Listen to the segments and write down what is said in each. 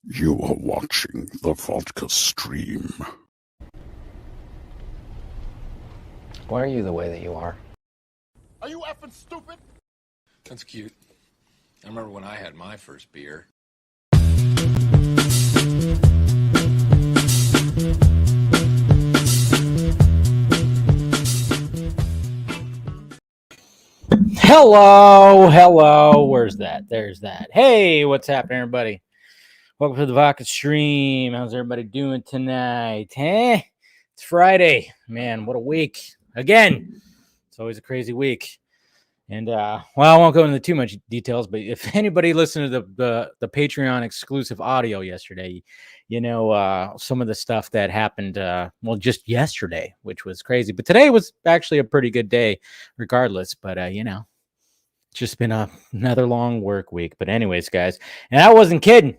You are watching the Vodka stream. Why are you the way that you are? Are you effing stupid? That's cute. I remember when I had my first beer. Hello. Where's that? There's that. Hey, what's happening, everybody? Welcome to the Vodka stream. How's everybody doing tonight? It's Friday. Man, what a week. Again, it's always a crazy week. And, well, I won't go into too much details, but if anybody listened to the Patreon exclusive audio yesterday, you know, some of the stuff that happened, well, just yesterday, which was crazy. But today was actually a pretty good day regardless. But, you know, it's just been another long work week. But anyways, guys, and I wasn't kidding.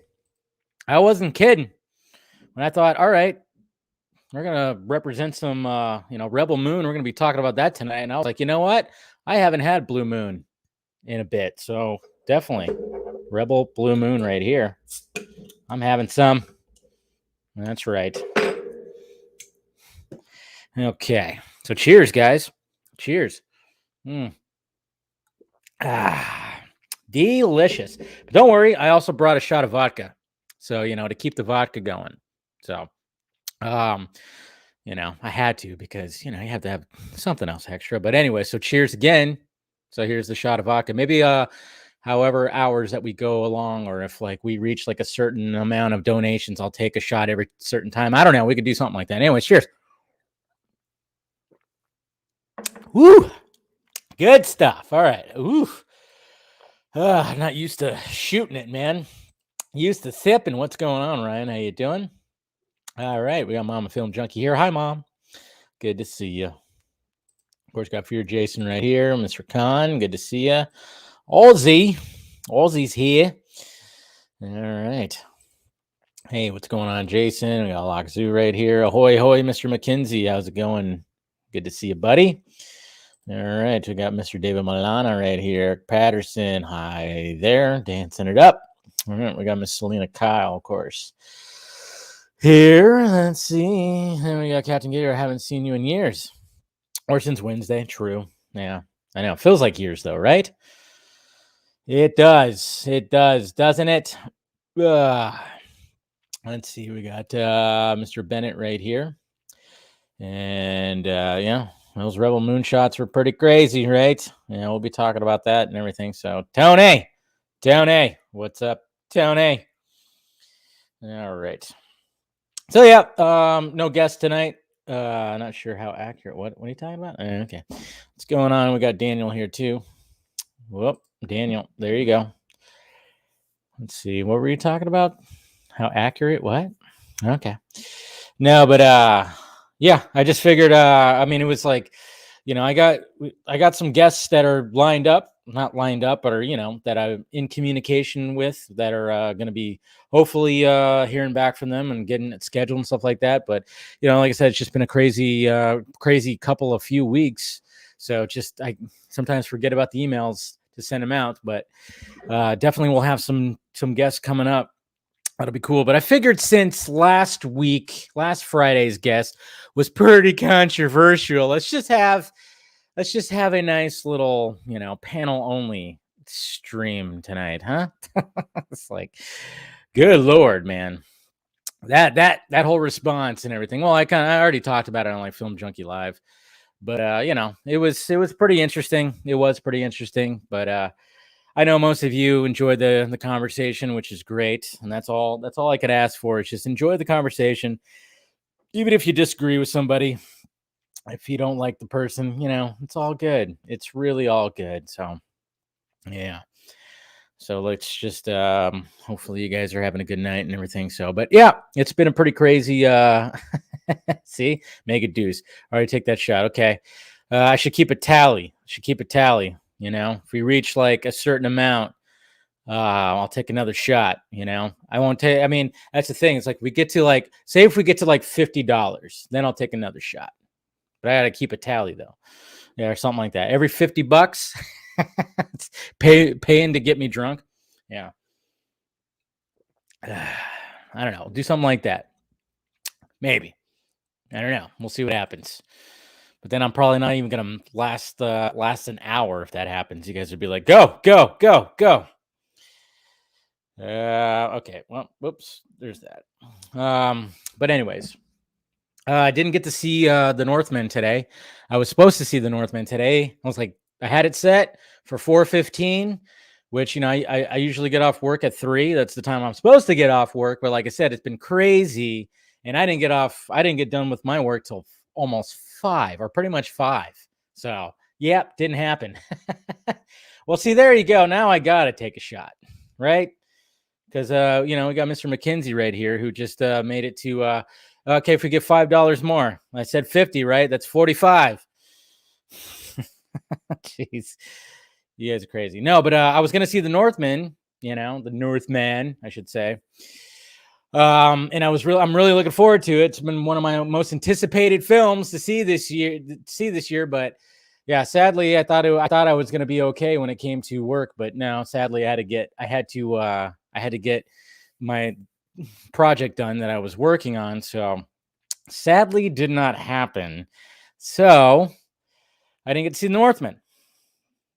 When I thought, all right, we're going to represent some, you know, Rebel Moon. We're going to be talking about that tonight. And I was like, you know what? I haven't had Blue Moon in a bit. So definitely Rebel Blue Moon right here. I'm having some. That's right. Okay. So cheers, guys. Cheers. Delicious. But don't worry. I also brought a shot of vodka. So, you know, to keep the vodka going. So, you know, I had to because, you know, you have to have something else extra. But anyway, so cheers again. So here's the shot of vodka. Maybe however hours that we go along, or if like we reach like a certain amount of donations, I'll take a shot every certain time. I don't know. We could do something like that. Anyway, cheers. Woo! Good stuff. All right. Ooh. I'm not used to shooting it, man. Used to sipping. What's going on, Ryan? How you doing? All right, we got Mama Film Junkie here. Hi, Mom. Good to see you. Of course, got Fear Jason right here. Mr. Khan, good to see you. Ozzy's here. All right. Hey, what's going on, Jason? We got Lock Zoo right here. Ahoy, hoy, Mr. McKenzie. How's it going? Good to see you, buddy. All right, we got Mr. David Milana right here. Patterson, hi there. Dancing it up. All right, we got Miss Selena Kyle, of course. Here, let's see. And we got Captain Gator. I haven't seen you in years. Or since Wednesday. True. Yeah, I know. It feels like years, though, right? It does. It does, doesn't it? Let's see. We got Mr. Bennett right here. And, yeah, those Rebel Moon shots were pretty crazy, right? Yeah, we'll be talking about that and everything. So, Tony, what's up, Tony? All right. So yeah, no guest tonight. Not sure how accurate. What are you talking about? Okay. What's going on? We got Daniel here too. Whoop, Daniel. There you go. Let's see. What were you talking about? How accurate? What? Okay. No, but yeah, I just figured I mean it was like, I got some guests that are lined up, not lined up, but are, that I'm in communication with that are going to be hopefully hearing back from them and getting it scheduled and stuff like that. But, like I said, it's just been a crazy couple of few weeks. So just I sometimes forget about the emails to send them out, but definitely we'll have some guests coming up. That'll be cool. But I figured since last Friday's guest was pretty controversial, let's just have a nice little, panel only stream tonight, huh? It's like, good Lord, man. That whole response and everything. Well, I already talked about it on like Film Junkee Live. But it was pretty interesting. It was pretty interesting. But I know most of you enjoyed the conversation, which is great, and that's all I could ask for is just enjoy the conversation, even if you disagree with somebody. If you don't like the person, it's all good. It's really all good. So, yeah. So let's just hopefully you guys are having a good night and everything. So, but yeah, it's been a pretty crazy. See, make a deuce. All right, take that shot. Okay, I should keep a tally. If we reach like a certain amount, I'll take another shot. I won't take. I mean, that's the thing. It's like we get to like, say if we get to like $50, then I'll take another shot. But I gotta keep a tally though, or something like that. Every $50, paying to get me drunk. Yeah, I don't know. Do something like that. Maybe. I don't know. We'll see what happens. But then I'm probably not even gonna last an hour if that happens. You guys would be like, go. Okay. Well, whoops. There's that. But anyways, I didn't get to see the Northman today. I was supposed to see the Northman today. I was like, I had it set for 4:15, which I usually get off work at 3. That's the time I'm supposed to get off work. But like I said, it's been crazy, and I didn't get done with my work till almost 5, or pretty much 5. So yep, didn't happen. Well, see, there you go. Now I gotta take a shot, right? Because we got Mr. McKenzie right here who just made it to okay, if we get $5 more. I said 50, right? That's 45. Jeez. You guys are crazy. No, but I was gonna see the Northman, the Northman, I should say. And I'm really looking forward to it. It's been one of my most anticipated films to see this year. But yeah, sadly, I thought I was gonna be okay when it came to work, but no, sadly, I had to get my project done that I was working on. So sadly did not happen. So I didn't get to see the Northman.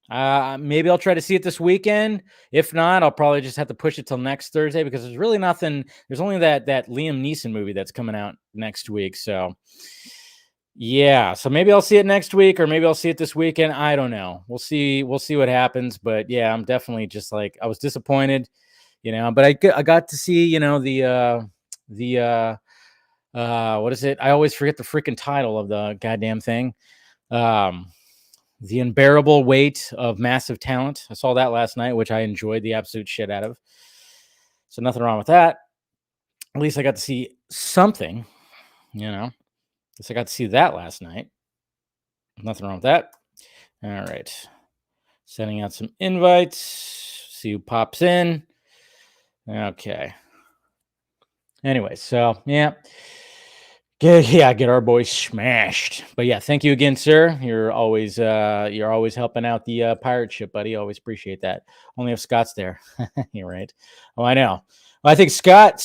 Maybe I'll try to see it this weekend. If not, I'll probably just have to push it till next Thursday because there's really nothing. There's only that Liam Neeson movie that's coming out next week. So yeah, so maybe I'll see it next week or maybe I'll see it this weekend. I don't know. We'll see what happens. But yeah, I'm definitely just like, I was disappointed, but I got to see, the what is it? I always forget the freaking title of the goddamn thing. The Unbearable Weight of Massive Talent. I saw that last night, which I enjoyed the absolute shit out of. So nothing wrong with that. At least I got to see something, At least I got to see that last night. Nothing wrong with that. All right. Sending out some invites. See who pops in. Okay. Anyway, so yeah. Get our boys smashed. But yeah, thank you again, sir. You're always helping out the pirate ship, buddy. Always appreciate that. Only if Scott's there. You're right. Oh, I know. Well, I think Scott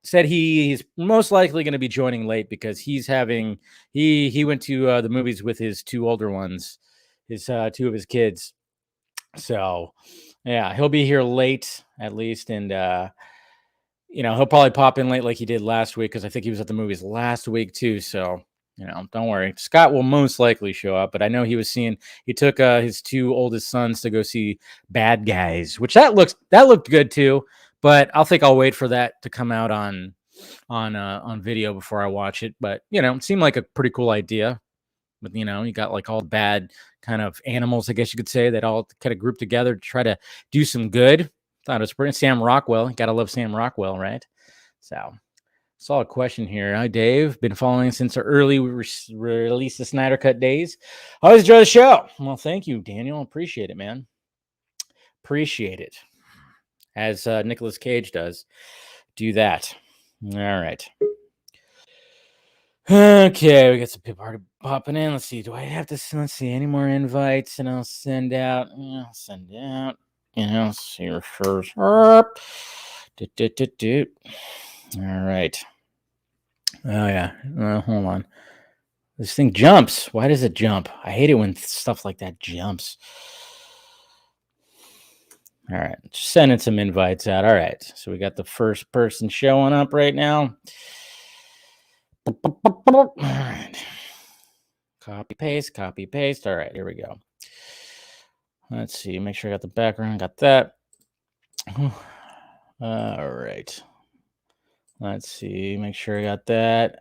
said he's most likely going to be joining late because he went to the movies with his 2 older ones, his 2 of his kids. So yeah, he'll be here late at least, and he'll probably pop in late like he did last week because I think he was at the movies last week too. So, don't worry. Scott will most likely show up, but I know he took his 2 oldest sons to go see Bad Guys, which that looked good too. but I'll think I'll wait for that to come out on video before I watch it. But it seemed like a pretty cool idea. But you got like all bad kind of animals, I guess you could say, that all kind of grouped together to try to do some good. Thought it was pretty. Sam Rockwell, gotta love Sam Rockwell, right? So, solid question here. Hi, Dave. Been following since the early release of Snyder Cut days. Always enjoy the show. Well, thank you, Daniel. Appreciate it, man. Appreciate it. As Nicolas Cage does. Do that. All right. Okay, we got some people already popping in. Let's see. Do I have to? Let's see. Any more invites? And I'll send out. Let's see your first. All right. Oh yeah. Hold on. This thing jumps. Why does it jump? I hate it when stuff like that jumps. All right. Just sending some invites out. All right. So we got the first person showing up right now. All right. Copy, paste. All right, here we go. Let's see. Make sure I got the background. Got that. All right. Let's see. Make sure I got that.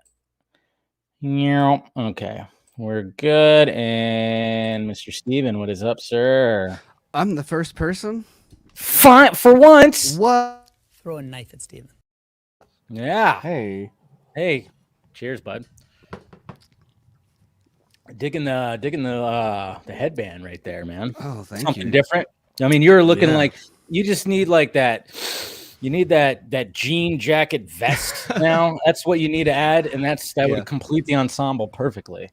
Okay. We're good. And Mr. Steven, what is up, sir? I'm the first person? Fine, for once. What? Throw a knife at Steven. Yeah. Hey. Cheers, bud. Digging the headband right there, man. Oh, thank Something you. different. I mean, you're looking Yeah. like you just need like that. You need that jean jacket vest now. That's what you need to add, and that would complete the ensemble perfectly.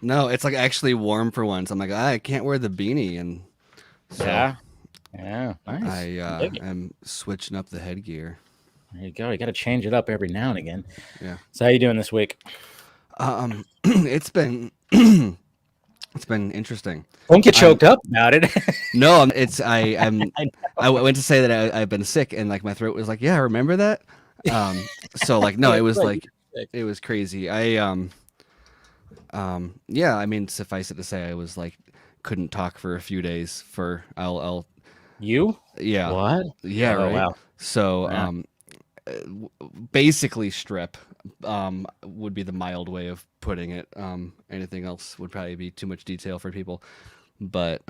No, it's like actually warm for once. I'm like, I can't wear the beanie, and so Yeah, nice. I am switching up the headgear. There you go. You got to change it up every now and again. Yeah. So how you doing this week? It's been it's been interesting. Don't get choked up about it. No, I went to say that I've been sick, and like my throat was like, yeah, remember that. So like no, it was like it was crazy. I mean, suffice it to say, I was like couldn't talk for a few days. I'll You? yeah What? yeah Oh, right. wow. So basically strep would be the mild way of putting it. Anything else would probably be too much detail for people, but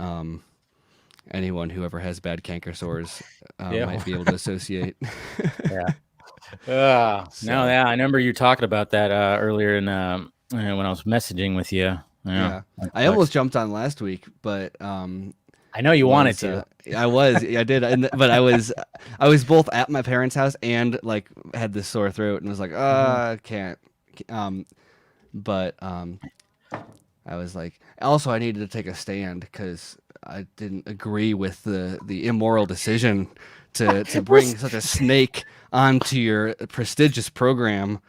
anyone who ever has bad canker sores might be able to associate. Yeah. No, yeah, I remember you talking about that earlier in when I was messaging with you. Yeah. I almost jumped on last week, but I know you wanted to. I did, but I was both at my parents' house and like had this sore throat and was like, I can't. But I was like, also I needed to take a stand because I didn't agree with the immoral decision to bring such a snake onto your prestigious program.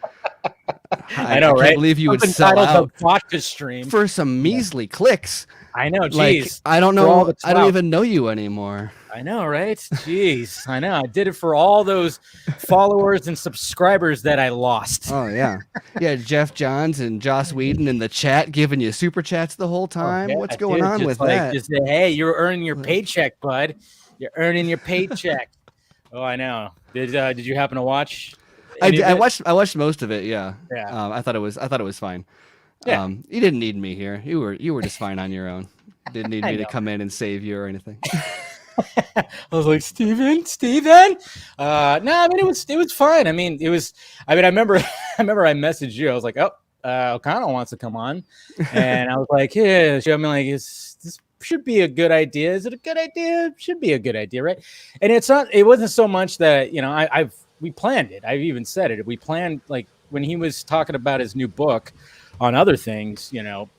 I know, right? I can't believe you would sell out vodka stream for some measly clicks. I know, Like, jeez. I don't know. I don't even know you anymore. I know, right? Jeez. I know. I did it for all those followers and subscribers that I lost. Oh, yeah. Yeah, Jeff Johns and Joss Whedon in the chat giving you super chats the whole time. Yeah, What's going on with that? Just say, hey, you're earning your paycheck, bud. You're earning your paycheck. Oh, I know. Did you happen to watch? I watched most of it. Yeah. Yeah. I thought it was fine. Yeah. You didn't need me here. You were just fine on your own. Didn't need me to come in and save you or anything. I was like, Steven. No, I mean it was fine. I mean, I remember I messaged you. I was like, O'Connell wants to come on. And I was like, yeah, I mean, like, this should be a good idea. Is it a good idea? Should be a good idea, right? And it wasn't so much that, we planned it. I've even said it. We planned, like, when he was talking about his new book on other things,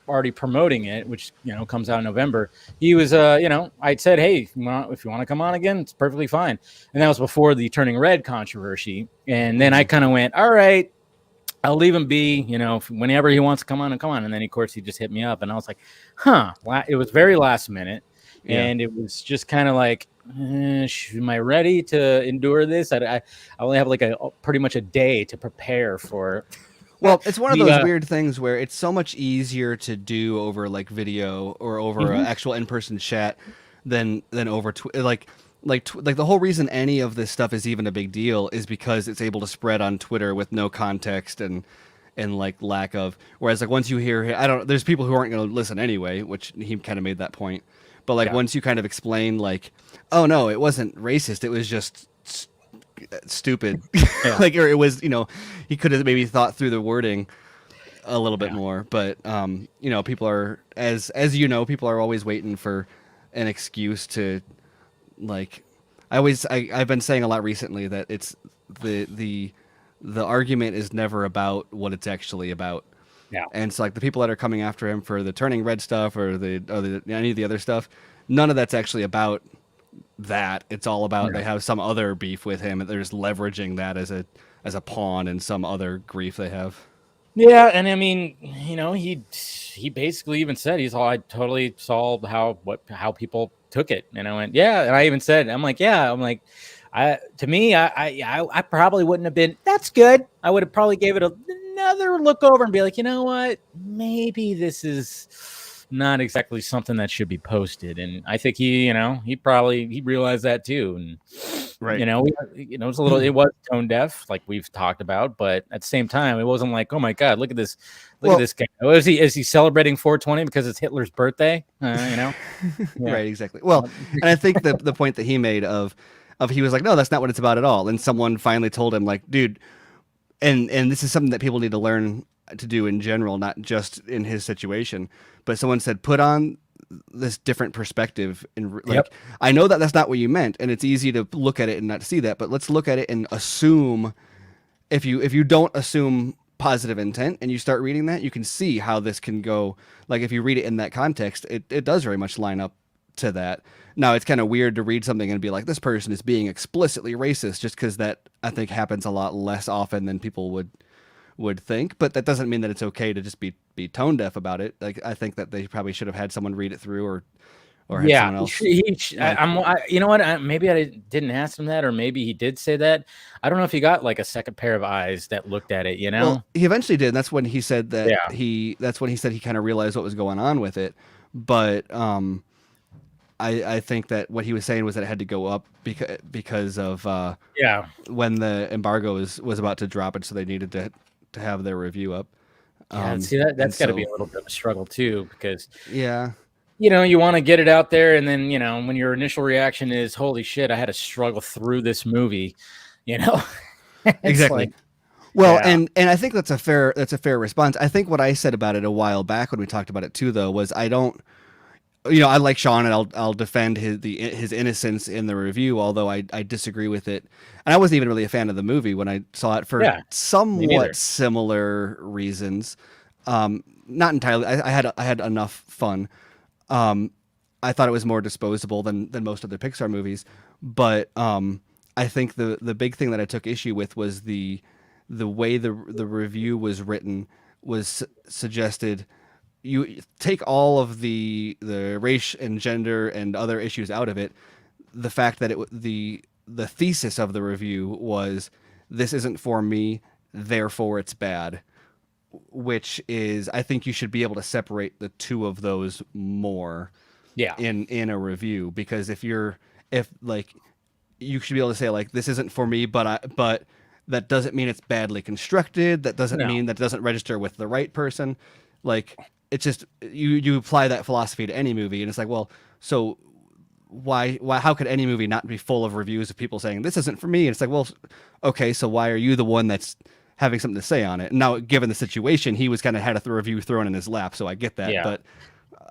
already promoting it, which, comes out in November. He was, I'd said, hey, if you want to come on again, it's perfectly fine. And that was before the Turning Red controversy. And then I kind of went, all right, I'll leave him be, whenever he wants to come on and come on. And then, of course, he just hit me up and I was like, it was very last minute. Yeah. And it was just kind of like, am I ready to endure this? I only have like pretty much a day to prepare for. Well, it's one of those weird things where it's so much easier to do over like video or over an actual in-person chat than over like like the whole reason any of this stuff is even a big deal is because it's able to spread on Twitter with no context and like lack of. Whereas like once you hear, there's people who aren't going to listen anyway, which he kind of made that point. But like once you kind of explain like, oh no, it wasn't racist, it was just stupid. Like, or it was, he could have maybe thought through the wording a little bit more. But people are people are always waiting for an excuse to, like, I've been saying a lot recently that it's the argument is never about what it's actually about. Yeah. And it's like the people that are coming after him for the turning red stuff or any of the other stuff, none of that's actually about that. It's all about they have some other beef with him and they're just leveraging that as a pawn in some other grief they have. Yeah, and I mean, he basically even said I totally saw how people took it, and I went, yeah, and I even said, to me, I probably wouldn't have been. That's good. I would have probably gave it another look over and be like, you know what, maybe this is not exactly something that should be posted, and I think he realized that too, and. Right. It's it was tone deaf, like we've talked about, but at the same time, it wasn't like, oh my God, look at this guy. Oh, is he celebrating 420 because it's Hitler's birthday? Yeah. Right, exactly. Well, and I think the point that he made of he was like, no, that's not what it's about at all. And someone finally told him, like, dude, and this is something that people need to learn to do in general, not just in his situation. But someone said, put on this different perspective, and like, I know that that's not what you meant, and it's easy to look at it and not see that, but let's look at it and assume. If you don't assume positive intent and you start reading that, you can see how this can go. Like, if you read it in that context, it does very much line up to that. Now, it's kind of weird to read something and be like, this person is being explicitly racist, just because that, I think, happens a lot less often than people would think, but that doesn't mean that it's okay to just be tone deaf about it. Like, I think that they probably should have had someone read it through or had someone else. You know what? Maybe I didn't ask him that, or maybe he did say that. I don't know if he got like a second pair of eyes that looked at it. Well, he eventually did. And that's when he said that that's when he said he kind of realized what was going on with it. But I think that what he was saying was that it had to go up because of when the embargo was about to drop, and so they needed to have their review up. See, that's got to be a little bit of a struggle too, because you want to get it out there, and then when your initial reaction is, holy shit, I had to struggle through this movie, exactly. And I think that's a fair response. I think what I said about it a while back when we talked about it too, though, was I don't. I like Sean, and I'll defend his innocence in the review, although I disagree with it. And I wasn't even really a fan of the movie when I saw it for somewhat similar reasons. Not entirely. I had enough fun. I thought it was more disposable than most other Pixar movies, but I think the big thing that I took issue with was the way the review was written was suggested. You take all of the race and gender and other issues out of it. The fact that the thesis of the review was, this isn't for me, therefore it's bad, which is, I think you should be able to separate the two of those more in a review, because if you should be able to say, like, this isn't for me, but that doesn't mean it's badly constructed. That doesn't mean that it doesn't register with the right person. Like, it's just you apply that philosophy to any movie, and it's like, well, so why how could any movie not be full of reviews of people saying this isn't for me? And it's like, well, okay, so why are you the one that's having something to say on it? And now, given the situation, he was kind of had a review thrown in his lap, so I get that. But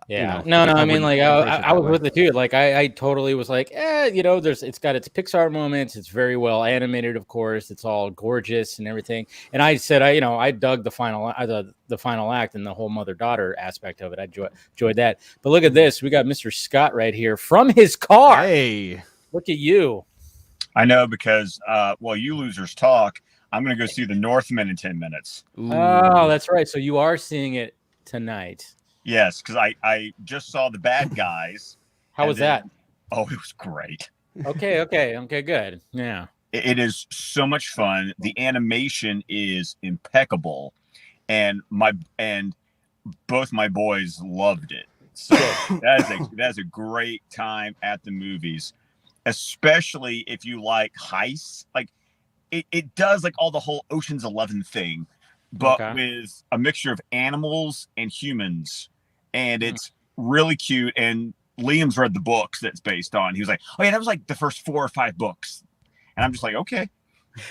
no, I mean, like, I was with it too. Like, I totally was like, it's got its Pixar moments. It's very well animated, of course. It's all gorgeous and everything. And I said, I dug the final act and the whole mother-daughter aspect of it. I enjoyed that. But look at this. We got Mr. Scott right here from his car. Hey, look at you. I know, because while you losers talk, I'm going to go see The Northman in 10 minutes. Ooh. Oh, that's right. So you are seeing it tonight. Yes, because I just saw The Bad Guys. How was that? Oh, it was great. Okay, good. Yeah. It is so much fun. The animation is impeccable, and both my boys loved it. So that's a great time at the movies. especially if you like heists. Like it does like all the whole Ocean's 11 thing, but with a mixture of animals and humans, and it's really cute. And Liam's read the books that's based on. He was like, "Oh yeah, that was like the first 4 or 5 books," and I'm just like, "Okay."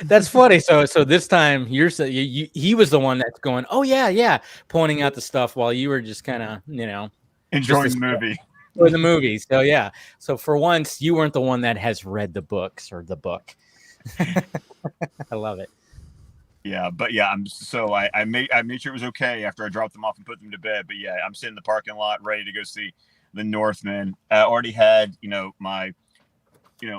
That's funny. So this time he was the one that's going, "Oh yeah," pointing out the stuff while you were just kind of enjoying the movie. Or the movie. So yeah. So for once, you weren't the one that has read the books or the book. I love it. Yeah, but yeah, I made sure it was okay after I dropped them off and put them to bed. But yeah, I'm sitting in the parking lot ready to go see The Northman. I already had my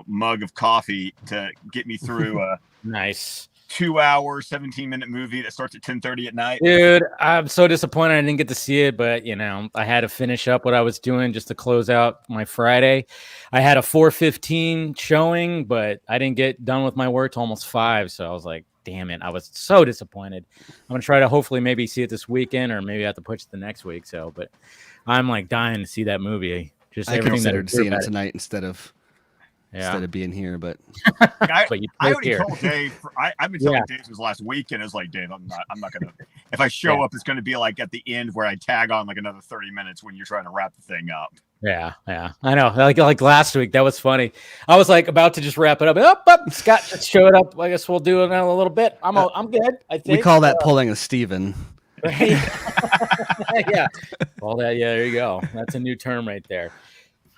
mug of coffee to get me through a nice 2-hour 17-minute movie that starts at 10:30 at night. Dude, I'm so disappointed I didn't get to see it, but I had to finish up what I was doing just to close out my Friday. I had a 4:15 showing, but I didn't get done with my work till almost 5, so I was like, damn it. I was so disappointed. I'm gonna try to hopefully maybe see it this weekend, or maybe I have to push it the next week. So, but I'm like dying to see that movie. Just I everything considered seeing it tonight instead of being here, but I already told Dave. I've been telling Dave this last week, and it's like, Dave, I'm not gonna. If I show up, it's gonna be like at the end where I tag on like another 30 minutes when you're trying to wrap the thing up. Yeah, I know. Like last week, that was funny. I was like about to just wrap it up. Scott just showed up. I guess we'll do it in a little bit. I'm good. I think we call that pulling a Steven. Right? Yeah. All that. Yeah, there you go. That's a new term right there.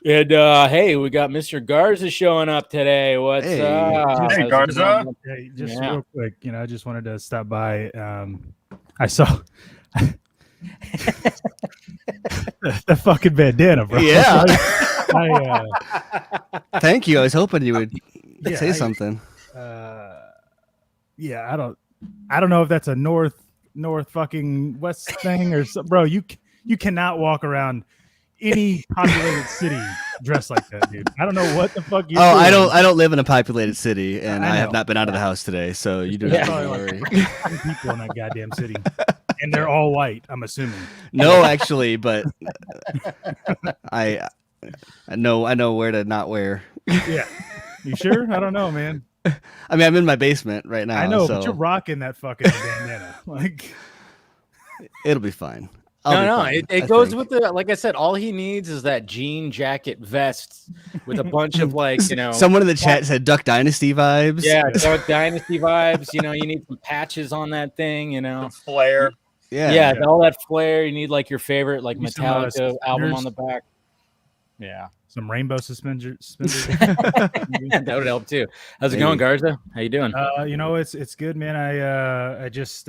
And hey, we got Mr. Garza showing up today. What's up? Hey, Garza. Hey, just real quick, I just wanted to stop by. I saw the fucking bandana, bro. Yeah. Thank you. I was hoping you would say something. Yeah, I don't know if that's a north fucking west thing or something, bro. You cannot walk around any populated city dressed like that, dude. I don't know what the fuck you're doing. I don't live in a populated city, and I have not been out of the house today, so you do not have to worry. Like 10 people in that goddamn city, and they're all white, I'm assuming. No, actually, but I know where to not wear. Yeah, you sure? I don't know, man. I mean, I'm in my basement right now. I know, but you're rocking that fucking bandana. Like, it'll be fine. It goes with the, like I said, all he needs is that jean jacket vest with a bunch of someone in the chat said Duck Dynasty vibes. Yeah, Duck Dynasty vibes. You need some patches on that thing, The flare. Yeah, all that flare. You need like your favorite Metallica album on the back. Yeah. Some rainbow suspenders. That would help too. How's it going, Garza? How you doing? It's good, man. I just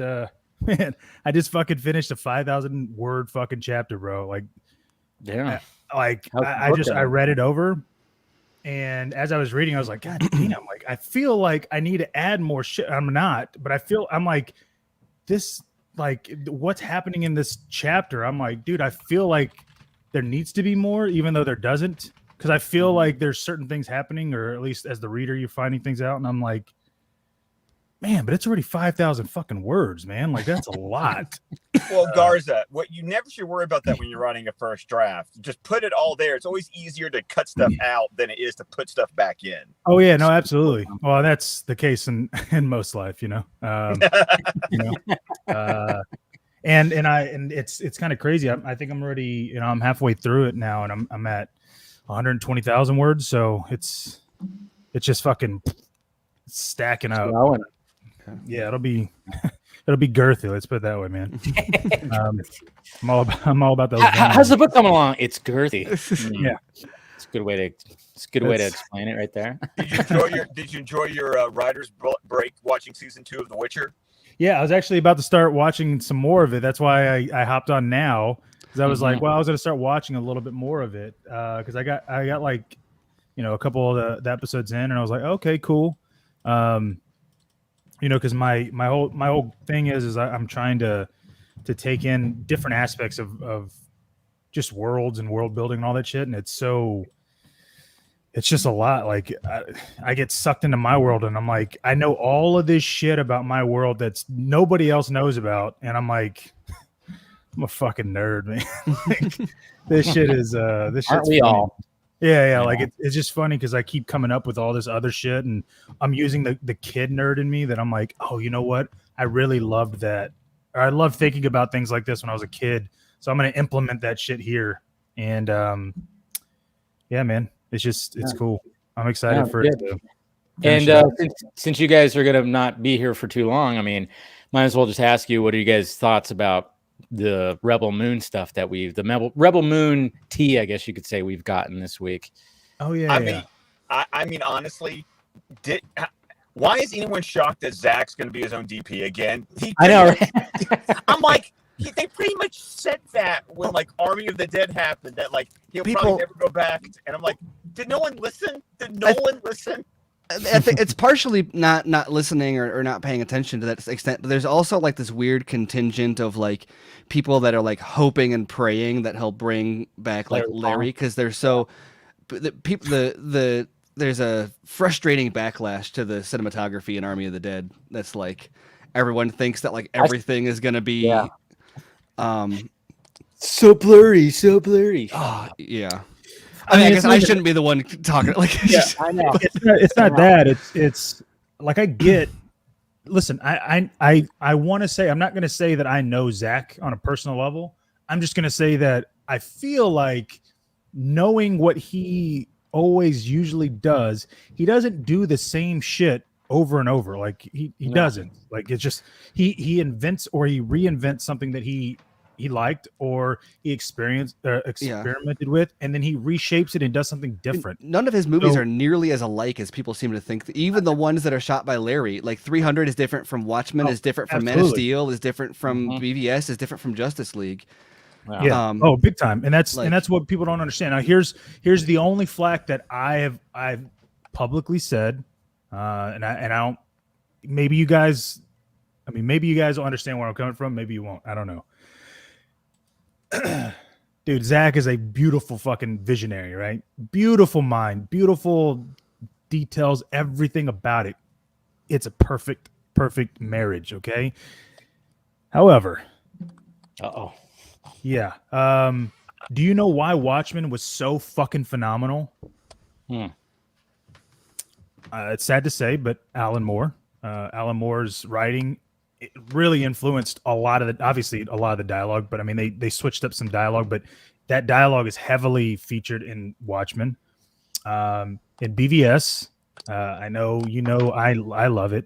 fucking finished a 5,000 word fucking chapter, bro. Like, yeah. I read it over, and as I was reading, I was like, God damn! Like, I feel like I need to add more shit. I'm not, but I'm like, this, like, what's happening in this chapter? I'm like, dude, I feel like there needs to be more, even though there doesn't, because I feel like there's certain things happening, or at least as the reader, you're finding things out, and I'm like, man, but it's already 5,000 fucking words, man. Like, that's a lot. Well, Garza, what you never should worry about that when you're writing a first draft. Just put it all there. It's always easier to cut stuff out than it is to put stuff back in. Oh yeah, no, absolutely. Well, that's the case in most life, And it's kind of crazy. I think I'm already, I'm halfway through it now, and I'm at 120,000 words. So it's just fucking stacking up. Yeah, it'll be girthy. Let's put it that way, man. I'm all about those. How's the book coming along? It's girthy. Yeah, it's a good way to explain it right there. Did you enjoy your writer's break watching season 2 of The Witcher? Yeah, I was actually about to start watching some more of it. That's why I hopped on now, because I was like, well, I was going to start watching a little bit more of it, because I got like, a couple of the episodes in, and I was like, okay, cool. Because my whole thing is I'm trying to take in different aspects of just worlds and world building and all that shit, and it's just a lot. Like, I get sucked into my world, and I'm like, I know all of this shit about my world that's nobody else knows about, and I'm like, I'm a fucking nerd, man. Like, this shit is this shit's Aren't we all? Yeah. Like it's just funny because I keep coming up with all this other shit, and I'm using the kid nerd in me that I'm like, oh, you know what? I really loved that. Or I love thinking about things like this when I was a kid. So I'm gonna implement that shit here. And yeah, man, it's cool. I'm excited for it. And since you guys are gonna not be here for too long, I mean, might as well just ask you, what are you guys' thoughts about the Rebel Moon stuff that Rebel Moon tea, I guess you could say, we've gotten this week? Oh yeah. I mean, honestly, why is anyone shocked that Zach's going to be his own DP again? I know, right? I'm like, they pretty much said that when like Army of the Dead happened, that like he'll probably never go back. And I'm like, did no one listen? Did no one listen? I think it's partially not listening or not paying attention to that extent, but there's also like this weird contingent of like people that are like hoping and praying that he'll bring back like Larry, because they're so there's a frustrating backlash to the cinematography in Army of the Dead. That's like everyone thinks that like everything is gonna be so blurry. Oh, yeah. I mean, I guess I shouldn't be the one talking. Like, I know. It's not that. It's like I get. Listen, I want to say, I'm not going to say that I know Zach on a personal level. I'm just going to say that I feel like, knowing what he always usually does, he doesn't do the same shit over and over. Like he doesn't. Like it's just he invents or he reinvents something that he liked or he experimented with, and then he reshapes it and does something different. None of his movies are nearly as alike as people seem to think. Even the ones that are shot by Larry, like 300 is different from Watchmen, is different from Man of Steel, is different from BVS, is different from Justice League. Yeah. Big time. And that's what people don't understand. Now here's the only flack that I've publicly said, and I don't. Maybe you guys will understand where I'm coming from. Maybe you won't. I don't know. Dude, Zach is a beautiful fucking visionary, right? Beautiful mind, beautiful details, everything about it. It's a perfect marriage, okay? However, yeah. Do you know why Watchmen was so fucking phenomenal? It's sad to say, but Alan Moore's writing, it really influenced a lot of the dialogue, but I mean, they switched up some dialogue, but that dialogue is heavily featured in Watchmen. In BVS, I know, I love it.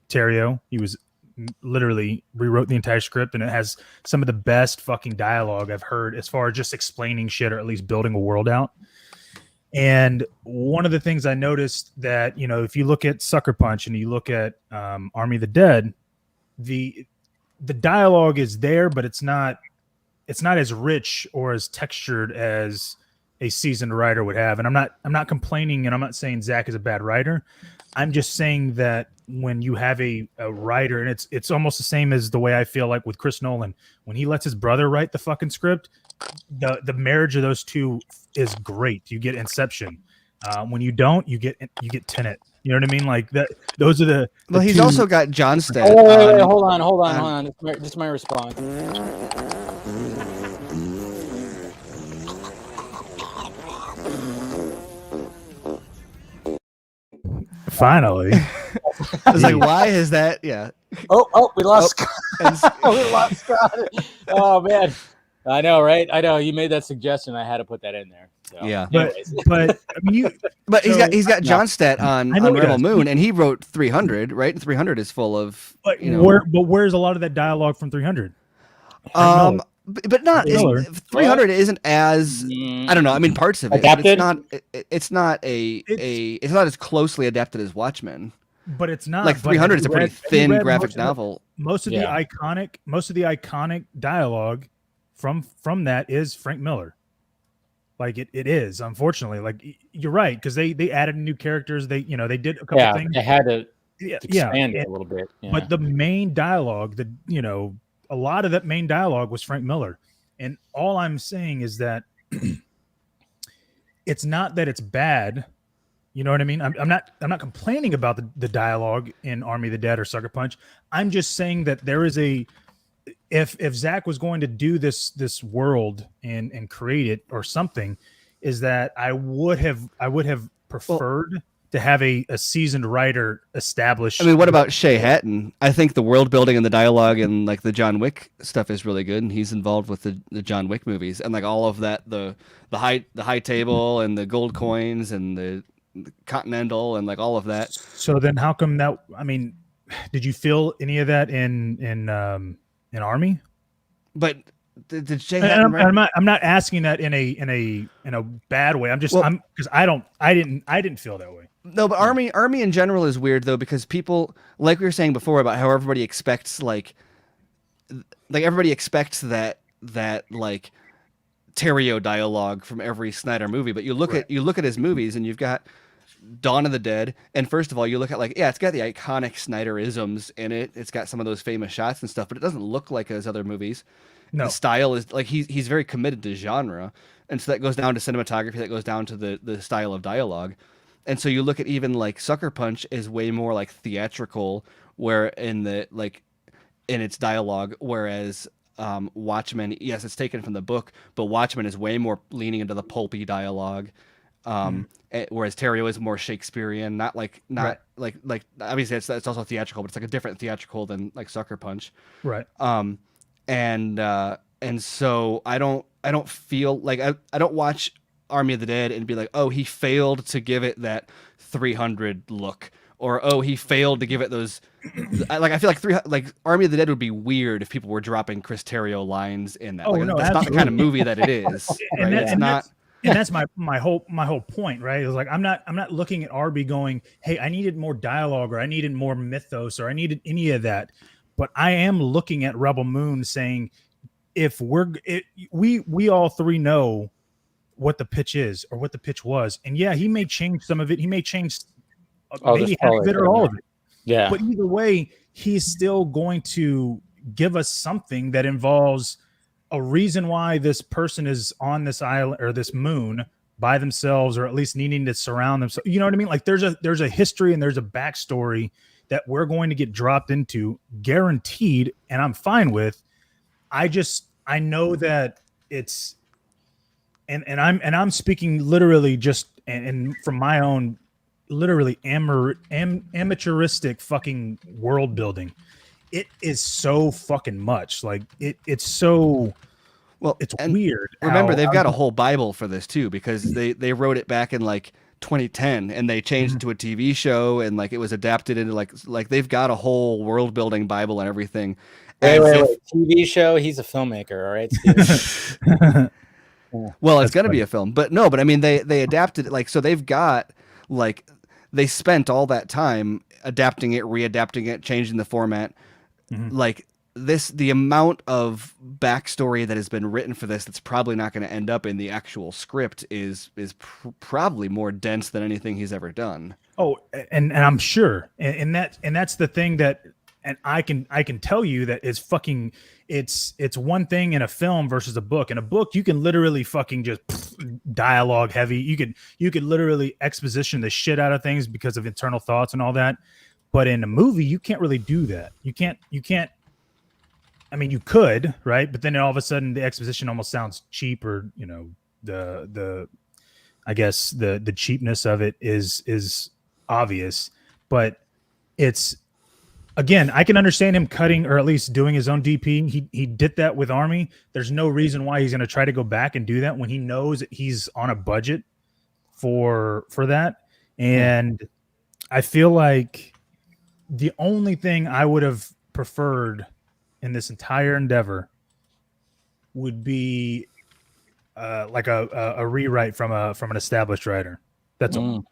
Terrio, he was literally rewrote the entire script, and it has some of the best fucking dialogue I've heard as far as just explaining shit or at least building a world out. And one of the things I noticed that, if you look at Sucker Punch and you look at Army of the Dead, the dialogue is there, but it's not as rich or as textured as a seasoned writer would have. And I'm not complaining, and I'm not saying Zach is a bad writer. I'm just saying that when you have a writer, and it's almost the same as the way I feel like with Chris Nolan, when he lets his brother write the fucking script, the marriage of those two is great. You get Inception. When you don't, you get Tenet. You know what I mean? Like that. Those are the. Well, he's also got Johnstead. Wait, hold on. This is my response. Finally. I was like, why is that? Yeah. Oh, we lost Scott. We lost Scott. Oh man. I know, right? I know you made that suggestion. I had to put that in there. So, yeah, but I mean, he's got Johnstedt on Rebel Moon, and he wrote 300, right? And 300 is full of. But where's a lot of that dialogue from 300? But not 300 isn't as I don't know. I mean, parts of it. It's not as closely adapted as Watchmen. But it's not. Like 300 is a pretty thin graphic novel. Most of the iconic dialogue from that is Frank Miller. Like it is, unfortunately. Like you're right, because they added new characters. They did a couple things. They had to expand it a little bit. Yeah. But the main dialogue, a lot of that main dialogue was Frank Miller. And all I'm saying is that it's not that it's bad. You know what I mean? I'm not complaining about the dialogue in Army of the Dead or Sucker Punch. I'm just saying that there is if Zach was going to do this world and create it or something, is that I would have preferred to have a seasoned writer establish. I mean, what about Shay Hatton? I think the world building and the dialogue and like the John Wick stuff is really good, and he's involved with the John Wick movies and like all of that, the high table and the gold coins and the Continental and like all of that. So then, how come that? I mean, did you feel any of that in Army? But did Shay Hatton? I'm not asking that in a bad way. I'm just because I didn't feel that way. No, but Army in general is weird though, because people, like we were saying before about how everybody expects like everybody expects that like Terrio dialogue from every Snyder movie, but you look at his movies and you've got Dawn of the Dead, and first of all you look at like, yeah, it's got the iconic Snyderisms in it. It's got some of those famous shots and stuff, but it doesn't look like his other movies. No. The style is like he's very committed to genre, and so that goes down to cinematography, that goes down to the style of dialogue. And so you look at even like Sucker Punch is way more like theatrical, where in its dialogue, whereas Watchmen, yes, it's taken from the book, but Watchmen is way more leaning into the pulpy dialogue. Whereas Terrio is more Shakespearean, not obviously it's also theatrical, but it's like a different theatrical than like Sucker Punch. Right. And so I don't feel like I don't watch Army of the Dead and be like, oh, he failed to give it that 300 look, or oh, he failed to give it those. I feel like Army of the Dead would be weird if people were dropping Chris Terrio lines in that. Oh, like, no, that's not the kind of movie that it is. Right? It's not. And that's my whole point, right? It was like I'm not looking at Arby going, hey, I needed more dialogue, or I needed more mythos, or I needed any of that. But I am looking at Rebel Moon saying, if we all three know what the pitch is or what the pitch was, and yeah, he may change some of it. He may change maybe half of it or all of it. Yeah. But either way, he's still going to give us something that involves a reason why this person is on this island or this moon by themselves, or at least needing to surround themselves. You know what I mean? Like there's a history and there's a backstory that we're going to get dropped into, guaranteed, and I'm fine with. I know that it's and I'm speaking literally just and from my own literally amateuristic fucking world building. It is so fucking much. Like it's so well. It's weird. Remember, they've got a whole Bible for this too, because they wrote it back in like 2010, and they changed it to a TV show, and like it was adapted into like they've got a whole world building Bible and everything. Wait, TV show? He's a filmmaker, all right, Steve? Well, it's gonna be a film, but I mean they adapted it, like, so they've got like they spent all that time adapting it, readapting it, changing the format. Like the amount of backstory that has been written for this that's probably not going to end up in the actual script is probably more dense than anything he's ever done. Oh, and I'm sure, and that's the thing that, and I can tell you that it's fucking it's one thing in a film versus a book. In a book, you can literally fucking just dialogue heavy. You could literally exposition the shit out of things because of internal thoughts and all that. But in a movie, you can't really do that. You can't. I mean, you could, right? But then all of a sudden, the exposition almost sounds cheap, or I guess the cheapness of it is obvious. But it's, again, I can understand him cutting or at least doing his own DP. He did that with Army. There's no reason why he's going to try to go back and do that when he knows that he's on a budget for that. And I feel like the only thing I would have preferred in this entire endeavor would be like a rewrite from an established writer. That's all.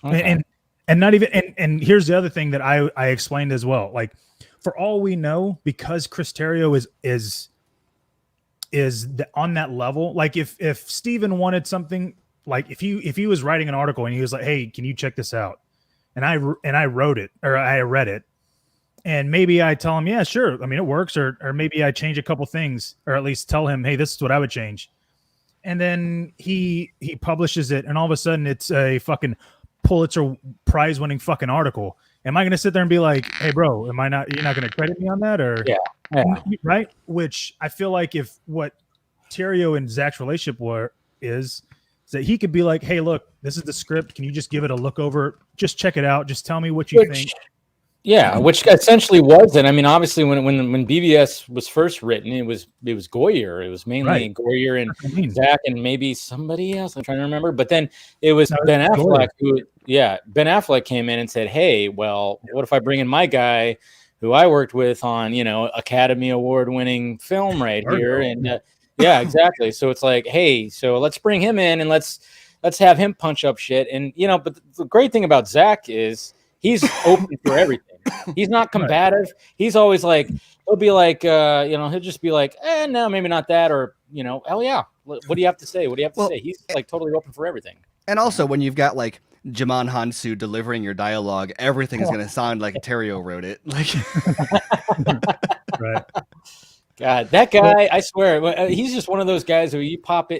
Okay. And not even and here's the other thing that I explained as well. Like, for all we know, because Chris Terrio is on that level. Like if Steven wanted something, like if he was writing an article and he was like, hey, can you check this out? And I wrote it, or I read it, and maybe I tell him, yeah, sure. I mean, it works. Or maybe I change a couple things, or at least tell him, hey, this is what I would change. And then he publishes it, and all of a sudden it's a fucking Pulitzer Prize winning fucking article. Am I going to sit there and be like, hey, bro, you're not going to credit me on that? Or yeah. Right. Which I feel like if what Terrio and Zach's relationship is So he could be like, hey, look, this is the script. Can you just give it a look over? Just check it out. Just tell me what you think. Yeah, which essentially was, and I mean, obviously, when BVS was first written, it was Goyer. It was mainly Goyer and Zach and maybe somebody else. I'm trying to remember, but then it was Ben Affleck. Ben Affleck came in and said, "Hey, well, what if I bring in my guy, who I worked with on Academy Award-winning film right here?" And yeah, exactly. So it's like, hey, so let's bring him in and let's have him punch up shit. And but the great thing about Zach is he's open for everything. He's not combative. He's always like, he'll be like, he'll just be like, no, maybe not that, or hell yeah. What do you have to say? What do you have to say? He's like totally open for everything. And also, when you've got like Jimon Hansu delivering your dialogue, everything is going to sound like Terrio wrote it. Like, right. God, that guy, I swear, he's just one of those guys who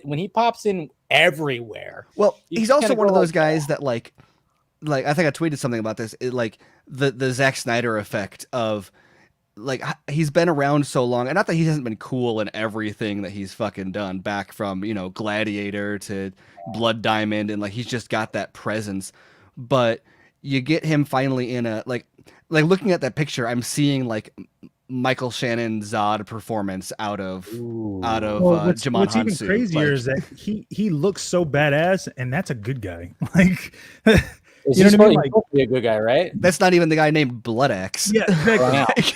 when he pops in everywhere. Well, he's also one of those guys that like I think I tweeted something about this. Like the Zack Snyder effect of like he's been around so long, and not that he hasn't been cool in everything that he's fucking done, back from Gladiator to Blood Diamond, and like he's just got that presence. But you get him finally in a like looking at that picture, I'm seeing like Michael Shannon Zod performance out of Jimon Hansu. What's even crazier is that he looks so badass, and that's a good guy. Like, you know what I mean? Like, be a good guy, right? That's not even the guy named Blood Axe. Yeah, exactly.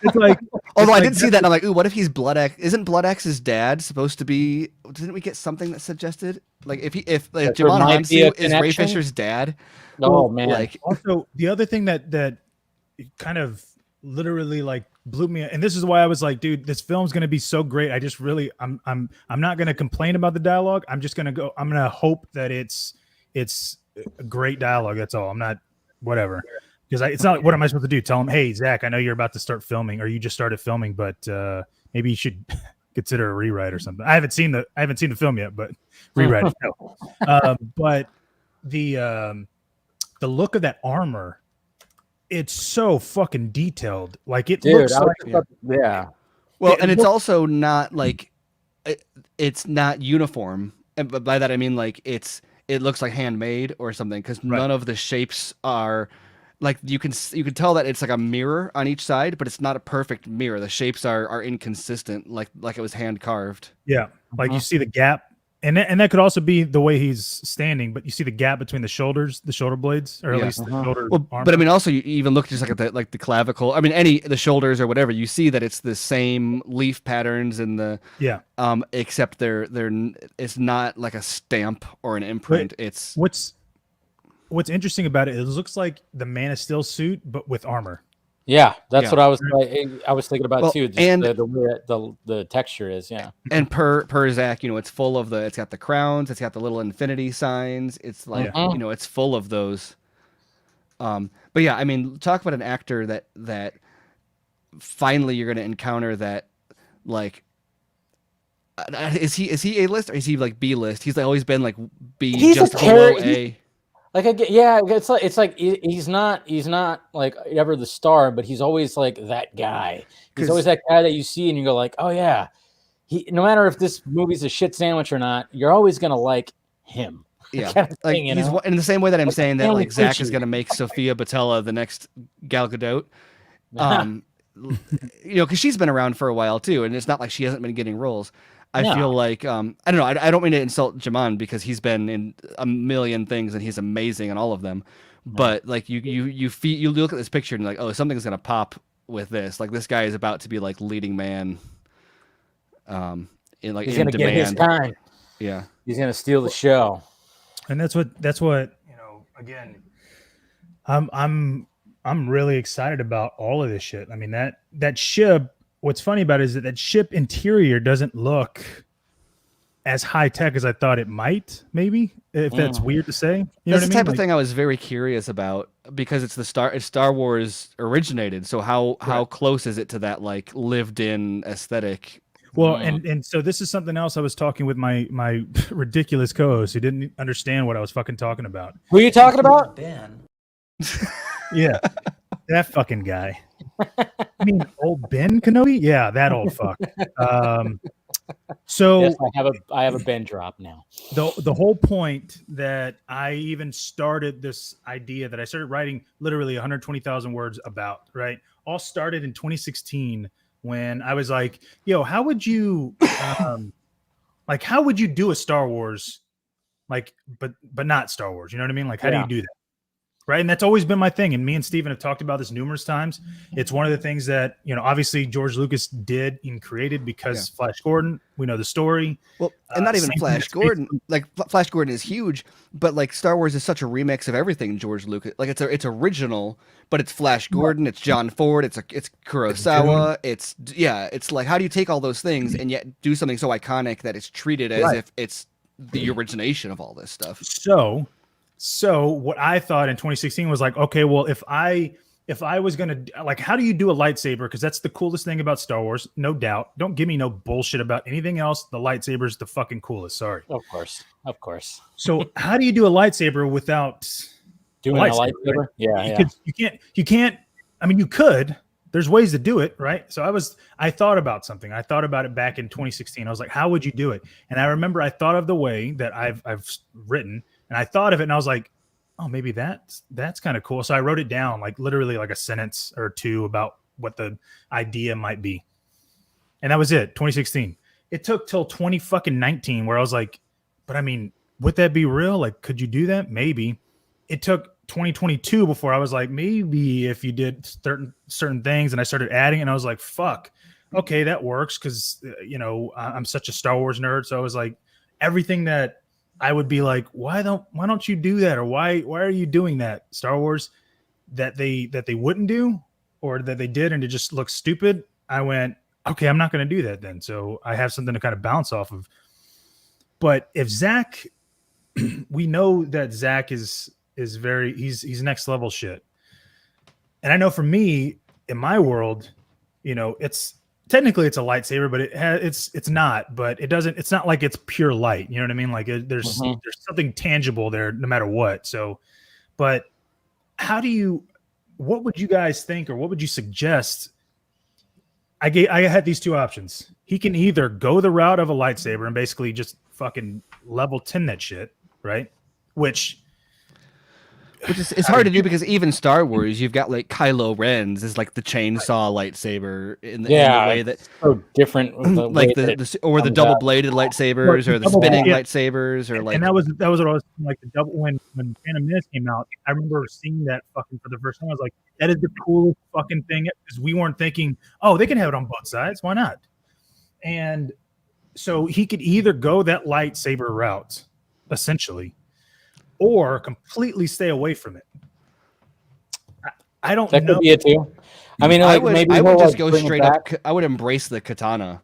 It's like, although I did see that, and I'm like, ooh, what if he's Blood Axe? Isn't Blood Axe's dad supposed to be? Didn't we get something that suggested like if Jimon Hansu is Ray Fisher's dad? Oh man! Like, also the other thing that kind of literally like blew me, and this is why I was like, dude, this film's gonna be so great. I just really, I'm not gonna complain about the dialogue. I'm just gonna go. I'm gonna hope that it's a great dialogue. That's all. I'm not whatever, because it's not like, what am I supposed to do? Tell him, hey, Zach, I know you're about to start filming, or you just started filming, but maybe you should consider a rewrite or something. I haven't seen the film yet, but rewrite it. No. But the look of that armor, it's so fucking detailed. Like it looks like yeah. Well, and it's also not like it's not uniform, and by that I mean like it looks like handmade or something, because none of the shapes are like you can tell that it's like a mirror on each side, but it's not a perfect mirror. The shapes are inconsistent, like it was hand carved. Yeah, like you see the gap, and that could also be the way he's standing, but you see the gap between the shoulder blades, or at least the shoulder. Well, but I mean, also you even look just like at the clavicle. I mean, the shoulders or whatever. You see that it's the same leaf patterns and the except they're it's not like a stamp or an imprint. But it's what's interesting about it. It looks like the Man of Steel suit, but with armor. Yeah, that's what I was thinking about too. Just and the way the texture is, yeah. And per Zach, it's full of it's got the crowns, it's got the little infinity signs. It's like it's full of those. But yeah, I mean, talk about an actor that finally you're going to encounter that like. Is he A-list or is he like B-list? He's like always been like B, he's just below A. Like it's like he's not like ever the star, but he's always like that guy. He's always that guy that you see and you go like, oh yeah, no matter if this movie's a shit sandwich or not, you're always gonna like him. Yeah, kind of like thing, he's in the same way that I'm saying that like Zach is gonna make Sofia Boutella the next Gal Gadot. Because she's been around for a while too, and it's not like she hasn't been getting roles. I feel like I don't know. I don't mean to insult Jimon because he's been in a million things and he's amazing in all of them. But like you look at this picture and you're like, oh, something's gonna pop with this. Like this guy is about to be like leading man. He's gonna get his time. Yeah, he's gonna steal the show. And that's what Again, I'm really excited about all of this shit. I mean that ship. What's funny about it is that ship interior doesn't look as high tech as I thought it might. Maybe if that's weird to say. That's the type of thing I was very curious about because it's Star Wars originated. So how close is it to that like lived in aesthetic? Well, and so this is something else I was talking with my ridiculous co-host who didn't understand what I was fucking talking about. Who are you talking about? Ben. Yeah, that fucking guy. I mean, old Ben Kenobi? Yeah, that old fuck. So yes, I have a Ben drop now. the whole point that I even started this idea that I started writing literally 120,000 words about, right? All started in 2016 when I was like, yo, how would you how would you do a Star Wars but not Star Wars? You know what I mean? Like, how do you do that? Right. And that's always been my thing. And me and Steven have talked about this numerous times. It's one of the things that, obviously George Lucas did and created because Flash Gordon, we know the story. Well, and not even Flash Gordon. Like Flash Gordon is huge, but like Star Wars is such a remix of everything George Lucas. Like it's original, but it's Flash Gordon, it's John Ford, it's Kurosawa, it's like, how do you take all those things and yet do something so iconic that it's treated as if it's the origination of all this stuff? So what I thought in 2016 was like, okay, well, if I was going to, like, how do you do a lightsaber? Because that's the coolest thing about Star Wars, no doubt. Don't give me no bullshit about anything else. The lightsaber is the fucking coolest. Sorry. Of course. So how do you do a lightsaber without doing a lightsaber? Right? You can't. I mean, you could. There's ways to do it, right? So I thought about something. I thought about it back in 2016. I was like, how would you do it? And I remember I thought of the way that I've written. And I thought of it and I was like, oh, maybe that's kind of cool. So I wrote it down, like literally like a sentence or two about what the idea might be. And that was it, 2016. It took till 2019 where I was like, but I mean, would that be real? Like, could you do that? Maybe. It took 2022 before I was like, maybe if you did certain things, and I started adding and I was like, fuck, okay, that works. Cause I'm such a Star Wars nerd. So I was like, everything that I would be like, why don't you do that? Or why are you doing that, Star Wars, that they wouldn't do or that they did and it just looks stupid? I went, okay, I'm not going to do that then. So I have something to kind of bounce off of. But if Zach, we know that Zach is very, he's next level shit. And I know for me, in my world, it's technically it's a lightsaber, but it's not, but it's not like it's pure light. You know what I mean? Like there's something tangible there no matter what. So, but what would you guys think, or what would you suggest? I had these two options. He can either go the route of a lightsaber and basically just fucking level 10 that shit, right? Which is it's hard to do because even Star Wars, you've got like Kylo Ren's is like the chainsaw lightsaber in the way that so different, like the double bladed lightsabers or the spinning lightsabers or like. And that was what I was like the double when Phantom Menace came out. I remember seeing that fucking for the first time. I was like, that is the coolest fucking thing, because we weren't thinking, oh, they can have it on both sides. Why not? And so he could either go that lightsaber route, essentially, or completely stay away from it. I don't know. That could be it too. I mean, like, I would just go straight up. I would embrace the katana.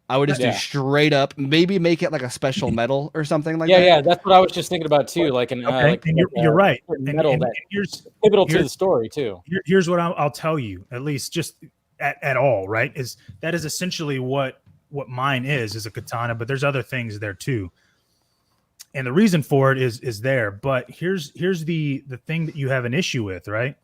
I would just do straight up. Maybe make it like a special medal or something like that. Yeah, that's what I was just thinking about too. Like an you're right. Medal and that here's pivotal to the story too. Here's what I'll tell you, at least just at all, right? Is that is essentially what mine is a katana, but there's other things there too. And the reason for it is there. But here's the thing that you have an issue with, right?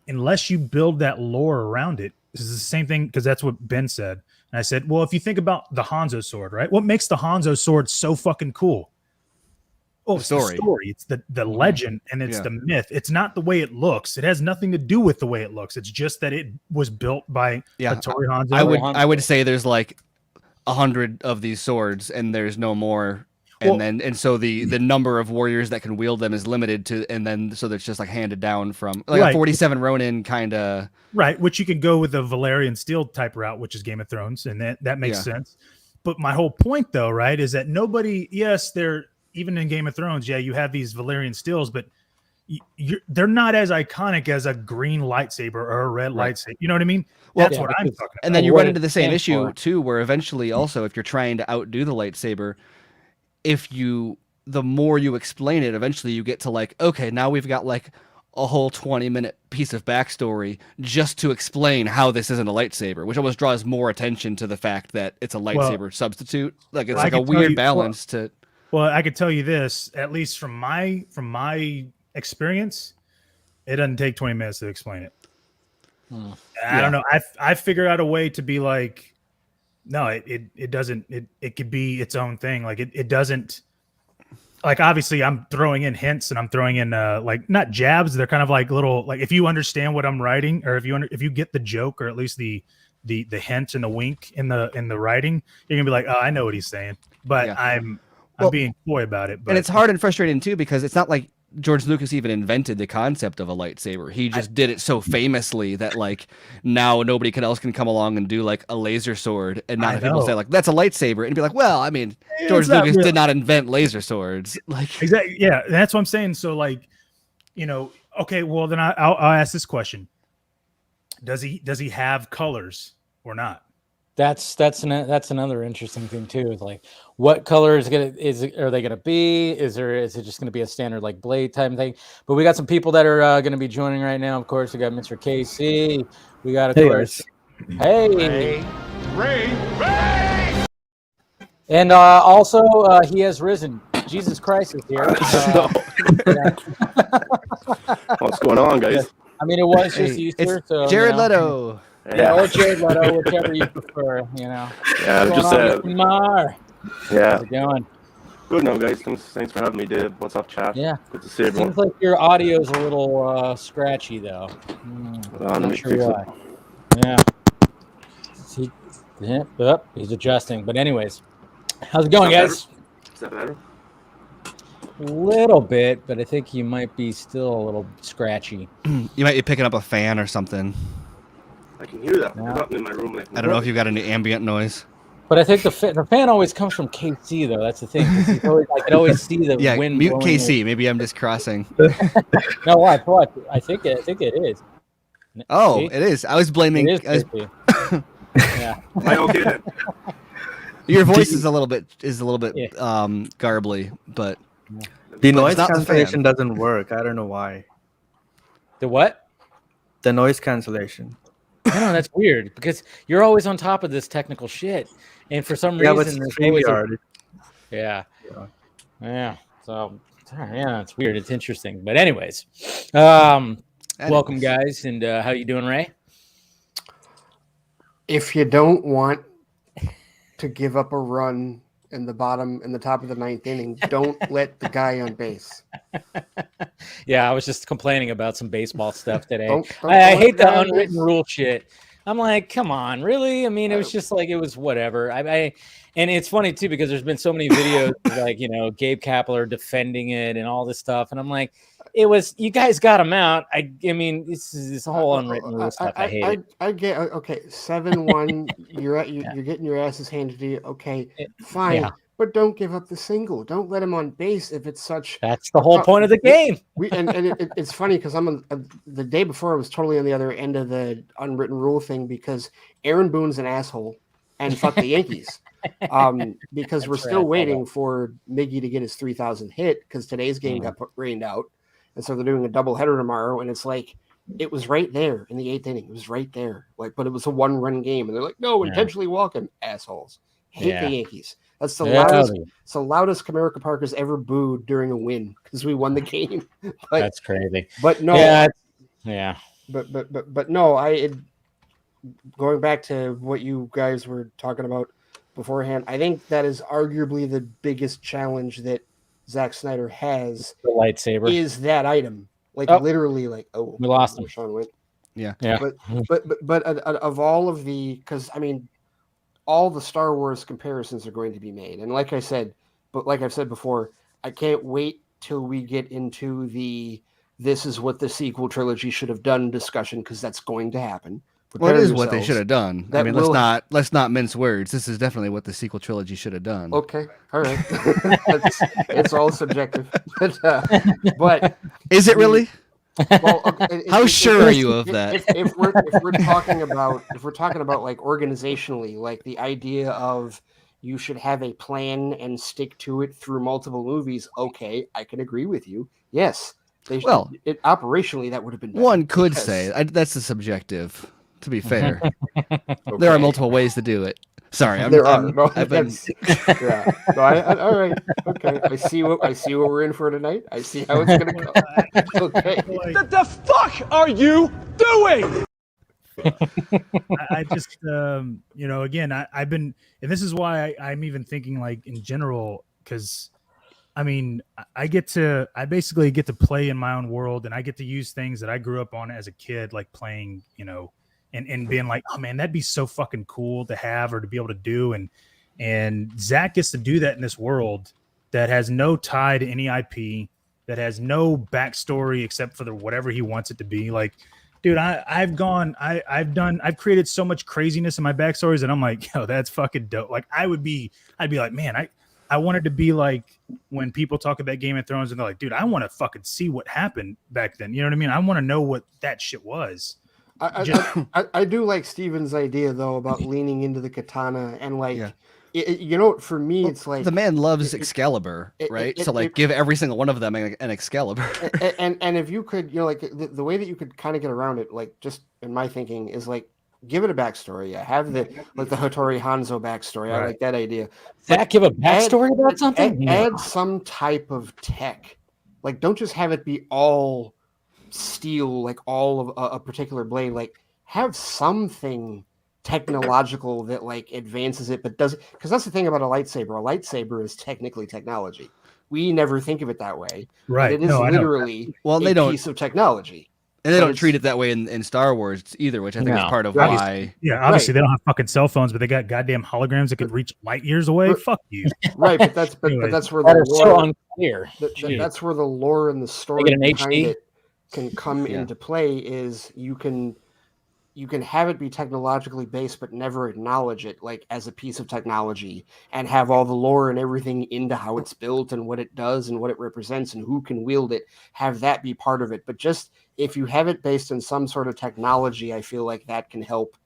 Unless you build that lore around it. This is the same thing, because that's what Ben said. And I said, well, if you think about the Hanzo sword, right? What makes the Hanzo sword so fucking cool? Oh, it's the story. It's the legend, and it's the myth. It's not the way it looks. It has nothing to do with the way it looks. It's just that it was built by Hattori Hanzo. I would say there's like 100 of these swords, and there's no more. And so the number of warriors that can wield them is limited to, and then so that's just like handed down from like a 47 Ronin kind of which you can go with a Valerian steel type route, which is Game of Thrones, and that makes sense. But my whole point though, right, is that nobody, they're even in Game of Thrones, you have these Valerian steels, but they're not as iconic as a green lightsaber or a red lightsaber. You know what I mean? That's what I'm talking about. And then you run into the same issue too, where eventually also if you're trying to outdo the lightsaber, the more you explain it, eventually you get to like, okay, now we've got like a whole 20-minute piece of backstory just to explain how this isn't a lightsaber, which almost draws more attention to the fact that it's a lightsaber substitute. Like it's like a weird balance to. Well, I could tell you this, at least from my experience, it doesn't take 20 minutes to explain it. I don't know. I figured out a way to be like, no, it doesn't. It could be its own thing. Like it doesn't. Like obviously, I'm throwing in hints and I'm throwing in like not jabs. They're kind of like little like if you understand what I'm writing, or if you get the joke, or at least the hint and the wink in the writing, you're gonna be like, oh, I know what he's saying. But Yeah. I'm being coy about it. But And it's hard and frustrating too because it's not like George Lucas even invented the concept of a lightsaber. He just did it so famously that like now nobody else can come along and do like a laser sword and not have people say like that's a lightsaber and be like, well, I mean, George Lucas did not invent laser swords. Like exactly, yeah, that's what I'm saying. So like, okay, well then I'll ask this question: Does he have colors or not? That's another interesting thing too. Is like, what color are they gonna be? Is it just gonna be a standard like blade type thing? But we got some people that are gonna be joining right now. Of course, we got Mr. KC. We got of course, Ray, and also he has risen. Jesus Christ is here. What's going on, guys? I mean, it was just Easter, so Jared Leto. Yeah, or Jared Leto, whichever you prefer, Yeah, Mar. Yeah. How's it going? Good now, guys. Thanks for having me, Dave. What's up, chat? Yeah. Good to see everyone. Seems like your audio's a little scratchy, though. Let me sure fix why. Yeah. He's adjusting. But anyways, how's it going, guys? Is that better? A little bit, but I think you might be still a little scratchy. You might be picking up a fan or something. I can hear that. There's nothing in my room. I don't know if you got any ambient noise. But I think the fan always comes from KC, though. That's the thing. I can always see the wind. Mute KC. Maybe I'm just crossing. No, what? I think it is. Oh, See? it is. I was blaming. It is KC. Yeah. Am I okay then? Your voice is a little bit garbly, but the noise cancellation doesn't work. I don't know why. The what? The noise cancellation. I know, that's weird because you're always on top of this technical shit, and for some reason, there's always yeah. So it's weird. It's interesting, but anyways, welcome guys, and how you doing, Ray? If you don't want to give up a run in the top of the ninth inning, don't let the guy on base. Yeah, I was just complaining about some baseball stuff today. Don't I hate the unwritten rule shit. I'm like, come on, really? I mean, it was just like it was whatever. And it's funny too because there's been so many videos of, like, Gabe Kapler defending it and all this stuff, and I'm like, it was, you guys got him out. I mean, this whole unwritten rule stuff. I hate it. I get okay. 7-1. You're getting your asses handed to you. Okay, fine. Yeah. But don't give up the single. Don't let him on base if it's such. That's the whole point of the game. It's funny because the day before I was totally on the other end of the unwritten rule thing because Aaron Boone's an asshole and fuck the Yankees. Because we're still waiting for Miggy to get his 3,000 hit because today's game got rained out, and so they're doing a doubleheader tomorrow. And it's like it was right there in the 8th inning. It was right there, but it was a 1-run game, and they're like, no, intentionally walking, assholes. Hate the Yankees. That's the loudest Comerica Park has ever booed during a win because we won the game. That's crazy. But no, But no, going back to what you guys were talking about beforehand, I think that is arguably the biggest challenge that Zack Snyder has. The lightsaber is that item, literally, we lost him. Sean went. Yeah. But of all of the, because I mean, all the Star Wars comparisons are going to be made. And like I've said before, I can't wait till we get into this is what the sequel trilogy should have done discussion, because that's going to happen. Well, it is what they should have done. I mean, let's not mince words. This is definitely what the sequel trilogy should have done. Okay. All right. It's all subjective. But is it really? Well, how sure are you of that? If we're talking about like organizationally, like the idea of you should have a plan and stick to it through multiple movies. Okay, I can agree with you. Yes, operationally that would have been better. One could say that's a subjective. To be fair, there are multiple ways to do it. Sorry, all right. Okay, I see what we're in for tonight. I see how it's gonna go. Okay. What the fuck are you doing? I just, you know, again, I've been, and this is why I'm even thinking like in general, because I mean, I basically get to play in my own world, and I get to use things that I grew up on as a kid, like playing, you know, and being like, oh man, that'd be so fucking cool to have or to be able to do. And Zach gets to do that in this world that has no tie to any IP, that has no backstory except for whatever he wants it to be. Like, dude, I've created so much craziness in my backstories, and I'm like, yo, that's fucking dope. Like, I'd be like, man, I wanted to be like when people talk about Game of Thrones and they're like, dude, I want to fucking see what happened back then. You know what I mean? I want to know what that shit was. I do like Steven's idea though about leaning into the katana and like, you know, for me, it's like the man loves Excalibur, right? So like, give every single one of them an Excalibur. and if you could, you know, like the way that you could kind of get around it, like just in my thinking, is like give it a backstory. Yeah, have the Hattori Hanzo backstory. Right. I like that idea. Zach, give a backstory about something. Add some type of tech. Like, don't just have it be all steel, like all of a particular blade. Like, have something technological that like advances it, but doesn't. Because that's the thing about a lightsaber. A lightsaber is technically technology. We never think of it that way. Right. It is literally piece of technology. And they don't treat it that way in Star Wars either, which I think is part of why. Yeah, obviously they don't have fucking cell phones, but they got goddamn holograms that could reach light years away. Fuck you. Right, but that's where the lore, so unclear. That's where the lore and the story behind it can come into play. Is you can have it be technologically based, but never acknowledge it like as a piece of technology, and have all the lore and everything into how it's built and what it does and what it represents and who can wield it. Have that be part of it, but just if you have it based in some sort of technology, I feel like that can help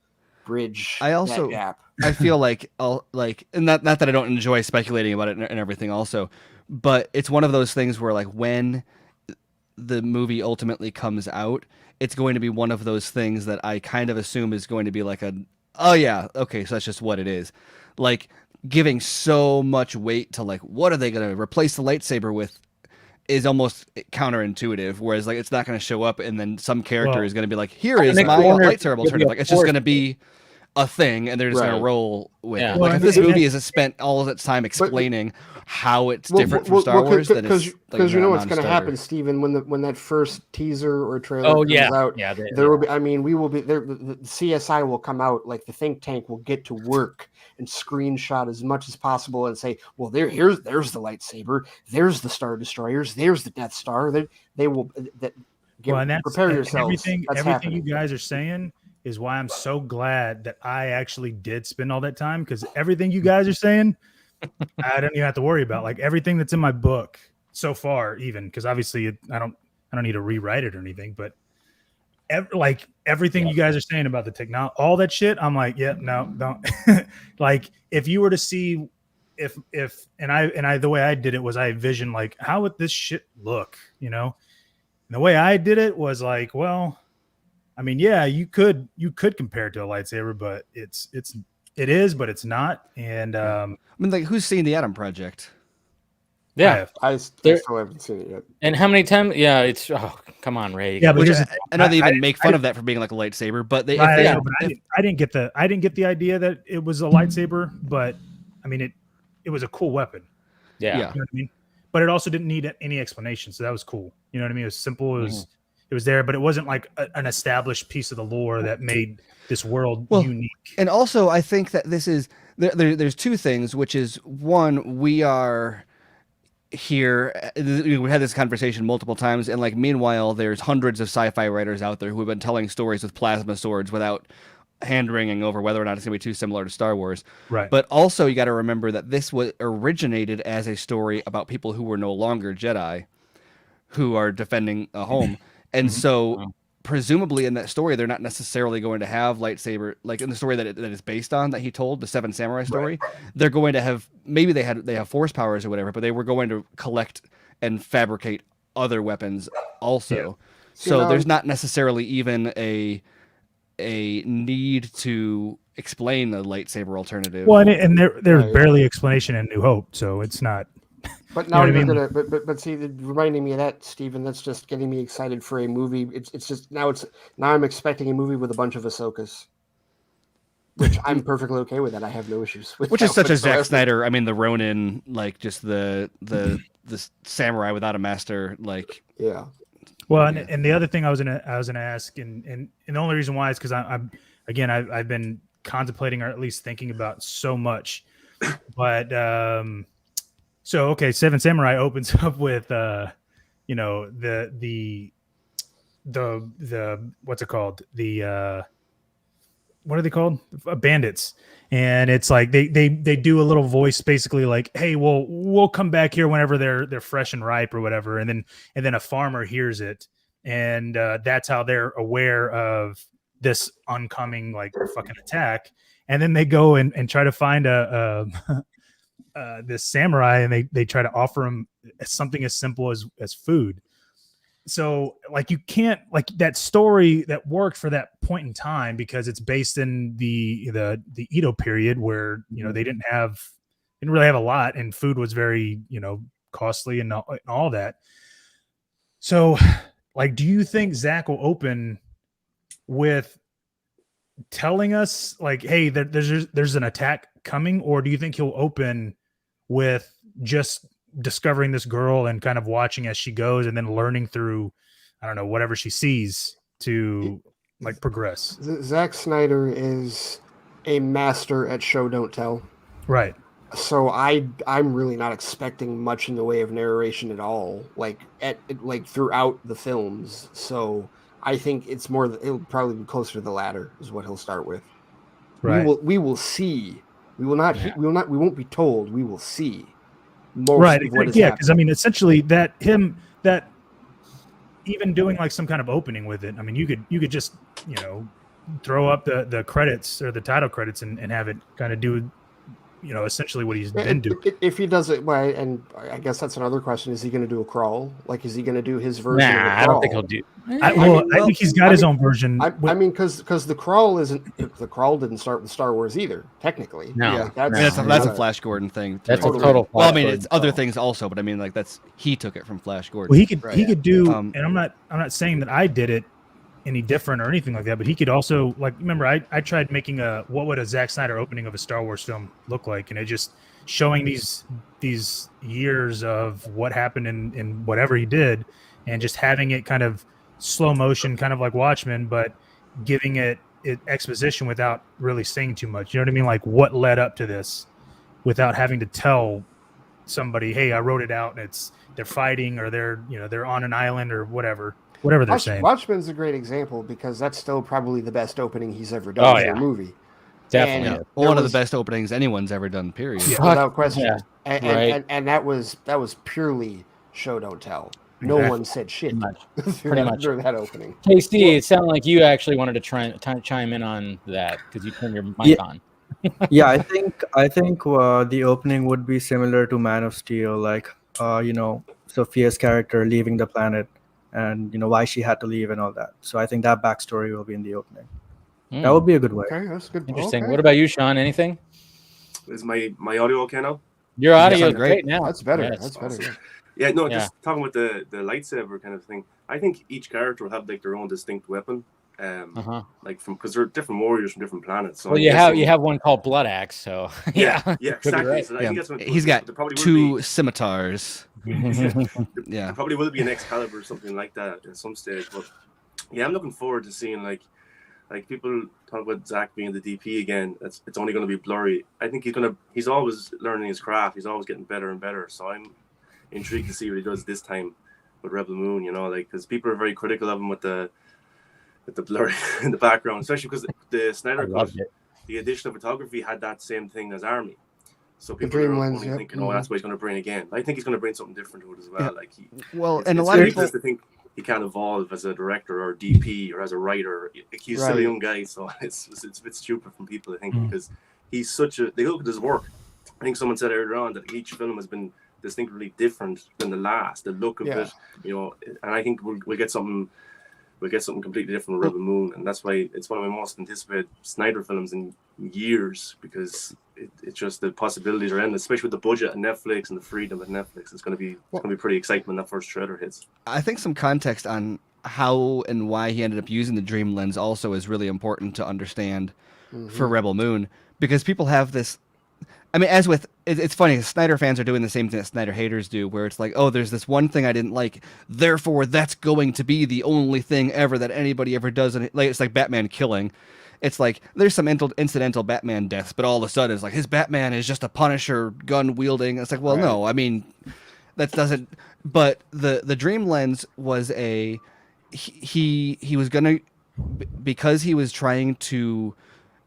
bridge that gap. I feel like, and not that I don't enjoy speculating about it and everything also, but it's one of those things where like when the movie ultimately comes out, it's going to be one of those things that I kind of assume is going to be like oh yeah, okay, so that's just what it is. Like giving so much weight to like, what are they going to replace the lightsaber with? Is almost counterintuitive, whereas like it's not going to show up and then some character is going to be like, here is my lightsaber alternative. Like it's just going to be a thing and they're just going to roll with it. Like if this movie has spent all of its time explaining how it's different from Star Wars, then it's because you know what's going to happen, Steven, when that first teaser or trailer comes out, there will be. I mean, we will be there. The CSI will come out, like the think tank will get to work and screenshot as much as possible and say, well, there's the lightsaber, there's the Star Destroyers, there's the Death Star. They will prepare yourselves. Everything you guys are saying is why I'm so glad that I actually did spend all that time, because everything you guys are saying, I don't even have to worry about. Like everything that's in my book so far, even because obviously I don't need to rewrite it or anything, but everything you guys are saying about the technology, all that shit, I'm like, yeah, no, don't. Like if you were to see, if I the way I did it was I envisioned like how would this shit look, you know? And the way I did it was like, well, I mean, yeah, you could compare it to a lightsaber, but it is, but it's not. And I mean, like, who's seen the Adam Project? Yeah, I still haven't seen it yet. And how many times? Yeah, it's come on, Ray. Yeah, but I know they even make fun of that for being like a lightsaber, but I didn't get the idea that it was a lightsaber, but I mean it was a cool weapon. Yeah, you know what I mean. But it also didn't need any explanation, so that was cool. You know what I mean? It was simple. It was there, but it wasn't like an established piece of the lore that made this world unique. And also, I think that this is there's two things, which is one, we are here. We had this conversation multiple times, and like meanwhile, there's hundreds of sci-fi writers out there who have been telling stories with plasma swords without hand-wringing over whether or not it's going to be too similar to Star Wars. Right. But also, you got to remember that this was originated as a story about people who were no longer Jedi, who are defending a home. And so presumably in that story, they're not necessarily going to have lightsaber, like in the story that it is based on, that he told, the Seven Samurai story. Right. They're going to have, maybe they have force powers or whatever, but they were going to collect and fabricate other weapons also. Yeah. So there's not necessarily even a need to explain the lightsaber alternative. Well, and there's barely explanation in New Hope, so it's not. But now You know you're what I mean? gonna, but see, reminding me of that, Steven, that's just getting me excited for a movie. It's just now I'm expecting a movie with a bunch of Ahsokas, which I'm perfectly okay with. That I have no issues with. Which is such a Zack whatsoever. Snyder. I mean, the Ronin, like just the samurai without a master, like Yeah. Well, and the other thing I was gonna ask, and the only reason why is because I'm again I've been contemplating or at least thinking about so much, but so okay, Seven Samurai opens up with you know the what's it called, the what are they called, bandits, and it's like they do a little voice basically like, hey, we'll come back here whenever they're fresh and ripe or whatever, and then a farmer hears it, and that's how they're aware of this oncoming like fucking attack, and then they go and try to find a this samurai, and they try to offer him something as simple as food. So like you can't, like, that story that worked for that point in time because it's based in the Edo period where, you know, they didn't really have a lot, and food was very, you know, costly and all that. So like, do you think Zach will open with telling us like, hey, there's an attack coming, or do you think he'll open with just discovering this girl and kind of watching as she goes and then learning through, I don't know, whatever she sees to like progress? Zack Snyder is a master at show don't tell. Right. So I'm really not expecting much in the way of narration at all, like throughout the films. So I think it'll probably be closer to the latter is what he'll start with. Right. We will see. We will not. Yeah. We will not. We won't be told. We will see. Most Right. of what is Yeah. Because I happening. mean, essentially that even doing like some kind of opening with it. I mean, you could just, you know, throw up the credits or the title credits and have it kind of do, you know, essentially what he's been doing. If he does it, well, and I guess that's another question: is he going to do a crawl? Like, is he going to do his version of a crawl? I don't think he'll do. I think he's got his own version. I mean, because the crawl didn't start with Star Wars either, technically. No, Like, that's a Flash Gordon thing. That's too. a total. Well, I mean, Flash it's other things also, but I mean, like he took it from Flash Gordon. Well, he could do, and I'm not saying that I did it any different or anything like that, but he could also, like, remember I tried making what would a Zack Snyder opening of a Star Wars film look like, and it just showing these years of what happened in whatever he did, and just having it kind of slow motion, kind of like Watchmen, but giving it exposition without really saying too much. You know what I mean? Like what led up to this, without having to tell somebody, hey, I wrote it out, and they're fighting, or they're on an island, or whatever they're saying. Watchmen's a great example because that's still probably the best opening he's ever done for a movie. Definitely. One of the best openings anyone's ever done, period. Yeah, without question. Yeah. And that was purely show don't tell. No one said shit during that opening. KC, it sounded like you actually wanted to chime in on that because you turned your mic on. Yeah, I think the opening would be similar to Man of Steel, like you know, Sophia's character leaving the planet, and you know why she had to leave and all that. So I think that backstory will be in the opening. That would be a good way. Okay, that's good. Interesting. Okay. What about you, Sean? Anything? Is my audio okay now? Your audio is great now. That's better. Yeah, That's better. Awesome. Yeah, no, just talking about the lightsaber kind of thing. I think each character will have like their own distinct weapon. Like because they're different warriors from different planets. So well, you have one called Blood Axe, so yeah, exactly. Right. So I think that's what He's got two scimitars. There probably will be an Excalibur or something like that at some stage. But yeah, I'm looking forward to seeing like people talk about Zach being the DP again. It's only going to be blurry. I think he's always learning his craft. He's always getting better and better. So I'm intrigued to see what he does this time with Rebel Moon. You know, like because people are very critical of him with the blur in the background, especially because the Snyder cut, the addition of photography had that same thing as Army. So people are only thinking, oh, that's what he's going to bring again. I think he's going to bring something different to it as well. Yeah. Like and a lot of people to think he can't evolve as a director or DP or as a writer. Like, he's still a young guy, so it's a bit stupid from people, I think, because he's they look at his work. I think someone said earlier on that each film has been distinctly different than the last. The look of it, you know, and I think we'll get something we get something completely different with Rebel Moon, and that's why it's one of my most anticipated Snyder films in years, because it's just the possibilities are endless, especially with the budget and Netflix and the freedom of Netflix. It's gonna be pretty exciting when that first trailer hits. I think some context on how and why he ended up using the dream lens also is really important to understand for Rebel Moon, because people have this. I mean, as with, it's funny, Snyder fans are doing the same thing that Snyder haters do, where it's like, oh, there's this one thing I didn't like, therefore that's going to be the only thing ever that anybody ever does. And it's like Batman killing. It's like, there's some incidental Batman deaths, but all of a sudden it's like, his Batman is just a Punisher gun wielding. It's like, well, no, I mean, that doesn't, but the dream lens was he was going to, because he was trying to,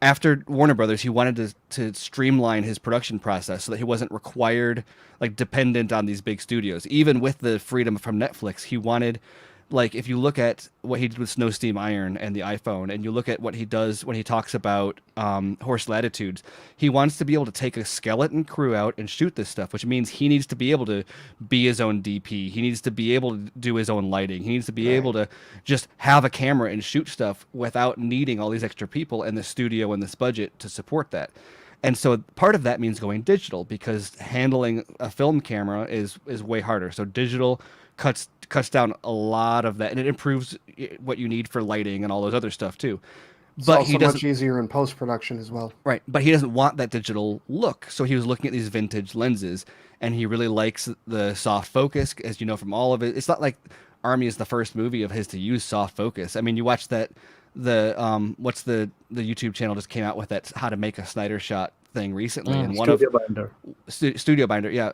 after Warner Brothers, he wanted to streamline his production process so that he wasn't required, like, dependent on these big studios. Even with the freedom from Netflix, he wanted, like, if you look at what he did with Snow Steam Iron and the iPhone, and you look at what he does when he talks about Horse Latitudes, he wants to be able to take a skeleton crew out and shoot this stuff, which means he needs to be able to be his own DP. He needs to be able to do his own lighting. He needs to be able to just have a camera and shoot stuff without needing all these extra people and the studio and this budget to support that. And so part of that means going digital, because handling a film camera is way harder. So digital cuts down a lot of that, and it improves what you need for lighting and all those other stuff too. But it's also much easier in post-production as well. Right, but he doesn't want that digital look. So he was looking at these vintage lenses, and he really likes the soft focus, as you know from all of it. It's not like Army is the first movie of his to use soft focus. I mean, you watch that, what's the YouTube channel just came out with that how to make a Snyder shot thing recently, and Studio Binder, yeah,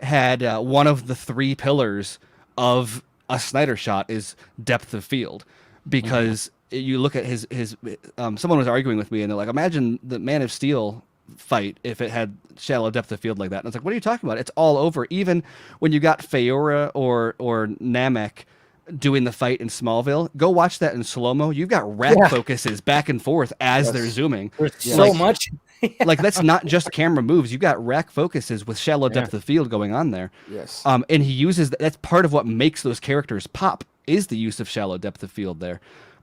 had one of the 3 pillars of a Snyder shot is depth of field, because you look at his someone was arguing with me, and they're like, imagine the Man of Steel fight if it had shallow depth of field like that. And I was like, what are you talking about? It's all over. Even when you got Feora or Namek doing the fight in Smallville, go watch that in slow-mo. You've got rack focuses back and forth as they're zooming. There's so much. Like, that's not just camera moves. You've got rack focuses with shallow depth of field going on there. Yes. And he uses that's part of what makes those characters pop, is the use of shallow depth of field there.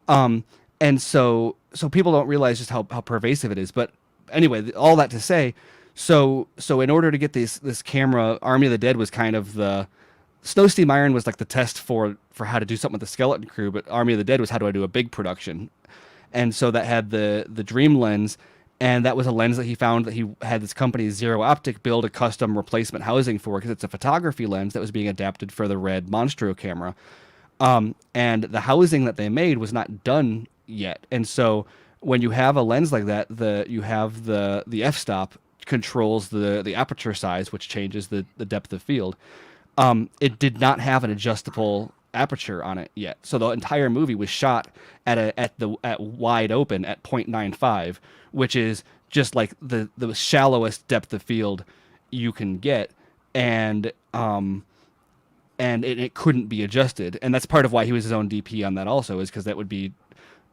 And so people don't realize just how pervasive it is. But anyway, all that to say, so in order to get this camera, Army of the Dead was kind of the Snow Steam Iron was like the test for how to do something with the skeleton crew, but Army of the Dead was how do I do a big production. And so that had the dream lens. And that was a lens that he found that he had this company, Zero Optic, build a custom replacement housing for, because it's a photography lens that was being adapted for the Red Monstro camera. And the housing that they made was not done yet. And so when you have a lens like that, you have the f-stop controls the aperture size, which changes the depth of field. It did not have an adjustable aperture on it yet. So the entire movie was shot at wide open at 0.95, which is just like the shallowest depth of field you can get, and it couldn't be adjusted. And that's part of why he was his own DP on that also, is because that would be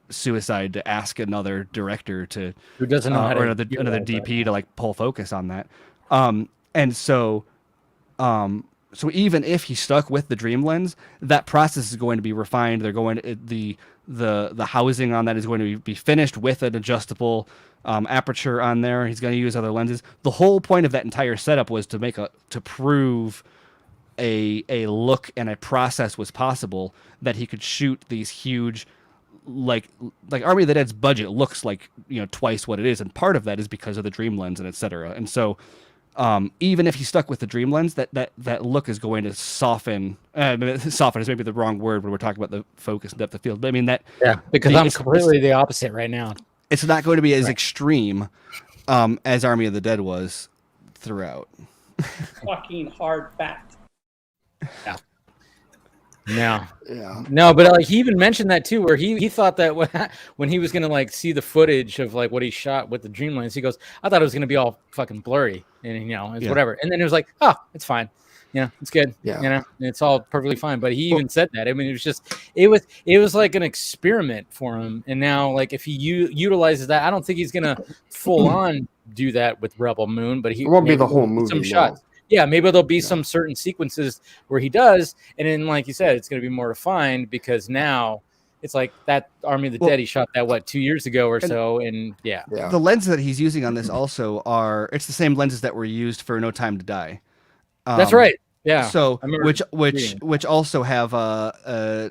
suicide to ask another director to, who doesn't know how to, or another DP to like pull focus on that. And so even if he stuck with the dream lens, that process is going to be refined. They're going to, the housing on that is going to be finished with an adjustable aperture on there. He's going to use other lenses. The whole point of that entire setup was to prove a look and a process was possible, that he could shoot these huge, like Army of the Dead's budget looks like, twice what it is, and part of that is because of the dream lens and etc. And so even if he stuck with the dream lens, that look is going to soften. Soften is maybe the wrong word when we're talking about the focus and depth of field. But I mean because I'm completely the opposite right now. It's not going to be as extreme as Army of the Dead was throughout. Fucking hard fact. Yeah. No, but like he even mentioned that too, where he thought that when he was gonna like see the footage of like what he shot with the dream lens, he goes, I thought it was gonna be all fucking blurry, and it's whatever. And then it was like, oh, it's fine. It's good. Yeah. It's all perfectly fine. But he even said that. I mean, it was like an experiment for him. And now, like, if he utilizes that, I don't think he's gonna full on do that with Rebel Moon, but it won't be the whole movie. Some shots. yeah, maybe there'll be some certain sequences where he does, and then like you said, it's going to be more refined because now it's like that Army of the Dead he shot that 2 years ago or so, and the lenses that he's using on this also it's the same lenses that were used for No Time to Die. That's right. Yeah. So which also have a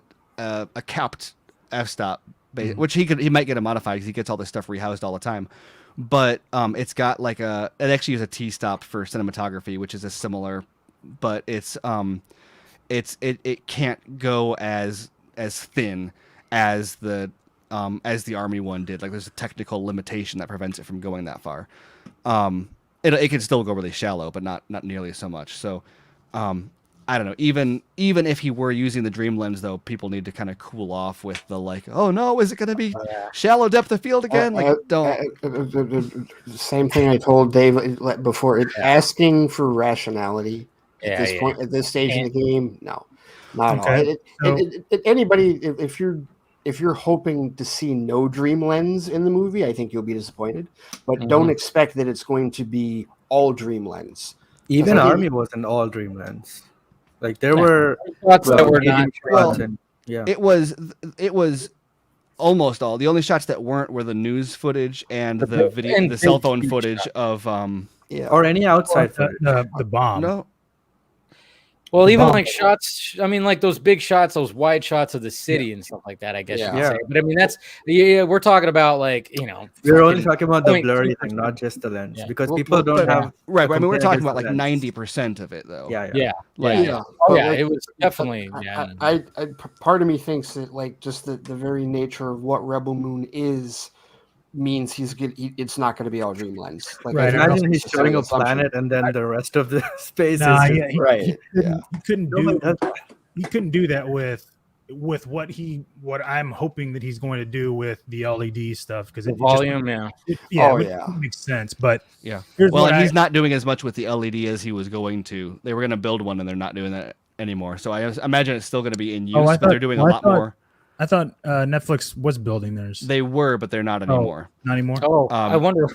capped f-stop, which he might get a modified because he gets all this stuff rehoused all the time. But it's got like it actually uses a T-stop for cinematography, which is a similar, but it can't go as thin as the Army one did. Like there's a technical limitation that prevents it from going that far. It can still go really shallow, but not nearly so much. So I don't know. Even if he were using the dream lens, though, people need to kind of cool off with the like, oh no, is it going to be shallow depth of field again? The same thing I told Dave before. Asking for rationality at this point, at this stage in the game, no, not at all. Anybody, if you're hoping to see no dream lens in the movie, I think you'll be disappointed. But don't expect that it's going to be all dream lens. Even Army wasn't all dream lens. Like there were shots that were not. It was almost all. The only shots that weren't were the news footage and the video, the cell phone footage of or any outside footage. The bomb. No. Well, even like shots, I mean, like those big shots, those wide shots of the city and stuff like that, I guess you could say. But I mean, that's, we're talking about like, we're only talking about the blurry thing, not just the lens, because people don't have. Right. I mean, we're talking about like 90% of it, though. It was definitely. I part of me thinks that like just the very nature of what Rebel Moon is means it's not going to be all dream lens. Like, right. Imagine he's showing a planet and then the rest of the space is just, right. He couldn't do that with what I'm hoping that he's going to do with the LED stuff, because it volume, it makes sense. But well, and he's not doing as much with the LED as he was going to. They were going to build one, and they're not doing that anymore. So I imagine it's still going to be in use, but they're doing a lot more. I thought Netflix was building theirs. They were, but they're not anymore. Not anymore. Oh, I wonder.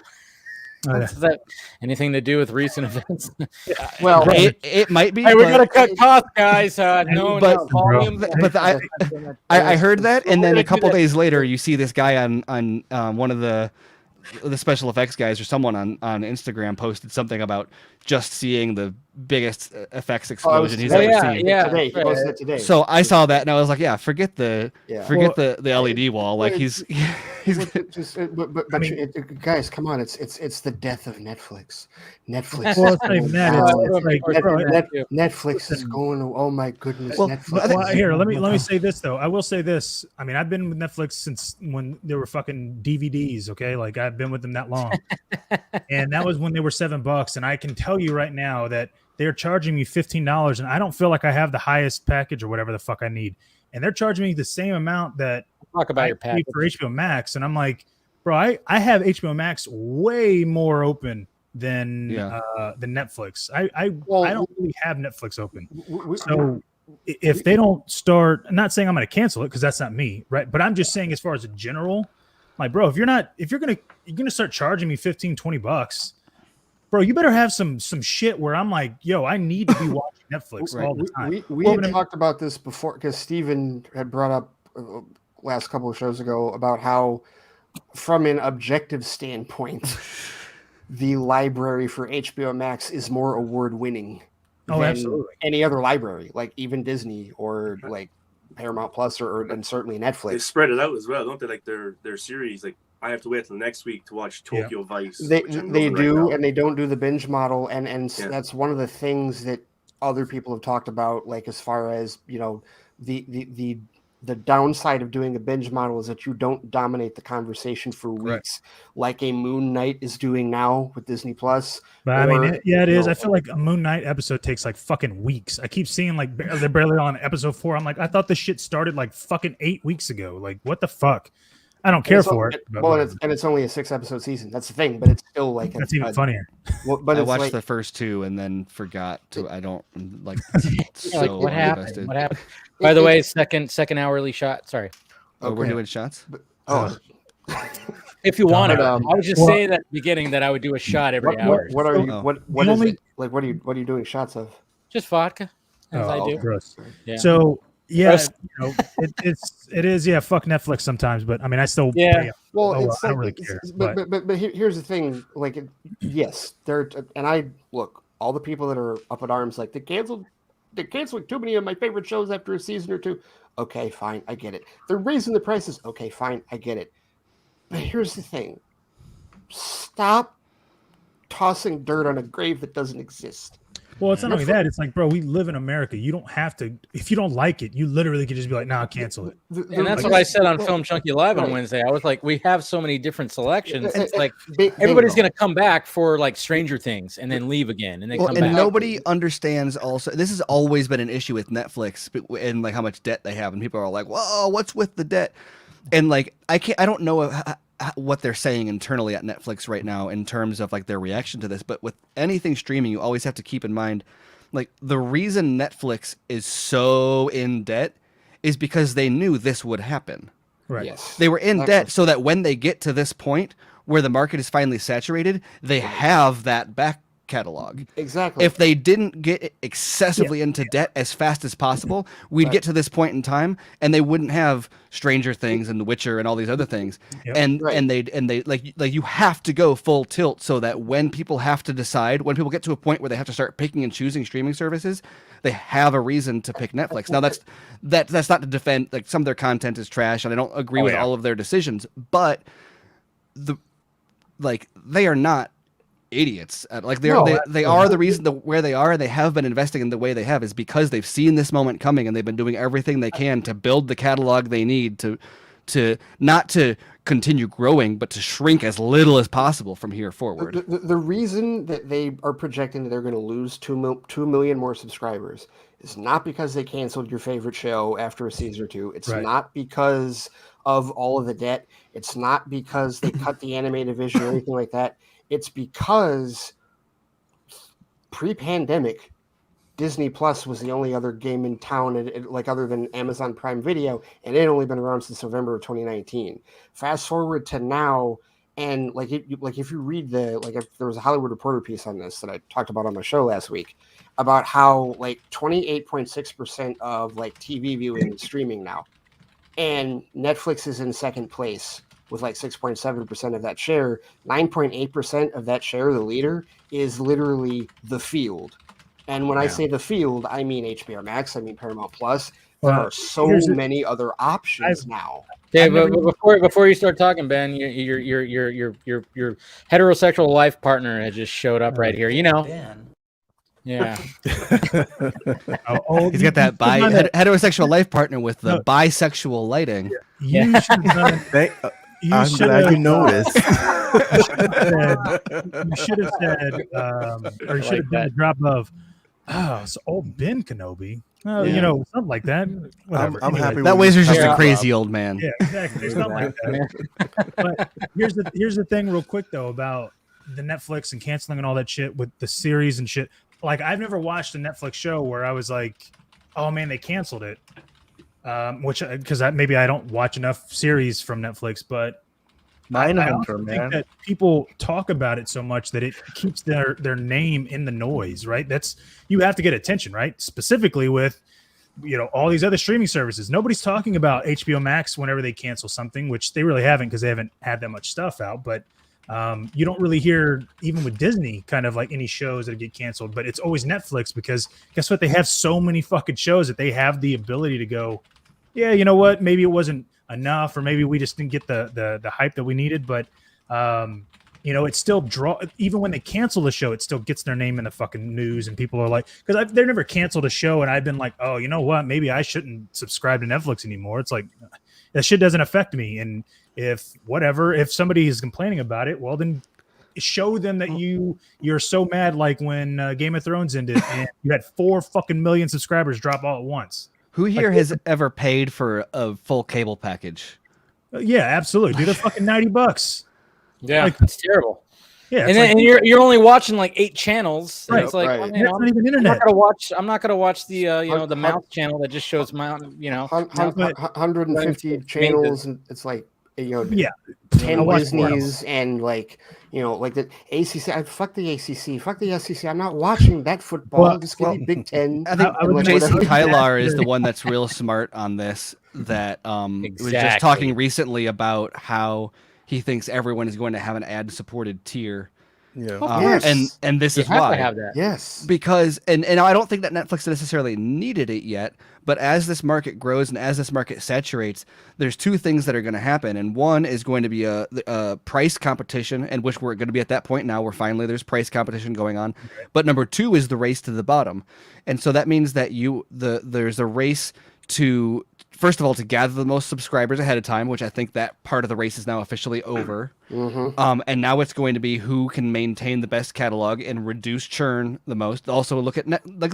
Is that anything to do with recent events? Well, it might be. Hey, we gotta cut costs, guys. Volume. But I heard that, and then a couple days later, you see this guy on one of the special effects guys or someone on Instagram posted something about just seeing the biggest effects explosion he's ever seen. Today. He posted it today. So I saw that and I was like, forget the LED wall. Like he's guys, come on, it's the death of Netflix. Netflix. Well, it's not even that. Netflix is going. Oh my goodness. Well, Netflix. Well, here, let me say this though. I will say this. I mean, I've been with Netflix since when they were fucking DVDs. Okay, like I've been with them that long, and that was when they were $7. And I can tell you right now that they're charging me $15, and I don't feel like I have the highest package or whatever the fuck I need. And they're charging me the same amount that talk about your package for HBO Max, and I'm like, bro, I have HBO Max way more open than Netflix. I don't really have Netflix open. So if they don't start, I'm not saying I'm going to cancel it because that's not me, right? But I'm just saying as far as a general, like, bro, if you're gonna start charging me $15-$20, bro, you better have some shit where I'm like, yo, I need to be watching Netflix all the time. We had talked about this before because Steven had brought up last couple of shows ago about how, from an objective standpoint, the library for HBO Max is more award-winning than absolutely any other library, like even Disney or like Paramount Plus and certainly Netflix. They spread it out as well, don't they? Like their series, like I have to wait till next week to watch Tokyo Vice. They do, and they don't do the binge model, and that's one of the things that other people have talked about, like as far as the downside of doing a binge model is that you don't dominate the conversation for weeks, like a Moon Knight is doing now with Disney Plus. But I mean, it is. I feel like a Moon Knight episode takes like fucking weeks. I keep seeing like they're barely on episode 4. I'm like, I thought this shit started like fucking 8 weeks ago. Like, what the fuck? I don't care for it. It's only a 6-episode season. That's the thing, but it's still like that's even funnier. But I watched the first 2 and then forgot to. I don't like. So what happened? What happened? By the way, second hourly shot. Sorry. Oh, we're doing shots. If you want it, But, I was just saying at the beginning that I would do a shot every hour. What are you? Oh. What is it? Like, what are you doing shots of? Just vodka, as I do. Gross. Yeah. So yeah, Gross. you know, it is fuck Netflix sometimes, but I mean I still Yeah. Well, I it's don't like, really care. but here's the thing. Like, yes, there. And I look, all the people that are up in arms, like they're canceling too many of my favorite shows after a season or two. Okay, fine, I get it. They're raising the prices. Okay, fine, I get it. But here's the thing. Stop tossing dirt on a grave that doesn't exist. Well, it's not only that. It's like, bro, we live in America. You don't have to. If you don't like it, you literally could just be like, "Nah, cancel it." And that's what I said on Film Junkee Live on Wednesday. I was like, we have so many different selections. It's like everybody's going to come back for like Stranger Things and then leave again and then come back. Nobody understands also. This has always been an issue with Netflix and like how much debt they have. And people are like, whoa, what's with the debt? And like, I don't know what they're saying internally at Netflix right now in terms of like their reaction to this, but with anything streaming, you always have to keep in mind, like the reason Netflix is so in debt is because they knew this would happen. Right. Yes. They were in debt so that when they get to this point where the market is finally saturated, they have that back catalog. Exactly. If they didn't get excessively into debt as fast as possible, we'd get to this point in time and they wouldn't have Stranger Things and The Witcher and all these other things. And they like you have to go full tilt so that when people have to decide, when people get to a point where they have to start picking and choosing streaming services, they have a reason to pick Netflix. Now that's not to defend, like some of their content is trash and I don't agree with all of their decisions, but they are not idiots. Like they are the reason where they are. They have been investing in the way they have is because they've seen this moment coming and they've been doing everything they can to build the catalog they need to not to continue growing, but to shrink as little as possible from here forward. The reason that they are projecting that they're going to lose 2 million more subscribers is not because they canceled your favorite show after a season or two. It's not because of all of the debt. It's not because they cut the animated vision or anything like that. It's because pre-pandemic, Disney Plus was the only other game in town, like other than Amazon Prime Video, and it had only been around since November of 2019. Fast forward to now, and if you read there was a Hollywood Reporter piece on this that I talked about on my show last week about how 28.6% of TV viewing is streaming now, and Netflix is in second place with 6.7% of that share. 9.8% of that share, the leader, is literally The Field. And when I say The Field, I mean HBO Max, I mean Paramount Plus. There are so many other options now. Okay, but before you start talking, Ben, your heterosexual life partner has just showed up right here. You know. Ben. Yeah. He's got that heterosexual life partner with the bisexual lighting. You should have done I'm glad you noticed. You should have said, or you should have done a drop of, it's old Ben Kenobi. Something like that. Whatever. I'm happy. That Wazer's just a crazy old man. Yeah, exactly. Something like that. But here's the thing, real quick though, about the Netflix and canceling and all that shit with the series and shit. Like, I've never watched a Netflix show where I was like, oh man, they canceled it. Because maybe I don't watch enough series from Netflix, but I also think that people talk about it so much that it keeps their name in the noise, right? You have to get attention, right? Specifically with all these other streaming services. Nobody's talking about HBO Max whenever they cancel something, which they really haven't because they haven't had that much stuff out. But you don't really hear, even with Disney, kind of like any shows that get canceled. But it's always Netflix because guess what? They have so many fucking shows that they have the ability to go, yeah, you know what? Maybe it wasn't enough, or maybe we just didn't get the hype that we needed. But it still even when they cancel the show, it still gets their name in the fucking news, and people are like, because they've never canceled a show, and I've been like, oh, you know what? Maybe I shouldn't subscribe to Netflix anymore. It's like that shit doesn't affect me, and if somebody is complaining about it, well then show them that you're so mad, like when Game of Thrones ended and you had 4 fucking million subscribers drop all at once. Who here has ever paid for a full cable package? Yeah, absolutely. Dude, they're fucking $90. Yeah, it's terrible. Yeah, and you're only watching 8 channels. Right, it's like, right. Not even internet. I'm not gonna watch the the mouth channel that just shows 150 channels, and it's like Yeah. 10 I watched Disneys and like the ACC. Fuck the ACC. Fuck the SEC. I'm not watching that football. Well, Just give me Big Ten. I think and, like, Jason whatever. Kylar is the one that's real smart on this. That was just talking recently about how he thinks everyone is going to have an ad-supported tier. Yeah. And this You is have why. to have that. Yes. Because and I don't think that Netflix necessarily needed it yet, but as this market grows and as this market saturates, there's two things that are going to happen, and one is going to be a price competition, and which we're going to be at that point now where finally there's price competition going on. Okay. But number two is the race to the bottom, and so that means that there's a race to, first of all, to gather the most subscribers ahead of time, which I think that part of the race is now officially over. Mm-hmm. And now it's going to be who can maintain the best catalog and reduce churn the most. Also, look at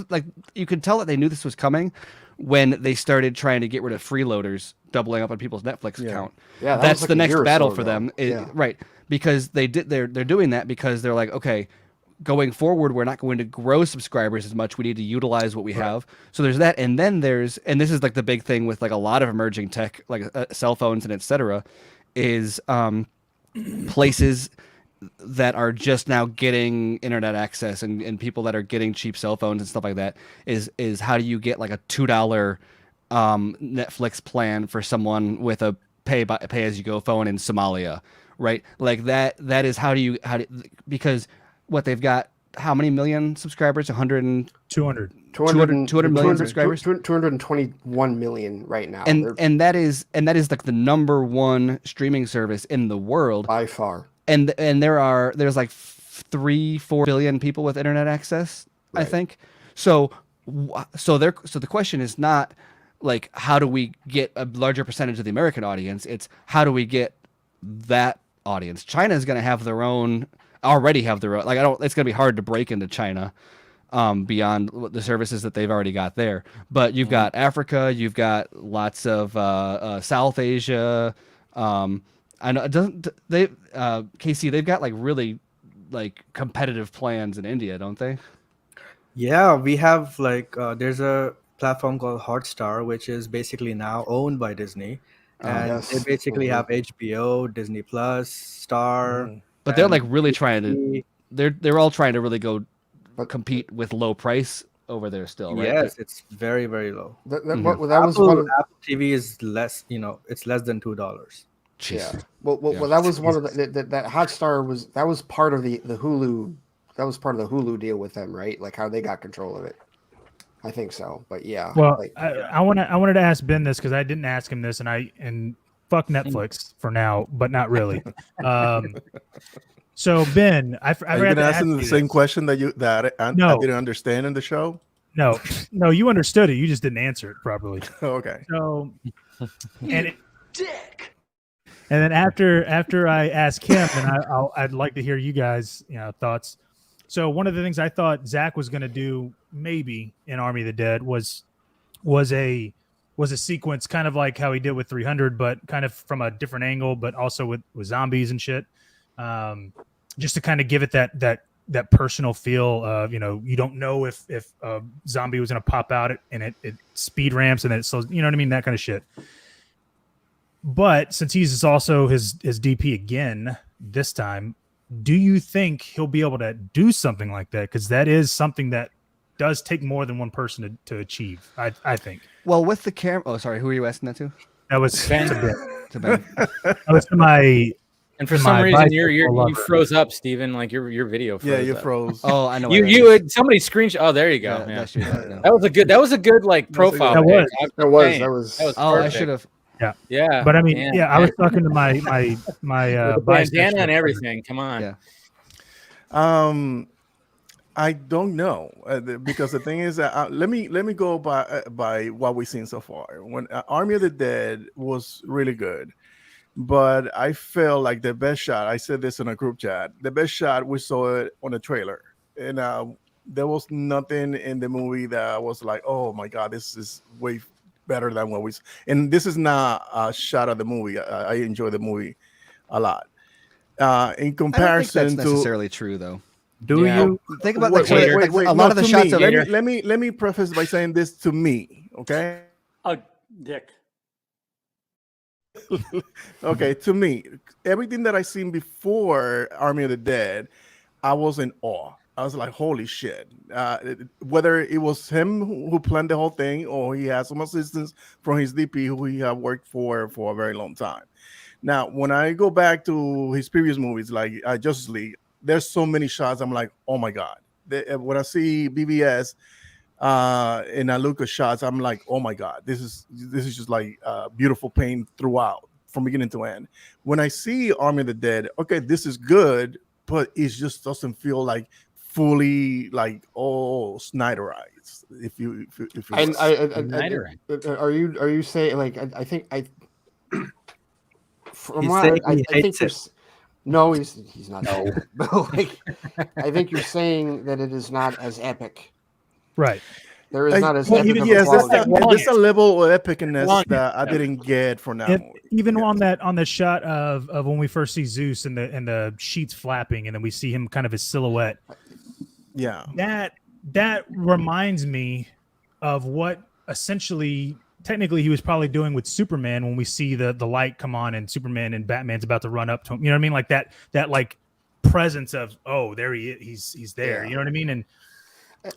like you could tell that they knew this was coming when they started trying to get rid of freeloaders, doubling up on people's Netflix account. Yeah, that's like the next battle for ago. them, right? Because they're doing that because they're like, okay, going forward, we're not going to grow subscribers as much. We need to utilize what we have. So there's that, and then and this is like the big thing with like a lot of emerging tech, like cell phones and etc., is places that are just now getting internet access and people that are getting cheap cell phones and stuff like that is how do you get like a $2 Netflix plan for someone with a pay as you go phone in Somalia, right? Like that is how do you because what they've got, how many million subscribers? 200 million subscribers? 221 million right now. And that is like the number one streaming service in the world by far. And there's like 3-4 billion people with internet access, right. I think. So the question is not like how do we get a larger percentage of the American audience? It's how do we get that audience? China is going to already have their own. Like it's going to be hard to break into China beyond the services that they've already got there. But you've got Africa, you've got lots of South Asia. I know KC, they've got like really like competitive plans in India, don't they? Yeah, we have like there's a platform called Hotstar, which is basically now owned by Disney, and they basically have HBO, Disney Plus, Star. But they're like really trying to. They're all trying to really go compete with low price over there still, right? Yes, it's very, very low. Apple TV is less. It's less than $2. Yeah. Well, that was one of that Hotstar was part of the Hulu. That was part of the Hulu deal with them, right? Like how they got control of it. I think so, but yeah. Well, I wanted to ask Ben this because I didn't ask him this, and fuck Netflix for now, but not really. So Ben, I are you gonna ask him the same question that I didn't understand in the show? No, you understood it. You just didn't answer it properly. Okay. So, and then after I ask him, and I'd like to hear you guys, thoughts. So one of the things I thought Zach was going to do maybe in Army of the Dead was a sequence kind of like how he did with 300, but kind of from a different angle, but also with zombies and shit. Just to kind of give it that personal feel of, you don't know if a zombie was going to pop out and it speed ramps and then it slows, you know what I mean? That kind of shit. But since he's also his DP again this time, do you think he'll be able to do something like that? Because that is something that does take more than one person to achieve, I think. Well, with the camera. Oh, sorry. Who are you asking that to? That was Ben. To Ben. That was to my. And for some reason, you froze up, Steven. Like your video froze. Yeah, you froze. Oh, I know. You would somebody screenshot. Oh, there you go. Yeah. That was a good like profile. That was. Oh, I should have. Yeah. But I mean, I was talking to my bandana and everything. Come on. Yeah. I don't know because the thing is that let me go by what we've seen so far. When Army of the Dead was really good, but I felt like the best shot. I said this in a group chat. The best shot we saw it on a trailer, and there was nothing in the movie that was like, oh my god, this is way better than what we. And this is not a shot of the movie. I enjoy the movie a lot. In comparison, I don't think that's necessarily true though. Do you think about wait, a lot of the shots? Let me preface by saying this to me, okay? Oh, Dick. Okay, to me, everything that I seen before Army of the Dead, I was in awe. I was like, holy shit. Whether it was him who planned the whole thing or he had some assistance from his DP who he had worked for a very long time. Now, when I go back to his previous movies, like Justice League, there's so many shots. I'm like, oh my God. When I see BBS and I look at shots, I'm like, oh my God, this is just like beautiful paint throughout from beginning to end. When I see Army of the Dead, okay, this is good, but it just doesn't feel like fully like Snyderized. If you are you saying like I think from He's what saying I he think hates you're, it. no, he's not. No. But like, I think you're saying that it is not as epic. Right. There is not as epic even of a yes, quality. there's a level of epicness that I didn't get from that movie. Even on the shot of when we first see Zeus and the sheets flapping, and then we see him kind of his silhouette. Yeah. That reminds me of what essentially technically he was probably doing with Superman when we see the light come on and Superman and Batman's about to run up to him. You know what I mean? Like that like presence of, oh, there he is, he's there. Yeah. You know what I mean? And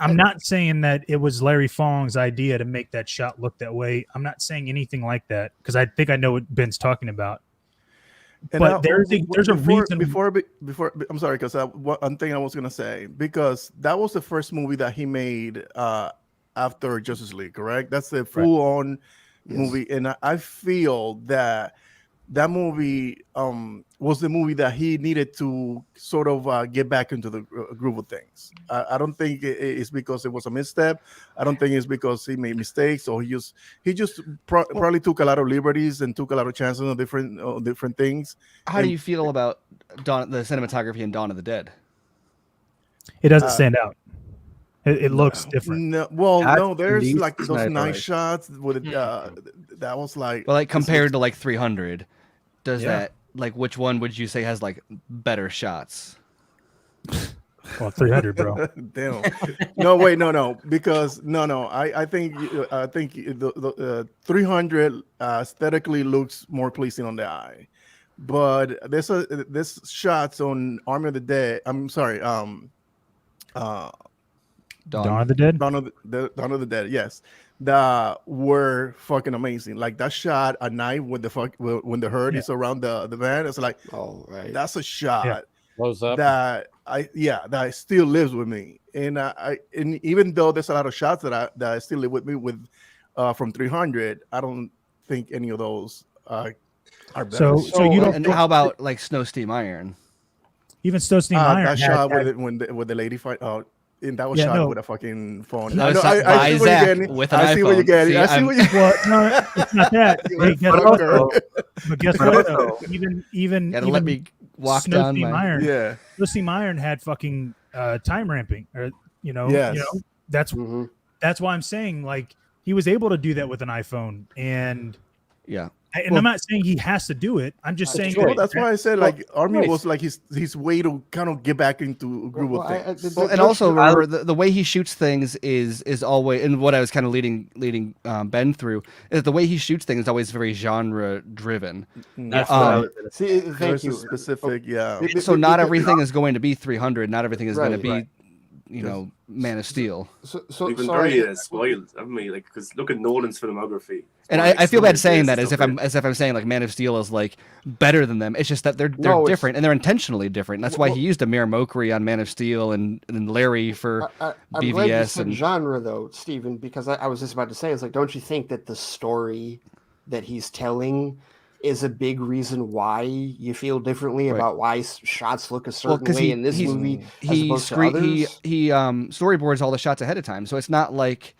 I'm not saying that it was Larry Fong's idea to make that shot look that way. I'm not saying anything like that because I think I know what Ben's talking about. And but there's a reason. Before, I'm sorry, because one thing I was gonna say, because that was the first movie that he made after Justice League, correct? That's the full-on movie, and I feel that movie was the movie that he needed to sort of get back into the groove of things. I don't think it's because it was a misstep. I don't think it's because he made mistakes or he just probably took a lot of liberties and took a lot of chances on different things. How do you feel about the cinematography in Dawn of the Dead? It doesn't stand out. It looks different. No, there's like those nice shots with that was like. Well, like compared to like 300, does that like which one would you say has like better shots? Well, 300, bro. Damn. No, because I think the 300 aesthetically looks more pleasing on the eye, but there's shots on Army of the Dead. I'm sorry, Dawn of the Dead. Dawn of the Dead. Yes, that were fucking amazing. Like that shot at night when the herd is around the van. It's like, oh right, that's a shot. Close up. That still lives with me. And and even though there's a lot of shots that still live with me from 300, I don't think any of those are better. So you don't. And how about like Snow Steam Iron? Even Snow Steam Iron. That shot with the lady fight. And that was shot with a fucking phone. I see what you're getting. With an iPhone. I see what you're getting. I see what you're getting. No, it's not that. Hey, guess what? But guess what? Though? Even gotta let me walk down Steam my Iron. Yeah. Snow Steam Iron had fucking time ramping, or Yes. that's why I'm saying like he was able to do that with an iPhone, and I'm not saying he has to do it. I'm just saying that's why I said like Army was like his way to kind of get back into a groove of things. And also remember the way he shoots things is always, and what I was kind of leading Ben through is the way he shoots things is always very genre driven. That's thank you. Specific, So not everything is going to be 300. Not everything is going to be. Man of Steel. So even very spoiled. I mean, like, because look at Nolan's filmography. And I feel bad saying that as if I'm saying like Man of Steel is like better than them. It's just that they're different and they're intentionally different. That's why he used Amir Mokri on Man of Steel and Larry for I'm BVS glad you said genre though, Stephen, because I was just about to say it's like, don't you think that the story that he's telling is a big reason why you feel differently about why shots look a certain way in this movie as opposed to others? He storyboards all the shots ahead of time, so it's not like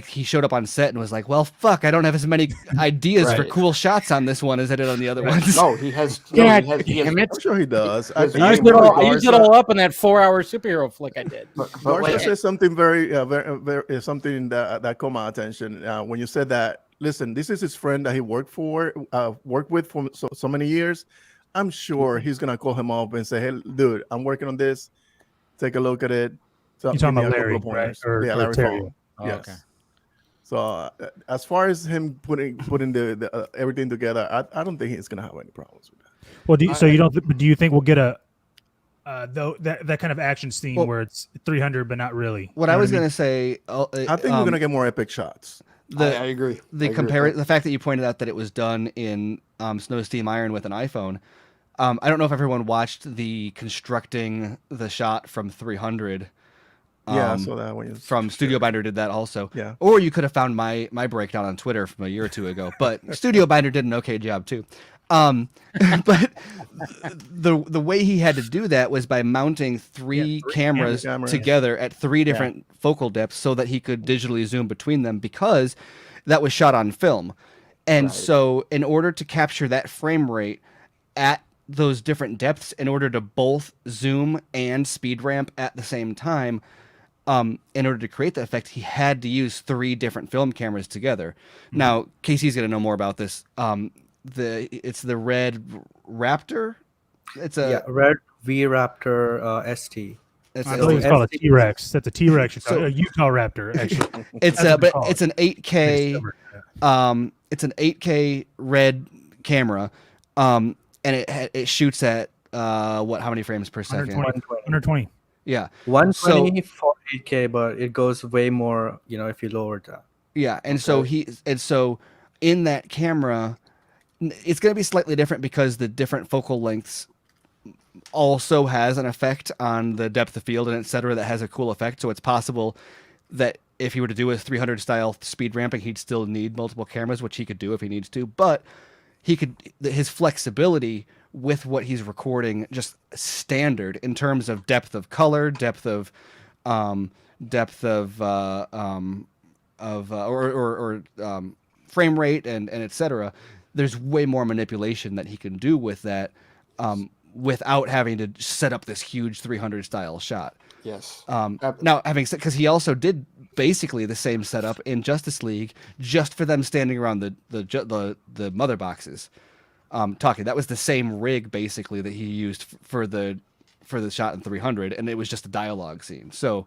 he showed up on set and was like, well, fuck, I don't have as many ideas for cool shots on this one as I did on the other ones. No, he has. I'm sure he does. I used it all up in that 4-hour superhero flick I did. Garza said something very something that caught my attention when you said that. Listen, this is his friend that he worked with for so many years. I'm sure he's gonna call him up and say, "Hey, dude, I'm working on this. Take a look at it." So you're talking about Larry, right? Larry Fong. Oh, yes. Okay. So as far as him putting the everything together, I don't think he's gonna have any problems with that. Well, do you think we'll get a that kind of action scene where it's 300 but not really? What I was gonna say, I think we're gonna get more epic shots. I agree. The fact that you pointed out that it was done in Snow Steam Iron with an iPhone. I don't know if everyone watched the constructing the shot from 300. Yeah, I saw that one. From Studio Binder did that also. Yeah. Or you could have found my breakdown on Twitter from a year or two ago. But Studio Binder did an okay job too. But the way he had to do that was by mounting three cameras together at three different focal depths so that he could digitally zoom between them, because that was shot on film. And so in order to capture that frame rate at those different depths, in order to both zoom and speed ramp at the same time, in order to create the effect, he had to use three different film cameras together. Now, Casey's going to know more about this. It's the Red Raptor. It's a Red V Raptor ST. I believe it's called a T-Rex. That's a T-Rex. A Utah Raptor, actually. It's an 8K. It's an 8K red camera, and it shoots at how many frames per second? 120. Yeah, 120 for 8K, but it goes way more, if you lower that. Yeah, and so in that camera, it's going to be slightly different because the different focal lengths also has an effect on the depth of field and etc. that has a cool effect. So it's possible that if he were to do a 300 style speed ramping, he'd still need multiple cameras, which he could do if he needs to. But his flexibility with what he's recording, just standard in terms of depth of color, depth of frame rate and etc. There's way more manipulation that he can do with that, without having to set up this huge 300 style shot. Yes. Now, having said, because he also did basically the same setup in Justice League, just for them standing around the mother boxes, talking. That was the same rig basically that he used for the shot in 300, and it was just a dialogue scene. So,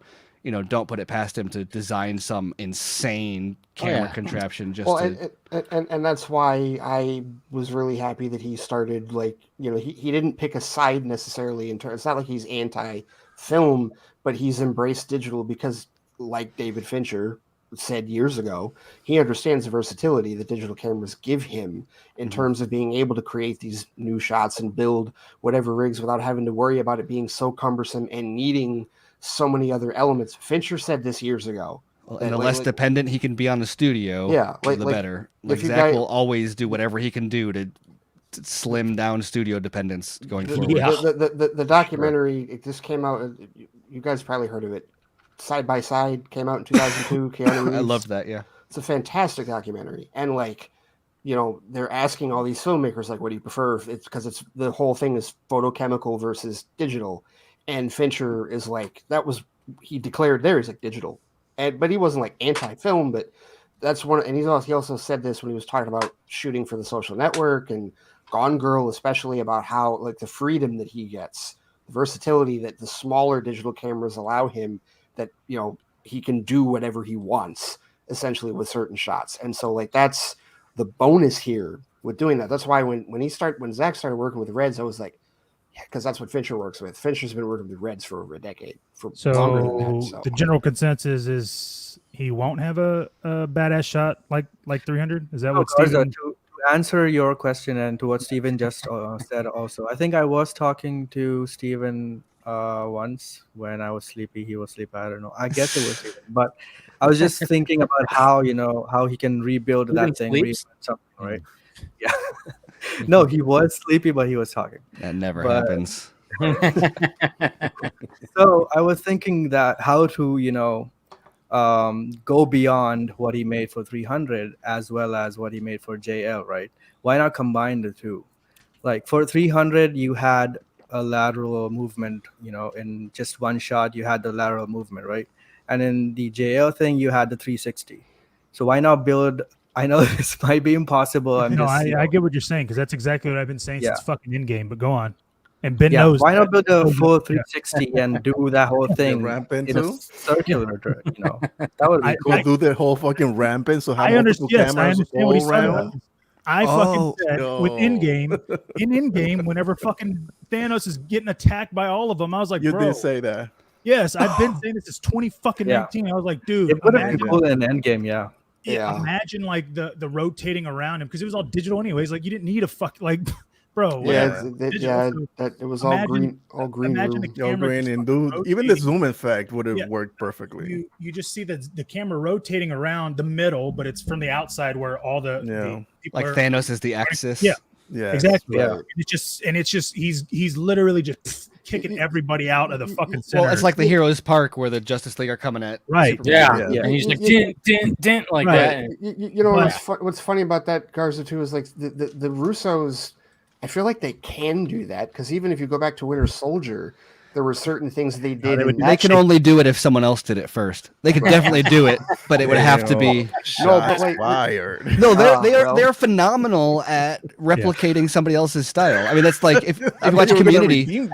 don't put it past him to design some insane camera contraption and that's why I was really happy that he started, he didn't pick a side necessarily in terms. It's not like he's anti-film, but he's embraced digital because, like David Fincher said years ago, he understands the versatility that digital cameras give him in terms of being able to create these new shots and build whatever rigs without having to worry about it being so cumbersome and needing so many other elements. Fincher said this years ago. And the less dependent he can be on the studio, the better. Zach will always do whatever he can do to slim down studio dependence going forward. The documentary, it just came out. You guys probably heard of it. Side by Side came out in 2002. Keanu Reeves. I loved that. Yeah, it's a fantastic documentary, and they're asking all these filmmakers, what do you prefer? It's because the whole thing is photochemical versus digital, and Fincher is he declared there he's digital, but he wasn't anti-film, but that's one. And he also said this when he was talking about shooting for The Social Network and Gone Girl, especially about how the freedom that he gets, the versatility that the smaller digital cameras allow him. That he can do whatever he wants essentially with certain shots, and so that's the bonus here with doing that. That's why when Zach started working with Reds, I was because that's what Fincher works with. Fincher's been working with Reds for over a decade, longer than that. So the general consensus is he won't have a badass shot like 300. Is that what Steven? To answer your question and to what Steven just said, also, I think I was talking to Steven once when I was sleepy. He was sleepy. I don't know. I guess it was Steven, but I was just thinking about how he can rebuild that thing, something, right? Yeah. No, he was sleepy, but he was talking. That never happens. So I was thinking that how to go beyond what he made for 300 as well as what he made for JL, right? Why not combine the two? For 300, you had a lateral movement, in just one shot, you had the lateral movement, right? And in the JL thing, you had the 360. So why not build? I know this might be impossible. I get what you're saying, because that's exactly what I've been saying since fucking Endgame, but go on. And Ben Yeah, knows. why not build a that. full 360 and do that whole thing rampant in a too? circular, you know? That would be cool. Go do the whole fucking rampant, so have I multiple understand. Yes, I cameras understand what all he's talking around. about. I fucking said with no. in-game, whenever fucking Thanos is getting attacked by all of them, I was like, You bro. did say that. Yes, I've been saying this since 2019. I was like, dude, It would have been cool in Endgame, yeah. Imagine like the rotating around him because it was all digital anyways. Like you didn't need a bro. Yeah, whatever. it was all green. Imagine the all camera green just and fucking dude, even the rotating. zoom effect would have worked perfectly. You just see the camera rotating around the middle, but it's from the outside where all the people like are, Thanos is the axis. Yeah, yeah, exactly. right. And it's just he's literally just kicking everybody out of the fucking center. Well, it's like the Heroes Park where the Justice League are coming at. Right. Superman. Yeah. And he's like dint like that. You know what's funny about that, Garza, too, is like the Russos. I feel like they can do that because even if you go back to Winter Soldier, there were certain things they did. They can only do it if someone else did it first. They could definitely do it, but it would have to be fired. No, they're phenomenal at replicating somebody else's style. I mean, that's like if you watch Community.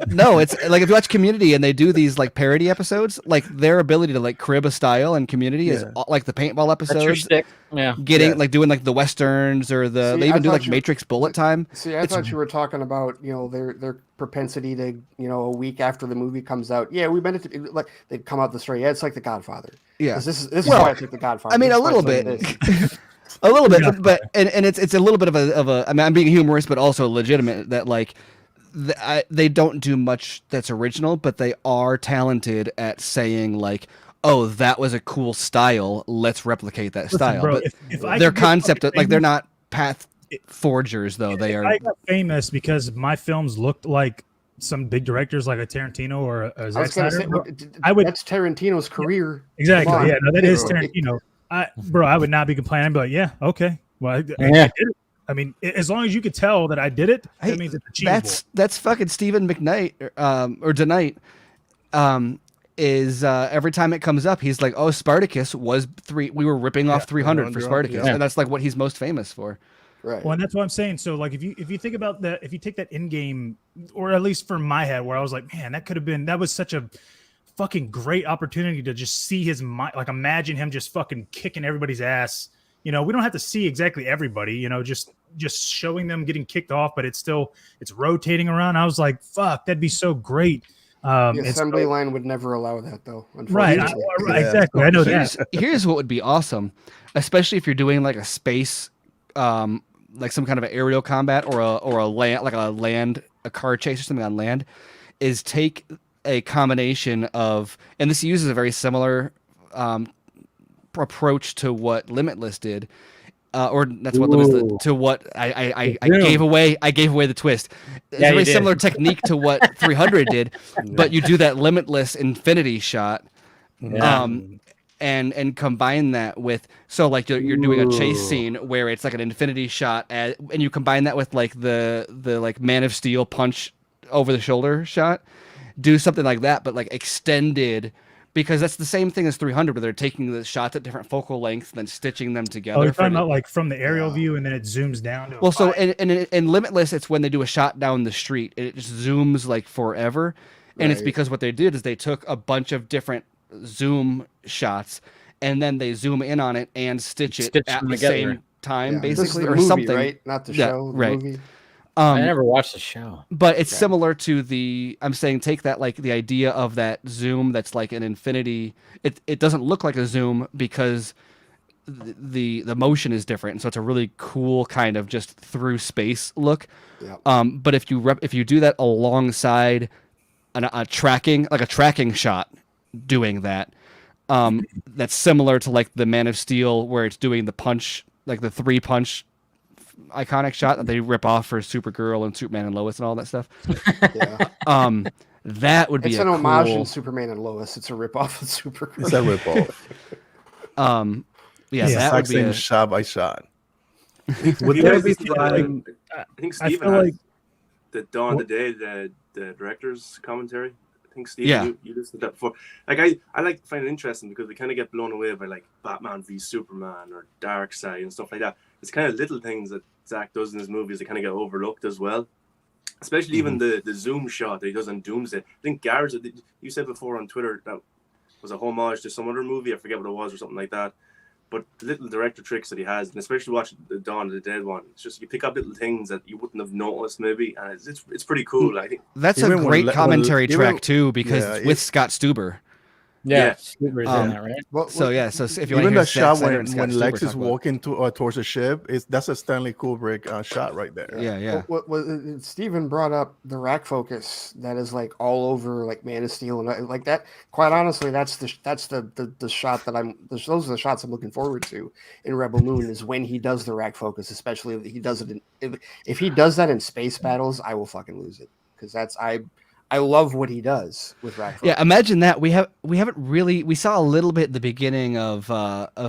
No, it's like if you watch Community and they do these like parody episodes, like their ability to like crib a style in Community is like the paintball episodes. Getting like doing like the westerns or they even do like Matrix Bullet Time. See, I thought you were talking about their propensity to a week after the movie comes out. Yeah, we meant it to like they come out the story. Yeah, it's like The Godfather. Yeah, this is why I think The Godfather. I mean, a little bit. A little bit, but it's a little bit of a. I mean, I'm being humorous, but also legitimate. That like they don't do much that's original, but they are talented at saying like, "Oh, that was a cool style. Let's replicate that style." Bro, but if their concept, like they're not path forgers, though. They are. I got famous because my films looked like some big directors, like a Tarantino or a Zack Snyder. That's Tarantino's career. Exactly. Yeah, no, that is Tarantino. I would not be complaining. I'd be like, yeah, okay. Well, I did it. I mean, as long as you could tell that I did it, that means it's achievable. That's fucking Stephen McKnight or DeKnight. Is every time it comes up, he's like, "Oh, Spartacus was we were ripping off 300 for Spartacus," and that's like what he's most famous for. Right. Well, and that's what I'm saying. So, like, if you think about that, if you take that in game, or at least from my head, where I was like, man, that was such a fucking great opportunity to just see his mind. Like, imagine him just fucking kicking everybody's ass. We don't have to see exactly everybody. Just showing them getting kicked off, but it's rotating around. I was like, fuck, that'd be so great. The assembly line would never allow that, though. Right, exactly. I know that. Here's what would be awesome, especially if you're doing like a space, like some kind of an aerial combat or a land, like a car chase or something on land, is take a combination of, and this uses a very similar approach to what Limitless did. Or that's what to what I gave away. I gave away the twist. It's a very similar technique to what 300 did, but you do that Limitless infinity shot, and combine that with like you're doing a chase scene where it's like an infinity shot, and you combine that with like the like Man of Steel punch over the shoulder shot. Do something like that, but like extended. Because that's the same thing as 300, where they're taking the shots at different focal lengths and then stitching them together. Oh, you're talking about like from the aerial view and then it zooms down. So in Limitless, it's when they do a shot down the street. It just zooms like forever. And it's because what they did is they took a bunch of different zoom shots and then they zoom in on it and stitch it at the same time, basically, or movie, something. Right? Not the show, the movie. I never watched the show, but it's similar to I'm saying take that, like the idea of that zoom that's like an infinity. It doesn't look like a zoom because the motion is different, and so it's a really cool kind of just through space look. But if you do that alongside a tracking shot, doing that, that's similar to like the Man of Steel where it's doing the punch, like the 3-punch iconic shot that they rip off for Supergirl and Superman and Lois and all that stuff. That would be an homage in Superman and Lois. It's a ripoff of Supergirl. It's a ripoff. That would be a shot by shot. Would there be I think Steven like the Dawn of the Day, the director's commentary. I think Steven, you listened to that before. Like I like to find it interesting because we kind of get blown away by like Batman v Superman or Darkseid and stuff like that. It's kind of little things that Zach does in his movies that kind of get overlooked as well. especially even the zoom shot that he does on Doomsday. I think Garza, you said before on Twitter that was a homage to some other movie. I forget what it was or something like that. But the little director tricks that he has, and especially watching the Dawn of the Dead one, it's just you pick up little things that you wouldn't have noticed maybe, and it's pretty cool. I think that's a great commentary track too, because with Scott Stuber. Yeah, Stuber's in that, right? Well, so if you want to even hear the shot when Lex is walking towards the ship, that's a Stanley Kubrick shot right there. Yeah. What Steven brought up the rack focus that is like all over like Man of Steel and like that. Quite honestly, that's the shot that those are the shots I'm looking forward to in Rebel Moon is when he does the rack focus, especially if he does it if he does that in space battles, I will fucking lose it because I love what he does with rack focus. Yeah, imagine that. We saw a little bit at the beginning of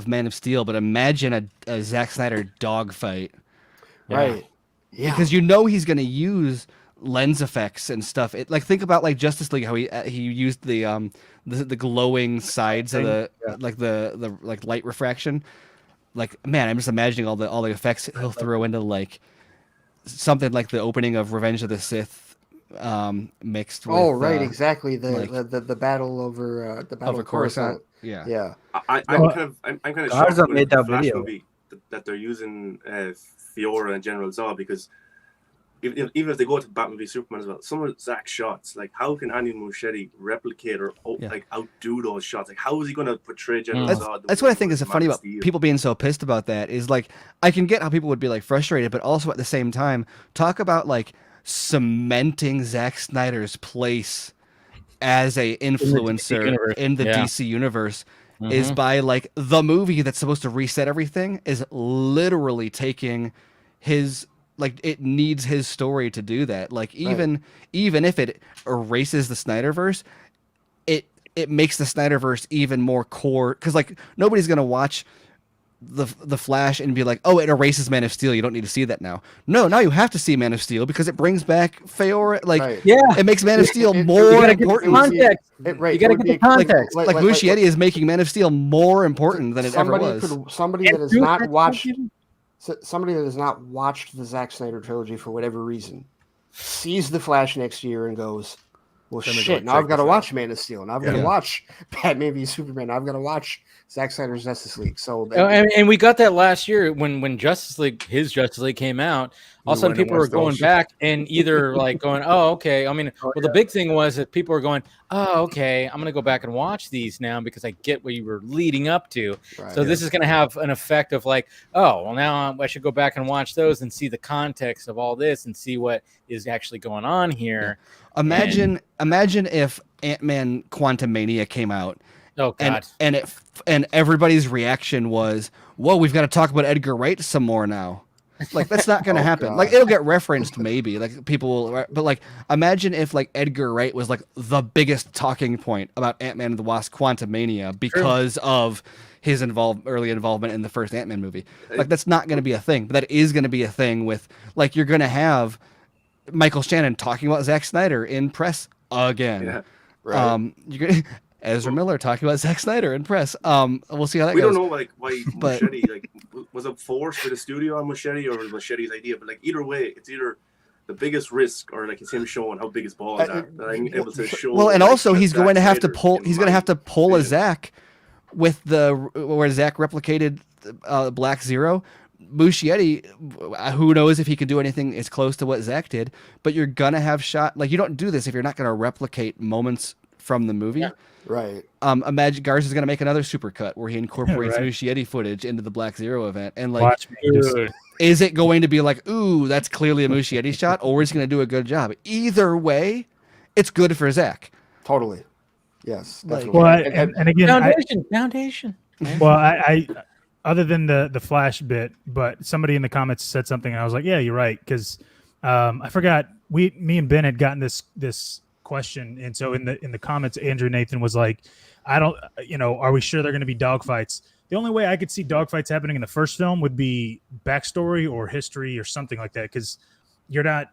Man of Steel, but imagine a Zack Snyder dogfight. Right. Yeah. Because he's going to use lens effects and stuff. Like think about like Justice League, how he used the glowing sides of the like light refraction. Like man, I'm just imagining all the effects he'll throw into like something like the opening of Revenge of the Sith. Mixed with exactly the battle over the battle of Coruscant. Yeah. I'm kind of shocked with the Flash movie that they're using Fiora and General Zod, because even if they go to Batman v Superman as well, some of Zack's shots, like how can Andy Muschietti replicate or like outdo those shots? Like how is he going to portray General Zod? That's what I think is funny about people being so pissed about that is like I can get how people would be like frustrated, but also at the same time talk about like cementing Zack Snyder's place as a influencer in the DC universe is by like the movie that's supposed to reset everything is literally taking his like it needs his story to do that. Like even if it erases the Snyderverse, it makes the Snyderverse even more core because like nobody's gonna watch the Flash and be like, oh, it erases Man of Steel. You don't need to see that now. No, now you have to see Man of Steel because it brings back Fiora. Like, it makes Man of Steel more important. Context. You got to get the context. Like Muschietti is making Man of Steel more important than it ever was. Somebody that has not watched the Zack Snyder trilogy for whatever reason sees the Flash next year and goes, well, shit, now I've got to watch Man of Steel. Now I've got to watch Batman v Superman. I've got to watch Zack Snyder's Justice League. So, and we got that last year when his Justice League came out. All of a sudden, people were going back and either like going, oh, okay. I mean, the big thing was that people were going, oh, okay, I'm going to go back and watch these now because I get what you were leading up to. So this is going to have an effect of like, oh, well, now I should go back and watch those and see the context of all this and see what is actually going on here. Imagine if Ant-Man Quantumania came out. Oh God! And everybody's reaction was, "Whoa, we've got to talk about Edgar Wright some more now." Like that's not going to happen. God. Like it'll get referenced maybe. Like people will, but like imagine if like Edgar Wright was like the biggest talking point about Ant-Man and the Wasp: Quantumania because of his early involvement in the first Ant-Man movie. Like that's not going to be a thing, but that is going to be a thing with like you're going to have Michael Shannon talking about Zack Snyder in press again. Yeah, right. Ezra Miller talking about Zack Snyder in press. We'll see how that goes. We don't know like why Muschietti like was it forced for the studio on Muschietti or was Muschietti's idea, but like either way, it's either the biggest risk or like it's him showing how big his balls are. That I'm able to show. Well, and like, also he's going to have to pull. He's going to have to pull a vision. Zack with where Zack replicated Black Zero. Muschietti, who knows if he can do anything as close to what Zack did, but you're gonna have shot like you don't do this if you're not gonna replicate moments from the movie. Yeah. Right. Imagine Garza's gonna make another supercut where he incorporates Muschietti footage into the Black Zero event, and like, Watch me, is it going to be like, ooh, that's clearly a Muschietti shot, or is he gonna do a good job? Either way, it's good for Zack. Totally. Yes. Definitely. Well, and again, foundation. Well, I other than the Flash bit, but somebody in the comments said something, and I was like, yeah, you're right, because I forgot me and Ben had gotten this question, and so in the comments, Andrew Nathan was like, I don't, are we sure they're going to be dogfights? The only way I could see dogfights happening in the first film would be backstory or history or something like that, because you're not.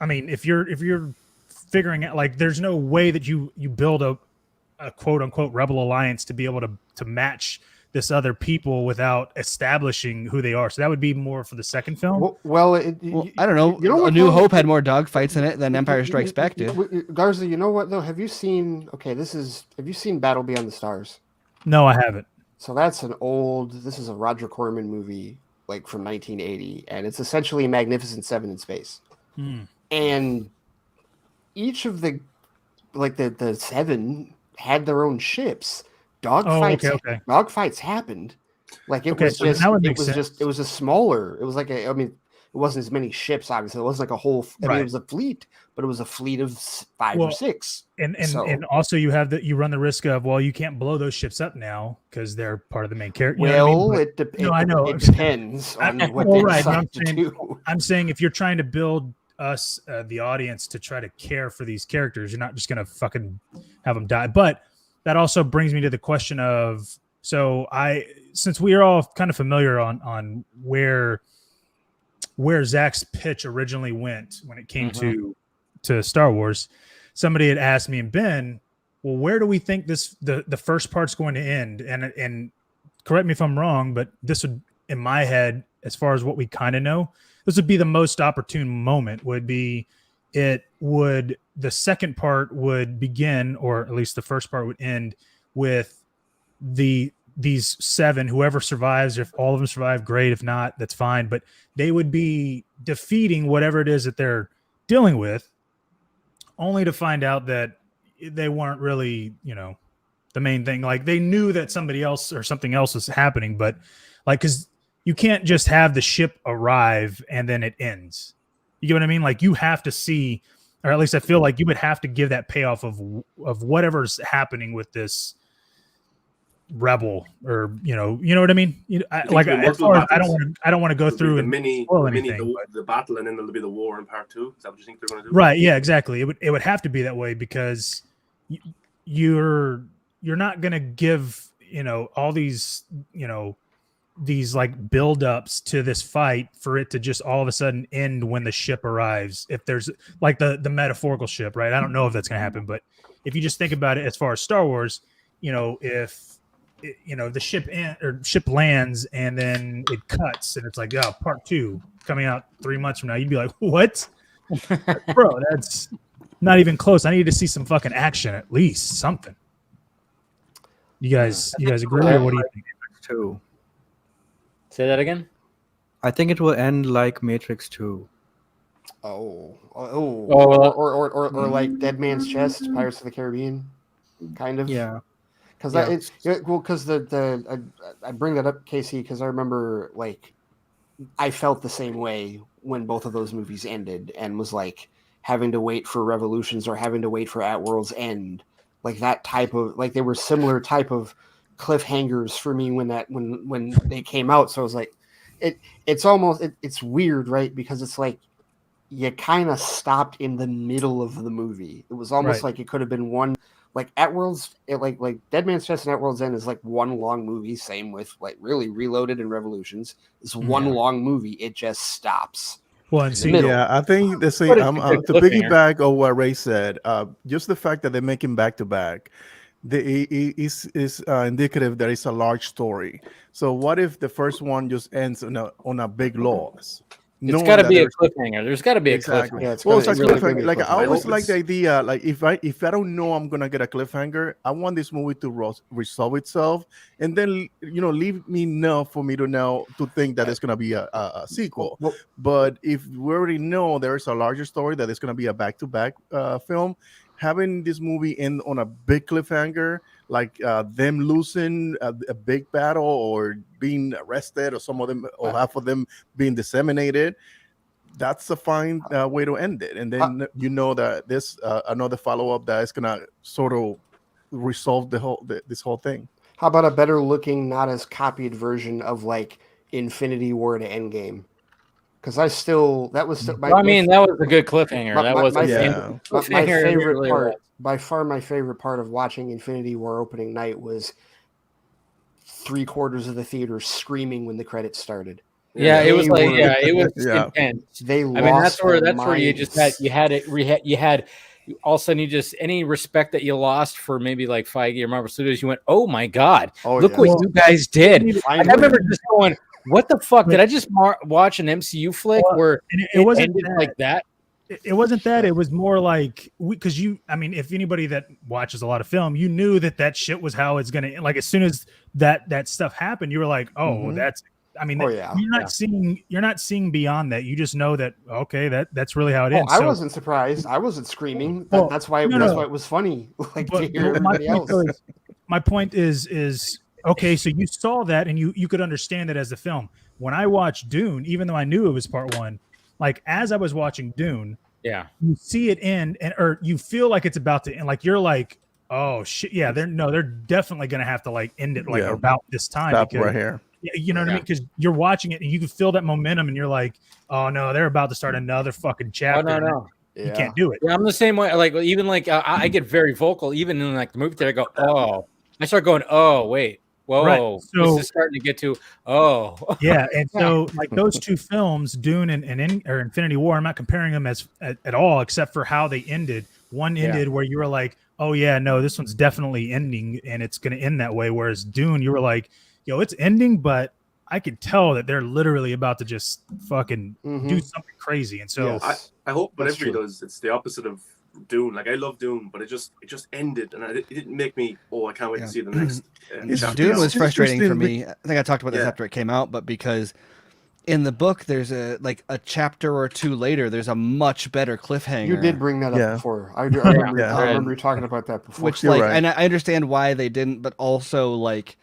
I mean, if you're figuring out, like, there's no way that you build a quote unquote rebel alliance to be able to match this other people without establishing who they are. So that would be more for the second film. Well, I don't know. You know what, A New though? Hope had more dogfights in it than Empire Strikes Back did. Garza, you know what though? Have you seen? Okay, have you seen Battle Beyond the Stars? No, I haven't. So that's this is a Roger Corman movie, like from 1980, and it's essentially Magnificent Seven in space. And each of the seven had their own ships. Dogfights happened. Like it was a smaller. It was like it wasn't as many ships. Obviously, it wasn't like a whole. I mean, it was a fleet, but it was a fleet of 5 or 6. And also you run the risk of you can't blow those ships up now because they're part of the main character. I know it depends on what they decide to do. I'm saying if you're trying to build us, the audience, to try to care for these characters, you're not just gonna fucking have them die. But that also brings me to the question of, since we are all kind of familiar on where Zach's pitch originally went when it came to Star Wars, somebody had asked me and Ben, well, where do we think the first part's going to end? And correct me if I'm wrong, but this would, in my head, as far as what we kind of know, this would be the most opportune moment. The second part would begin, or at least the first part would end with these 7, whoever survives. If all of them survive, great. If not, that's fine. But they would be defeating whatever it is that they're dealing with, only to find out that they weren't really, the main thing. Like, they knew that somebody else or something else was happening, but because you can't just have the ship arrive and then it ends. You get what I mean? Like, you have to see, or at least I feel like you would have to give that payoff of whatever's happening with this rebel, or you know what I mean. I don't want to go through the battle, and then there'll be the war in part 2. Is that what you think they're going to do? Right? Yeah, exactly. It would have to be that way, because you're not going to give all these these like build-ups to this fight for it to just all of a sudden end when the ship arrives. If there's like the metaphorical ship, right? I don't know if that's going to happen, but if you just think about it as far as Star Wars, if the ship lands and then it cuts and it's like, part 2 coming out 3 months from now, you'd be like, what? Bro, that's not even close. I need to see some fucking action, at least something. You guys agree, or what do you think? Too. Say that again. I think it will end like Matrix 2. Or like Dead Man's Chest, Pirates of the Caribbean, kind of. Yeah. Because I bring that up, Casey, because I remember I felt the same way when both of those movies ended, and was like having to wait for Revolutions or having to wait for At World's End, like that type of they were similar type of cliffhangers for me when they came out. So I was like, it's weird, right? Because it's like you kind of stopped in the middle of the movie. It was almost like it could have been one. Like At World's, like Dead Man's Chest and At World's End is like one long movie. Same with really Reloaded and Revolutions. It's one long movie. It just stops. Well, and see, I think the same. To piggyback on what Ray said, just the fact that they're making back to back, is indicative that it's a large story. So what if the first one just ends on a big loss? It's got to be a cliffhanger. There's got to be a cliffhanger. Yeah, it's like cliffhanger. Like I always like the idea. Like if I don't know I'm gonna get a cliffhanger, I want this movie to resolve itself, and then leave me enough for me to think that it's gonna be a sequel. But if we already know there's a larger story that it's gonna be a back-to-back film, having this movie end on a big cliffhanger, like them losing a big battle or being arrested, or some of them or half of them being disseminated, that's a fine way to end it. And then that there's another follow-up that is gonna sort of resolve this whole thing. How about a better looking, not as copied version of like Infinity War to Endgame? Because that was a good cliffhanger. My favorite part. By far, my favorite part of watching Infinity War opening night was 3/4 of the theater screaming when the credits started. Yeah, it was intense. They that's where you just had all of a sudden you just any respect that you lost for maybe like Feige or Marvel Studios, you went, oh my god, look what you guys did. I remember just going, what the fuck? Did I just watch an MCU flick where it wasn't ended like that? It wasn't that. It was more like because if anybody that watches a lot of film, you knew that shit was how it's gonna. Like as soon as that stuff happened, you were like, oh, that's. You're not seeing beyond that. You just know that that's really how it ends. I wasn't surprised. I wasn't screaming. That's why. That's why it was funny. Like to hear everybody else. My point is okay. So you saw that and you could understand it as a film. When I watched Dune, even though I knew it was part one. Like as I was watching Dune, you see it end, or you feel like it's about to end. Like you're like, oh shit, yeah, they're definitely gonna have to like end it about this time. Stop right here. You know what I mean? Because you're watching it and you can feel that momentum, and you're like, oh no, they're about to start another fucking chapter. Oh, no. You can't do it. Yeah, I'm the same way. Like even like I get very vocal, even in like the movie theater. I go, oh, I start going, oh wait. Whoa, right. So, this is starting to get to yeah, and so like those two films, Dune and Infinity War, I'm not comparing them at all, except for how they ended. One ended where you were like, oh yeah, no, this one's definitely ending, and it's going to end that way. Whereas Dune, you were like, yo, it's ending, but I could tell that they're literally about to just fucking do something crazy. And so I hope whatever he does, it's the opposite of Dune. Like I love Dune, but it just ended, and it didn't make me. Oh, I can't wait to see the next. Dune was frustrating for me. I think I talked about this after it came out, but because in the book, there's a chapter or two later, there's a much better cliffhanger. You did bring that up before. I remember you talking about that before. Which and I understand why they didn't, but also like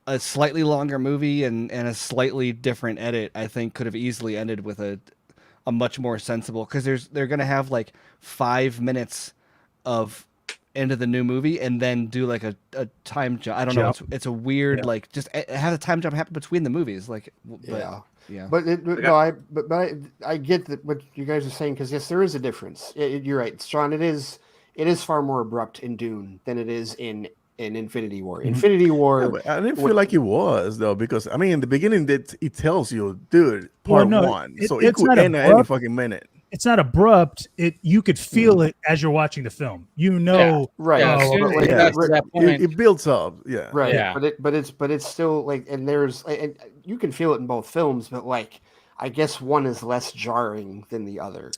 a slightly longer movie and a slightly different edit, I think could have easily ended with a much more sensible, because they're gonna have like 5 minutes of end of the new movie and then do like a time jump. I don't know. It's a weird like just have a time jump happen between the movies. Like But I get that what you guys are saying, because yes, there is a difference. You're right, Sean. It is far more abrupt in Dune than it is in Infinity War. Infinity War. I didn't feel like it was though, because I mean in the beginning it tells you, dude, part one, so it could end at any fucking minute. It's not abrupt. You could feel it as you're watching the film. You know, it builds up. Yeah, right. Yeah. But it's still like, and there's, and you can feel it in both films, but like, I guess one is less jarring than the other.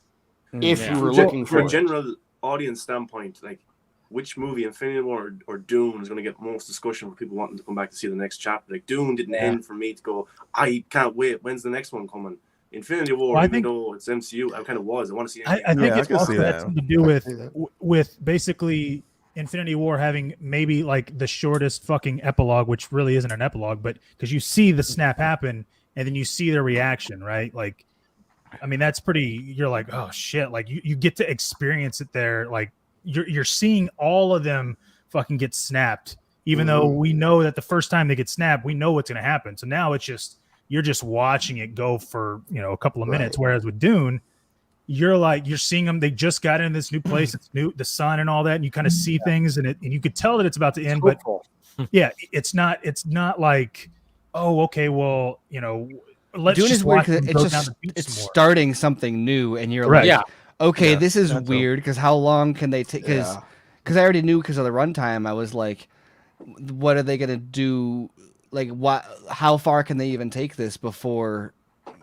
If you were looking for a general audience standpoint, like which movie, Infinity War or Dune, is going to get most discussion for people wanting to come back to see the next chapter? Like Dune didn't end for me to go, I can't wait. When's the next one coming? Infinity War, even though it's MCU, I kind of was. I want to see. I think it's also had something to do with basically Infinity War having maybe like the shortest fucking epilogue, which really isn't an epilogue, but because you see the snap happen and then you see their reaction, right? Like, I mean, that's pretty. You're like, oh shit! Like you get to experience it there. Like you're seeing all of them fucking get snapped, even though we know that the first time they get snapped, we know what's going to happen. So now it's just. You're just watching it go for, a couple of minutes. Whereas with Dune, you're seeing them. They just got in this new place. It's new, the sun and all that. And you kind of see things and you could tell that it's about to end, but it's not like, oh, okay. Well, let's Dune just is weird watch them go down the beach it's some more. Starting something new. And you're like, okay, this is weird. Cause how long can they take? Cause I already knew because of the runtime, I was like, what are they going to do? Like how far can they even take this before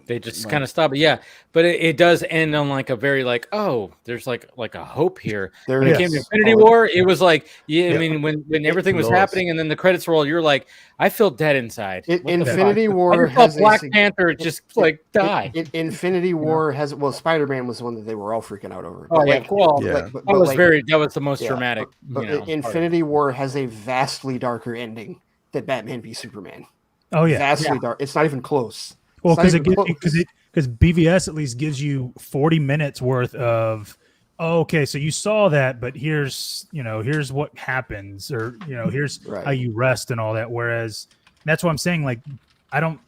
they just kind of stop it? Yeah, but it does end on like a very like, oh, there's like a hope here. When it came to Infinity War, it was like, I mean, when everything was happening and then the credits roll, you're like, I feel dead inside. Infinity War has Black Panther just like die. Infinity War has Spider-Man was the one that they were all freaking out over. Oh yeah, cool. That was the most dramatic. But Infinity War has a vastly darker ending. That Batman v Superman. Oh yeah, vastly dark. It's not even close. Well, because BVS at least gives you 40 minutes worth of. Oh, okay, so you saw that, but here's what happens, or here's how you rest and all that. Whereas that's what I'm saying. Like, I don't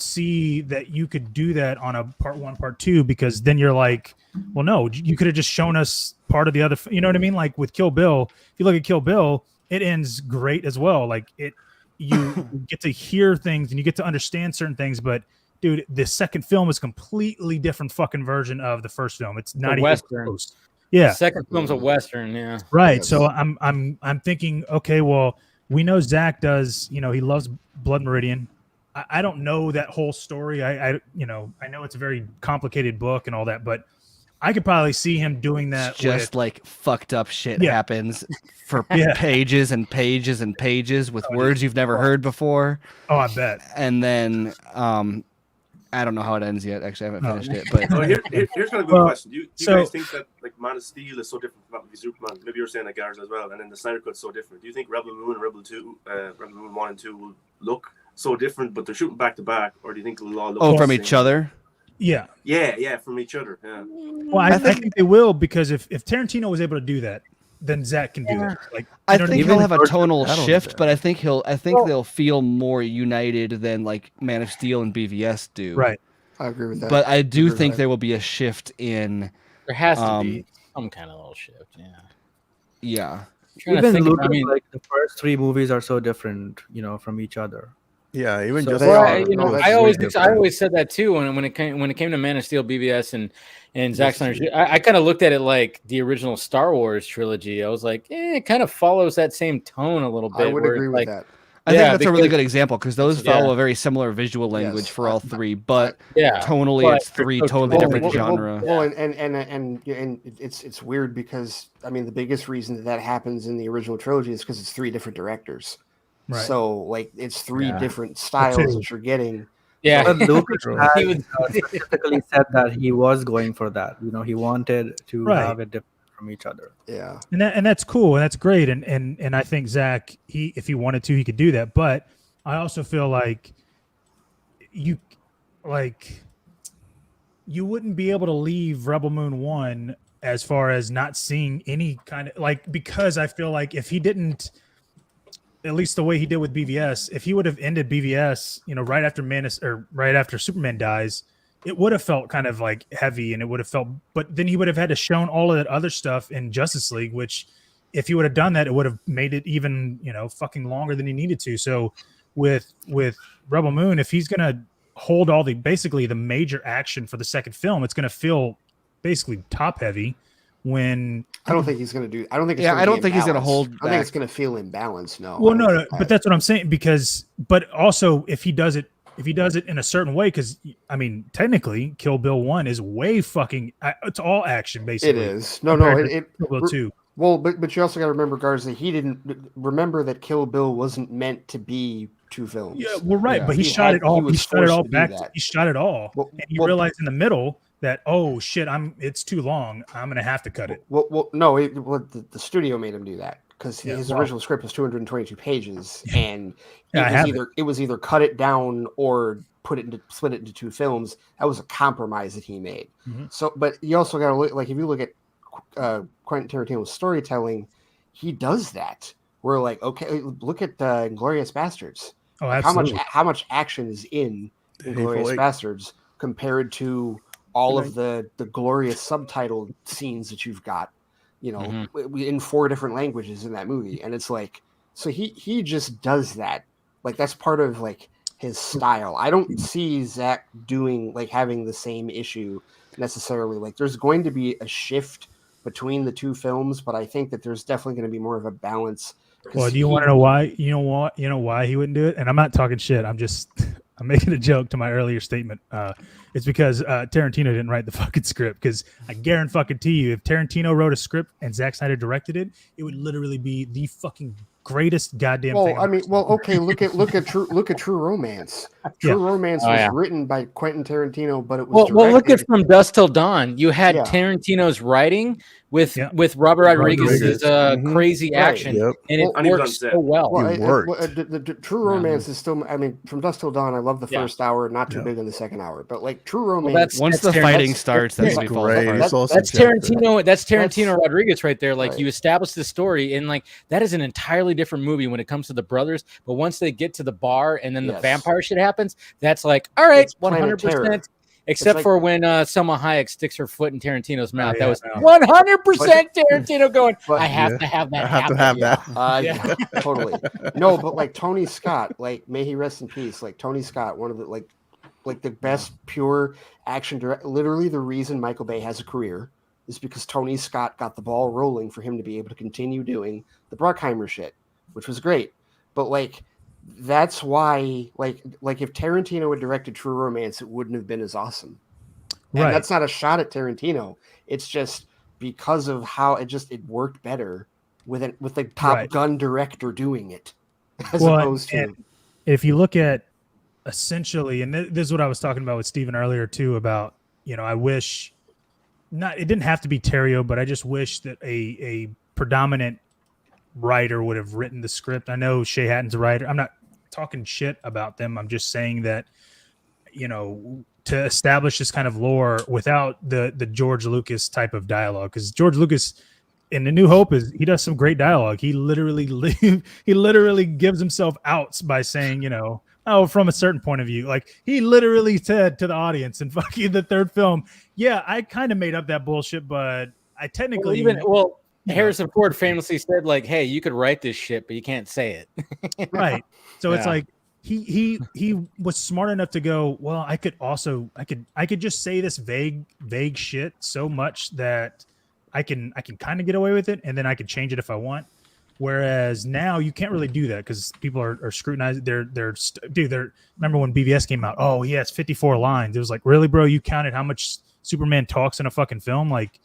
see that you could do that on a part one, part two, because then you're like, well, no, you could have just shown us part of the other. You know what I mean? Like with Kill Bill, if you look at Kill Bill. It ends great as well. Like you get to hear things and you get to understand certain things. But dude, the second film is completely different fucking version of the first film. It's not even close. Yeah. The second film's a Western, yeah. Right. Yes. So I'm thinking, okay, well, we know Zach does, he loves Blood Meridian. I don't know that whole story. I know it's a very complicated book and all that, but I could probably see him doing that. It's just with, like fucked up shit Yeah. happens for Yeah. pages and pages and pages with words you've never heard before. Oh, I bet. And then I don't know how it ends yet. Actually, I haven't finished it. But So here's kind of a good question. Do you guys think that like Man of Steel is so different from Superman? Maybe you're saying that Garza as well, and then the Snyder Cut's so different. Do you think Rebel Moon and Rebel Moon 1 and 2 will look so different, but they're shooting back to back, or do you think they'll all look from the each same? other? Yeah. Yeah, from each other. Yeah. Well, I think they will, because if Tarantino was able to do that, then Zach can do that. Like, I think he'll have a tonal I don't shift, know. but I think they'll feel more united than like Man of Steel and BVS do. Right. I agree with that. But I do think that. there will be a shift in. There has to be some kind of little shift. Yeah. Yeah. Even Lucas, like the first 3 movies are so different, from each other. Yeah, even So just they are. I always said that too when it came to Man of Steel, BVS, and Zack Snyder. I kind of looked at it like the original Star Wars trilogy. I was like, it kind of follows that same tone a little bit. I would agree with that. I think that's a really good example because those follow yeah. a very similar visual language for all 3, but tonally but it's 3 totally different genre. Well, and it's weird because I mean the biggest reason that happens in the original trilogy is because it's 3 different directors. Right. So like it's 3 different styles that you're getting. Yeah, but Lucas had specifically said that he was going for that. He wanted to have it different from each other. Yeah, and that's cool and that's great. And I think Zach, if he wanted to, he could do that. But I also feel like you wouldn't be able to leave Rebel Moon 1 as far as not seeing any kind of because I feel like if he didn't, at least the way he did with BVS, if he would have ended BVS, right after Superman dies, it would have felt kind of like heavy, and it would have felt. But then he would have had to shown all of that other stuff in Justice League, which, if he would have done that, it would have made it even fucking longer than he needed to. So with Rebel Moon, if he's gonna hold all basically the major action for the second film, it's gonna feel basically top heavy. When I don't think he's going to do. I don't think. I don't think he's going to hold. I think it's going to feel imbalanced. No. Well, no, but that's what I'm saying. But also if he does it in a certain way, because I mean, technically, Kill Bill 1 is way fucking. It's all action basically. It is. No. Kill Bill 2. Well, but you also got to remember, Garza. He didn't remember that Kill Bill wasn't meant to be 2 films. Yeah, well, right, but he shot it all. He shot it all back. He shot it all, and he realized in the middle that, oh shit, it's too long. I'm gonna have to cut it. Well, no, the studio made him do that because his original script was 222 pages, and it was either cut it down or split it into 2 films. That was a compromise that he made. Mm-hmm. So, but you also got to look, like if you look at Quentin Tarantino's storytelling, he does that. We're like, okay, look at Inglourious Bastards. Oh, absolutely. How much action is in Inglourious Bastards compared to all of the glorious subtitled scenes that you've got, in 4 different languages in that movie. And it's like, so he just does that. Like, that's part of like his style. I don't see Zach having the same issue necessarily. Like, there's going to be a shift between the 2 films, but I think that there's definitely going to be more of a balance. Well, do you want to know why? You know why he wouldn't do it? And I'm not talking shit. I'm making a joke to my earlier statement. It's because Tarantino didn't write the fucking script. Because I guarantee you, if Tarantino wrote a script and Zack Snyder directed it, it would literally be the fucking greatest goddamn thing. Well, I mean, okay, look at True Romance. True Romance was written by Quentin Tarantino, but it was directed. Well, look at From Dusk Till Dawn. You had Tarantino's writing with Robert Rodriguez's crazy action, and it works so well. The True Romance is still. I mean, From Dusk Till Dawn, I love the first hour, not too big in the second hour, but like True Romance. Once the fighting starts, that's great. That's Tarantino. That's Tarantino Rodriguez right there. Like, you establish the story, and like that is an entirely different movie when it comes to the brothers. But once they get to the bar and then the vampire shit happens, that's like, all right, 100%. Except for when Selma Hayek sticks her foot in Tarantino's mouth. That was 100% Tarantino going, I have to have that. I have to have that. Totally. No, but like Tony Scott, like, may he rest in peace. Like Tony Scott, one of the like the best pure action director. Literally the reason Michael Bay has a career. is because Tony Scott got the ball rolling for him to be able to continue doing the Bruckheimer shit, which was great. But like, that's why, like if Tarantino had directed True Romance, it wouldn't have been as awesome. And Right. that's not a shot at Tarantino. It's just because of how it worked better with the Top Gun director doing it, as opposed to. If you look at essentially, and this is what I was talking about with Steven earlier too, about, I wish it didn't have to be Terrio, but I just wish that a predominant writer would have written the script. I know Shea Hatton's a writer. I'm not talking shit about them. I'm just saying that, to establish this kind of lore without the George Lucas type of dialogue, because George Lucas in The New Hope he does some great dialogue. He literally gives himself outs by saying, from a certain point of view, like he literally said to the audience in fucking the third film, yeah, I kind of made up that bullshit, but I technically Harrison Ford famously said, like, hey, you could write this shit, but you can't say it. Right. So it's like he was smart enough to go, well, I could just say this vague shit so much that I can kind of get away with it, and then I can change it if I want. Whereas now you can't really do that because people are scrutinized. Remember when BVS came out? Oh yeah, it's 54 lines. It was like, really, bro? You counted how much Superman talks in a fucking film? Like,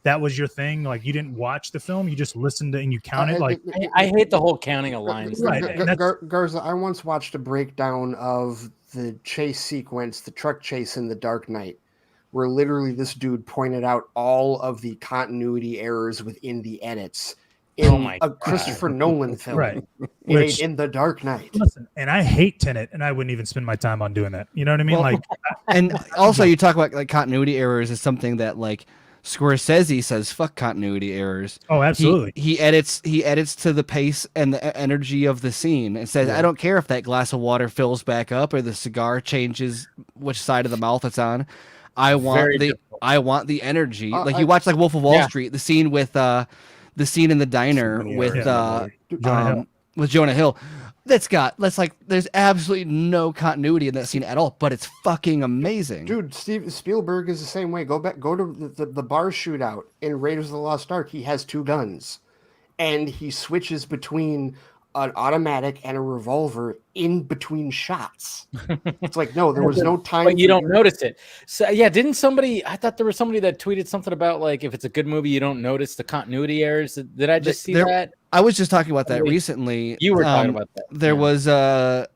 that was your thing? Like, you didn't watch the film, you just listened to and you counted? Like, I hate the whole counting of lines. Right. Garza, I once watched a breakdown of the chase sequence, the truck chase in The Dark Knight, where literally this dude pointed out all of the continuity errors within the edits in a Christopher Nolan film, right? In The Dark Knight. Listen, and I hate Tenet, and I wouldn't even spend my time on doing that. You know what I mean? Well, and also you talk about like continuity errors is something that like Scorsese says fuck continuity errors. Oh, absolutely. He edits to the pace and the energy of the scene and says, I don't care if that glass of water fills back up or the cigar changes which side of the mouth it's on. I want the energy. Like you watch like Wolf of Wall Street, the scene with the scene in the diner with Jonah Hill. There's absolutely no continuity in that scene at all, but it's fucking amazing. Dude, Spielberg is the same way. Go to the bar shootout in Raiders of the Lost Ark. He has two guns, and he switches between an automatic and a revolver in between shots. It's like, no, there was no time. But you don't notice it. So yeah, I thought there was somebody that tweeted something about like, if it's a good movie, you don't notice the continuity errors. Did I just see that? I was just talking about that recently. You were talking about that. There was a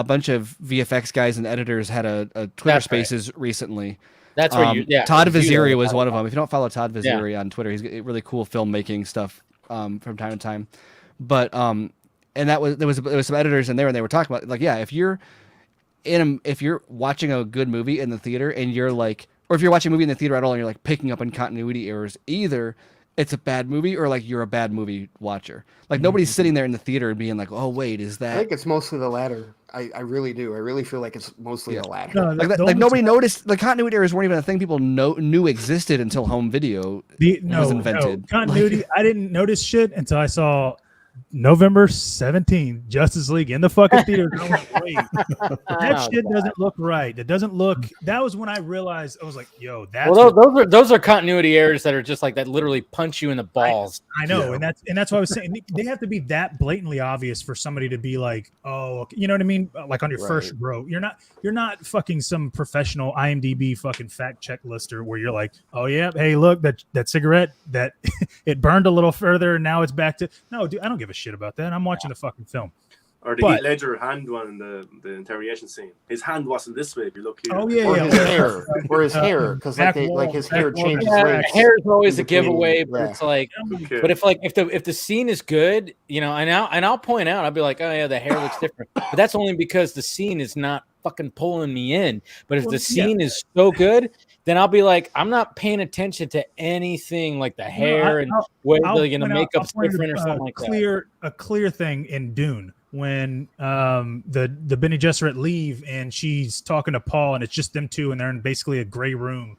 bunch of VFX guys and editors had a Twitter Spaces recently. That's where Todd Vaziri was one of them. If you don't follow Todd Vaziri on Twitter, he's got really cool filmmaking stuff from time to time. But and there was some editors in there, and they were talking about like, if you're watching a good movie in the theater and you're like, or if you're watching a movie in the theater at all and you're like picking up on continuity errors, either it's a bad movie or like you're a bad movie watcher. Like nobody's sitting there in the theater and being like, oh wait, is that? I think it's mostly the latter. I really do. I really feel like it's mostly the latter. No, like nobody noticed. The continuity errors weren't even a thing people knew existed until home video was invented. No, continuity. I didn't notice shit until I saw November 17th, Justice League in the fucking theater. I went, wait, that shit doesn't look right. It doesn't look. That was when I realized I was like, yo, that's. Well, those are continuity errors that are just like that. Literally punch you in the balls. I know, and that's what I was saying. They have to be that blatantly obvious for somebody to be like, oh, okay. You know what I mean? Like on your first row, you're not fucking some professional IMDb fucking fact check lister where you're like, oh yeah, hey, look, that cigarette that it burned a little further and now it's back to. No, dude, I don't give a shit about that. I'm watching the fucking film. Or the Heath Ledger hand one in the interrogation scene. His hand wasn't this way. If you look here. Oh yeah, his hair, because like his hair changes. Hair is always a giveaway, but it's like, but if the scene is good, and I'll point out, I'll be like, oh yeah, the hair looks different, but that's only because the scene is not fucking pulling me in. But if the scene is so good, then I'll be like, I'm not paying attention to anything like the hair and whether the makeup's different or something like that. A clear thing in Dune when the Bene Gesserit leave and she's talking to Paul and it's just them two and they're in basically a gray room.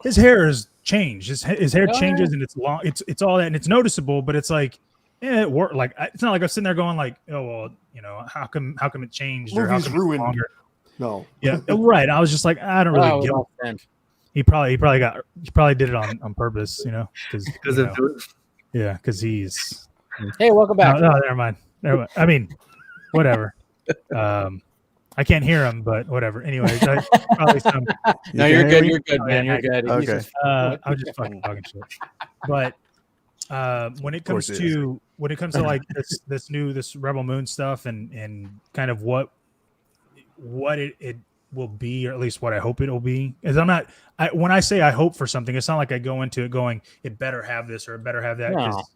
His hair has changed. His hair changes and it's long. It's all that and it's noticeable, but it's like, it worked. Like it's not like I'm sitting there going like, oh well, how come it changed or how come it's longer? No. Yeah, right. I was just like, I don't really give a He probably did it on purpose, you know, because yeah, because he's. Hey, welcome back. No, never mind. I mean, whatever. I can't hear him, but whatever. Anyways, probably some. No, you're good. You're good, man. You're good. Okay. I'm just fucking talking shit. But when it comes to like this Rebel Moon stuff and kind of what it will be, or at least what I hope it'll be, is when I say I hope for something, it's not like I go into it going, it better have this or it better have that, because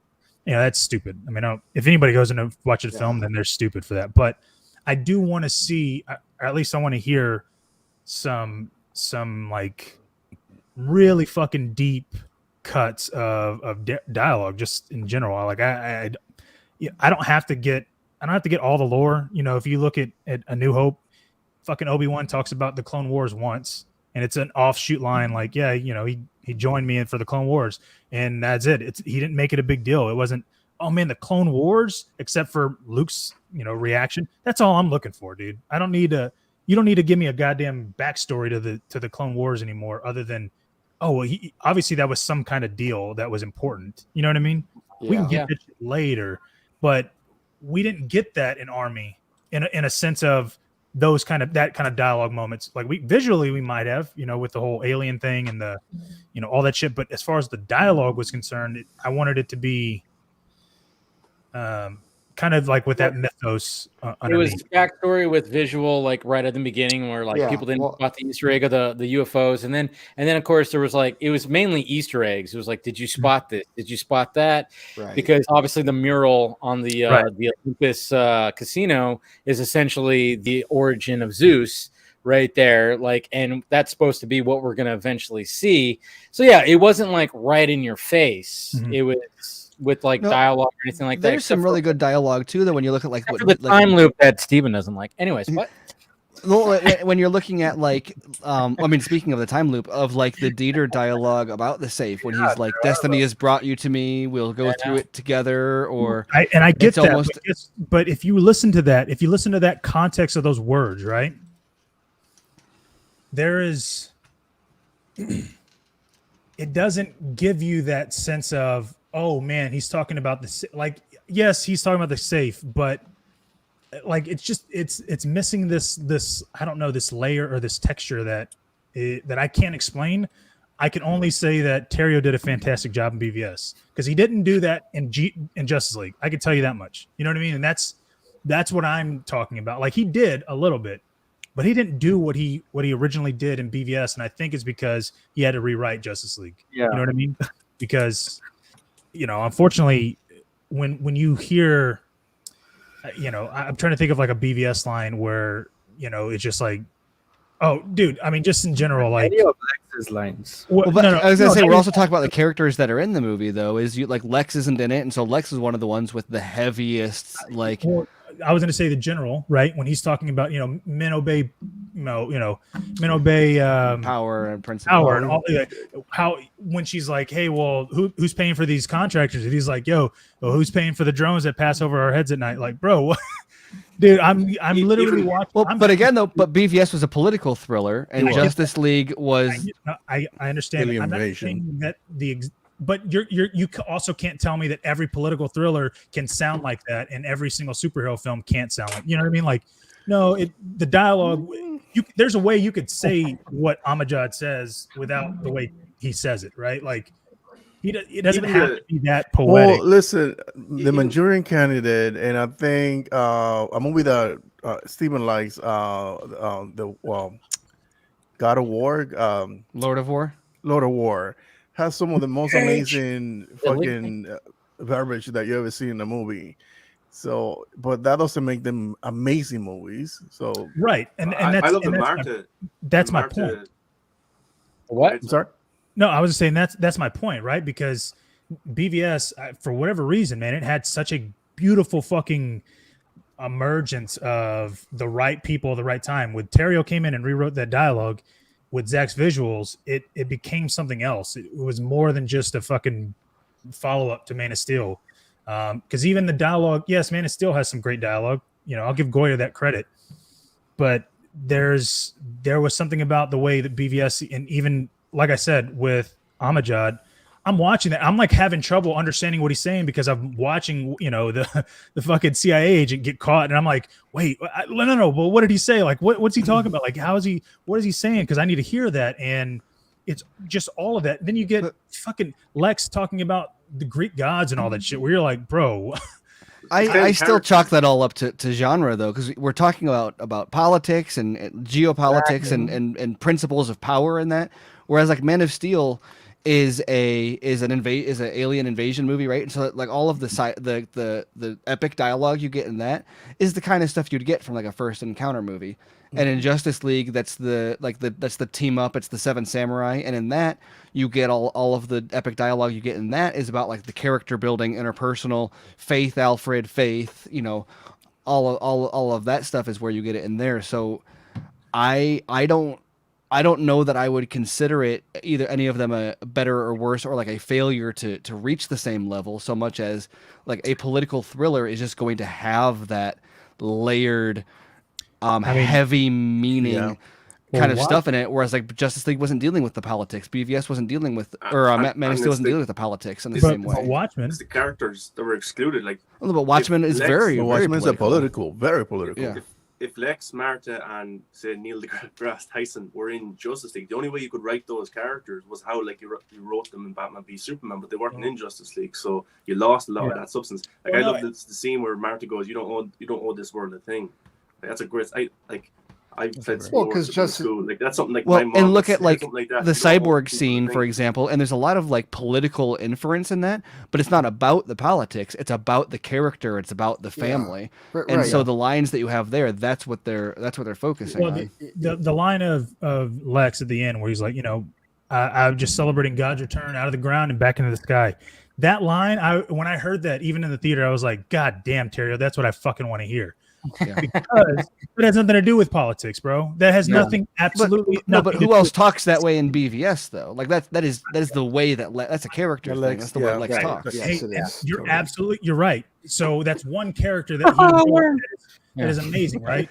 that's stupid. I mean, if anybody goes in to watch a film, then they're stupid for that. But I do want to see, or at least I want to hear some like really fucking deep cuts of dialogue just in general. Like I don't have to get all the lore. You know, if you look at A New Hope, fucking Obi-Wan talks about the Clone Wars once, and it's an offshoot line like, yeah, you know, he joined me in for the Clone Wars, and that's it. He didn't make it a big deal. It wasn't, oh man, the Clone Wars, except for Luke's, you know, reaction. That's all I'm looking for, dude. You don't need to give me a goddamn backstory to the Clone Wars anymore, other than, oh, well, obviously that was some kind of deal that was important. You know what I mean? Yeah. We can get that shit later, but we didn't get that in Army in a sense of that kind of dialogue moments. Like visually we might have, you know, with the whole alien thing and the, you know, all that shit. But as far as the dialogue was concerned, I wanted it to be kind of like with that mythos. It was backstory with visual, like right at the beginning, where like people didn't spot the Easter egg of the UFOs, and then of course there was like, it was mainly Easter eggs. It was like, did you spot this? Did you spot that? Right. Because obviously the mural on the Olympus casino is essentially the origin of Zeus right there, like, and that's supposed to be what we're going to eventually see. So yeah, it wasn't like right in your face. Mm-hmm. It was with like dialogue or anything like that. There's some really good dialogue too, though, when you look at like what the time loop that Steven doesn't like. Anyways, what? Well, when you're looking at like, I mean, speaking of the time loop of like the Dieter dialogue about the safe, when he's like, "Destiny has brought you to me. We'll go through it together." Or I get that, almost, but if you listen to that context of those words, right? There is, it doesn't give you that sense of, oh man, he's talking about the, like, yes, he's talking about the safe, but like, it's missing this, I don't know, this layer or this texture that I can't explain. I can only say that Terrio did a fantastic job in BVS, because he didn't do that in Justice League. I can tell you that much. You know what I mean? And that's what I'm talking about. Like, he did a little bit, but he didn't do what he originally did in BVS, and I think it's because he had to rewrite Justice League. Yeah. You know what I mean? Because, you know, unfortunately, when you hear, you know, I'm trying to think of like a BVS line where, you know, it's just like, oh, dude, I mean, just in general, like any of Lex's lines. Well, but I was gonna say, we're also talking about the characters that are in the movie, though. Is you like Lex isn't in it, and so Lex is one of the ones with the heaviest, like. Well, I was going to say the general, right? When he's talking about, you know, men obey, men obey power and principle. Power and all, how when she's like, hey, well, who's paying for these contractors? And he's like, yo, well, who's paying for the drones that pass over our heads at night? Like, bro, dude, I'm literally watching. Well, but again, though, but BVS was a political thriller, and Justice League was. I understand. I'm not saying that but you also can't tell me that every political thriller can sound like that, and every single superhero film can't sound like. You know what I mean? Like, no, the dialogue. There's a way you could say what Amajad says without the way he says it, right? Like, it doesn't have to be that poetic. Well, listen, the Manchurian Candidate, and I think a movie that Steven likes, the God of War, Lord of War. Has some of the most amazing fucking garbage that you ever see in a movie. So, but that doesn't make them amazing movies. So, right, and that's, I love and the that's Marta. That's my point. What? I'm sorry. No, I was just saying that's my point, right? Because BVS, for whatever reason, man, it had such a beautiful fucking emergence of the right people at the right time. When Terrio came in and rewrote that dialogue with Zach's visuals, it became something else. It was more than just a fucking follow-up to Man of Steel. Because even the dialogue, yes, Man of Steel has some great dialogue. You know, I'll give Goya that credit. But there was something about the way that BVS and even like I said with Amajad, I'm watching that. I'm like having trouble understanding what he's saying because I'm watching, the fucking CIA agent get caught, and I'm like, wait, no. But what did he say? Like, what's he talking about? Like, what is he saying? Because I need to hear that, and it's just all of that. Then you get fucking Lex talking about the Greek gods and all that shit, where you're like, bro. I still chalk that all up to genre though, because we're talking about politics and geopolitics and principles of power in that. Whereas like Man of Steel is an alien invasion movie, right? And so like all of the epic dialogue you get in that is the kind of stuff you'd get from like a first encounter movie. And in Justice League, that's the team up. It's the Seven Samurai, and in that you get all of the epic dialogue you get in that is about like the character building, interpersonal, Faith, Alfred, Faith. All of that stuff is where you get it in there. So I don't know that I would consider it either any of them a better or worse or like a failure to reach the same level, so much as like a political thriller is just going to have that layered. Heavy meaning kind of stuff in it, whereas like Justice League wasn't dealing with the politics, BVS wasn't dealing with, or Man of Steel wasn't dealing with the politics in the same way. Watchmen, it's the characters that were excluded. Like, but Watchmen is very political, very political. Yeah. If Lex, Marta, and say Neil deGrasse Tyson were in Justice League, the only way you could write those characters was how like you wrote them in Batman v Superman, but they weren't in Justice League, so you lost a lot of that substance. Like I love the scene where Marta goes, "You don't owe this world a thing." Like, that's a great. I played sports because just school. Like that's something like my mom and look at like that. The cyborg scene, for example, and there's a lot of like political inference in that, but it's not about the politics. It's about the character. It's about the family, and so the lines that you have there, that's what they're focusing on. The line of Lex at the end where he's like, I'm just celebrating God's return out of the ground and back into the sky. That line, when I heard that, even in the theater, I was like, God damn, Terrio, that's what I fucking want to hear. Yeah. Because it has nothing to do with politics, bro. That has nothing, absolutely nothing. But who else talks that way in BVS though? Like that is the way that's a character thing. That's the way Lex talks. Yes, you're right. So that's one character that that is amazing, right?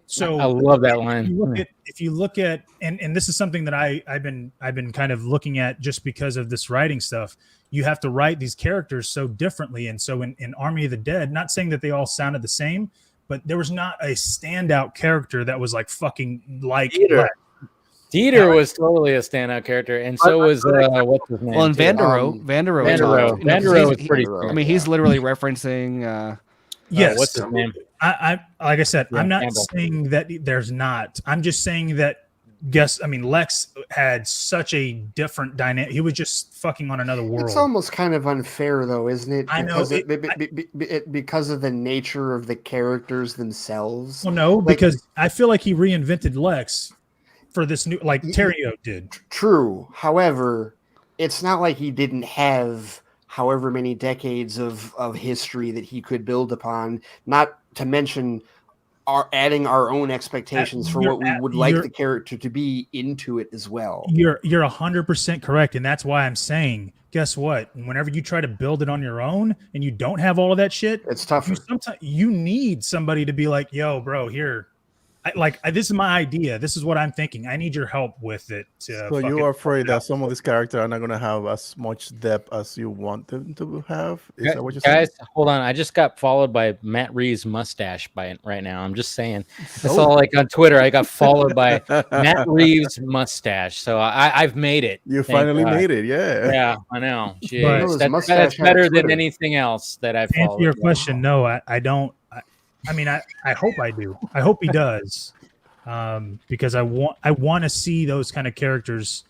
So I love that line. If you look at and this is something that I've been kind of looking at just because of this writing stuff. You have to write these characters so differently, and so in Army of the Dead, not saying that they all sounded the same, but there was not a standout character that was like fucking like Dieter was totally a standout character, and so was what's his name? Well, and Vandero was pretty. I mean, he's literally referencing. Yes, what's his name? I like I said, I'm not saying that there's not. I'm just saying that. Lex had such a different dynamic. He was just fucking on another world. It's almost kind of unfair, though, isn't it? I know because of the nature of the characters themselves. Well, no, because I feel like he reinvented Lex for this new, like Terrio did. True. However, it's not like he didn't have however many decades of history that he could build upon. Not to mention. Are adding our own expectations for what we would like the character to be into it as well. You're 100% correct, and that's why I'm saying, guess what? Whenever you try to build it on your own and you don't have all of that shit, it's tougher. Sometimes you need somebody to be like, "Yo, bro, here." This is my idea. This is what I'm thinking. I need your help with it. So you are afraid that some of these characters are not going to have as much depth as you want them to have? Is that what you're saying? Guys, hold on. I just got followed by Matt Reeves' mustache right now. I'm just saying. I saw like on Twitter, I got followed by Matt Reeves' mustache. So I've made it. You finally made it. Yeah. Yeah, I know. Jeez, that's better than anything else that I've followed. To answer your question, no, I don't. I hope I do. I hope he does, because I want to see those kind of characters,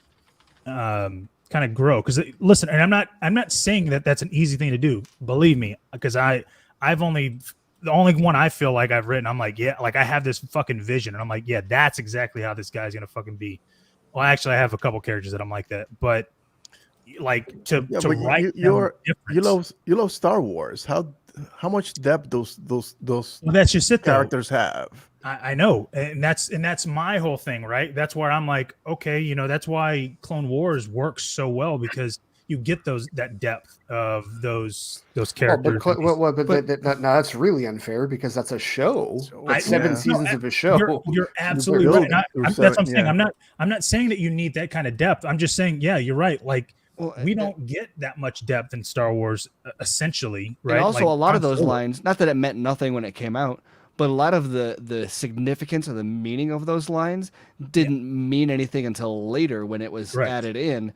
kind of grow. Because listen, and I'm not saying that that's an easy thing to do. Believe me, because the only one I feel like I've written, I'm like, yeah, like I have this fucking vision, and I'm like, yeah, that's exactly how this guy's gonna fucking be. Well, actually, I have a couple characters that I'm like that, but like to write, you love Star Wars. How much depth those that's just it, characters have. I know, and that's my whole thing, right? That's where I'm like, okay, that's why Clone Wars works so well, because you get that depth of those characters. Now that's really unfair because that's a show. It's 7 seasons of a show. You're absolutely right. That's what I'm saying. I'm not saying that you need that kind of depth. I'm just saying, yeah, you're right. Like we don't get that much depth in Star Wars, essentially, right? And also, like, a lot of those lines, not that it meant nothing when it came out, but a lot of the significance or the meaning of those lines didn't mean anything until later when it was added in.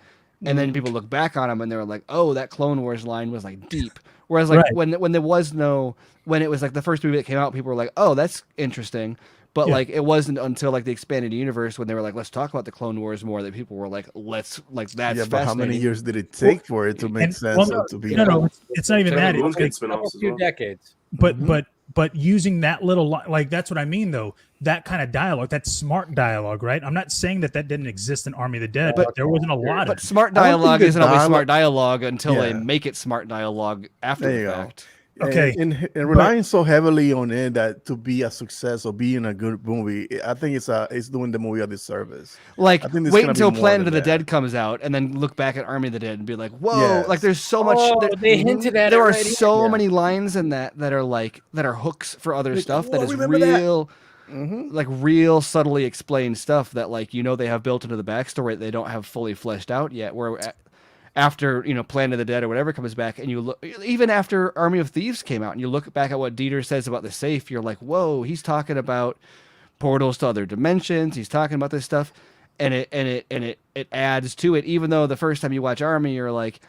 And then people look back on them and they were like, oh, that Clone Wars line was like deep. Whereas like when it was like the first movie that came out, people were like, oh, that's interesting. But like it wasn't until like the expanded universe when they were like, let's talk about the Clone Wars more, that people were like, that's but how many years did it take for it to make sense? No, it's not even that. It's like a few decades. But using that little like that's what I mean though. That kind of dialogue, that smart dialogue, right? I'm not saying that didn't exist in Army of the Dead, but there wasn't a lot of it. Smart dialogue isn't always smart dialogue until they make it smart dialogue after the fact. Okay, and relying so heavily on it that to be a success or being a good movie, I think it's doing the movie a disservice. Like, wait until Planet of the Dead comes out, and then look back at Army of the Dead and be like, "Whoa!" Like, there's so much. They hinted at. There are so many lines in that are hooks for other stuff that is real. Like real subtly explained stuff that they have built into the backstory that they don't have fully fleshed out yet. Where after Planet of the Dead or whatever comes back, and you look, even after Army of Thieves came out, and you look back at what Dieter says about the safe, you're like, whoa, he's talking about portals to other dimensions. He's talking about this stuff, and it adds to it. Even though the first time you watch Army, you're like,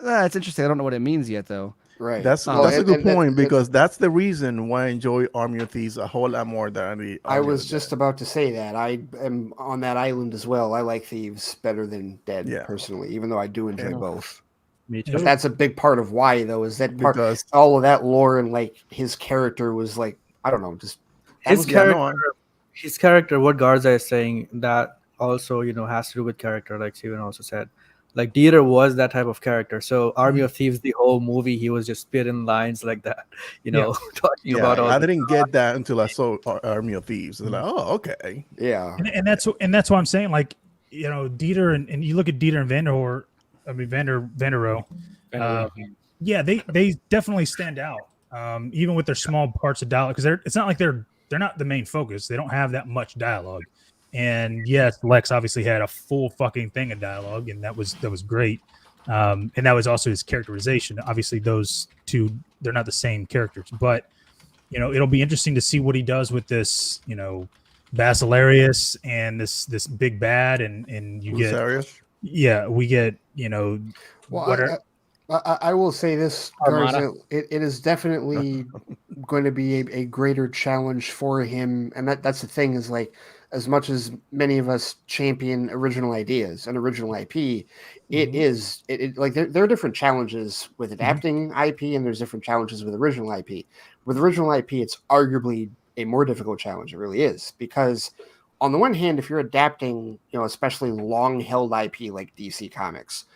it's interesting. I don't know what it means yet, though. Right. That's a good point because that's the reason why I enjoy Army of Thieves a whole lot more than the. I was just about to say that I am on that island as well. I like Thieves better than Dead personally, even though I do enjoy both. Me too. But that's a big part of why, though, is that part all of that lore and like his character was like, I don't know, just his character. What Garza is saying that also has to do with character, like Steven also said. Like Dieter was that type of character. So Army of Thieves, the whole movie, he was just spitting lines like that, talking about all. I didn't get that until I saw Army of Thieves. And like, oh, okay, yeah. And that's why I'm saying, like, Dieter and you look at Dieter and Vanderohe. They definitely stand out, even with their small parts of dialogue, because it's not like they're not the main focus. They don't have that much dialogue. And yes, Lex obviously had a full fucking thing of dialogue, and that was great. And that was also his characterization. Obviously, those two, they're not the same characters, but it'll be interesting to see what he does with this, Basilarius and this big bad, and you get, we get, I will say this, Garza, it is definitely going to be a greater challenge for him, and that's the thing is like, as much as many of us champion original ideas and original IP, it like there are different challenges with adapting IP, and there's different challenges with original IP. With original IP, it's arguably a more difficult challenge. It really is, because on the one hand, if you're adapting, especially long-held IP like DC Comics,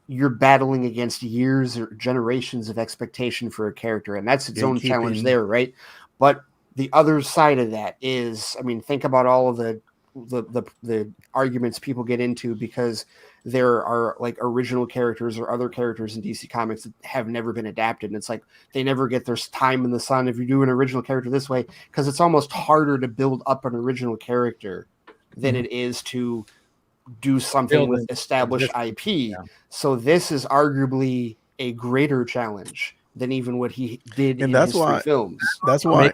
you're battling against years or generations of expectation for a character, and that's its own challenge there, right? But the other side of that is, I mean, think about all of the arguments people get into because there are like original characters or other characters in DC Comics that have never been adapted. And it's like they never get their time in the sun if you do an original character this way, because it's almost harder to build up an original character than it is to do something with established IP. Yeah. So this is arguably a greater challenge than even what he did in his three films. That's why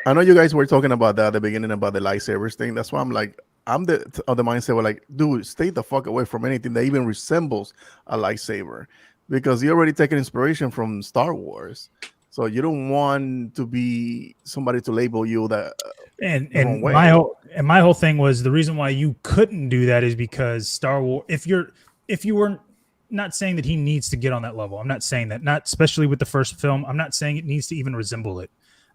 I know you guys were talking about that at the beginning about the lightsabers thing. That's why I'm like, I'm of the mindset where like, dude, stay the fuck away from anything that even resembles a lightsaber, because you're already taking inspiration from Star Wars. So you don't want to be somebody to label you that. And my whole thing was the reason why you couldn't do that is because Star Wars. If you weren't. Not saying that he needs to get on that level. I'm not saying that, not especially with the first film. I'm not saying it needs to even resemble it.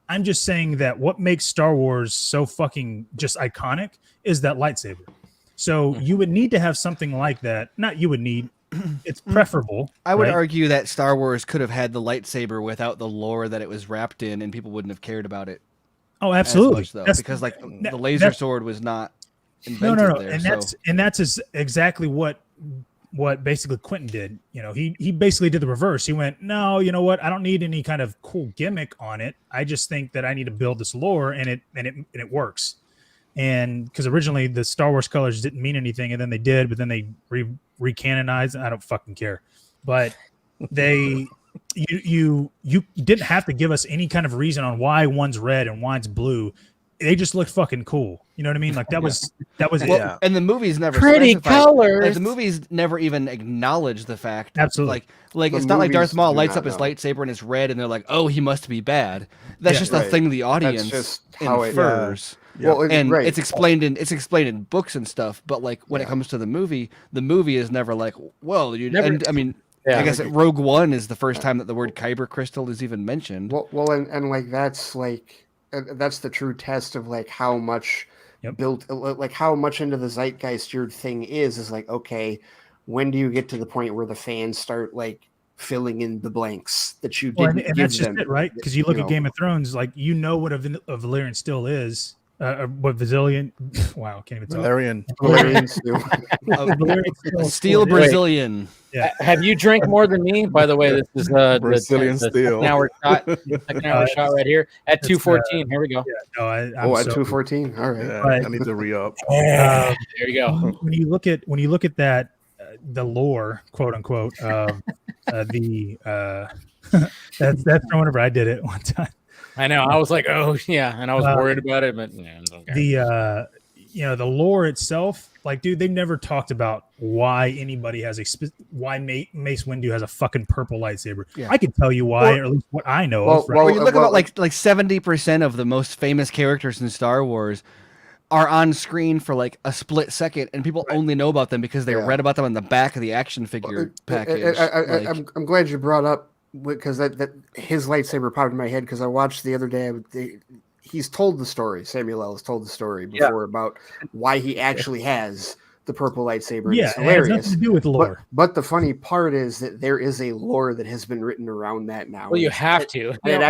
I'm just saying that what makes Star Wars so fucking just iconic is that lightsaber. So you would need to have something like that. Not you would need. It's preferable. I would argue that Star Wars could have had the lightsaber without the lore that it was wrapped in, and people wouldn't have cared about it. Oh, absolutely. Much, though, because like the laser sword was not invented there. And that's exactly what what basically Quentin did. You know, he basically did the reverse. He went, no, you know what? I don't need any kind of cool gimmick on it. I just think that I need to build this lore, and it works. And because originally the Star Wars colors didn't mean anything, and then they did, but then they recanonized. I don't fucking care, but you didn't have to give us any kind of reason on why one's red and one's blue. They just looked fucking cool. You know what I mean? Like that was well, and the movies never pretty specified, colors. like, the movies never even acknowledge the fact. Absolutely. Like it's not like Darth Maul lights up his lightsaber and it's red, and they're like, "Oh, he must be bad." That's just a thing the audience infers. Well, and it's explained in books and stuff. But like when it comes to the movie is never like, "Well, you." And I mean, I guess Rogue One is the first time that the word kyber crystal is even mentioned. Well, and like that's the true test of like how much built, like how much into the zeitgeist your thing is like, okay, when do you get to the point where the fans start like filling in the blanks that you didn't and give that's just them, it, right? Because you look at Game of Thrones, like what a Valyrian still is. What Brazilian? Wow, can't even talk. Valerian steel Brazilian. Yeah. Have you drank more than me? By the way, this is Brazilian steel. Second hour shot right here at 2:14. Here we go. at 2:14. All right. Yeah, I need to re-up. There you go. When you look at that, the lore, quote unquote, that's from whenever I did it one time. I know. I was like, oh yeah, and I was worried about it, but yeah, it's okay. The lore itself, like, dude, they've never talked about why anybody has why Mace Windu has a fucking purple lightsaber. Yeah. I can tell you why, or at least what I know of. Right? Well, you look about like 70% of the most famous characters in Star Wars are on screen for like a split second, and people only know about them because they read about them on the back of the action figure package. I'm glad you brought up, because that his lightsaber popped in my head, because I watched the other day. He's told the story. Samuel L. has told the story before about why he actually has the purple lightsaber. Yeah, it's hilarious. It has nothing to do with lore. But the funny part is that there is a lore that has been written around that now. Well, you have to. And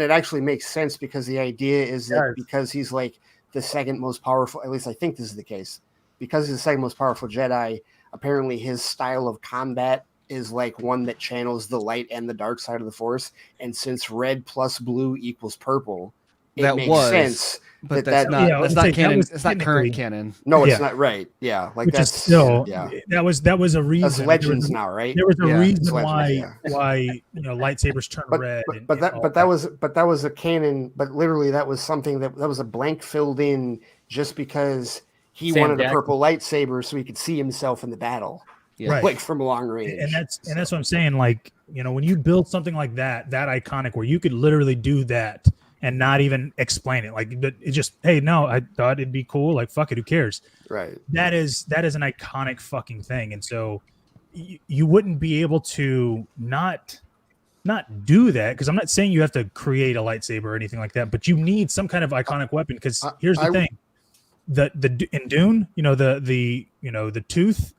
it actually makes sense, because the idea is that because he's like the second most powerful, at least I think this is the case, because he's the second most powerful Jedi, apparently his style of combat is like one that channels the light and the dark side of the Force. And since red plus blue equals purple, it makes sense. But that's not canon. It's not current canon. No, it's not right. Yeah, like that's still that was a reason. That's legends now, right? There was a reason why lightsabers turn red. But that was a canon. But literally, that was something that was a blank filled in just because he wanted a purple lightsaber so he could see himself in the battle. Right. Like from long range. And that's what I'm saying. Like, when you build something like that iconic, where you could literally do that and not even explain it, like it just, hey, no, I thought it'd be cool. Like, fuck it, who cares? Right. That is an iconic fucking thing. And so you wouldn't be able to not do that, because I'm not saying you have to create a lightsaber or anything like that, but you need some kind of iconic weapon. Because here's the thing, the in Dune, the tooth.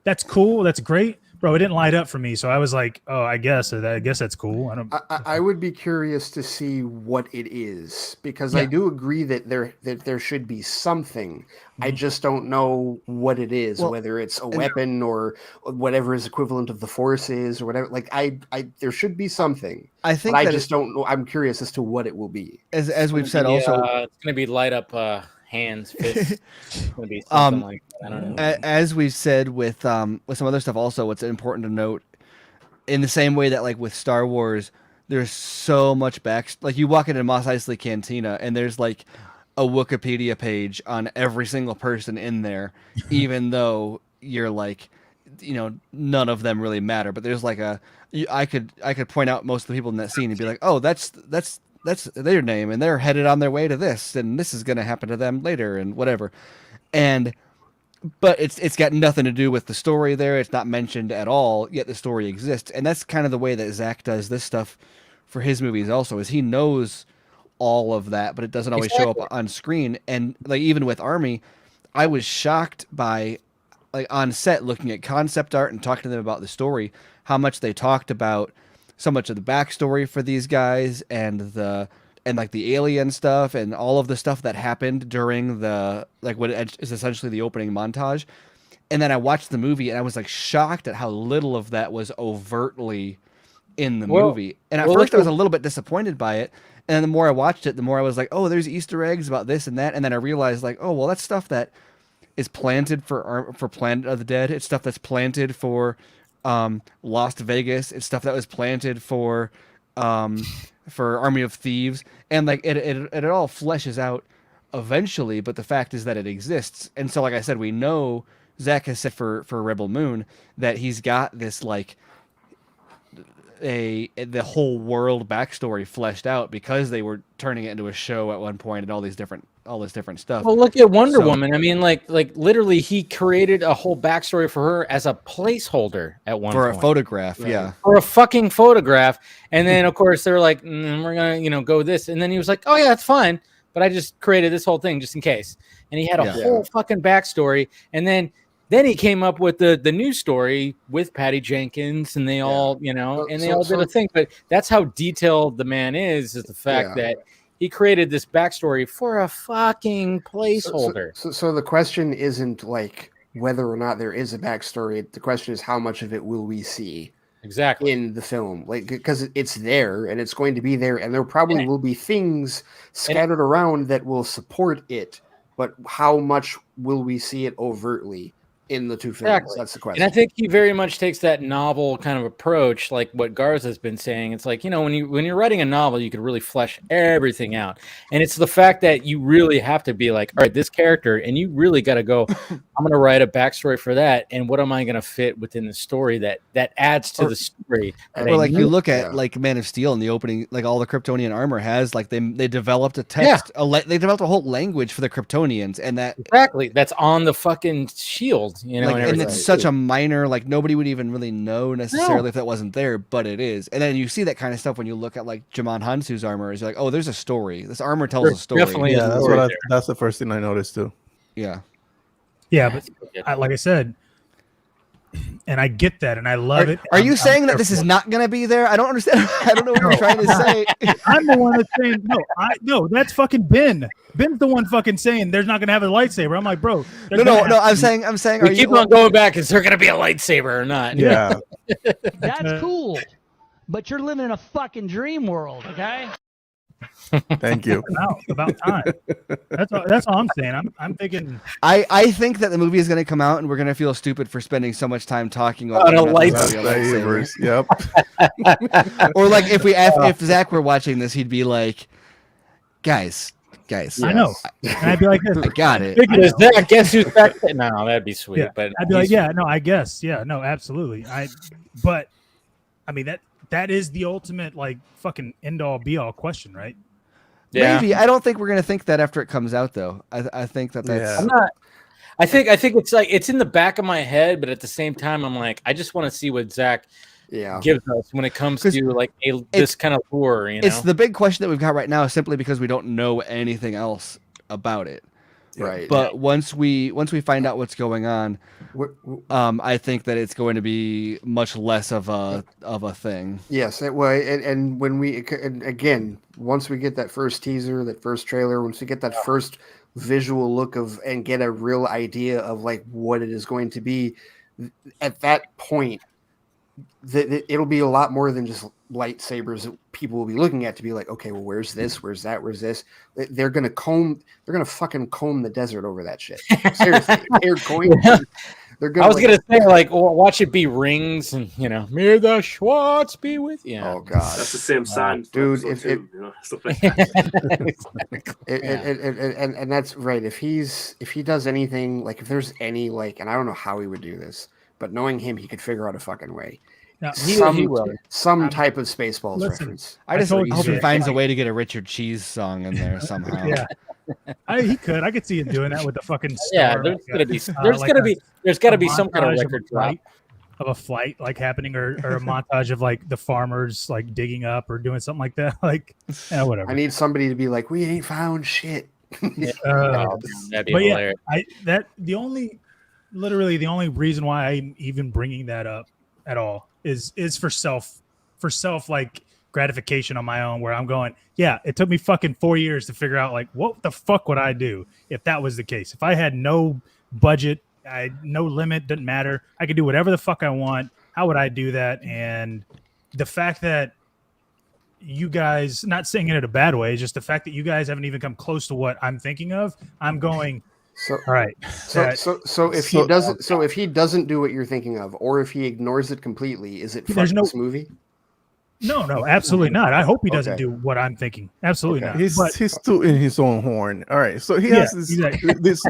That's cool. That's great, bro. It didn't light up for me, so I was like, "Oh, I guess that's cool." I would be curious to see what it is, because I do agree that there should be something. I just don't know what it is, whether it's a weapon or whatever his equivalent of the Force is, or whatever. Like there should be something. I think, but I just don't know. I'm curious as to what it will be. As we've said, also it's going to be light up. Hands, fists. It's gonna be something like that. I don't know. As we've said with some other stuff, also, what's important to note, in the same way that like with Star Wars, there's so much like you walk into Mos Eisley Cantina and there's like a Wikipedia page on every single person in there, even though you're like, none of them really matter. But there's like I could point out most of the people in that scene and be like, oh, that's their name, and they're headed on their way to this, and this is going to happen to them later, and whatever. But it's got nothing to do with the story there. It's not mentioned at all, yet the story exists. And that's kind of the way that Zach does this stuff for his movies also, is he knows all of that, but it doesn't always show up on screen. And like even with Army, I was shocked by, like, on set looking at concept art and talking to them about the story, how much they talked about so much of the backstory for these guys and like the alien stuff and all of the stuff that happened during what is essentially the opening montage. And then I watched the movie, and I was like shocked at how little of that was overtly in the movie. And at first, I was a little bit disappointed by it. And then the more I watched it, the more I was like, oh, there's Easter eggs about this and that. And then I realized, like, oh, well, that's stuff that is planted for Planet of the Dead. It's stuff that's planted for Lost Vegas. It's stuff that was planted for Army of Thieves. And like it all fleshes out eventually. But the fact is that it exists. And so, like I said, we know Zach has said for Rebel Moon that he's got this like the whole world backstory fleshed out because they were turning it into a show at one point and all this different stuff. Well, look at Wonder Woman. I mean, like literally, he created a whole backstory for her as a placeholder at one for point. A photograph, right. Yeah, for a fucking photograph. And then, of course, they're like, we're gonna, go this. And then he was like, oh yeah, that's fine. But I just created this whole thing just in case. And he had a whole fucking backstory. And then he came up with the new story with Patty Jenkins, and they all, and they all did a thing. But that's how detailed the man is the fact that he created this backstory for a fucking placeholder. So the question isn't like whether or not there is a backstory. The question is how much of it will we see exactly in the film, like because it's there and it's going to be there, and there probably will be things scattered around that will support it. But how much will we see it overtly in the two films? Exactly. That's the question. And I think he very much takes that novel kind of approach, like what Garza has been saying. It's like, when you're writing a novel, you could really flesh everything out. And it's the fact that you really have to be like, all right, this character, and you really got to go, I'm going to write a backstory for that. And what am I going to fit within the story that adds to the story? Or like you look at like Man of Steel in the opening, like all the Kryptonian armor has, like they developed a text, they developed a whole language for the Kryptonians, and that's on the fucking shield. And it's such a minor, like nobody would even really know necessarily if that wasn't there, but it is. And then you see that kind of stuff when you look at like Jimon Hansu's armor. Is like, oh, there's a story. This armor tells a story. Definitely, that's the first thing I noticed too. Yeah, but like I said, and I get that, and I love it. Are you saying that this is not going to be there? I don't understand. I don't know what you're trying to say. I'm the one that's saying no. That's fucking Ben. Ben's the one fucking saying there's not going to have a lightsaber. I'm like, bro. No. I'm saying. We keep on going back. Is there going to be a lightsaber or not? Yeah. That's cool, but you're living in a fucking dream world, okay? Thank you. About time. That's all I'm saying. I'm thinking. I think that the movie is going to come out, and we're going to feel stupid for spending so much time talking about lightsabers. Yep. Or like if Zach were watching this, he'd be like, guys. I know. And I'd be like, this. I got it. Zach, guess who's back? No, that'd be sweet. Yeah. But I'd be like, I guess. Yeah, no, absolutely. But I mean that is the ultimate like fucking end all be all question, right? Yeah. Maybe. I don't think we're gonna think that after it comes out, though. I think that's. I'm not. I think it's like it's in the back of my head, but at the same time, I'm like, I just want to see what Zach gives us when it comes to like this kind of lore. It's the big question that we've got right now, simply because we don't know anything else about it. Right. But once we find out what's going on, I think that it's going to be much less of a thing. Yes, and when again, once we get that first teaser, that first trailer, once we get that first visual look of and get a real idea of like what it is going to be, at that point, it'll be a lot more than just lightsabers that people will be looking at to be like, okay, well, where's this? Where's that? Where's this? They're gonna fucking comb the desert over that shit. Seriously, they're going. They're gonna. I was gonna say like, watch it be rings and may the Schwartz be with you. Oh god, that's the same sign, dude. And that's right. If he does anything like if there's any like, and I don't know how he would do this, but knowing him, he could figure out a fucking way. No, some type of Spaceballs reference. I just hope he finds a way to get a Richard Cheese song in there somehow. Yeah, he could. I could see him doing that with the fucking star. Yeah, there's gotta be some kind of record drop of a flight like happening, or a montage of like the farmers like digging up or doing something like that. Like, whatever. I need somebody to be like, we ain't found shit. That'd be hilarious. The only reason why I'm even bringing that up at all is for self like gratification on my own, where I'm going, yeah, it took me fucking 4 years to figure out like what the fuck would I do if that was the case, if I had no budget no limit, doesn't matter. I can do whatever the fuck I want. How would I do that? And the fact that you guys, not saying it in a bad way, just the fact that you guys haven't even come close to what I'm thinking of, I'm going. So all right. So if he doesn't do what you're thinking of, or if he ignores it completely, is it fuck this movie? No, absolutely not. I hope he doesn't do what I'm thinking. Absolutely not. He's too in his own horn. All right, so he has this. Exactly. this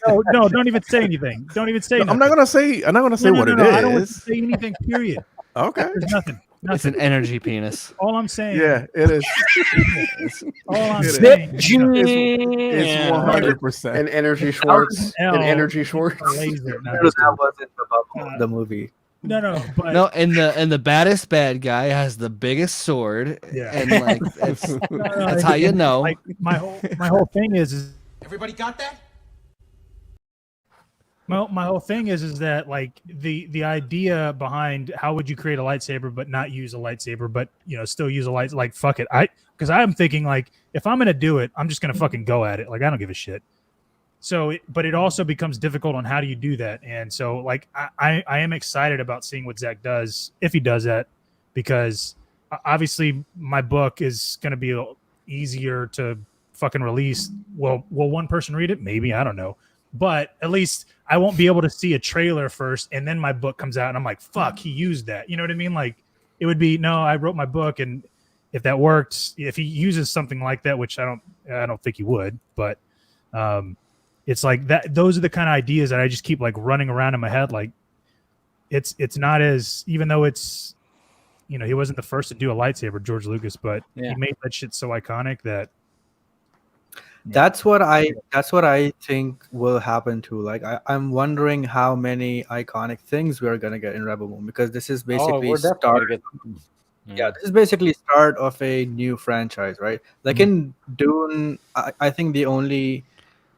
no, don't even say anything. Don't even say. No, I'm not gonna say what it is. I don't want to say anything. Period. Okay. There's nothing. It's an energy penis. All I'm saying. Yeah, it is. All I'm saying. It's 100%. An energy Schwartz. An energy Schwartz. Laser. That wasn't about the movie. No, but no, and the baddest bad guy has the biggest sword. Yeah, and like that's how you know. Like my whole thing is Everybody got that? my whole thing is that like the idea behind how would you create a lightsaber but not use a lightsaber, but still use a light, like fuck it. Because I'm thinking like if I'm gonna do it, I'm just gonna fucking go at it. Like I don't give a shit. So, but it also becomes difficult on how do you do that. And so like I am excited about seeing what Zach does if he does that, because obviously my book is gonna be easier to fucking release. Will one person read it? Maybe, I don't know. But at least I won't be able to see a trailer first and then my book comes out and I'm like, fuck, he used that. You know what I mean? Like it would be, no, I wrote my book, and if that worked, if he uses something like that, which I don't think he would, but it's like that. Those are the kind of ideas that I just keep like running around in my head. Like it's not as, even though it's, he wasn't the first to do a lightsaber, George Lucas, but he made that shit so iconic that. That's what I think will happen too. Like I'm wondering how many iconic things we're gonna get in Rebel Moon, because this is basically this is basically start of a new franchise, right? Like in Dune, I think the only,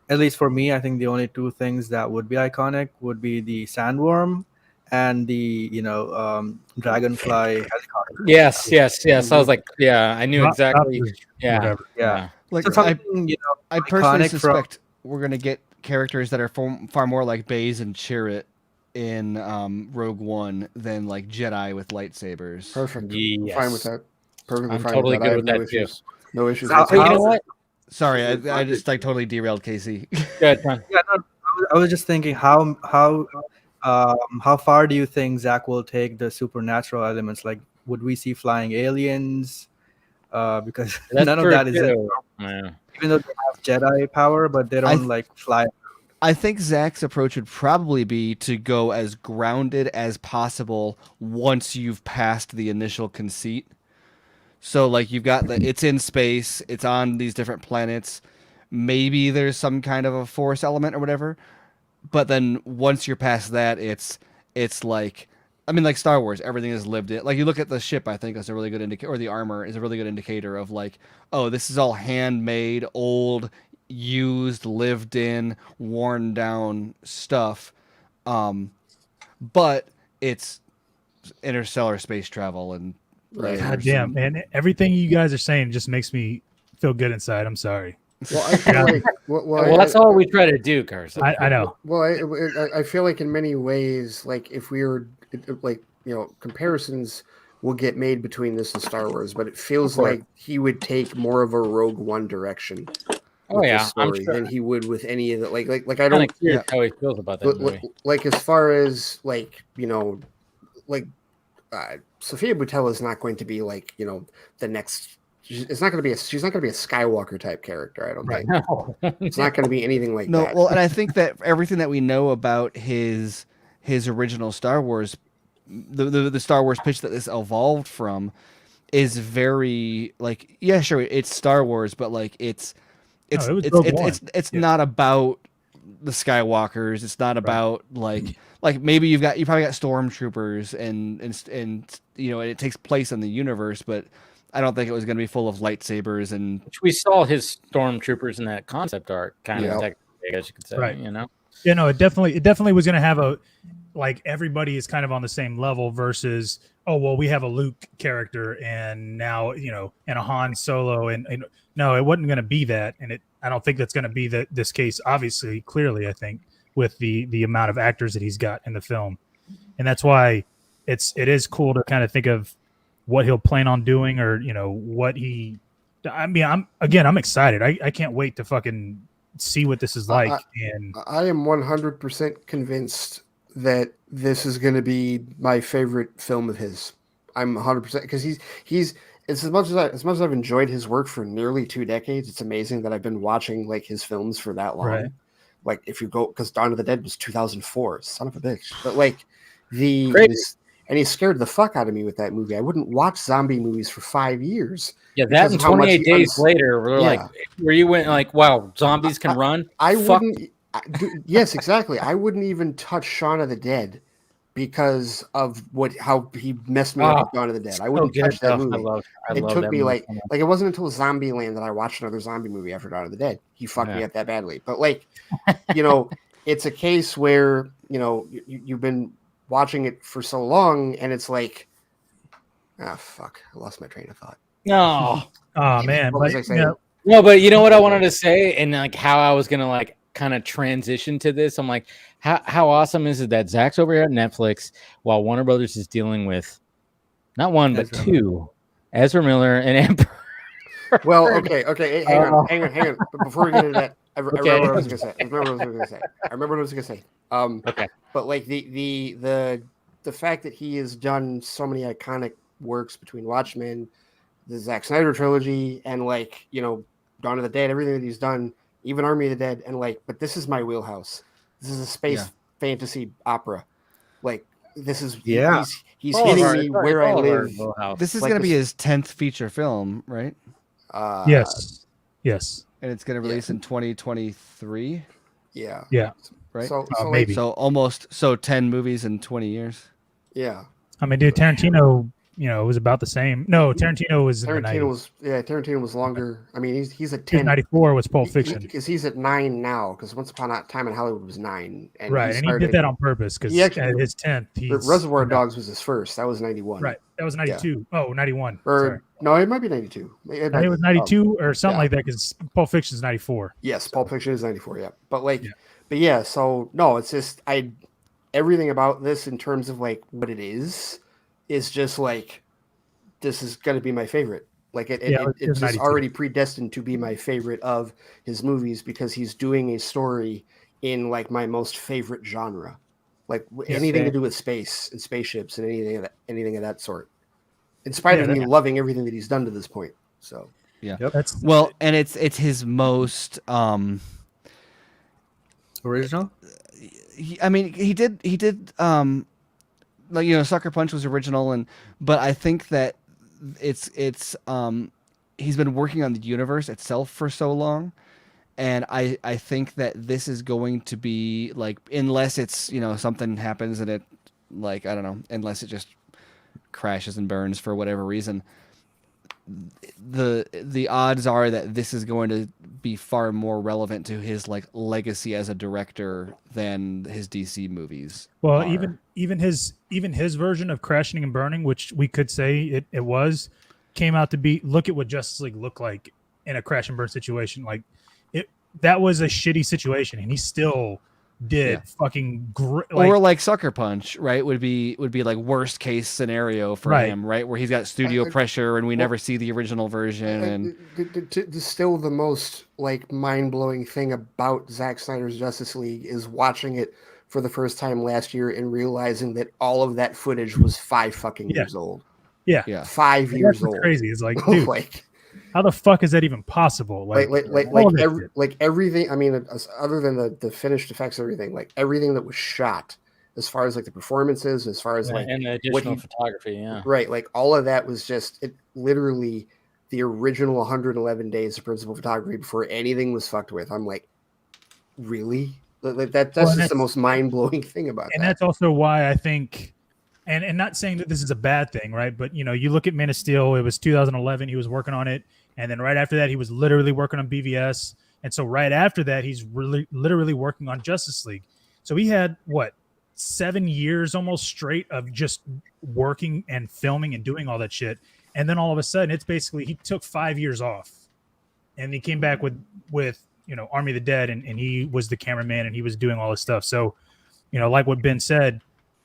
at least for me, I think the only two things that would be iconic would be the sandworm and the dragonfly helicopter. Yes. I was like, I knew exactly. Yeah. Like So I personally iconic suspect we're gonna get characters that are far more like Baze and Chirrut in Rogue One than like Jedi with lightsabers. Perfect. Yes. Fine with that. Perfectly I'm fine totally with that. good I with have that no issues. Hey, you know what? Sorry, I just like totally derailed Casey. Good, John. Yeah, no, I was just thinking how far do you think Zach will take the supernatural elements? Like, would we see flying aliens? Because none of that is in, even though they have Jedi power, but they don't like fly. I think Zach's approach would probably be to go as grounded as possible once you've passed the initial conceit. So like you've got it's in space, it's on these different planets. Maybe there's some kind of a force element or whatever. But then once you're past that, it's like, I mean, like Star Wars, everything is lived in. Like you look at the ship, I think is a really good indicator, or the armor is a really good indicator of like, oh, this is all handmade, old, used, lived in, worn down stuff. But it's interstellar space travel and God damn, man! Everything you guys are saying just makes me feel good inside. I'm sorry. Well, I feel like, well, that's all we try to do, Garza. I know. Well, I feel like in many ways, like if we were like comparisons will get made between this and Star Wars, but it feels like he would take more of a Rogue One direction. Oh yeah, I'm sure. sure. Than he would with any of the like I don't curious how he feels about that movie. Like as far as like Sophia Boutella is not going to be like the next. It's not going to be she's not going to be a Skywalker type character. I don't think. No. It's not going to be anything like no, that. Well, and I think that everything that we know about his original Star Wars, the Star Wars pitch that this evolved from, is very like sure it's Star Wars, but like it's not about the Skywalkers. It's not about like maybe you probably got stormtroopers and it takes place in the universe, but I don't think it was going to be full of lightsabers and. Which we saw his stormtroopers in that concept art, kind of technically, I guess you could say, right? No, it definitely was going to have like everybody is kind of on the same level versus we have a Luke character and now and a Han Solo and no, it wasn't going to be that, and I don't think that's going to be this case. Obviously, clearly, I think with the amount of actors that he's got in the film, and that's why it is cool to kind of think of what he'll plan on doing, or what he. I mean, I'm excited. I can't wait to fucking see what this is like. And I am 100% convinced that this is going to be my favorite film of his. I'm 100% because he's as much as I've enjoyed his work for nearly 2 decades. It's amazing that I've been watching like his films for that long. Right. Like if you go, because Dawn of the Dead was 2004, son of a bitch. But like and he scared the fuck out of me with that movie. I wouldn't watch zombie movies for 5 years. Yeah, that and 28 Days Later, where you went like, wow, zombies can run. Yes, exactly. I wouldn't even touch Shaun of the Dead because of how he messed me up with Dawn of the Dead. I wouldn't touch that movie. It took me like it wasn't until Zombieland that I watched another zombie movie after Dawn of the Dead. He fucked me up that badly. But like, it's a case where you've been watching it for so long, and it's like, fuck, I lost my train of thought. No, oh man, what was I saying? No, but you know what I wanted to say, and like how I was gonna like kind of transition to this. I'm like, how awesome is it that Zach's over here at Netflix while Warner Brothers is dealing with not one but two, Ezra Miller and Amber. Well, okay, hang on. But before we get into that, I remember what I was gonna say. Okay, but like the fact that he has done so many iconic works between Watchmen, the Zack Snyder trilogy, and like Dawn of the Dead, everything that he's done, even Army of the Dead, and like, but this is my wheelhouse. This is a space fantasy opera. Like this is he's hitting me where I live. This is gonna be his 10th feature film, right? Yes. And it's gonna release in 2023. Yeah. Right. So maybe. So 10 movies in 20 years. Yeah. I mean, dude, Tarantino, it was about the same. No, Tarantino was in the 90s. Tarantino was longer. I mean, he's at 10. 94 was Pulp Fiction. Because he's at 9 now. Because Once Upon a Time in Hollywood was 9. And right, and he did that on purpose. Because at his 10th, Reservoir Dogs was his first. That was 91. Right, that was 92. Yeah. Oh, 91. No, it might be 92. It was 92 or something like that. Because Pulp Fiction is 94. Yes, Pulp Fiction is 94. Yeah, but like, but yeah. So no, it's just everything about this in terms of like what it is just like, this is going to be my favorite. Like it's just already predestined to be my favorite of his movies because he's doing a story in like my most favorite genre, like anything to do with space and spaceships and anything of that sort. In spite of me loving everything that he's done to this point. So and it's his most original. He did like Sucker Punch was original, but I think that it's he's been working on the universe itself for so long, and I think that this is going to be like, unless it's something happens and it, like, I don't know, unless it just crashes and burns for whatever reason, the odds are that this is going to be far more relevant to his like legacy as a director than his DC movies. Well, even his version of Crashing and Burning, which we could say it was, came out to be, look at what Justice League looked like in a crash and burn situation. Like that was a shitty situation, and he still did fucking great. Or like Sucker Punch, right? Would be like worst case scenario for him, right? Where he's got studio pressure and we never see the original version. And still the most like mind blowing thing about Zack Snyder's Justice League is watching it for the first time last year and realizing that all of that footage was 5 fucking years old. Yeah. 5 years old. Crazy. It's like, dude, like, how the fuck is that even possible? Like everything. I mean, other than the finished effects, and everything, like everything that was shot, as far as like the performances, as far as like and the additional photography, right, like all of that was just literally the original 111 days of principal photography before anything was fucked with. I'm like, really? Like that's just the most mind blowing thing about it. And that's also why I think. And not saying that this is a bad thing, right? But, you look at Man of Steel, it was 2011, he was working on it. And then right after that, he was literally working on BVS. And so right after that, he's literally working on Justice League. So he had, 7 years almost straight of just working and filming and doing all that shit. And then all of a sudden, it's basically, he took 5 years off. And he came back with Army of the Dead, and he was the cameraman and he was doing all this stuff. So, like what Ben said,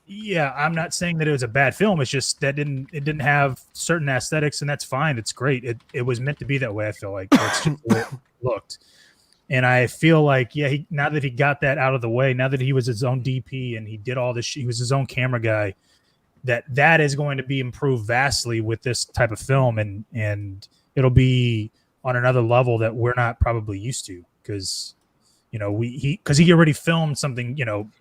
yeah, I'm not saying that it was a bad film. It's just that it didn't have certain aesthetics, and that's fine. It's great. It was meant to be that way. I feel like that's just the way it looked. And I feel like, now that he got that out of the way, now that he was his own DP and he did all this, he was his own camera guy, that is going to be improved vastly with this type of film, and it'll be on another level that we're not probably used to, because he already filmed something.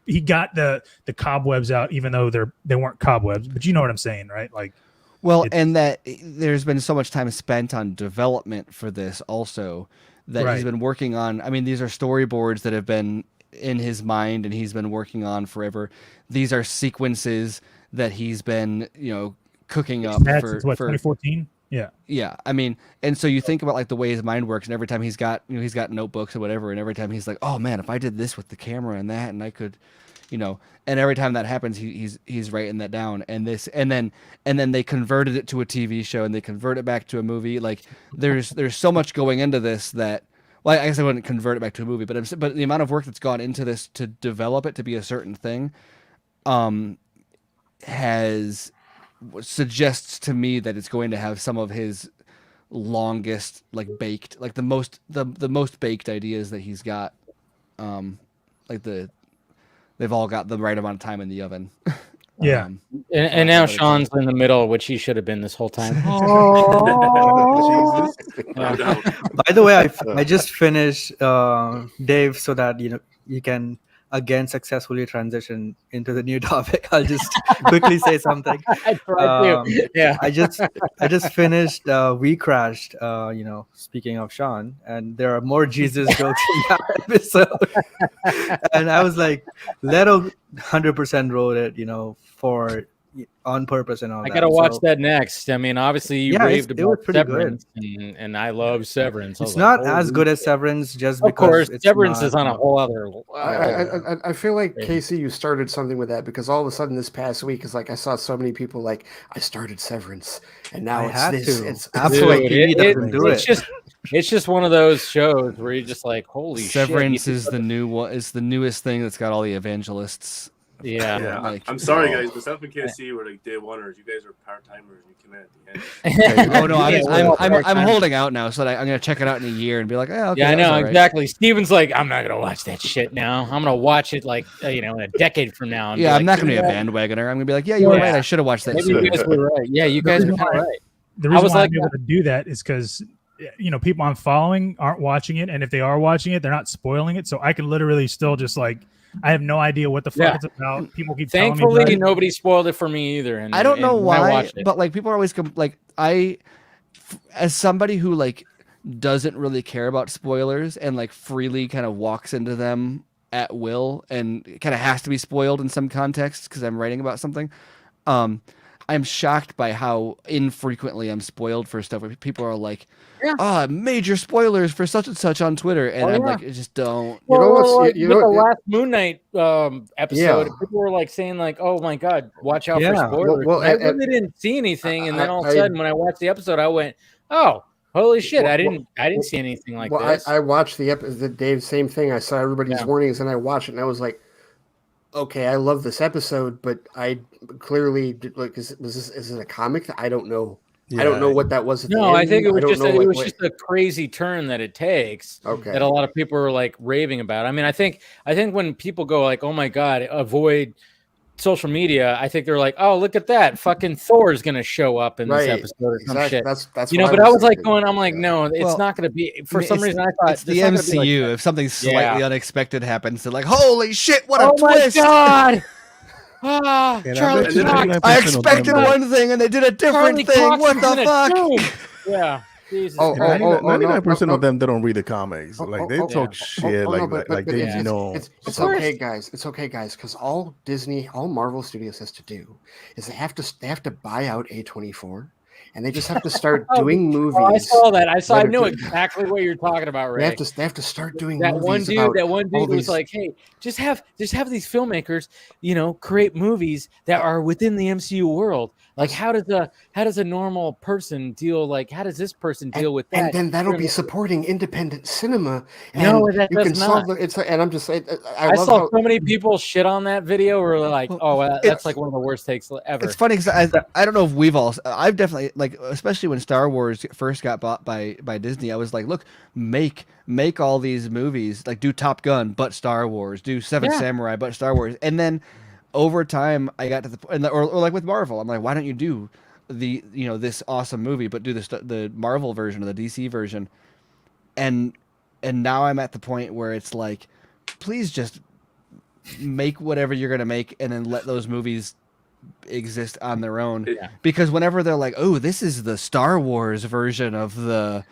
He got the cobwebs out, even though they weren't cobwebs, but you know what I'm saying, right? Like, well, and that there's been so much time spent on development for this also, that he's been working on. I mean, these are storyboards that have been in his mind and he's been working on forever. These are sequences that he's been, cooking up for 2014. Yeah. I mean, and so you think about like the way his mind works, and every time he's got notebooks or whatever, and every time he's like, oh man, if I did this with the camera and that, and I could, and every time that happens, he's writing that down, and then they converted it to a TV show, and they convert it back to a movie. Like there's so much going into this that, well, I guess I wouldn't convert it back to a movie, but the amount of work that's gone into this to develop it to be a certain thing, suggests to me that it's going to have some of his longest, like baked, like the most baked ideas that he's got. They've all got the right amount of time in the oven. Yeah. And now Sean's in the middle, which he should have been this whole time. Oh. By the way, I just finished Dave, so that you can again successfully transition into the new topic. I'll just quickly say something. Yeah. I just finished We Crashed, speaking of Sean, and there are more Jesus jokes in that episode. And I was like, Leto 100% wrote it, for on purpose and all that. I gotta watch that next. I mean, obviously you raved about Severance, and I love Severance. It's not as good as Severance, just because, of course, Severance is on a whole other. I feel like Casey, you started something with that, because all of a sudden this past week is like I saw so many people like, I started Severance and now it's absolutely it's just one of those shows where you're just like, holy Severance shit. is the newest thing that's got all the evangelists. Yeah. Like, I'm sorry, guys. Myself and KC were like day oneers. You guys are part timers. You came in at the end. Oh no, I'm holding out now, so that I'm gonna check it out in a year and be like, oh, okay, yeah, I know right. exactly. Steven's like, I'm not gonna watch that shit now. I'm gonna watch it like in a decade from now. Yeah, I'm not gonna be a bandwagoner. I'm gonna be like, yeah, you were right. I should have watched that. Maybe you guys were right. Yeah, you guys were right. The reason why I'm able to do that is because people I'm following aren't watching it, and if they are watching it, they're not spoiling it. So I can literally still just like, I have no idea what the fuck it's about. People keep thankfully telling me nobody spoiled it for me either. And I don't know why, but like people are always as somebody who like doesn't really care about spoilers and like freely kind of walks into them at will and kind of has to be spoiled in some context because I'm writing about something. I'm shocked by how infrequently I'm spoiled for stuff where people are like, major spoilers for such and such on Twitter. And I'm like, I just don't. The last Moon Knight episode, people were like saying like, oh my God, watch out for spoilers. I really didn't see anything. And then all of a sudden when I watched the episode, I went, oh, holy shit. I didn't see anything like this. I watched the episode, Dave, same thing. I saw everybody's warnings and I watched it and I was like, okay, I love this episode, but I clearly like, is it a comic? I don't know. Yeah. I don't know what that was. I think it was just a crazy turn that it takes. Okay. That a lot of people are like raving about. I mean, I think when people go like, oh my God, avoid social media, I think they're like, oh, look at that, fucking Thor is gonna show up in this episode or some shit. That's but I was like going, I'm like, no, it's not gonna be. For some reason, I thought it's the MCU. If something slightly unexpected happens, they're like, holy shit, what a twist! My God! Charlie I expected one thing and they did a different thing. What the fuck? Yeah. Jesus. 99% of them, they don't read the comics. Like they talk shit. Like they know. It's okay, guys. It's okay, guys. Because all Marvel Studios has to do is they have to buy out A24. and they just have to start doing movies. I saw that. I that are knew good. exactly what you're talking about, Ray. They have to start doing that movies. That one dude all was these- like, "Hey, just have these filmmakers, create movies that are within the MCU world. Like, how does a normal person deal? Like, how does this person deal with that? And then that'll be supporting independent cinema. And No, that you does can not. solve and I'm just saying, I saw so many people shit on that video. Where they're like, "Oh, that's like one of the worst takes ever." It's funny because I don't know if I've definitely, like, especially when Star Wars first got bought by Disney, I was like, look, make all these movies, like do Top Gun but Star Wars, do Seven Samurai but Star Wars, and then over time I got to the point, or like with Marvel, I'm like, why don't you do this awesome movie but do the Marvel version or the DC version, and now I'm at the point where it's like, please just make whatever you're gonna make and then let those movies exist on their own. Because whenever they're like, oh, this is the Star Wars version of the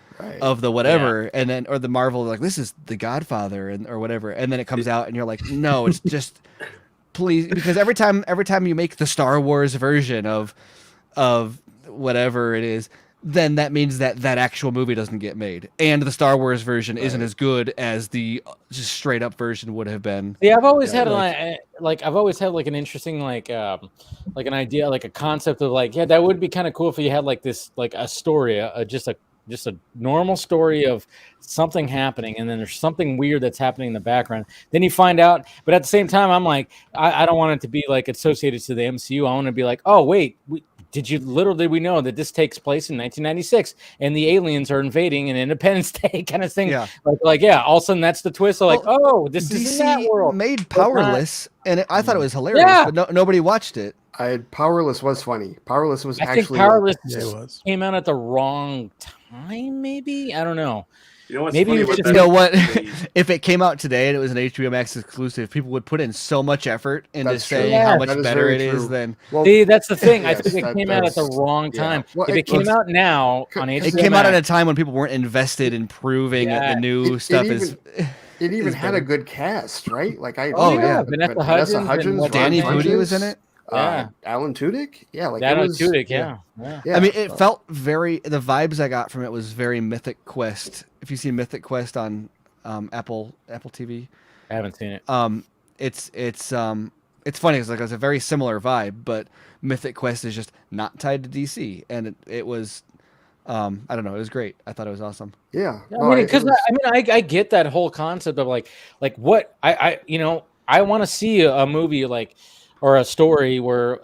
whatever, and then or the Marvel, like, this is the Godfather or whatever, and then it comes out and you're like, no, it's just please, because every time you make the Star Wars version of whatever it is, then that means that actual movie doesn't get made, and the Star Wars version isn't as good as the just straight up version would have been. Yeah, I've always had an interesting like an idea, like a concept of like, yeah, that would be kind of cool if you had like this, like a story, just a normal story of something happening, and then there's something weird that's happening in the background. Then you find out, but at the same time, I'm like, I don't want it to be like associated to the MCU. I want to be like, oh wait, did we know that this takes place in 1996 and the aliens are invading an Independence Day kind of thing? Yeah. Like yeah, all of a sudden that's the twist. So like, oh, this is in that world. Made Powerless, and I thought it was hilarious, but nobody watched it. Powerless was funny. Powerless was I think Powerless came out at the wrong time, maybe. I don't know. You know what's maybe funny You know what? If it came out today and it was an HBO Max exclusive, people would put in so much effort into saying how much better it is than. Well, see, that's the thing. I think it came out at the wrong time. Well, if it came out now on HBO it came out at a time when people weren't invested in proving that the new stuff is. It even had a good cast, right? Like Vanessa Hudgens, Danny Pudi was in it. Alan Tudyk, Alan Tudyk, yeah. I mean, it felt the vibes I got from it was very Mythic Quest. If you see Mythic Quest on Apple TV, I haven't seen it. It's funny. It's like it's a very similar vibe, but Mythic Quest is just not tied to DC, and it was. I don't know. It was great. I thought it was awesome. Yeah, I get that whole concept of like what I want to see a movie like. Or a story where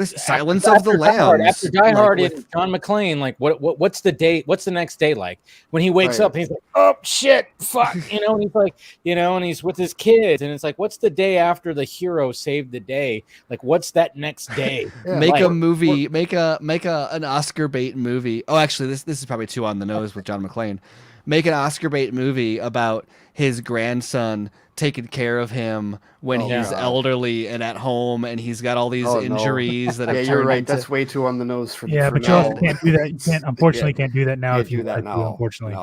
Silence of the Lambs. After Die Hard and John McClane, like what's the day? What's the next day like when he wakes up? And he's like, oh shit, fuck, and he's like, and he's with his kids, and it's like, what's the day after the hero saved the day? Like, what's that next day? Make a movie, make an Oscar bait movie. Oh, actually, this is probably too on the nose with John McClane. Make an Oscar bait movie about his grandson taking care of him when he's elderly and at home, and he's got all these injuries that have you're right. That's way too on the nose for but you also can't do that. You can't, unfortunately, can't do that now. If you do that now, unfortunately,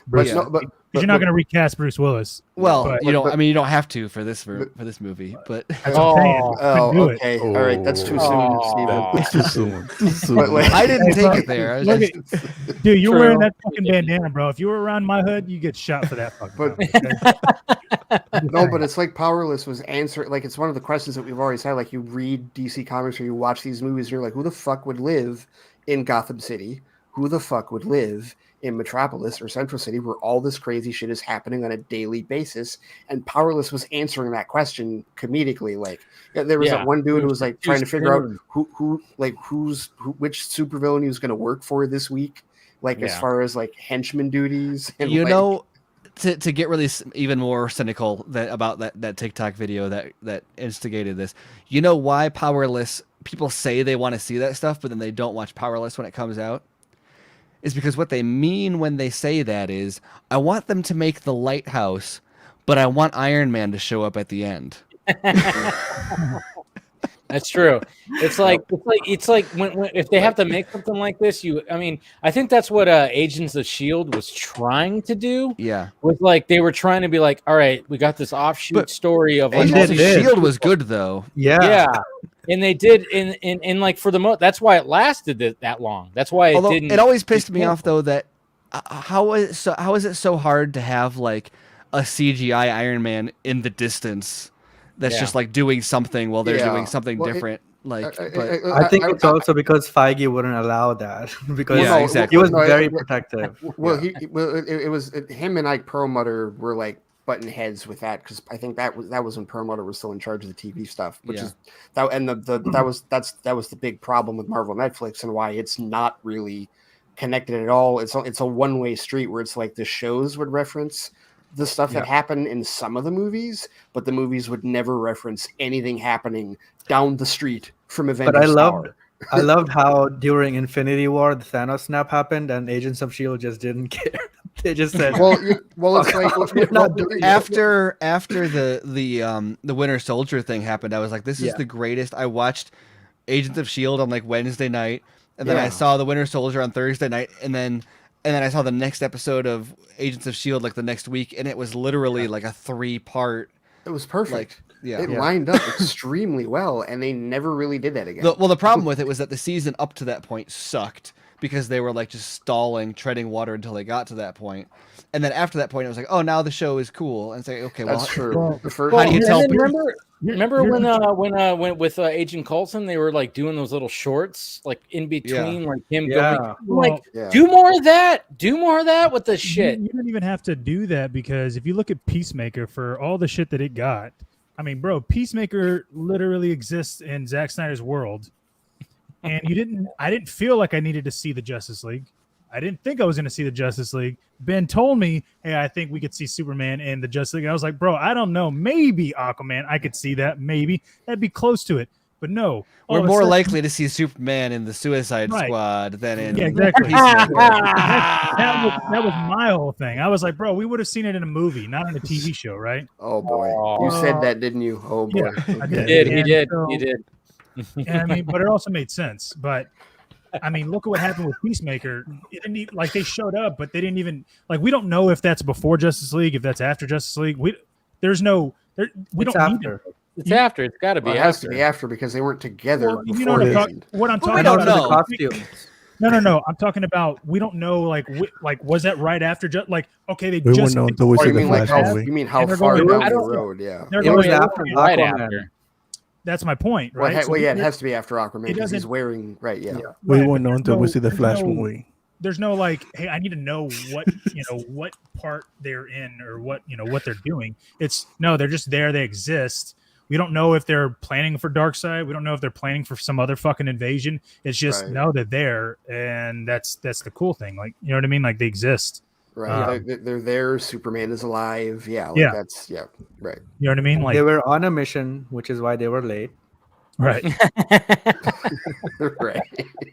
but you're not going to recast Bruce Willis. Well, you don't have to for this movie, but okay. All right, that's too soon, Steven. That's too soon. I didn't take it there. Dude, you're wearing that fucking bandana, bro. If you were around my hood, you get shot for that fucking. No, but it's like Powerless was answered. Like, it's one of the questions that we've always had. Like, you read DC Comics or you watch these movies, and you're like, who the fuck would live in Gotham City? Who the fuck would live in Metropolis or Central City, where all this crazy shit is happening on a daily basis? And Powerless was answering that question comedically. Like, there was that one dude who was like trying to figure out which supervillain he was going to work for this week. Like, as far as like henchman duties, and to get really even more cynical about that TikTok video that instigated this. You know why Powerless? People say they want to see that stuff, but then they don't watch Powerless when it comes out. Is because what they mean when they say that is, I want them to make the lighthouse, but I want Iron Man to show up at the end. That's true. It's like when if they have to make something like this, I think that's what Agents of S.H.I.E.L.D. was trying to do. Yeah, was like they were trying to be like, all right, we got this offshoot story of like Agents of S.H.I.E.L.D. was good though. Yeah. and they did in like for the most. That's why it lasted that long. That's why it didn't. It always pissed me off though that how is it so hard to have like a CGI Iron Man in the distance that's just like doing something while they're doing something different. I think it's also because Feige wouldn't allow that because exactly. he was very protective. Well, it was him and Ike Perlmutter were like butting heads with that because I think that was when Perlmutter was still in charge of the TV stuff, which is that and that was the big problem with Marvel Netflix and why it's not really connected at all. It's a one-way street where it's like the shows would reference the stuff that happened in some of the movies, but the movies would never reference anything happening down the street from Avengers. But I loved how during Infinity War the Thanos snap happened and Agents of S.H.I.E.L.D. just didn't care. They just said, "Well, it's like after the Winter Soldier thing happened, I was like, this is the greatest." I watched Agents of S.H.I.E.L.D. on like Wednesday night, and then I saw the Winter Soldier on Thursday night, and then I saw the next episode of Agents of S.H.I.E.L.D. like the next week, and it was literally like a 3-part. It was perfect. Like, it lined up extremely well, and they never really did that again. The problem with it was that the season up to that point sucked because they were like just stalling, treading water until they got to that point. And then after that point, it was like, oh, now the show is cool. And it's like, okay, that's true. How do you tell? Remember when with Agent Coulson, they were like doing those little shorts, like in between, like him going, do more of that, do more of that with the shit. You didn't even have to do that because if you look at Peacemaker for all the shit that it got, I mean, bro, Peacemaker literally exists in Zack Snyder's world, and I didn't feel like I needed to see the Justice League. I didn't think I was going to see the Justice League. Ben told me, hey, I think we could see Superman in the Justice League. I was like, bro, I don't know. Maybe Aquaman. I could see that. Maybe. That'd be close to it. But no. We're more likely to see Superman in the Suicide Squad than in... Yeah, exactly. that was my whole thing. I was like, bro, we would have seen it in a movie, not in a TV show, right? Oh, boy. You said that, didn't you? Oh, boy. Yeah, I did. He did. And I mean, but it also made sense. But I mean, look at what happened with Peacemaker. It didn't even, like they showed up, but they didn't even like. We don't know if that's before Justice League, if that's after Justice League. We don't need it. It's after. It's got to be. It has to be after because they weren't together. Well, you know what I'm talking about? The costumes. No. I'm talking about we don't know. Like was that right after? Like okay, they we just. Won't know until we see the Flash movie. You mean how far down the road? Yeah, it was right after. That's my point, right? Well, it has to be after Aquaman because he's wearing We won't know until we see the Flash movie. There's no like, hey, I need to know what what part they're in or what they're doing. They're just there. They exist. We don't know if they're planning for Darkseid. We don't know if they're planning for some other fucking invasion. It's just no, they're there, and that's the cool thing. Like, you know what I mean? Like they exist. Right. They're there. Superman is alive. Yeah. That's right. You know what I mean? Like they were on a mission, which is why they were late. Right. Right.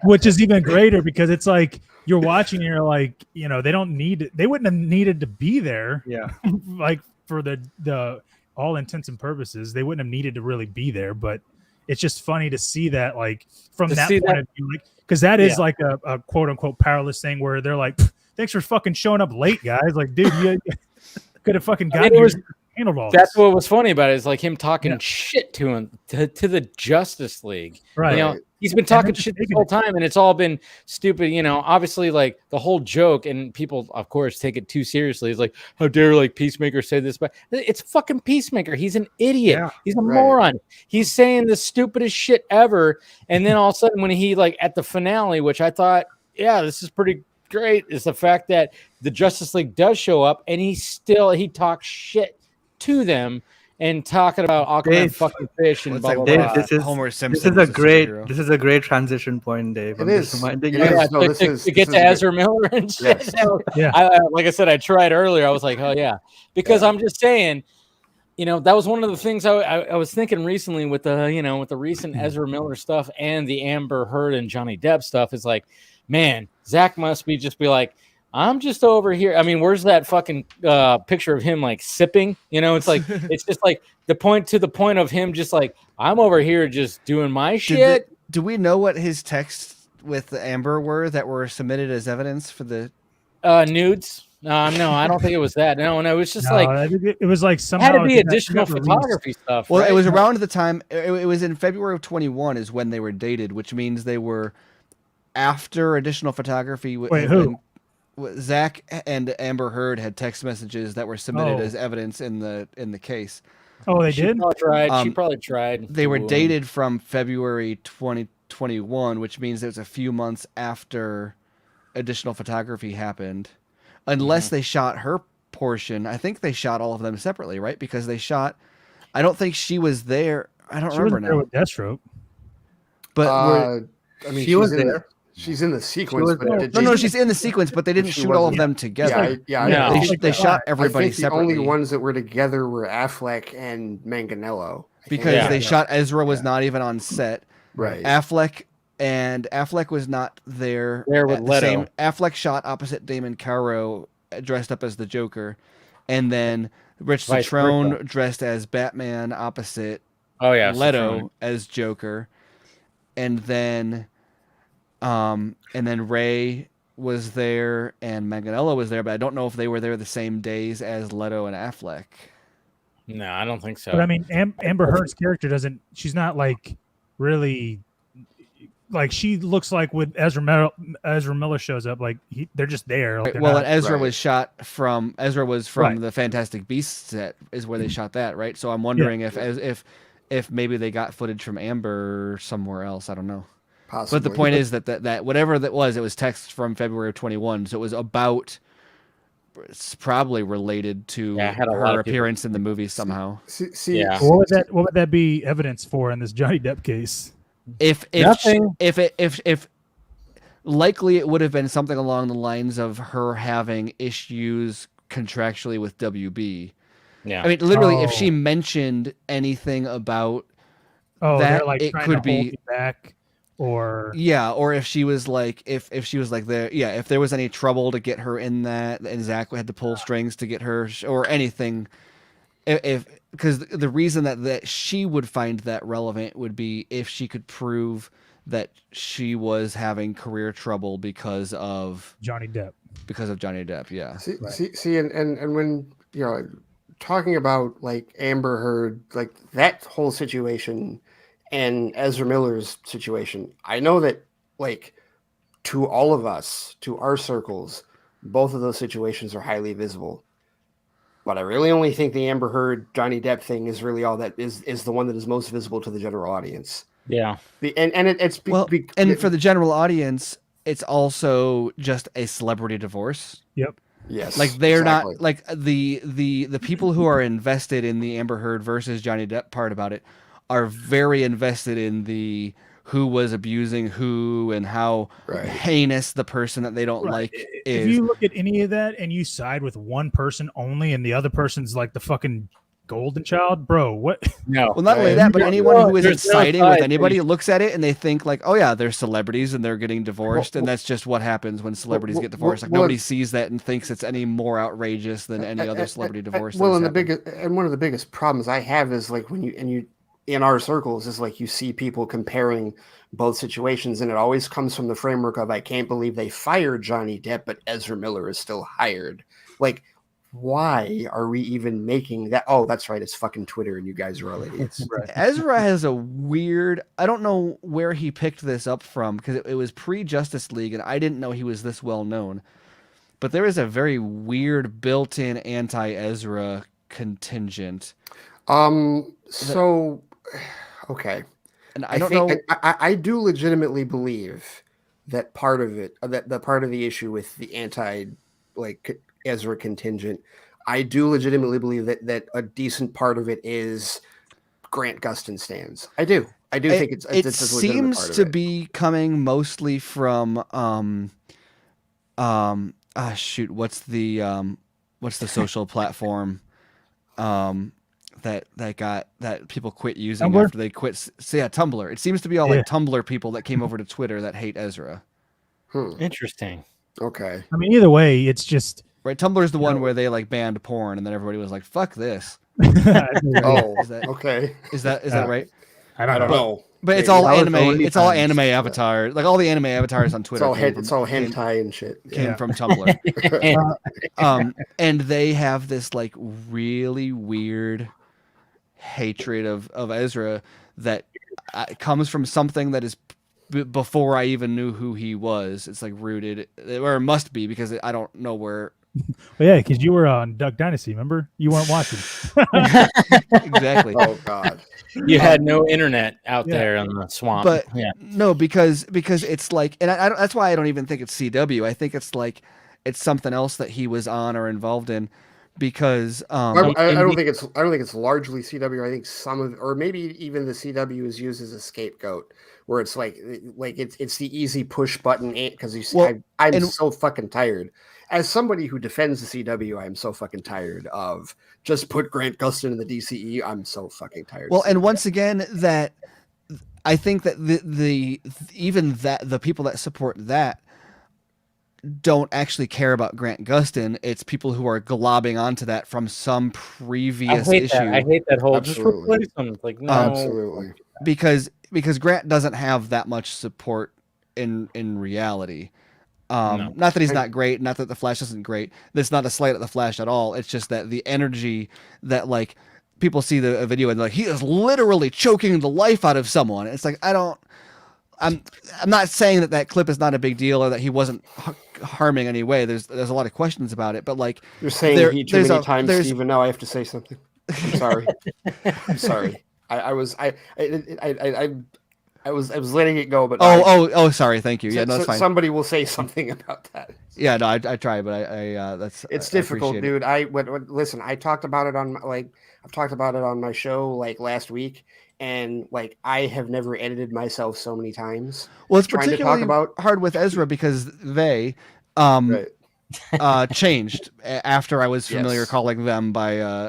Which is even greater because it's like you're watching and you're like, they wouldn't have needed to be there. Yeah. Like for the all intents and purposes, they wouldn't have needed to really be there, but it's just funny to see that like from that point of view, like because that is like a quote unquote powerless thing where they're like, thanks for fucking showing up late, guys. Like, dude, you could have fucking gotten handled all That's this. what was funny about it is like him talking shit to him to the Justice League. Right. He's been talking shit this whole time, and it's all been stupid. Obviously, like the whole joke, and people, of course, take it too seriously. It's like, how dare like Peacemaker say this? But it's fucking Peacemaker. He's an idiot. Yeah, he's a moron. He's saying the stupidest shit ever, and then all of a sudden, when he like at the finale, which I thought, this is pretty great, is the fact that the Justice League does show up, and he talks shit to them. And talking about Aquaman fucking fish and blah, blah, blah. This is Homer Simpson. This is a great transition point, Dave. It is. To get to Ezra Miller and shit. Yes. Like I said, I tried earlier. I was like, oh yeah, because I'm just saying, that was one of the things I was thinking recently with the recent Ezra Miller stuff and the Amber Heard and Johnny Depp stuff. Is like, man, Zach must be like, I'm just over here. I mean, where's that fucking picture of him like sipping? It's like it's just like the point of him just like, I'm over here just doing my shit. Do we know what his texts with Amber were that were submitted as evidence for the Nudes. No, I don't think it was that. No, it was just No, like I think it was like it somehow had to be it got additional released. photography stuff. Well, right? it was around the time. It was in February of 21 is when they were dated, which means they were after additional photography. Wait, who? Zach and Amber Heard had text messages that were submitted Oh. as evidence in the case. Oh, they She did. probably tried. She probably tried. They to were woo him. dated from February 2021, which means it was a few months after additional photography happened. Unless they shot her portion. I think they shot all of them separately, right? Because they shot. I don't think she was there. I don't She remember wasn't there now. with Deathstroke. But I mean, She was she's in there. She's in the sequence, but did no, they- she's in the sequence, but they didn't she shoot all of wasn't- them together. Yeah, They shot everybody I think the separately. only ones that were together were Affleck and Manganiello. Because they shot Ezra was not even on set. Right. Affleck was not there. There with at the Leto. Affleck shot opposite Damon Caro, dressed up as the Joker, and then Rich Vice Citrone versa. dressed as Batman opposite. Oh, yeah, Leto Citrone. as Joker, and then Ray was there and Manganiello was there, but I don't know if they were there the same days as Leto and Affleck. No, I don't think so. But I mean, Amber Heard's character doesn't. She's not like really. Like she looks like when Ezra Miller shows up, like they're just there. Like, Well, not, and Ezra was shot from Right. the Fantastic Beasts set is where they shot that, right? So I'm wondering if maybe they got footage from Amber somewhere else. I don't know. Possibly. But the point is that whatever that was, it was text from February of 21, so it was about. It's probably related to had a lot her of people- appearance in the movie somehow. Yeah. What would that be evidence for in this Johnny Depp case? If Nothing. if likely it would have been something along the lines of her having issues contractually with WB. Yeah. I mean, literally, if she mentioned anything about they're that, like it trying could to hold be you back, or or if she was like, if she was like there, if there was any trouble to get her in that, and Zach had to pull strings to get her, or anything, because the reason that she would find that relevant would be if she could prove that she was having career trouble because of Johnny Depp. Yeah. See, and when talking about like Amber Heard, like that whole situation, and Ezra Miller's situation, I know that like to all of us, to our circles, both of those situations are highly visible. But I really only think the Amber Heard Johnny Depp thing is really all that is the one that is most visible to the general audience. Yeah. And for the general audience, it's also just a celebrity divorce. Yep. Yes. Like they're exactly. not like the people who are invested in the Amber Heard versus Johnny Depp part about it are very invested in the who was abusing who and how heinous the person that they don't like is. If you look at any of that and you side with one person only, and the other person's like the fucking golden child, bro, what? No. Well, not only that, but anyone who isn't There's no siding with side. anybody looks at it and they think like, oh yeah, they're celebrities and they're getting divorced, and that's just what happens when celebrities get divorced. Like nobody sees that and thinks it's any more outrageous than any other celebrity divorce. Well, and one of the biggest problems I have is like when you in our circles is like you see people comparing both situations, and it always comes from the framework of I can't believe they fired Johnny Depp, but Ezra Miller is still hired. Like, why are we even making that? Oh, that's right, it's fucking Twitter, and you guys are all idiots. Ezra has a weird. I don't know where he picked this up from because it was pre-Justice League, and I didn't know he was this well known. But there is a very weird built-in anti-Ezra contingent. So, okay. And I don't know. I do legitimately believe that part of it, that part of the issue with the Ezra contingent, I do legitimately believe that a decent part of it is Grant Gustin stands. I do think it's it a legitimate seems part of to it. be coming mostly from what's the social platform that people quit using Tumblr? after they quit. So yeah, Tumblr. It seems to be all like Tumblr people that came over to Twitter that hate Ezra. Interesting. Okay. I mean, either way, it's just right. Tumblr is the one where they like banned porn, and then everybody was like, "Fuck this." Oh, is that, okay. Is that right? I don't know. But it's all anime. It's all anime avatar. Like all the anime avatars on Twitter. It's all hentai and shit. Came from Tumblr. And they have this like really weird hatred of Ezra that comes from something that is before I even knew who he was. It's like rooted, or it must be, because I don't know where. Well, yeah, because you were on Duck Dynasty, remember? You weren't watching. Exactly. Oh God. You had no internet out there in the swamp. But no, because it's like, and I don't, that's why I don't even think it's CW. I think it's like it's something else that he was on or involved in. Because I don't think it's largely CW. I think some of, or maybe even the CW is used as a scapegoat, where it's like it's the easy push button because I'm so fucking tired. As somebody who defends the CW, I'm so fucking tired of just put Grant Gustin in the DCE. I'm so fucking tired. Well, and once again, that I think that the people that support that don't actually care about Grant Gustin. It's people who are globbing onto that from some previous issue. I hate that whole Absolutely. like no. Absolutely. Because Grant doesn't have that much support in reality. Not that he's not great, not that the Flash isn't great. That's not a slight at the Flash at all. It's just that the energy that like people see the video and like he is literally choking the life out of someone. It's like I'm not saying that clip is not a big deal or that he wasn't harming any way. There's a lot of questions about it, but like you're saying he too many times, Steven. Now I have to say something. I'm sorry. I'm sorry. I was letting it go, but sorry. Thank you. Yeah, no, that's fine. Somebody will say something about that. Yeah, no, I try, but it's difficult, dude. Listen. I talked about it on I've talked about it on my show like last week, and like I have never edited myself so many times. Well, it's particularly hard with Ezra because they changed after I was familiar calling them by a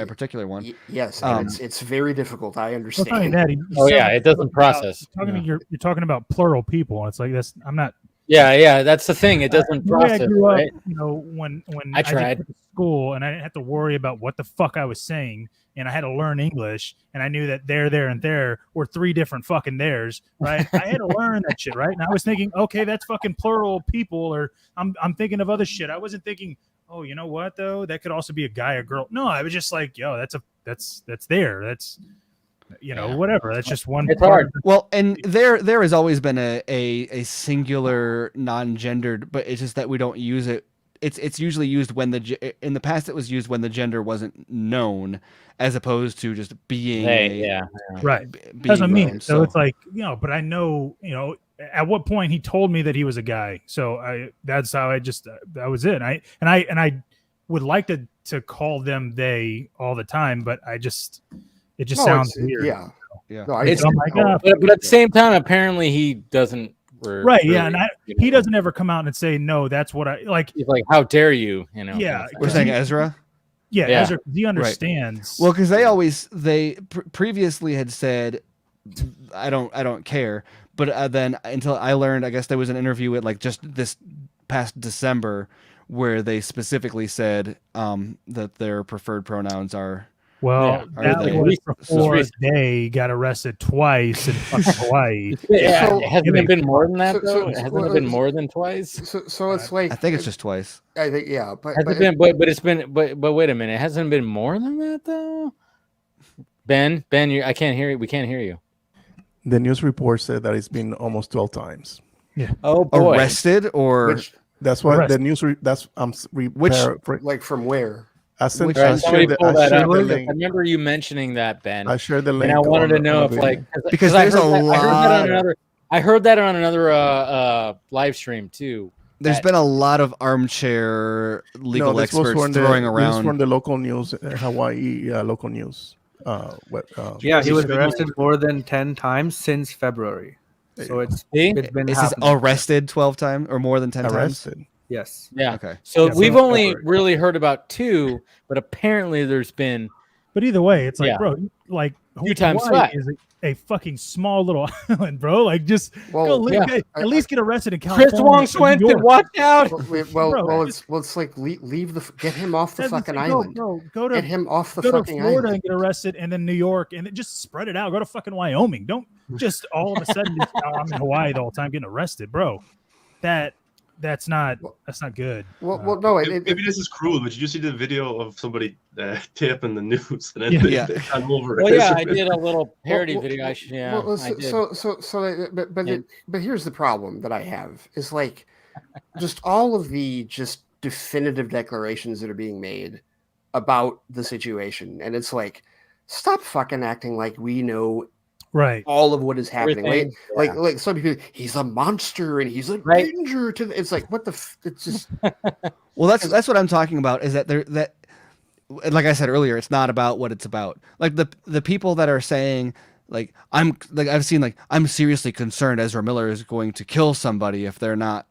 particular one. Yes, and it's very difficult. I understand. Well, it doesn't process. You're talking about plural people, and it's like that's I'm not. Yeah, that's the thing. It doesn't process. I grew up, right? When I tried to school and I didn't have to worry about what the fuck I was saying, and I had to learn English, and I knew that there, and there were three different fucking theirs, right? I had to learn that shit, right? And I was thinking, okay, that's fucking plural people, or I'm thinking of other shit. I wasn't thinking, oh, you know what though? That could also be a guy or girl. No, I was just like, yo, that's there. That's whatever. That's just one. It's hard. Well, and there has always been a singular non-gendered, but it's just that we don't use it. It's usually used when in the past it was used when the gender wasn't known, as opposed to just being right. That's what I mean. So it's like, but I know, at what point he told me that he was a guy. So that's how that was it. And I would like to call them they all the time, but it just sounds weird. Yeah. No, it's but at the same time, apparently he doesn't. Right. Really, and he doesn't ever come out and say, no, that's what I like. He's like, how dare you? Yeah. We're saying Ezra. Yeah, Ezra, he understands. Right. Well, because they previously had said, I don't care. But then until I learned, I guess there was an interview at like just this past December where they specifically said that their preferred pronouns are. Well, that was before they got arrested twice in fucking Hawaii. Hasn't it been more than that though? Hasn't it been more than twice? So it's like I think it's just twice. I think but wait a minute. It hasn't been more than that though. Ben, I can't hear you. We can't hear you. The news report said that it's been almost 12 times. Yeah. Oh boy. Arrested or that's what the news. like from where? I remember you mentioning that, Ben. I shared the link. And I wanted to know if because there's a lot. I heard that on another live stream too. There's been a lot of armchair legal experts throwing around. This was from the local news, Hawaii local news. He was arrested more than 10 times since February. So it's been. Is arrested 12 times or more than 10 arrested. times? Yes. Yeah. Okay. So we've only really heard about 2, but apparently there's been. But either way, it's like, bro, like 2 times Hawaii is a fucking small little island, bro. Like, just go live, at least get arrested in California. Chris Wong Swinton, watch out! It's like get him off the fucking island. Get him off the fucking island. Go to Florida and get arrested, and then New York, and then just spread it out. Go to fucking Wyoming. Don't just all of a sudden, I'm in Hawaii the whole time getting arrested, bro. That's not good. Well, no, maybe this is cruel, but did you see the video of somebody taping the news and then Yeah. they come over? Well, yeah, I did a little parody video. I did. But here's the problem that I have is like just all of the just definitive declarations that are being made about the situation, and it's like, stop fucking acting like we know all of what is happening. Like some people, he's a monster and he's a danger to. It's like what the. It's just. Well, that's what I'm talking about. Is that like I said earlier, it's not about what it's about. Like the people that are saying like I've seen I'm seriously concerned Ezra Miller is going to kill somebody if they're not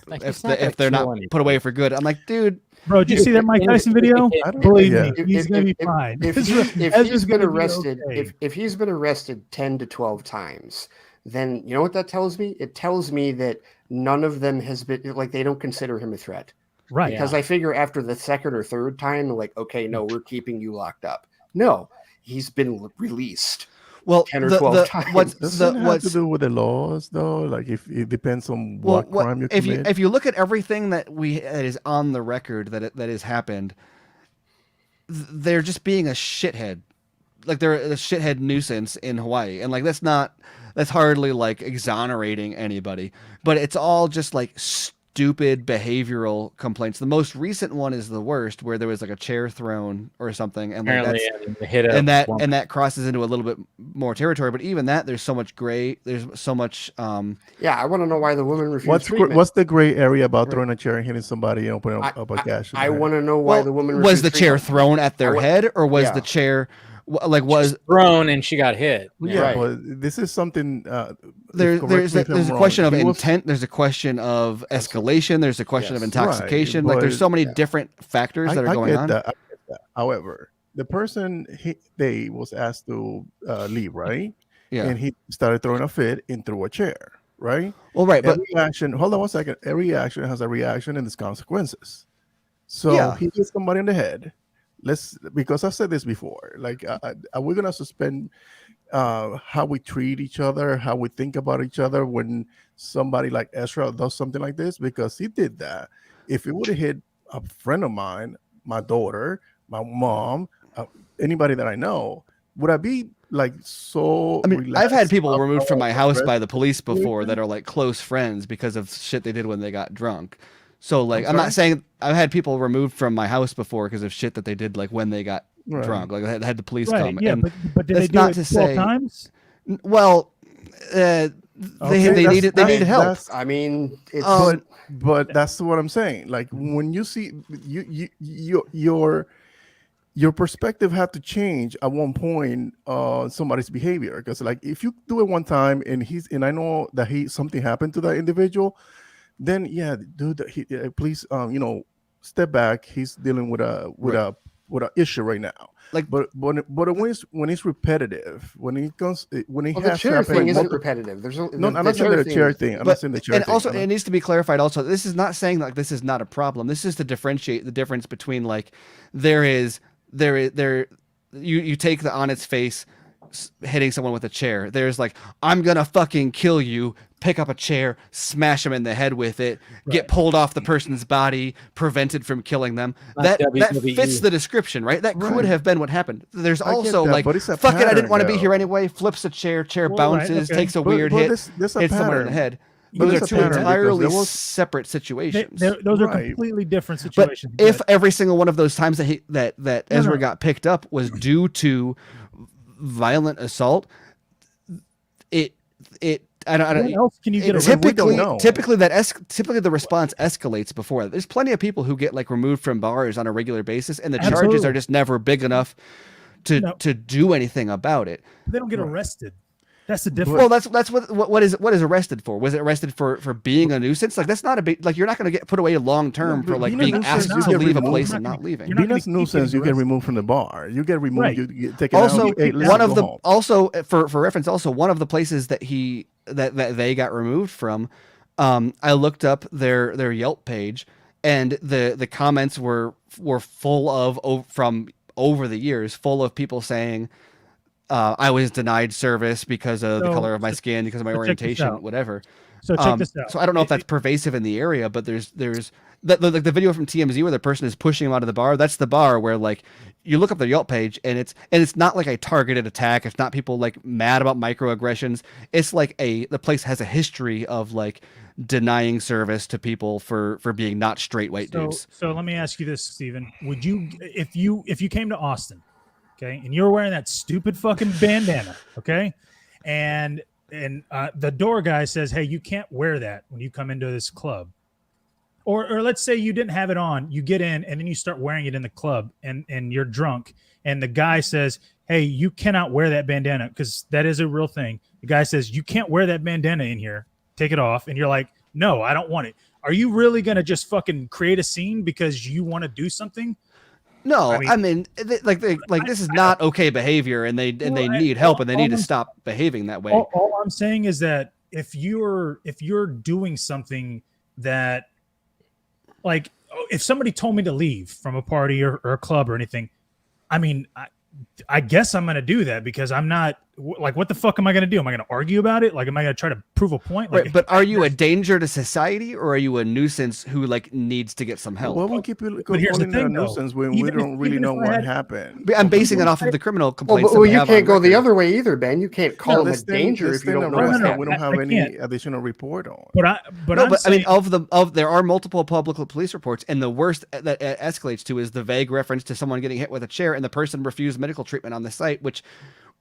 if they're not put away for good. I'm like, dude. Bro, did you see that Mike Tyson video? Believe me, he's gonna be fine. If he's been arrested, if he's been arrested 10 to 12 times, then you know what that tells me? It tells me that none of them has been like they don't consider him a threat, right? Because I figure after the second or third time, like, okay, no, we're keeping you locked up. No, he's been released. Well, 10 or 12 times. What's to do with the laws, though? Like, if it depends on what crime you commit. If you look at everything that is on the record that has happened, they're just being a shithead. Like they're a shithead nuisance in Hawaii, and like that's hardly like exonerating anybody, but it's all just like stupid behavioral complaints. The most recent one is the worst, where there was like a chair thrown or something, and that crosses into a little bit more territory. But even that, there's so much gray. There's so much. Yeah, I want to know why the woman refused treatment. What's the gray area about throwing a chair and hitting somebody and opening up a gash? I want to know why the woman was the chair thrown at their head, or was the chair was thrown and she got hit? Yeah, but this is something. There's a question of intent. There's a question of escalation. There's a question of intoxication. Right, like there's so many different factors that are going on. I get that. However, the person they was asked to leave, right? Yeah. And he started throwing a fit and threw a chair, right? Well, right, but every action. Hold on one second. Every action has a reaction and there's consequences. So he hit somebody in the head. Because I've said this before. Like, are we gonna suspend how we treat each other, how we think about each other when somebody like Ezra does something like this? Because he did that. If it would have hit a friend of mine, my daughter, my mom, anybody that I know, would I be like so? I mean, I've had people removed from my house by the police before that are like close friends because of shit they did when they got drunk. So like, I'm not saying I've had people removed from my house before because of shit that they did like when they got drunk. Like I had the police come. Yeah, and but did they do it 12 times? Well, they needed help. I mean, it's but that's what I'm saying. Like when you see your perspective have to change at one point on somebody's behavior, because like if you do it one time and I know that something happened to that individual. Then dude, please, step back. He's dealing with a issue right now. Like, but when it's repetitive, when he the chair thing isn't repetitive. I'm not saying the chair thing. I'm not saying the chair thing. And also, it needs to be clarified. Also, this is not saying like this is not a problem. This is to differentiate the difference between like you take the on its face hitting someone with a chair. There's like, I'm gonna fucking kill you, pick up a chair, smash him in the head with it, get pulled off the person's body, prevented from killing them. That fits the description, right? That could have been what happened. There's also like, fuck it, I didn't want to be here anyway, flips a chair bounces, takes a weird hit, hits someone in the head. Those are two entirely separate situations. Those are completely different situations. But if every single one of those times that Ezra got picked up was due to violent assault, what else can you get? Typically the response escalates before that. There's plenty of people who get like removed from bars on a regular basis, and the charges are just never big enough to do anything about it. They don't get arrested. That's the difference. Well, that's what is arrested for? Was it arrested for being a nuisance? Like that's not a big, like you're not going to get put away long term for like being asked to leave a place and not leaving. Being a nuisance, you get removed from the bar. You get removed. Right. You get taken also, out. For reference, also one of the places that they got removed from, I looked up their Yelp page, and the comments were full of from over the years, full of people saying, I was denied service because of the So- color of my skin, because of my so check this orientation, out. whatever. So check this out. So I don't know if that's pervasive in the area, but there's like the video from TMZ where the person is pushing him out of the bar. That's the bar where like you look up the Yelp page and it's not like a targeted attack. It's not people like mad about microaggressions. It's like the place has a history of like denying service to people for being not straight white dudes. So let me ask you this, Steven. Would you, if you came to Austin, okay, and you're wearing that stupid fucking bandana, okay, and the door guy says, hey, you can't wear that when you come into this club, or let's say you didn't have it on, you get in and then you start wearing it in the club and you're drunk, and the guy says, hey, you cannot wear that bandana, because that is a real thing. The guy says, you can't wear that bandana in here, take it off, and you're like, no, I don't want it. Are you really gonna just fucking create a scene because you want to do something? No, I mean this is not okay behavior, and they need help, and they need to stop behaving that way. All I'm saying is that if you're doing something that, like, if somebody told me to leave from a party or a club or anything, I mean, I guess I'm going to do that, because I'm not like, what the fuck am I going to do? Am I going to argue about it? Like, am I going to try to prove a point? Like, Right, but are you a danger to society, or are you a nuisance who like needs to get some help? What will keep you But here's the calling it a thing, though. nuisance when we Even don't really if know I what had- happened? I'm basing it off of the criminal complaints. Well, that we you have can't on go the record. other way either, Ben. You can't call him a Let's then- danger let's if you then don't know arrest what's him. happening. We don't have I any can't. additional report on. but No, I'm but I mean, saying, there are multiple public police reports, and the worst that it escalates to is the vague reference to someone getting hit with a chair, and the person refused medical treatment on the site, which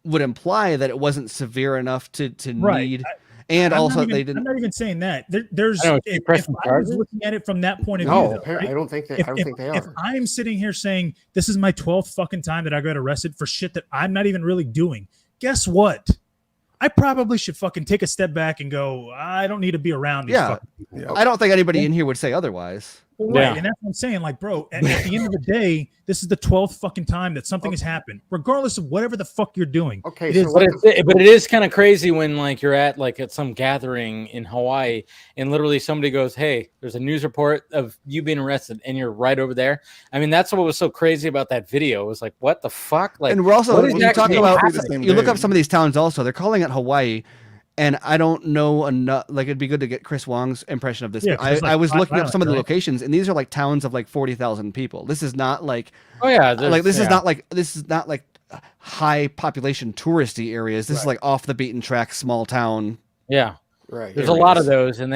would imply that it wasn't severe enough to Right. need. And I'm also, not even, they didn't. I'm not even saying that. There's I know, if pressing I was charges? looking at it from that point of No, view, though, apparently, right? I don't think they. I don't think they If are. I'm sitting here saying this is my 12th fucking time that I got arrested for shit that I'm not even really doing, guess what? I probably should fucking take a step back and go, I don't need to be around these Yeah. fucking people. I don't think anybody in here would say otherwise. Well, right, and that's what I'm saying. Like, bro, at the end of the day, this is the 12th fucking time that something has happened, regardless of whatever the fuck you're doing. Okay, It so is- But it is kind of crazy when like you're at some gathering in Hawaii and literally somebody goes, hey, there's a news report of you being arrested, and you're right over there. I mean, that's what was so crazy about that video. It was like, what the fuck? Like, And we're also, what is when you talk actually about, happening? you look up some of these towns also, they're calling it Hawaii. And I don't know enough. Like, it'd be good to get Chris Wong's impression of this. Yeah, I, it's like I was looking up violent, some of the right? locations, and these are like towns of like 40,000 people. This is not like, Oh yeah, like this is yeah. not like high population touristy areas. This is like off the beaten track, small town. Yeah, Right. there's a lot of those, and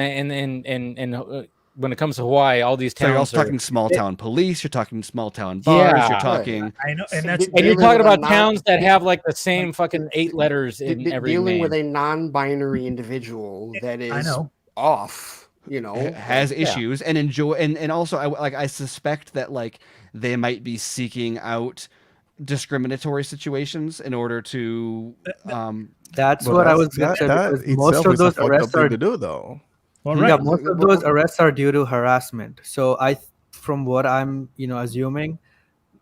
when it comes to Hawaii, all these So towns you're also are, talking small town police. You're talking small town bars. Yeah. You're talking. I know, and that's and you're dealing talking with a about towns that have like the same fucking 8 letters in every dealing name. with a non-binary individual that is know. off. You know, Has issues and enjoy, and also I suspect that like they might be seeking out discriminatory situations in order to That's But what I was that going to say, because most itself of is a those fucked up arrests thing are to do, though. Well, yeah, right. most of those arrests are due to harassment. So from what I'm assuming,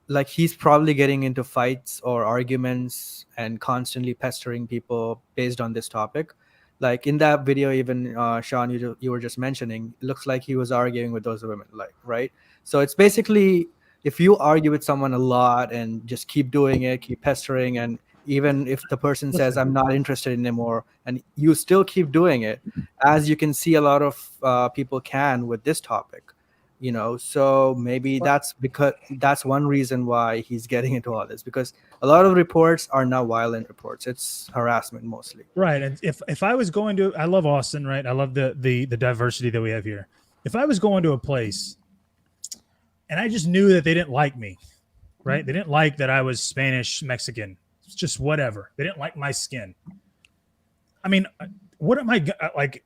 like he's probably getting into fights or arguments and constantly pestering people based on this topic. Like in that video, even Sean, you were just mentioning, it looks like he was arguing with those women, like, right? So it's basically, if you argue with someone a lot and just keep doing it, keep pestering, and even if the person says I'm not interested anymore, and you still keep doing it, as you can see a lot of people can with this topic, so maybe that's one reason why he's getting into all this, because a lot of reports are not violent reports, it's harassment mostly. Right. And if I was going to, I love Austin, right? I love the diversity that we have here. If I was going to a place and I just knew that they didn't like me, right? They didn't like that I was Spanish, Mexican, it's just whatever. They didn't like my skin. I mean, what am I like?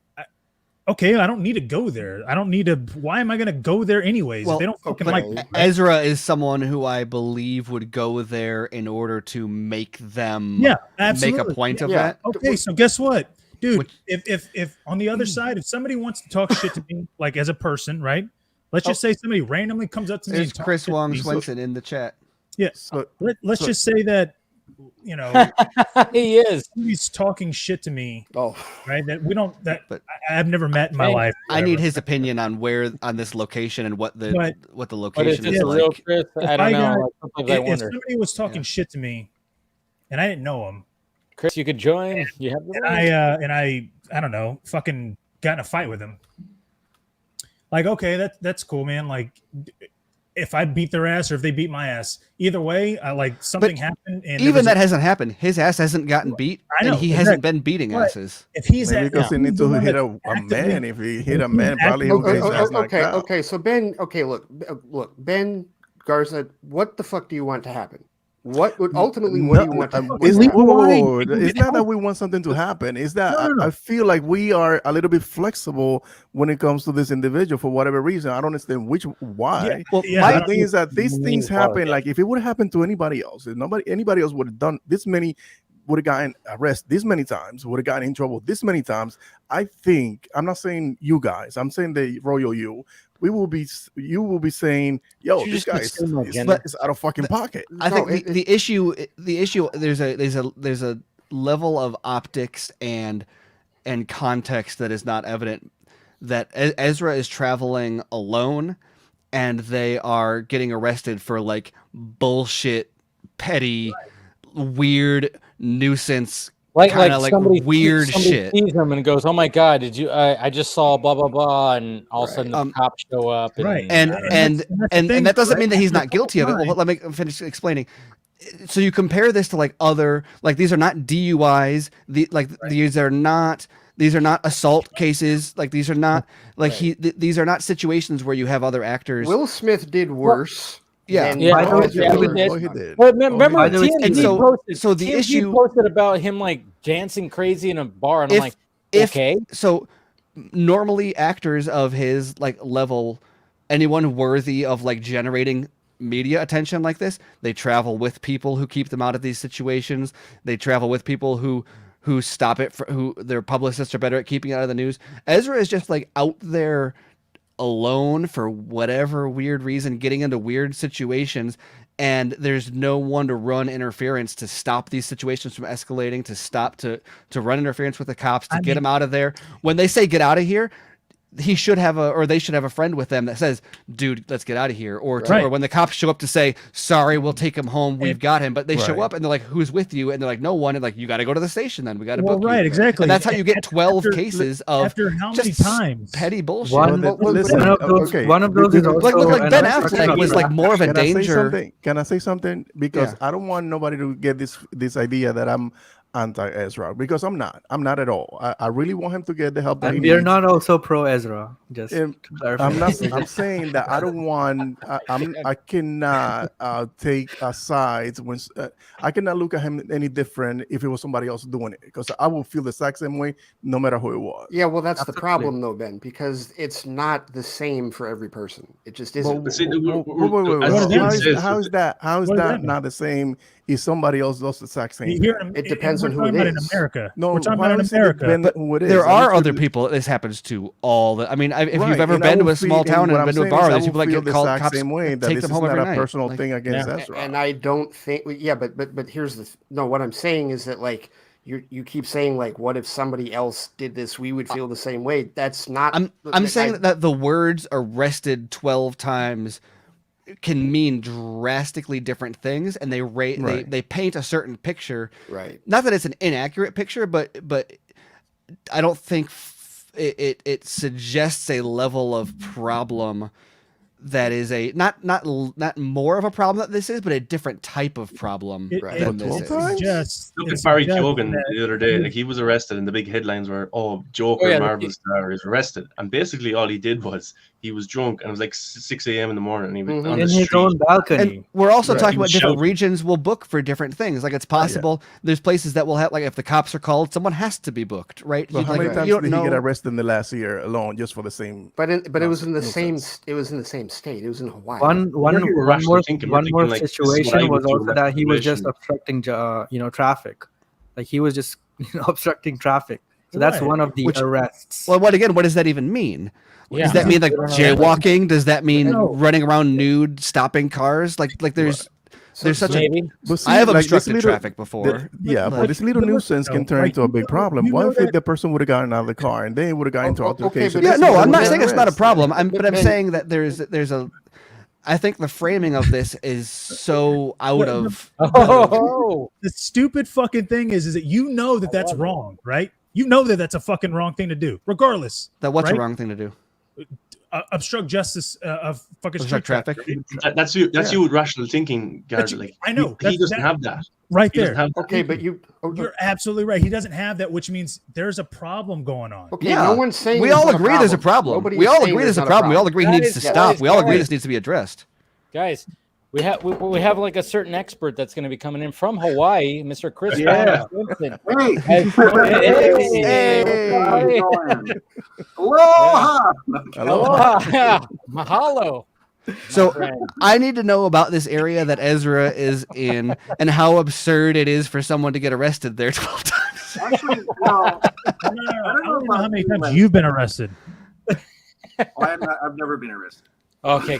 Okay, I don't need to go there. I don't need to. Why am I going to go there anyways? Well, if they don't fucking but like me, right? Ezra is someone who I believe would go there in order to make them Yeah, make absolutely. a point of Yeah. that. Okay, so guess what, dude? Which- If on the other side, if somebody wants to talk shit to me, like as a person, right? Let's just say somebody randomly comes up to me. There's and talks Chris shit to Wong me. Swenson in the chat. Yes. So- Let's so- just say that, he is. he's talking shit to me, Oh, right? That we don't. That But- I've never met in my Hey, life. I need whatever. his opinion on this location and what the But- location But is it's like. real, Chris. If I don't know. got- Like, sometimes I If wonder. somebody was talking shit to me, and I didn't know him, Chris, you could join. You have the and I don't know, fucking got in a fight with him. Like, okay, that's cool, man. Like, if I beat their ass or if they beat my ass, either way, I like something happened. And even that hasn't happened. His ass hasn't gotten beat, I know, and he hasn't been beating asses. If he's maybe because he needs to hit a man. If he hit a man, probably he'll get his ass knocked out. Okay. So Ben, look, Ben Garza, what the fuck do you want to happen? What would ultimately what do you want to happen? It's not that we want something to happen. It's that I feel like we are a little bit flexible when it comes to this individual for whatever reason. I don't understand why. The thing is that these things happen. Like if it would have happened to anybody else, if anybody else would have done this many, would have gotten arrested this many times, would have gotten in trouble this many times. I think, I'm not saying you guys, I'm saying the royal you will be saying, yo, this guy is out of fucking pocket. I think the issue there's a level of optics and context that is not evident. That Ezra is traveling alone, and they are getting arrested for like bullshit, petty, weird nuisance. Like somebody, weird somebody shit. Sees him and goes, "Oh my god, did you? I just saw blah blah blah," and all of a sudden the cops show up. And, and that doesn't mean that he's not guilty of it. Well, let me finish explaining. So you compare this to like other, like these are not DUIs. These are not assault cases. Like these are not these are not situations where you have other actors. Will Smith did worse. Yeah, he did. But remember, so the issue posted about him like dancing crazy in a bar, and I'm like, okay. So normally actors of his like level, anyone worthy of like generating media attention like this, they travel with people who keep them out of these situations. They travel with people who stop it, who their publicists are better at keeping it out of the news. Ezra is just like out there alone for whatever weird reason, getting into weird situations, and there's no one to run interference to stop these situations from escalating, to run interference with the cops, to get him out of there. When they say get out of here, he should have they should have a friend with them that says, dude, let's get out of here. Or when the cops show up to say, sorry, we'll take him home, we've got him. But they show up and they're like, who's with you? And they're like, no one. And like, you got to go to the station then. We got to book you. Exactly. And that's how you get 12 cases of after how many times? Petty bullshit. One of those is also like Ben Affleck was like more of a danger. Can I say something? Because I don't want nobody to get this idea that I'm anti-Ezra, because I'm not at all. I really want him to get the help that he needs. We are not also pro Ezra, just to clarify. I'm saying that I don't want I cannot take sides when I cannot look at him any different if it was somebody else doing it, because I will feel the exact same way no matter who it was. Yeah, well, that's the problem though, Ben, because it's not the same for every person. It just isn't. How is that not the same if somebody else does the exact same thing? It depends on who it is. In America. No, we're talking about in America. There are other people this happens to all the. I mean, if you've ever been to a small town and been to a bar, there's people that get called cops, same way, that take this them home is every not a night. personal thing against Ezra. And I don't think, but here's the what I'm saying is that like you keep saying like, what if somebody else did this? We would feel the same way. That's not. I'm saying that the words arrested 12 times can mean drastically different things, and they paint a certain picture. Right. Not that it's an inaccurate picture, but I don't think it suggests a level of problem that is a not more of a problem that this is, but a different type of problem. Look at Barry Keoghan the other day. Like, he was arrested, and the big headlines were, Joker, Marvel star is arrested. And basically all he did was he was drunk, and it was like 6 a.m. in the morning, and he was on the street. His own balcony. And we're also talking about different regions will book for different things. Like, it's possible there's places that will have, like, if the cops are called, someone has to be booked, right? Well, how many times did he get arrested in the last year alone just for the same? But it was in the same. It was in the same state. It was in Hawaii. One more situation was also that he was just obstructing, traffic. Like, he was just obstructing traffic. So that's one of the arrests. Well, what does that even mean? Yeah. Does that mean like jaywalking? Does that mean running around nude, stopping cars? Like there's such a. I have obstructed traffic before. But this little nuisance can turn into a big problem. What if the person would have gotten out of the car and they would have gotten into altercation? I'm not saying it's not a problem. I'm saying that there's a. I think the framing of this is so out of. The stupid fucking thing is that you know that that's wrong, right? You know that that's a fucking wrong thing to do, regardless. That what's right? a wrong thing to do? Obstruct justice of fucking obstruct street traffic. That's you with rational thinking, Garza. Like I know he doesn't have that right he there. Okay, but you're absolutely right. He doesn't have that, which means there's a problem going on. Okay, yeah. No one's saying we all agree there's a problem. We all agree there's a problem. We all agree he needs to stop. We all agree this needs to be addressed. Guys, we have like a certain expert that's going to be coming in from Hawaii, Mr. Chris. Yeah. Hey. Aloha. Aloha. Mahalo. So I need to know about this area that Ezra is in and how absurd it is for someone to get arrested there 12 times. Actually, well, I don't know how many times you've been arrested. I've never been arrested. Okay.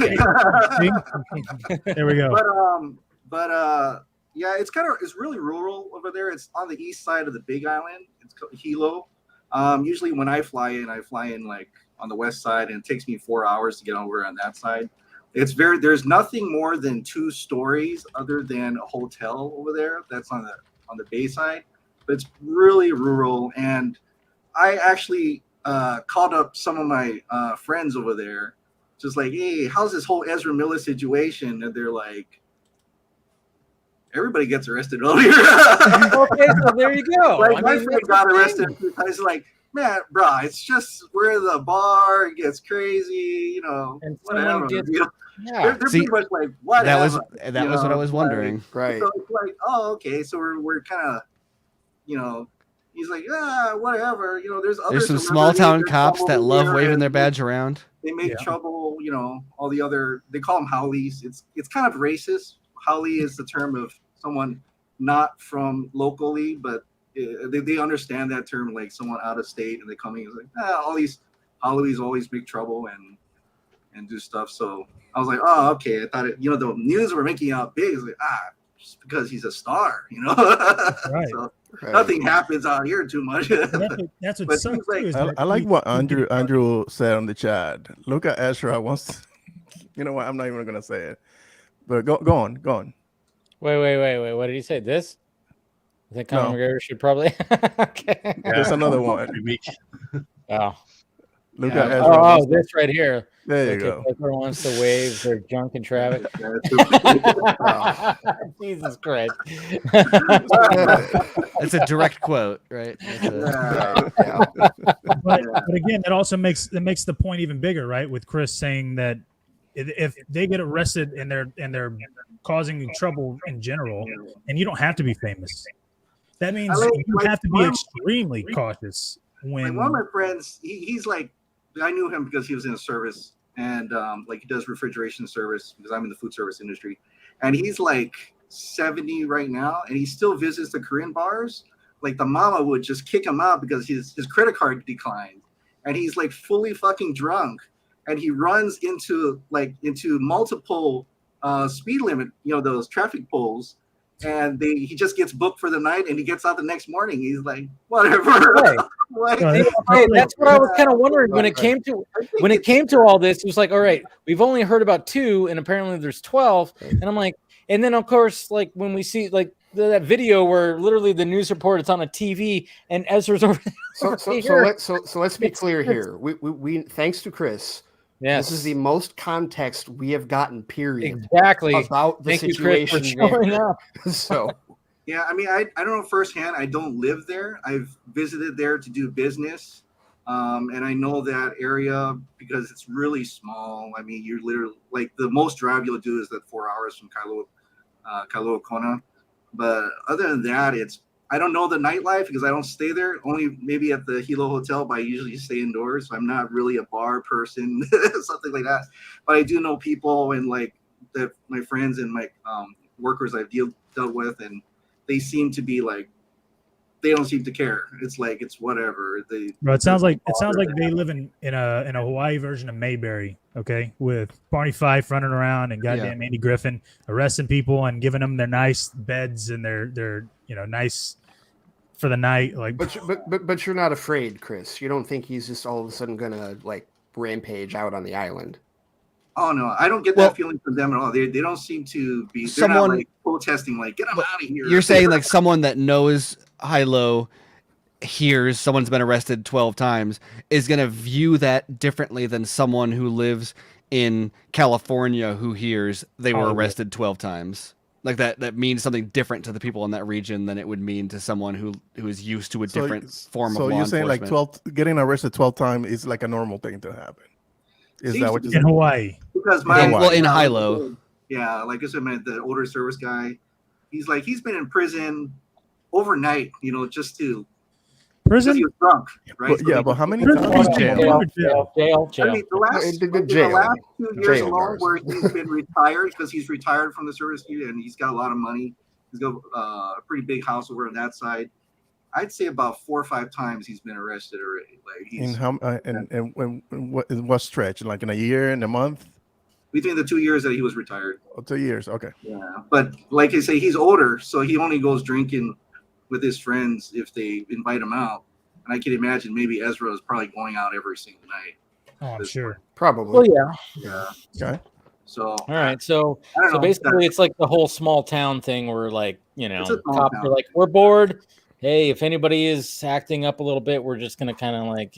There we go. But yeah, it's really rural over there. It's on the east side of the Big Island. It's called Hilo. Usually when I fly in like on the west side, and it takes me 4 hours to get over on that side. There's nothing more than 2 stories other than a hotel over there. That's on the bay side, but it's really rural. And I actually called up some of my friends over there, just like, hey, how's this whole Ezra Miller situation? And they're like, everybody gets arrested over here. Okay, so there you go. Like my friend got arrested. I was like, man, bro, it's just where the bar gets crazy, and whatever. They're pretty much like, whatever. That was what I was wondering. Like, right. So it's like, oh, okay. So we're kind of, he's like, whatever. There's some small town cops that love waving their badge around. They make trouble, all the other, they call them haoles. It's kind of racist. Haole is the term of someone not from locally, but they understand that term, like someone out of state, and they come in and like, all these haoles always make trouble and do stuff. So I was like, oh, okay. I thought the news were making out big. It's like, just because he's a star, Right. So nothing happens out here too much. That's what sucks. Like, I like what Andrew said on the chat. Look at Ezra once. You know what? I'm not even gonna say it. But go on. Wait. What did he say? This? I think Conor McGregor should probably. Okay. Yeah, there's another one. Oh. Look at Ezra. Oh, this right here. There you go. Ezra wants to wave their junk in traffic. Jesus Christ. It's a direct quote, right? But again, that also makes the point even bigger, right? With Chris saying that if they get arrested and they're causing trouble in general, and you don't have to be famous, that means you have to be extremely cautious. When one of my friends, he's like, I knew him because he was in a service, and like he does refrigeration service because I'm in the food service industry, and he's like 70 right now, and he still visits the Korean bars. Like the mama would just kick him out because his credit card declined, and he's like fully fucking drunk, and he runs into multiple speed limit, those traffic poles, and he just gets booked for the night, and he gets out the next morning. He's like, whatever. Right. That's what I was kind of wondering when it came to all this. It was like, all right, we've only heard about 2, and apparently there's 12. And I'm like, and then of course, like when we see like that video where literally the news report, it's on a TV, and Ezra's over. So let's be clear here. We thanks to Chris. Yes. This is the most context we have gotten, period. Exactly. About the situation. So yeah, I mean, I don't know firsthand. I don't live there. I've visited there to do business. And I know that area because it's really small. I mean, you're literally like the most drive you'll do is that 4 hours from Kailua Kona. But other than that, I don't know the nightlife because I don't stay there. Only maybe at the Hilo Hotel, but I usually stay indoors. So I'm not really a bar person, something like that. But I do know people and like my friends and my workers I've dealt with, and they seem to be like, they don't seem to care. It's like it's whatever. Bro, it sounds like they live in a Hawaii version of Mayberry, okay, with Barney Fife running around and goddamn Andy Griffin arresting people and giving them their nice beds and their nice for the night. Like, but you're not afraid, Chris. You don't think he's just all of a sudden gonna like rampage out on the island? Oh no, I don't get that feeling from them at all. They don't seem to be. They're not like protesting, like get them out of here. You're saying like someone that knows high-low, hears someone's been arrested 12 times, is going to view that differently than someone who lives in California who hears they were arrested 12 times. Like that means something different to the people in that region than it would mean to someone who is used to a different form of law enforcement. So you're saying like getting arrested 12 times is like a normal thing to happen? Is that what you're saying? In Hawaii? Because in high-low. Yeah, like I said, man, the older service guy, he's been in prison overnight, just to prison. He was drunk, right? But how many times? Jail. I mean, the last 2 years alone, where he's been retired because he's retired from the service and he's got a lot of money. He's got a pretty big house over on that side. I'd say about 4 or 5 times he's been arrested already. Like he's what stretch? Like in a year, in a month? Between the 2 years that he was retired. Oh, 2 years, okay. Yeah, but like I say, he's older, so he only goes drinking with his friends if they invite him out. And I can imagine maybe Ezra is probably going out every single night. Oh, I'm sure. Probably. Well, yeah. Okay. So all right, so basically it's like the whole small town thing where like, cops are like, we're bored. Hey, if anybody is acting up a little bit, we're just gonna kind of like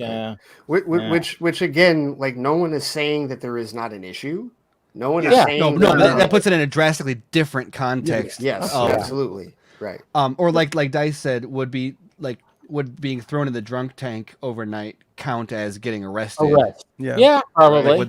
which again, like no one is saying that there is not an issue. No one is saying that puts it in a drastically different context. Yes, absolutely. Right. Or like Dice said, would being thrown in the drunk tank overnight count as getting arrested? Yeah, probably. Like, would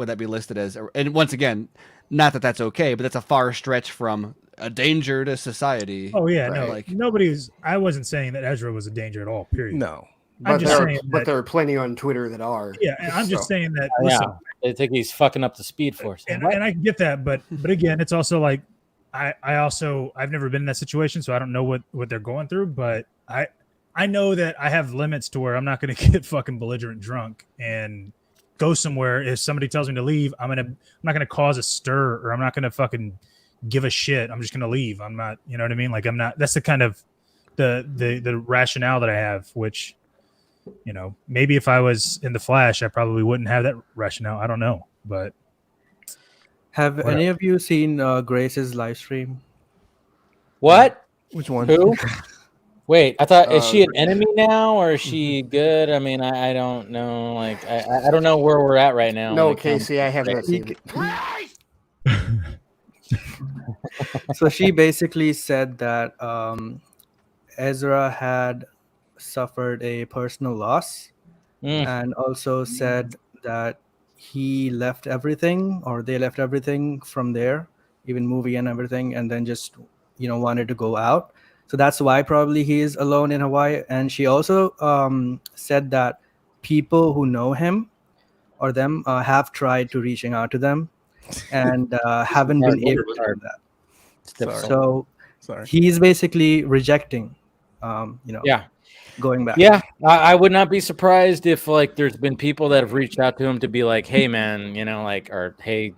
that be listed as? And once again, not that that's okay, but that's a far stretch from a danger to society. Oh yeah, right? No, like nobody's. I wasn't saying that Ezra was a danger at all. Period. No, I'm just saying. But there are plenty on Twitter that are. Yeah, and I'm just saying that. Listen, they think he's fucking up the speed force, and I get that, but again, it's also like I've never been in that situation, so I don't know what they're going through, but I know that I have limits to where I'm not going to get fucking belligerent drunk and go somewhere. If somebody tells me to leave, I'm not going to cause a stir, or I'm not going to fucking give a shit. I'm just going to leave. I'm not, you know what I mean? Like I'm not. That's the kind of the rationale that I have, which, maybe if I was in the Flash, I probably wouldn't have that rationale. I don't know, but. Have any of you seen Grace's live stream? What? Which one? Who? Wait, I thought, is she an enemy now, or is she good? I mean, I don't know. Like, I don't know where we're at right now. No, Casey, I have not seen it. So she basically said that Ezra had suffered a personal loss, and also said that he left everything, or they left everything from there, even movie and everything, and then just wanted to go out. So that's why probably he is alone in Hawaii. And she also said that people who know him or them have tried to reaching out to them and haven't been able to do that. So he's basically rejecting, going back. Yeah, I would not be surprised if like there's been people that have reached out to him to be like, hey man, or hey,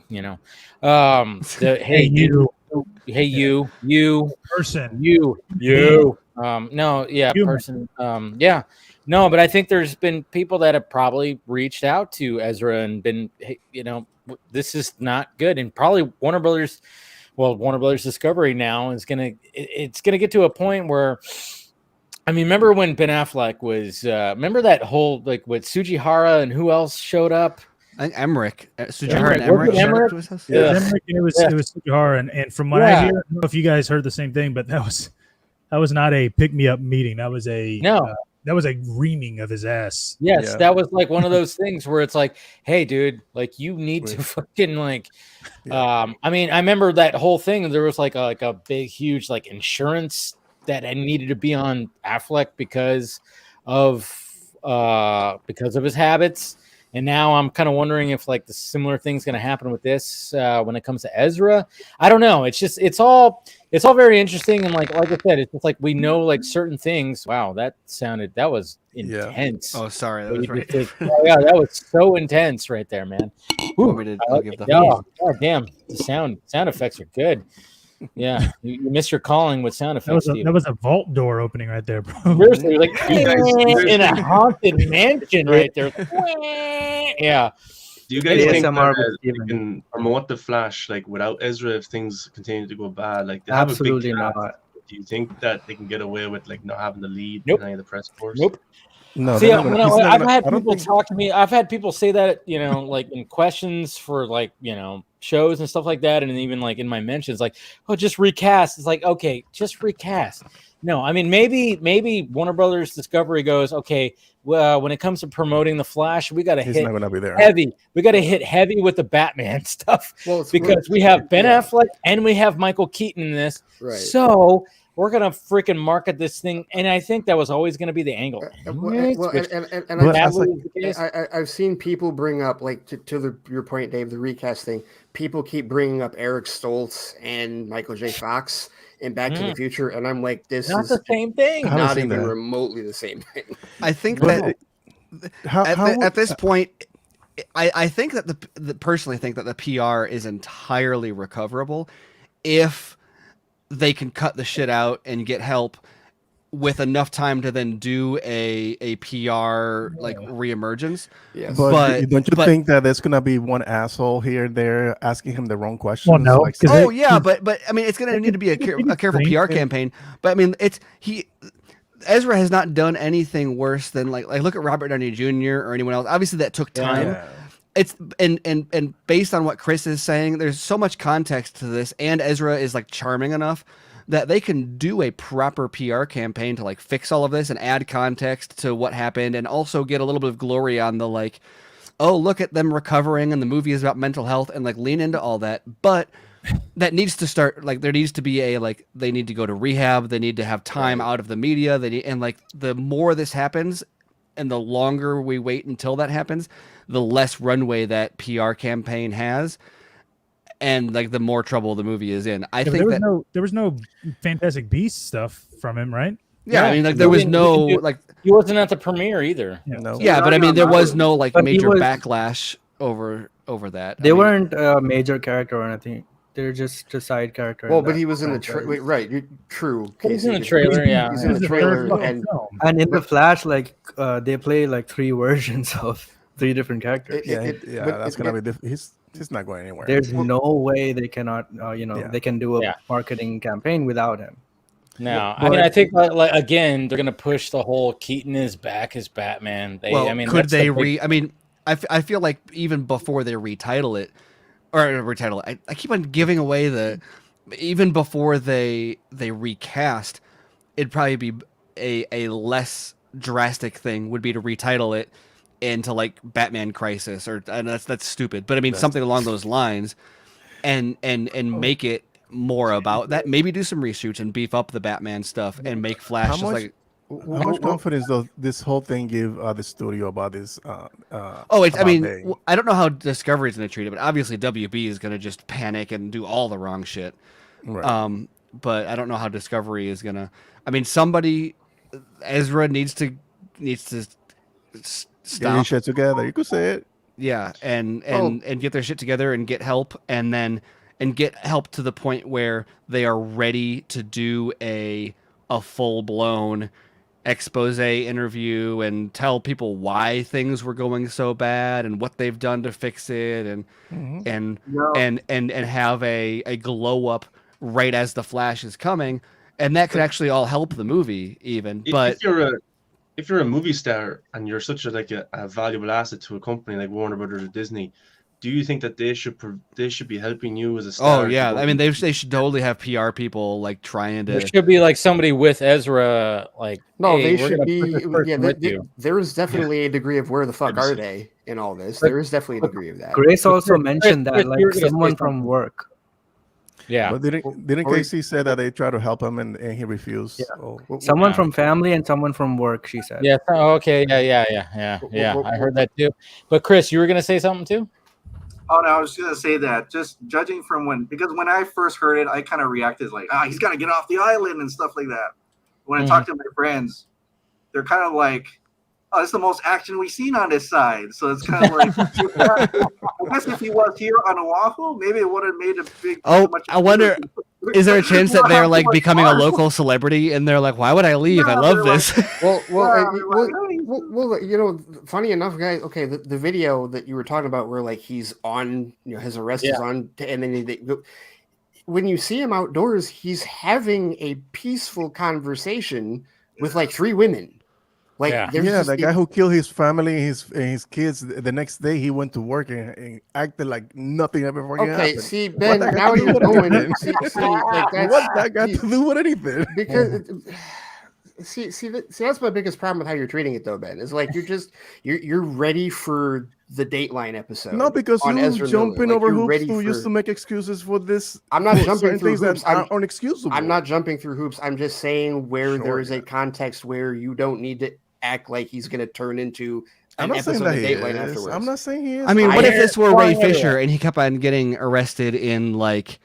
hey you person, you no, yeah, person, yeah, no, but I think there's been people that have probably reached out to Ezra and been, hey, this is not good, and probably Warner Brothers Discovery now is gonna get to a point where. I mean, remember when Ben Affleck was? Remember that whole like with Sujihara and who else showed up? Emmerich, Sujihara and Emmerich. Emmerich, it was Sujihara, and from what I hear, I don't know if you guys heard the same thing, but that was not a pick me up meeting. That was a that was a reaming of his ass. Yes, that was like one of those things where it's like, hey, dude, like you need to fucking like. I mean, I remember that whole thing. There was like a big, huge like insurance that needed to be on Affleck because of his habits, and now I'm kind of wondering if like the similar thing's going to happen with this when it comes to Ezra. I don't know. It's all very interesting, and like I said, it's just like we know like certain things. Wow, that was intense. Oh, sorry, that was right. Yeah, that was so intense right there, man. God damn, the sound effects are good. Yeah, you missed your calling with sound effects. That was a vault door opening right there, bro. Seriously, like in a haunted mansion right there. Yeah. Do you guys think ASMR that with they Steven. can promote the Flash like without Ezra if things continue to go bad? Like they have Absolutely a big cast. not. Do you think that they can get away with like not having the lead Nope. in any of the press corps? Nope. No, See, they're not gonna, he's not I've gonna- had I don't people think- talk to me. I've had people say that, you know, like in questions for like, you know, shows and stuff like that. And even like in my mentions, like, oh, just recast. It's like, okay, just recast. No, I mean, maybe Warner Brothers Discovery goes, okay, well, when it comes to promoting the Flash, we got to He's hit not gonna be there. heavy. We got to hit heavy with the Batman stuff because we have Ben Affleck and we have Michael Keaton in this. Right. So we're gonna freaking market this thing, and I think that was always gonna be the angle. I've seen people bring up, like, to your point, Dave, the recast thing. People keep bringing up Eric Stoltz and Michael J. Fox in Back to the Future, and I'm like, this Not is the same thing. Not even remotely the same thing. I think that at this point, I think that personally think that the PR is entirely recoverable if they can cut the shit out and get help with enough time to then do a PR like reemergence. Yes. But don't you think that there's gonna be one asshole here and there asking him the wrong questions? Well, no, like, oh yeah, but I mean, it's gonna need to be a careful PR campaign. But I mean, Ezra has not done anything worse than like look at Robert Downey Jr. or anyone else. Obviously, that took time. Yeah. It's and based on what Chris is saying, there's so much context to this, and Ezra is like charming enough that they can do a proper PR campaign to like fix all of this and add context to what happened, and also get a little bit of glory on the like, oh, look at them recovering, and the movie is about mental health, and like lean into all that. But that needs to start, like, there needs to be a like, they need to go to rehab, they need to have time out of the media, and like the more this happens and the longer we wait until that happens, the less runway that PR campaign has, and like the more trouble the movie is in. I think there was no Fantastic Beasts stuff from him, right? Yeah, I mean, like there was no like he wasn't at the premiere either. No. Yeah, but I mean, there was no like But he major was- backlash over that. They weren't a major character or anything. They're just a side character. in Well, but that he was in the franchise. right. You're true. He was in the Casey. trailer, yeah. He's in the trailer, and And in the Flash, like they play like 3 versions of 3 different characters. That's gonna be different. He's not going anywhere. There's no way they cannot, they can do a marketing campaign without him. No, I mean, I think like again, they're gonna push the whole Keaton is back as Batman. Well, I mean, could that's they the big- I mean, I feel like even before they retitle it, I keep on giving away even before they recast, it'd probably be a less drastic thing would be to retitle it into like Batman Crisis, and that's stupid, but I mean something along those lines, and make it more about that. Maybe do some reshoots and beef up the Batman stuff and make Flash just like. How much confidence does this whole thing give the studio about this? I don't know how Discovery is going to treat it, but obviously WB is going to just panic and do all the wrong shit. Right. But I don't know how Discovery is going to. I mean, Ezra needs to stop. Get your shit together. You could say it. Yeah, and get their shit together and get help, and get help to the point where they are ready to do a full blown expose interview and tell people why things were going so bad and what they've done to fix it, and have a glow up right as the Flash is coming, and that could actually all help the movie even. But if you're a movie star and you're such a valuable asset to a company like Warner Brothers or Disney, do you think that they should be helping you as a star? Oh yeah, I mean they should totally have PR people like trying to. There should be like somebody with Ezra, like no, hey, they should be. There is definitely a degree of where the fuck are they in all this. There is definitely a degree of that. Grace also mentioned that like someone from work. Yeah, but didn't Casey say that they tried to help him and he refused? Yeah. Oh. Someone from family and someone from work. She said. Yeah. Okay. Yeah. I heard that too. But Chris, you were gonna say something too? Oh no, I was gonna say that just judging from when I first heard it, I kind of reacted like, he's gotta get off the island and stuff like that. When I talk to my friends, they're kind of like, oh, it's the most action we've seen on this side. So it's kind of like, I guess if he was here on Oahu, maybe it would have made a big. I wonder, is there a chance that they're like becoming a local celebrity and they're like, why would I leave? I love this. Well, you know, funny enough, guys. Okay, the video that you were talking about, where like he's on, you know, his arrest is on, and then when you see him outdoors, he's having a peaceful conversation with like 3 women. Like, the guy who killed his family, his kids. The next day, he went to work and acted like nothing ever fucking happened. Okay, see, Ben, now you're going. Like what that got to do with anything? Because see, that's my biggest problem with how you're treating it, though, Ben. Is like you're ready for the Dateline episode. No, because on you're Ezra jumping Miller. over hoops who used to make excuses for this. I'm not jumping through things hoops. that are unexcusable. I'm not jumping through hoops. I'm just saying where Sure, there is a context where you don't need to act like he's going to turn into I'm an not saying episode of that he Dateline is. afterwards. I'm not saying he is. I mean, what if this were Ray Why- Fisher and he kept on getting arrested in like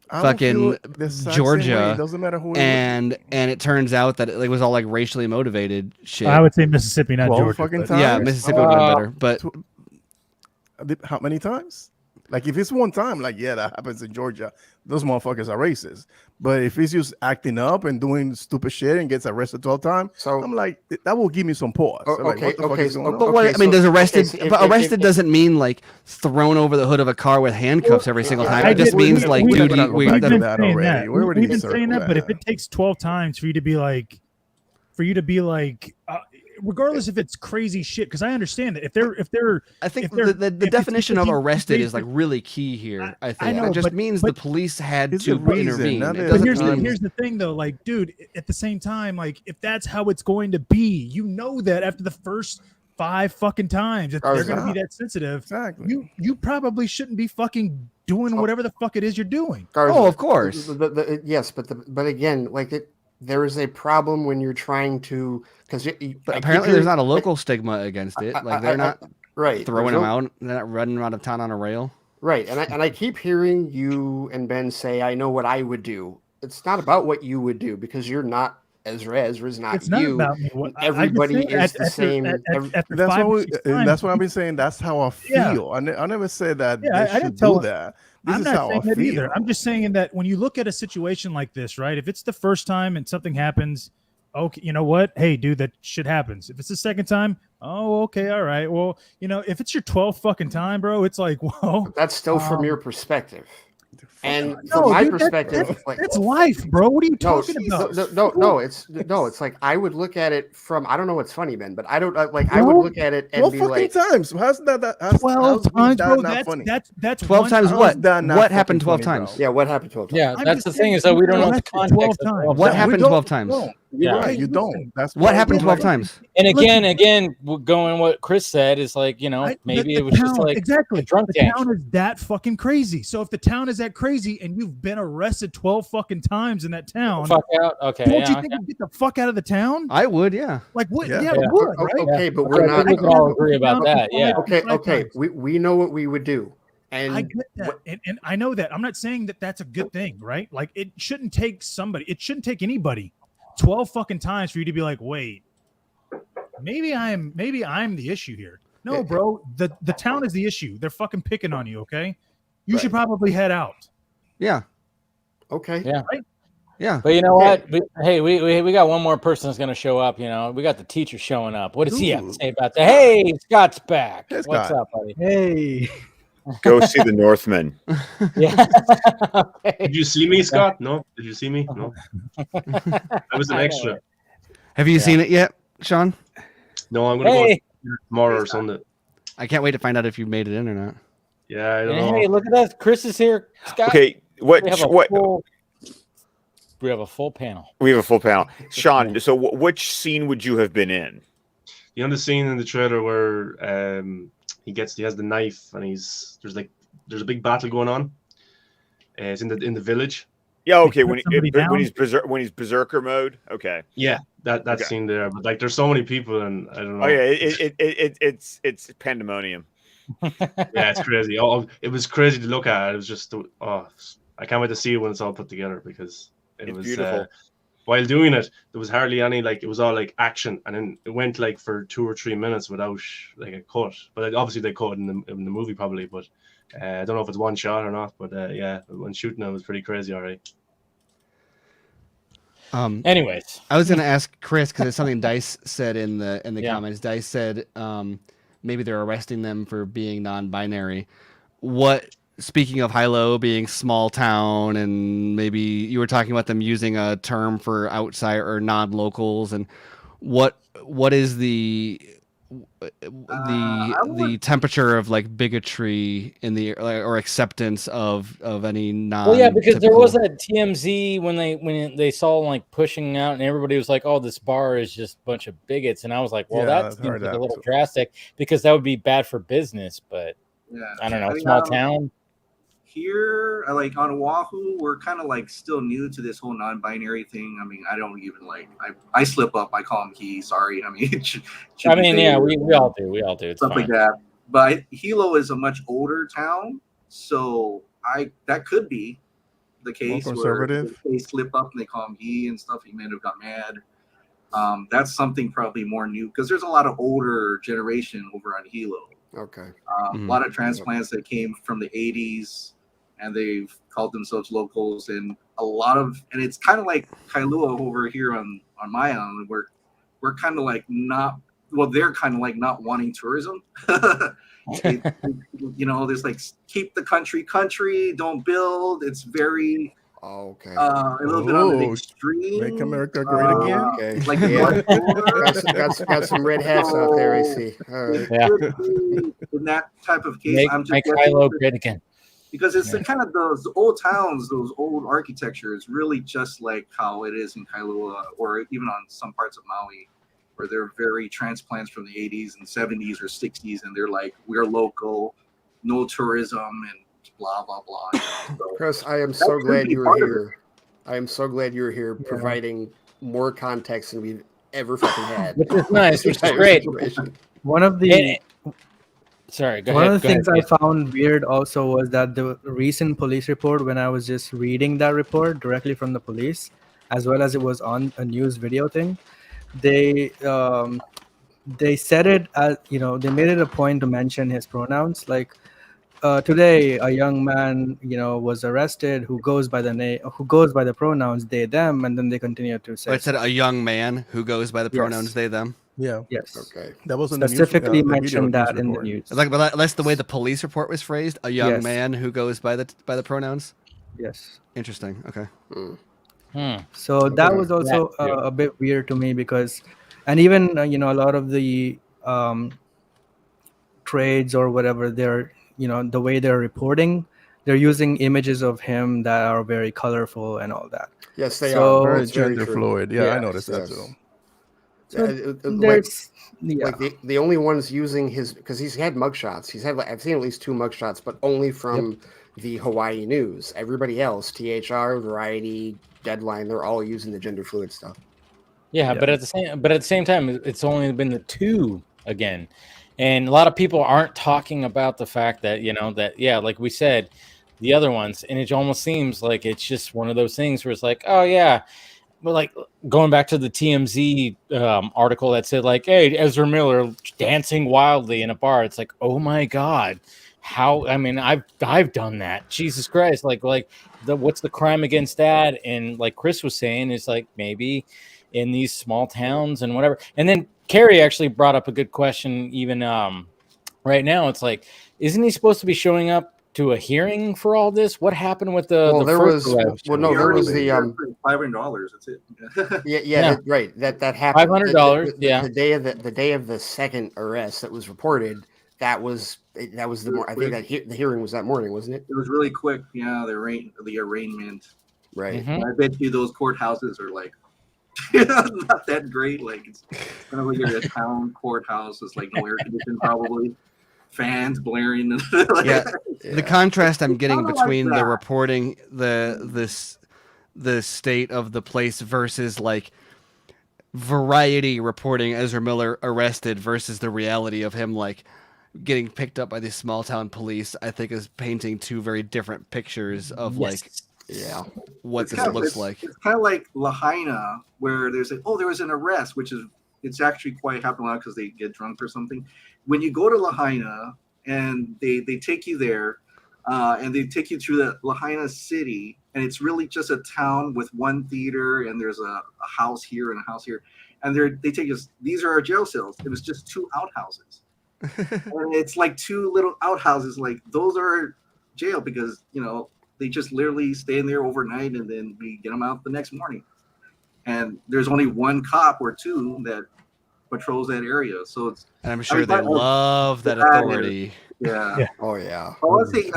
I don't feel fucking the exact same way. Georgia, It doesn't matter who it and it turns out that it was all like racially motivated shit. I would say Mississippi, not 12 Georgia. fucking but- times? Yeah, Mississippi would have been better, but How many times? Like if it's one time, like that happens in Georgia. Those motherfuckers are racist. But if he's just acting up and doing stupid shit and gets arrested 12 times, so I'm like, that will give me some pause. I'm like, what the fuck is going on? But what I mean, does arrested? But arrested doesn't mean like thrown over the hood of a car with handcuffs every single time. It just means like, dude, we've been saying that. already We've been saying that, but if it takes 12 times for you to be like, regardless if it's crazy shit, because I understand that if they're, I think if they're- the if it's definition of because arrested they- is like really key here. I think know, it just but- means but- the police had It's to a reason, intervene. not It a- But doesn't here's mean- the thing though, like, dude, at the same time, like, if that's how it's going to be, you know that after the first 5 fucking times, if they're going to be that sensitive, exactly. you probably shouldn't be fucking doing whatever the fuck it is you're doing. Garza, Oh, of course. Yes, but again, like there is a problem when you're trying to because But apparently, there's not a local stigma against it. Like they're not right throwing there's them out. They're not running them out of town on a rail. Right, and I keep hearing you and Ben say, "I know what I would do." It's not about what you would do because you're not Ezra. Ezra's not It's not you. about me. What- Everybody I'm just is saying the same. after That's 5 what or 6 times, that's what I've been saying. That's how I Yeah. feel. I never said that Yeah, they I should didn't tell do that. This I'm is not how I saying that feel. either. I'm just saying that when you look at a situation like this, right? If it's the first time and something happens, okay, you know what? Hey, dude, that shit happens. If it's the second time, oh, okay, all right. Well, you know, if it's your 12th fucking time, bro, it's like, whoa. That's still from your perspective. And No, from my dude, perspective, that's life, bro. What are you talking about? No, it's like I would look at it from I don't know what's funny, Ben, but I don't like I would look at it and 12 be fucking like times. How's that? How's 12 that times, bro. not funny? That's 12 times How what? is that not What happened fucking 12 funny, times? Yeah, what happened 12 times? Yeah, I'm that's just the thing saying, is that we don't know the arrested context 12 of times. 12 What times. happened don't 12 times? know. Yeah. Right, you don't. That's What why happened we're 12 like- times? And again, going what Chris said is like, you know, maybe the it was just town- like exactly a drunk the tank. town is that fucking crazy. So if the town is that crazy and you've been arrested 12 fucking times in that town, Fuck out. Okay. don't yeah, you okay. think you'd get the fuck out of the town? I would, yeah. Like what? Yeah. Yeah, Yeah. we would, right? Okay, but Okay, we're I not. think we can all agree about that. Yeah. Okay. We know what we would do, and I get that, and I know that. I'm not saying that that's a good thing, right? Like it shouldn't take somebody. It shouldn't take anybody 12 fucking times for you to be like, wait, maybe I'm the issue here. No, bro, the town is the issue. They're fucking picking on you. Okay, you should probably head out. Yeah. okay. Yeah. Right? Yeah. But you know what? Hey, we got one more person that's going to show up. You know, we got the teacher showing up. What does he have to say about that? Hey, Scott's back. Hey, What's Scott. up, buddy? Hey. Go see the Northman. Yeah. Did you see me, Scott? No. Did you see me? No. I was an extra. Have you seen it yet, Sean? No, I'm gonna Hey. go tomorrow or Sunday. I can't wait to find out if you made it in or not. Yeah, I don't And know. hey, look at that. Chris is here. Scott. Okay, We have a full panel. We have a full panel. Sean, so which scene would you have been in? You know the scene in the trailer where he has the knife and there's a big battle going on. It's in the village. Yeah, okay. put somebody down? When he's berserker mode. Okay. Yeah, that Okay. scene there. But like, there's so many people, and I don't know. Oh yeah, it's pandemonium. Yeah, it's crazy. Oh, it was crazy to look at. It was just I can't wait to see it when it's all put together because it was beautiful. While doing it, there was hardly any it was all like action, and then it went like for 2 or 3 minutes without like a cut. But obviously they cut in the movie probably. But I don't know if it's one shot or not. But yeah, when shooting it was pretty crazy. All right. Anyways, I was gonna ask Chris because it's something Dice said in the Yeah. comments. Dice said maybe they're arresting them for being non-binary. What? Speaking of Hilo being small town, and maybe you were talking about them using a term for outside or non-locals, and what is the temperature of like bigotry in the or acceptance of any non? Well, yeah, because there was that TMZ when they saw like pushing out, and everybody was like, "Oh, this bar is just a bunch of bigots," and I was like, "Well, Yeah, that I've seems heard like that a little too. drastic because that would be bad for business." But I don't know, I mean, small town. Here, like on Oahu, we're kind of like still new to this whole non-binary thing. I mean, I don't even like I slip up. I call him he. Sorry. I mean, I mean, yeah, we all do. We all do. It's stuff fine. like that. But Hilo is a much older town, so that could be the case where conservative. they slip up and they call him he and stuff. He may have got mad. That's something probably more new because there's a lot of older generation over on Hilo. Okay. A lot of transplants that came from the 80s, and they've called themselves locals, and it's kind of like Kailua over here on my island, where we're kind of like they're kind of like not wanting tourism. There's like keep the country, don't build. It's very okay. A little bit on the extreme. Make America great again. Okay. Like got some red hats out there. I see. All right. In that type of case, I'm just make guessing Hilo great again. because it's the kind of those old towns, those old architecture is really just like how it is in Kailua, or even on some parts of Maui, where they're very transplants from the 80s and 70s or 60s, and they're like, we're local, no tourism, and blah blah blah. So Chris, I am so glad you were here. I am so glad you were here, providing more context than we've ever fucking had. Which is nice, which is great. One of the Sorry, go One ahead. of the things I found weird also was that the recent police report, when I was just reading that report directly from the police, as well as it was on a news video thing, they said it as, they made it a point to mention his pronouns. Like today, a young man, was arrested who goes by the pronouns they them, and then they continue to say. But it said a young man who goes by the pronouns they them. Yeah. Yes. Okay. That was specifically the mentioned video that news in the report. news. But that's the way the police report was phrased. A young Yes. man who goes by the pronouns. Yes. Interesting. Okay. So that was also a bit weird to me because, and even a lot of the trades or whatever, they're the way they're reporting, they're using images of him that are very colorful and all that. Yes, they So, are. Very It's very gender true. fluid. Yeah, I Yes, noticed that yes. too. So Like there's the only ones using his, because he's had mugshots. I've seen at least 2 mugshots, but only from the Hawaii news. Everybody else, THR, Variety, Deadline, they're all using the gender fluid stuff. Yeah, but at the same time, it's only been the 2 again, and a lot of people aren't talking about the fact that like we said, the other ones, and it almost seems like it's just one of those things where it's like, oh yeah. But like going back to the TMZ article that said like, hey, Ezra Miller dancing wildly in a bar. It's like, oh my God, how? I mean, I've done that. Jesus Christ, what's the crime against that? And like Chris was saying, it's like maybe in these small towns and whatever. And then Carrie actually brought up a good question. Even right now, it's like, isn't he supposed to be showing up to a hearing for all this? What happened with the first arrest? There was the $500. That's it. yeah. Right. That happened. $500. The day of the second arrest that was reported. That was the more. I think that the hearing was that morning, wasn't it? It was really quick. Yeah, the arraignment. Right. I bet you those courthouses are like not that great. Like it's kind of like you're at a town courthouse. It's like no air conditioning, probably. Fans blaring. The contrast I'm getting Kinda between like the that. reporting the state of the place versus like Variety reporting Ezra Miller arrested versus the reality of him like getting picked up by these small town police, I think is painting 2 very different pictures of what It's this looks like. It's kind of like Lahaina, where there's there was an arrest, it's actually quite happened a lot because they get drunk or something. When you go to Lahaina and they take you there, and they take you through the Lahaina city, and it's really just a town with one theater, and there's a house here and a house here, and they take us. These are our jail cells. It was just 2 outhouses, and it's like 2 little outhouses. Like those are jail because they just literally stay in there overnight, and then we get them out the next morning. And there's only 1 cop or 2 that patrols that area, so it's. And I'm sure they love that authority. Yeah. Oh yeah. I want to say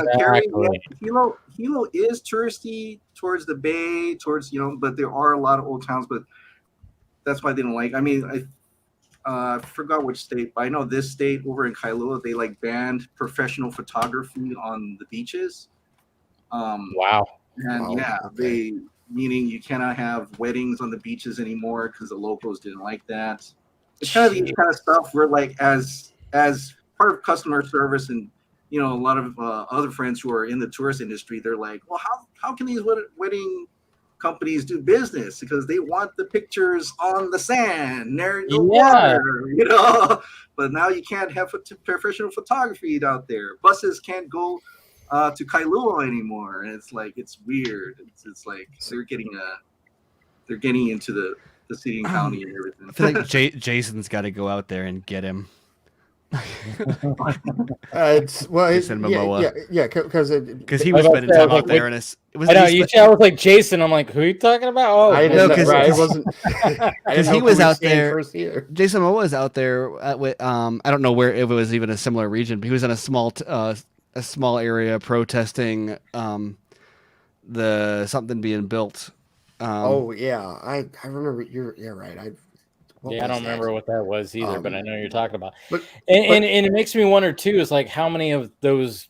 Hilo is touristy towards the bay, towards but there are a lot of old towns. But that's why I didn't like. I mean, I forgot which state, but I know this state over in Kailua, they like banned professional photography on the beaches. Wow. And meaning you cannot have weddings on the beaches anymore because the locals didn't like that. It's kind of these kind of stuff where like as part of customer service and a lot of other friends who are in the tourist industry, they're like, well, how can these wedding companies do business? Because they want the pictures on the sand near the water, but now you can't have professional photography out there. Buses can't go to Kailua anymore, and it's like it's weird. It's like they're getting into the city and county and everything. I feel like Jason's got to go out there and get him. It's Jason Momoa. Yeah, because he was spending time out there, and I was like Jason. I'm like, who are you talking about? Oh, I no, because I wasn't. Because he was out there. Jason Momoa was out there with. I don't know where if it was even a similar region, but he was in a small area protesting the something being built. I remember. You're right. I don't remember what that was either, but I know you're talking about. And it makes me wonder too, is like how many of those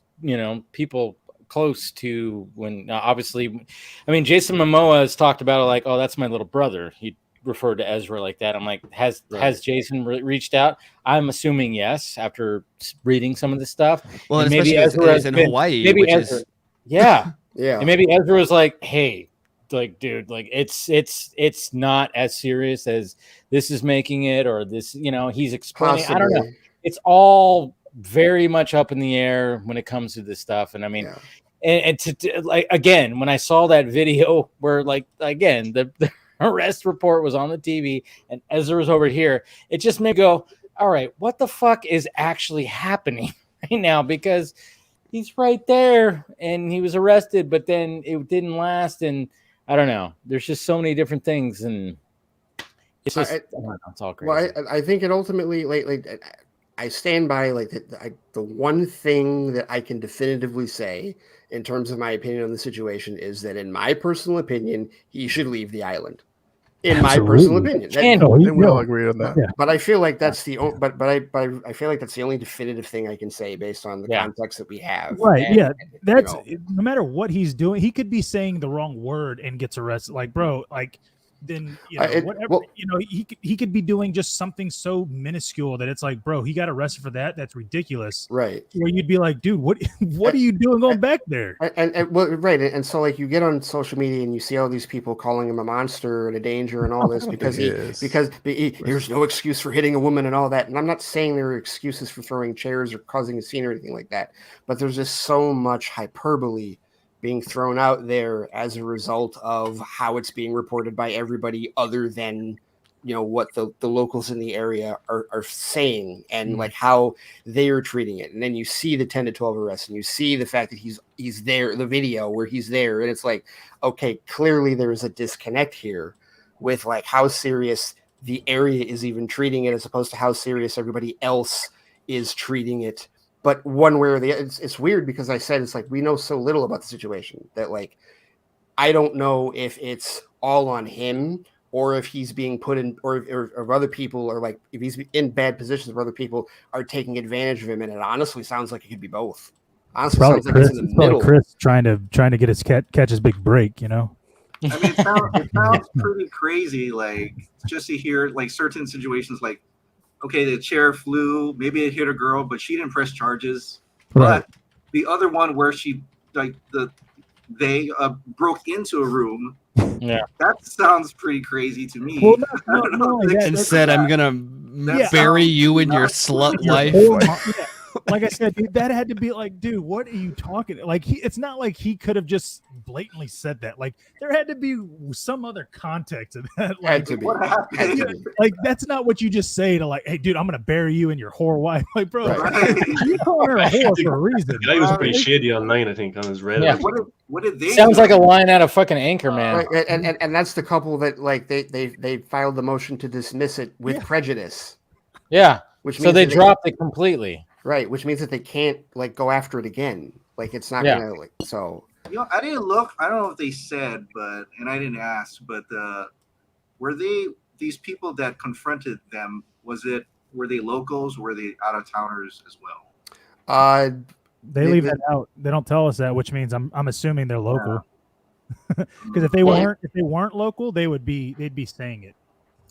people close to when obviously, I mean, Jason Momoa has talked about it like, oh, that's my little brother. He referred to Ezra like that. I'm like, has Jason reached out? I'm assuming yes, after reading some of this stuff. Well, and maybe Ezra is in Hawaii, maybe Ezra, yeah. And maybe Ezra was like, hey, like, dude, like it's not as serious as this is making it, or this, he's explaining. Possibly. I don't know. It's all very much up in the air when it comes to this stuff. And I mean, and to like, again, when I saw that video where like, again, the arrest report was on the TV and Ezra was over here, it just made me go, all right, what the fuck is actually happening right now? Because he's right there and he was arrested, but then it didn't last. And I don't know. There's just so many different things, and it's just it's all crazy. Well, I think it ultimately, like I stand by like the one thing that I can definitively say in terms of my opinion on the situation is that, in my personal opinion, he should leave the island. In my personal opinion, we all agree on that. Yeah. But I feel like that's the I feel like that's the only definitive thing I can say based on the context that we have. Right? And, that's no matter what he's doing, he could be saying the wrong word and gets arrested. Like, bro, like then whatever. He could be doing just something so minuscule that it's like, bro, he got arrested for that. That's ridiculous. Right? Where you'd be like, dude, what are you doing going back there? And so like you get on social media and you see all these people calling him a monster and a danger and all this because there's no excuse for hitting a woman and all that. And I'm not saying there are excuses for throwing chairs or causing a scene or anything like that, but there's just so much hyperbole being thrown out there as a result of how it's being reported by everybody other than what the locals in the area are saying and like how they are treating it. And then you see the 10 to 12 arrests and you see the fact that he's there, the video where he's there, and it's like, okay, clearly there's a disconnect here with like how serious the area is even treating it as opposed to how serious everybody else is treating it. But one way or the other, it's weird because I said it's like we know so little about the situation that like I don't know if it's all on him or if he's being put in or other people are like if he's in bad positions where other people are taking advantage of him. And it honestly sounds like it could be both. Honestly, probably sounds Chris, like it's in the middle. Chris trying to get his catch his big break. I mean, it sounds pretty crazy. Like just to hear like certain situations like. Okay, the chair flew. Maybe it hit a girl, but she didn't press charges. Right. But the other one where she they broke into a room. Yeah, that sounds pretty crazy to me. Well, no, and said, "I'm gonna bury you in your slut life." like I said, dude, that had to be like, dude, what are you talking? Like, it's not like he could have just blatantly said that. Like, there had to be some other context to that. Like, like that's not what you just say to like, hey, dude, I'm gonna bury you and your whore wife. Like, bro, you call her a whore for a reason. The guy was pretty shady online, I think, on his Reddit. Yeah. What did they Sounds do? like a line out of fucking Anchorman. Right, and that's the couple that like they filed the motion to dismiss it with prejudice. Yeah. Which so means they that dropped it completely. Right, which means that they can't like go after it again. Like it's not Yeah. gonna like so. You know, I didn't look. I don't know if they said, but and I didn't ask. But were they these people that confronted them? Were they locals? Or were they out of towners as well? They leave that out. They don't tell us that, which means I'm assuming they're local. Because if they weren't local, they'd be saying it.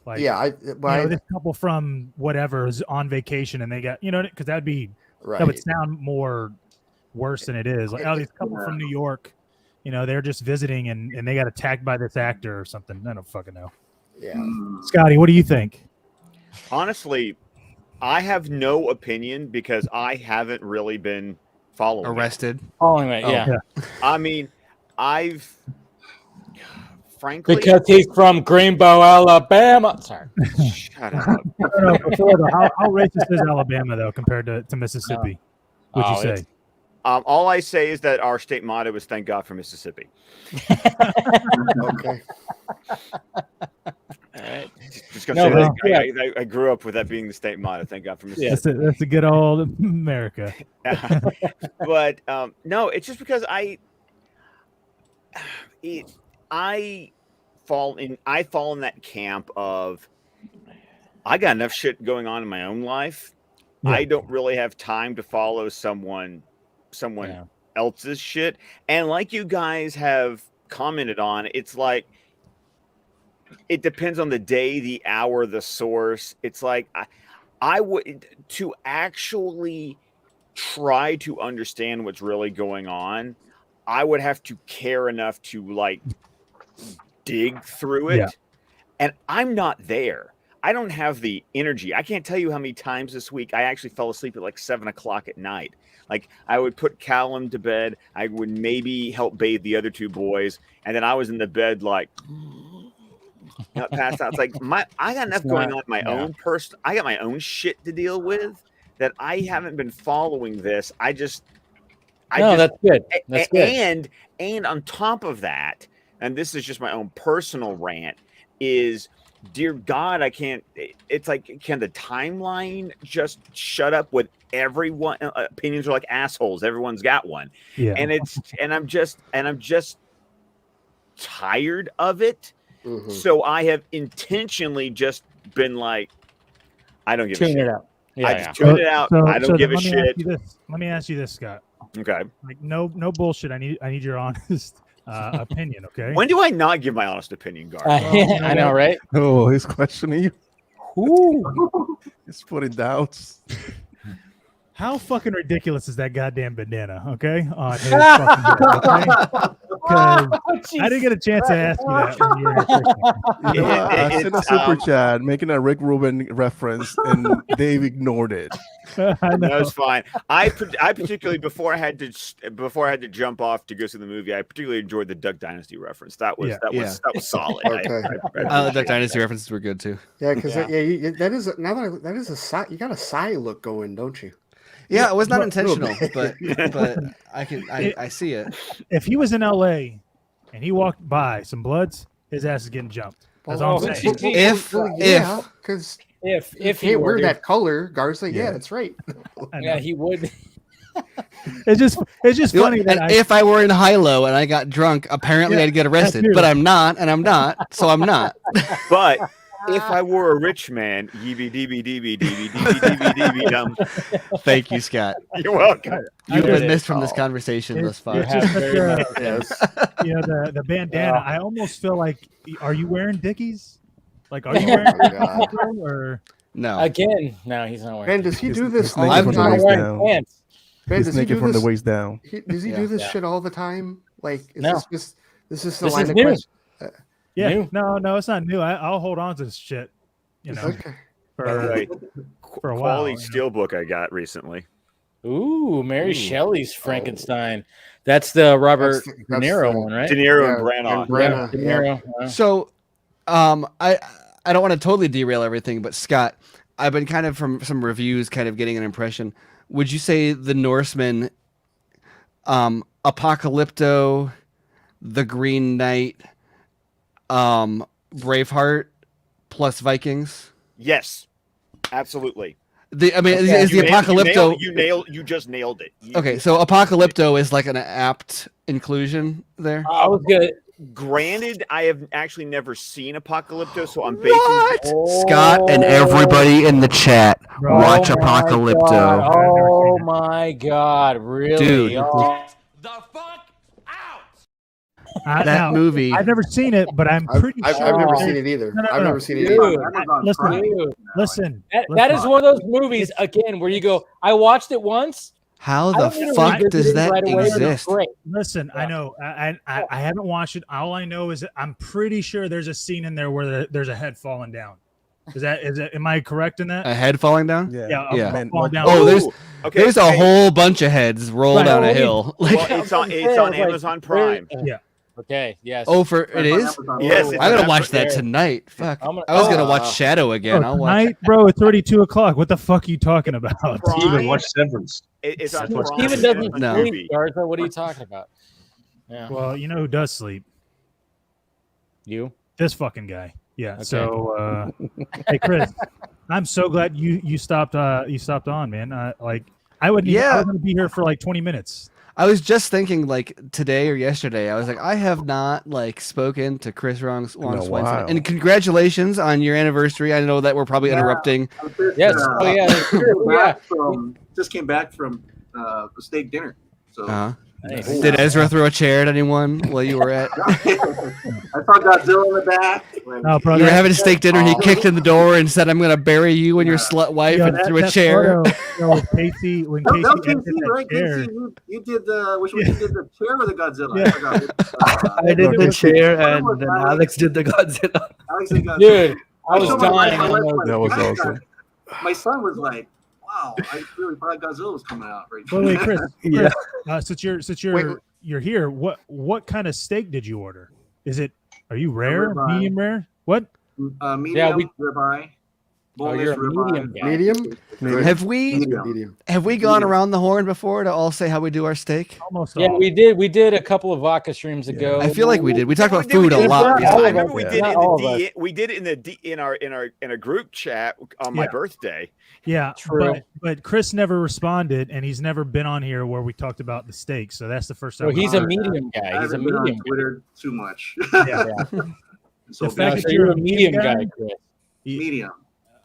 Like, this couple from whatever is on vacation and they got, because that would sound more worse than it is. Like, oh, these couple from New York, they're just visiting and they got attacked by this actor or something. I don't fucking know. Yeah. Scotty, what do you think? Honestly, I have no opinion because I haven't really been following arrested. Following it, yeah. I mean, frankly, because he's from Greenbow, Alabama. Sorry. Shut up. How racist is Alabama though compared to Mississippi? Would you say? All I say is that our state motto is "Thank God for Mississippi." Okay. All right. Just gonna say that. I grew up with that being the state motto. Thank God for Mississippi. That's a good old America. But no, it's just because I fall in that camp of I got enough shit going on in my own life. Yeah. I don't really have time to follow someone else's shit. And like you guys have commented on, it's like it depends on the day, the hour, the source. It's like I would to actually try to understand what's really going on. I would have to care enough to like dig through it. Yeah. And I'm not there. I don't have the energy. I can't tell you how many times this week I actually fell asleep at like 7 o'clock at night. Like I would put Callum to bed. I would maybe help bathe the other two boys. And then I was in the bed like not passed out. It's like I got enough going on in my own person. I got my own shit to deal with that I haven't been following this. That's good. That's good. And on top of that, and this is just my own personal rant, is dear God, I can't. It's like, can the timeline just shut up with everyone? Opinions are like assholes. Everyone's got one. Yeah. And I'm just tired of it. Mm-hmm. So I have intentionally just been like, I don't give a shit. It out. Yeah, I just tune it out. I don't give a shit. Let me ask you this, Scott. Okay. Like no bullshit. I need your honest opinion. Okay. When do I not give my honest opinion, Garza? I know, right? Oh, he's questioning you. Ooh. He's putting doubts. How fucking ridiculous is that goddamn bandana? Okay, on his fucking head, okay? I didn't get a chance to ask you that when you were here. I sent a super chat making a Rick Rubin reference, and Dave ignored it. That's fine. I particularly before I had to jump off to go see the movie, I particularly enjoyed the Duck Dynasty reference. That was solid. Okay. The Duck Dynasty references were good too. Yeah, because that is a side. You got a side look going, don't you? Yeah, it was not intentional, but I see it. If he was in LA and he walked by some Bloods, his ass is getting jumped. That's all I'm saying. If he wear that color, Garza, yeah, that's right. Yeah, he would. It's just funny that if I were in high-low and I got drunk, apparently I'd get arrested. But I'm not, and I'm not, so I'm not. But if I were a rich man, dum. Thank you, Scott. You're welcome. You've been missed from this conversation thus far. It's just the bandana. I almost feel like, are you wearing Dickies? Like, are you wearing Dickies or no? Again, no, he's not wearing. Ben, does he do this all the time? Pants. Ben, he's naked from the waist down. Does he do this shit all the time? Like, this is the this line is of new. question. Yeah, no, it's not new. I'll hold on to this shit. For a while. Quality steelbook I got recently. Ooh, Mary Shelley's Frankenstein. That's the Robert De Niro one, right? De Niro and Branagh. Yeah, De Niro. Wow. So, I don't want to totally derail everything, but Scott, I've been kind of from some reviews, kind of getting an impression. Would you say the Norseman, Apocalypto, The Green Knight, Braveheart, plus Vikings? Yes, absolutely. Is the Apocalypto? You just nailed it. Okay, so Apocalypto is like an apt inclusion there. I was good. Granted, I have actually never seen Apocalypto, so I'm basing Scott and everybody in the chat, watch Apocalypto. God. Oh my God! Really? Dude. That movie. I've never seen it, but I'm pretty sure. I've never seen it either. I've never seen it either. Listen. That is one of those movies again where you go, I watched it once. How the fuck does that exist? Listen, I know. I haven't watched it. All I know is that I'm pretty sure there's a scene in there where there's a head falling down. Is it? Am I correct in that? A head falling down? Yeah. Falling down. Oh, there's a whole bunch of heads roll down a hill. Well, it's on Amazon Prime. Yeah. Okay. Yes. Oh, it is? Yes. I gotta watch that tonight. Fuck. I was gonna watch Shadow again. I'll watch. Tonight, bro. It's already 2:00. What the fuck are you talking about? Steven, watch Severance. It's on Prime. Steven doesn't sleep, Garza. What are you talking about? Yeah. Well, you know who does sleep? You? This fucking guy. Yeah. Okay. So, hey, Chris, I'm so glad you stopped on, man. I was gonna be here for like 20 minutes. I was just thinking, like, today or yesterday, I was like, I have not, like, spoken to Chris Wong Swenson. And congratulations on your anniversary. I know that we're probably interrupting. Yes. Just came back from the steak dinner. So Nice. Did Ezra throw a chair at anyone while you were at? I saw Godzilla in the back. You were having a steak dinner, and he kicked in the door and said, "I'm going to bury you and your slut wife," and threw a chair. When Casey right? chair. Casey, you did which one? You did the chair or the Godzilla? Yeah. I forgot. I did the chair, and then Alex did the Godzilla. Alex did Godzilla. Dude, I was showed dying. That was awesome. My son was like, "Wow, I really thought Godzilla was coming out." Right. Wait, Chris. Yeah. Since you're here, what kind of steak did you order? Are you rare, medium rare? What? Medium ribeye. You're a medium guy. Medium? Have we gone around the horn before to all say how we do our steak? Almost. Yeah, we did. We did a couple of vodka streams ago. I feel like we did. We talked about food a lot. I remember we did it in a group chat on my birthday. Yeah, true. But Chris never responded, and he's never been on here where we talked about the steak. So that's the first time. Well, he's a medium guy. He's a medium. On Twitter too much. Yeah. So The fact that you're a medium guy, Chris. medium.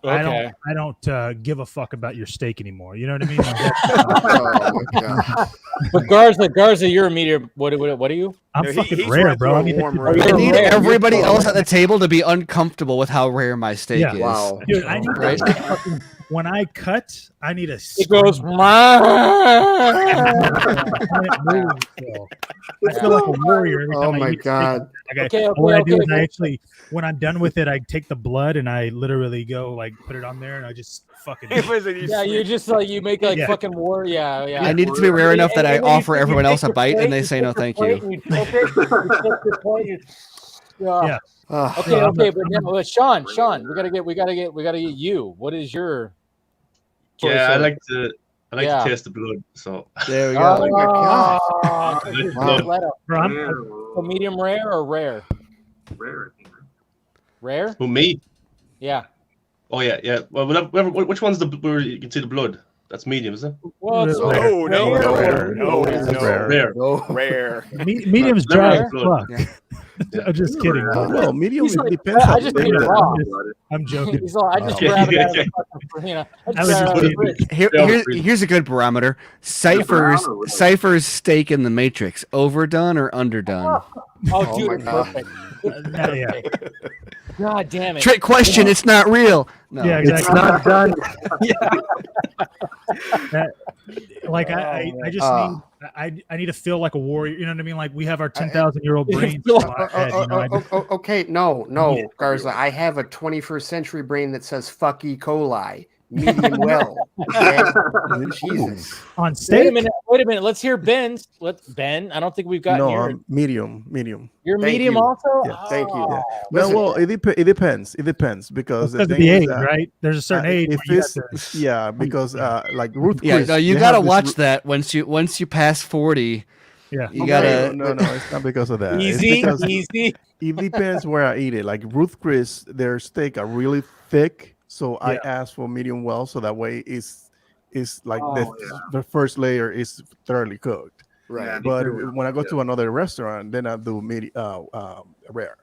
Okay. I don't give a fuck about your steak anymore. You know what I mean? Oh my God. But Garza, you're a medium. What are you? I'm fucking rare, bro. I need everybody else at the table to be uncomfortable with how rare my steak is. Wow. Dude, I need Right? when I cut, I need a. It goes. I feel like a warrior every time Oh I my eat steak. God. What I do is I actually, when I'm done with it, I take the blood and I literally go like put it on there and I just fucking. Yeah, you just like you make like fucking war. Yeah, yeah. I need it to be rare enough that I offer everyone else a bite and they say no, thank you. Yeah. Okay, but now, Sean, we gotta get you. What is your? Yeah, I like to taste the blood. So there we Oh go. my God. So medium rare or rare? Rare. Rare? Who, me? Yeah. Oh yeah. Well, which one's where you can see the blood? That's medium, is it? Well, it's Rare. Medium's dry as fuck. I'm just kidding. No, medium depends. I just made it raw. I'm joking. He's all, I just grab it out of the fucking, Here's a good barometer. Cypher's steak in the Matrix. Overdone or underdone? Oh, dude, my God. perfect. Yeah. God damn it. Trick question. It's not real. No, Yeah, exactly. It's not done. I just need I need to feel like a warrior. You know what I mean? Like we have our 10,000-year-old brains. Okay, no, Garza. I have a 21st century brain that says "fuck E. coli." medium well. Okay? Jesus. On steak. Wait a minute. Let's hear Ben's. Ben. I don't think we've gotten No, your. medium. You're Thank medium you. also. Yeah. Thank you. Yeah. Listen, No, well, it depends. It depends because Because the of thing the is age, that, right? There's a certain age. if where you it's have to- yeah, because like Ruth Yeah, Chris, no, you they gotta have this watch that once you pass 40. Yeah, you gotta. No, it's not because of that. Easy, it's because easy. It depends where I eat it. Like Ruth Chris, their steak are really thick, so I ask for medium well, so that way it's like the first layer is thoroughly cooked. Right. But when I go to another restaurant, then I do rare.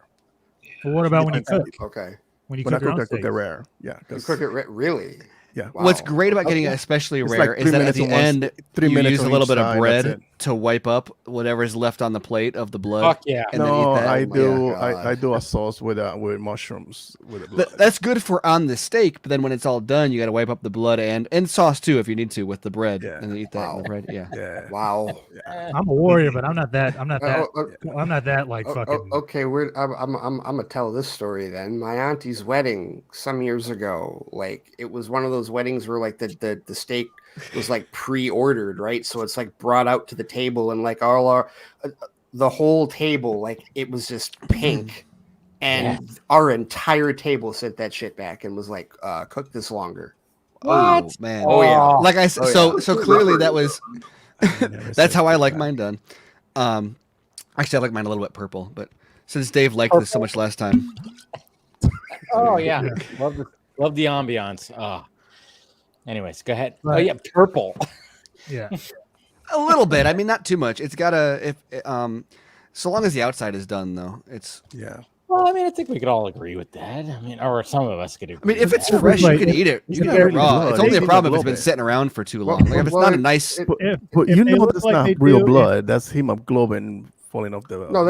But what about when you cook? Okay. When you When I cook your cook, own I cook steak? it rare. Yeah. You cook it really? Yeah. Wow. What's great about getting it especially It's rare like is 3 that at minutes the on one end st- 3 you minutes use a on little each bit of side, that's bread it. to wipe up whatever's left on the plate of the blood. Fuck yeah. And then No, eat that. I do. God. I do a sauce with mushrooms with the blood. That's good for on the steak, but then when it's all done, you got to wipe up the blood and sauce too if you need to with the bread, and then eat that in the bread. Yeah. Yeah. Wow. I'm a warrior, but I'm not that. I'm not that like fucking. Okay, I'm gonna tell this story then. My auntie's wedding some years ago, like it was one of those weddings where like the steak was like pre-ordered, right? So it's like brought out to the table and like all our the whole table, like it was just pink. And our entire table sent that shit back and was like, cook this longer. What? Oh Man. Oh yeah. Like I said, Oh, yeah. so clearly that was that's how I like mine done. Actually, I like mine a little bit purple, but since Dave liked this so much last time. Oh yeah, love the ambiance. Anyways, go ahead. Oh yeah, purple. Yeah, a little bit. I mean, not too much. It's gotta so long as the outside is done, though. It's Well, I mean, I think we could all agree with that. I mean, or some of us could agree. I mean, if with it's that. fresh, you can eat it. You can eat it raw. It's only a problem if it's been bit. sitting around for too long. Like if it's not a nice. But if you they know look that's like not they real do, blood. That's hemoglobin falling off the. No,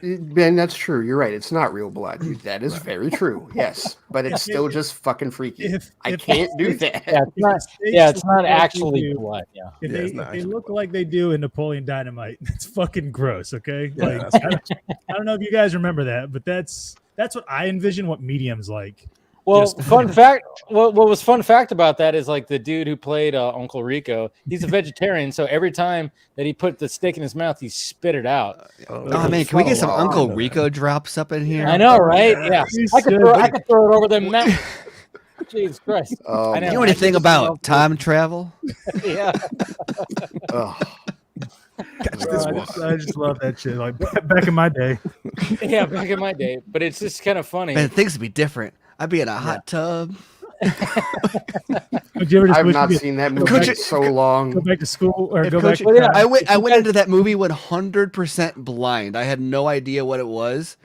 meat. Ben, that's true. You're right. It's not real blood. That is very true. Yes, but it's still just fucking freaky. I can't do that. It's not actually blood. Yeah. If they look like they do in Napoleon Dynamite, it's fucking gross. Okay, Yeah, like I don't know if you guys remember that, but that's what I envision what medium's like. Well, Just- fun fact. What was fun fact about that is like the dude who played Uncle Rico. He's a vegetarian, so every time that he put the steak in his mouth, he spit it out. Oh man, can we get some Uncle Rico drops up in here? I know, right? Yeah, I could throw it over the mountain. Jesus Christ! I You know anything about time travel? Yeah. I just love that shit. Like back in my day. Yeah, back in my day, but it's just kind of funny. Man, things would be different. I'd be in a hot tub. Would you ever just I've wish not you could seen that go movie back- in so long. Go back to school or If go Coach- back. To I went into that movie 100% blind. I had no idea what it was,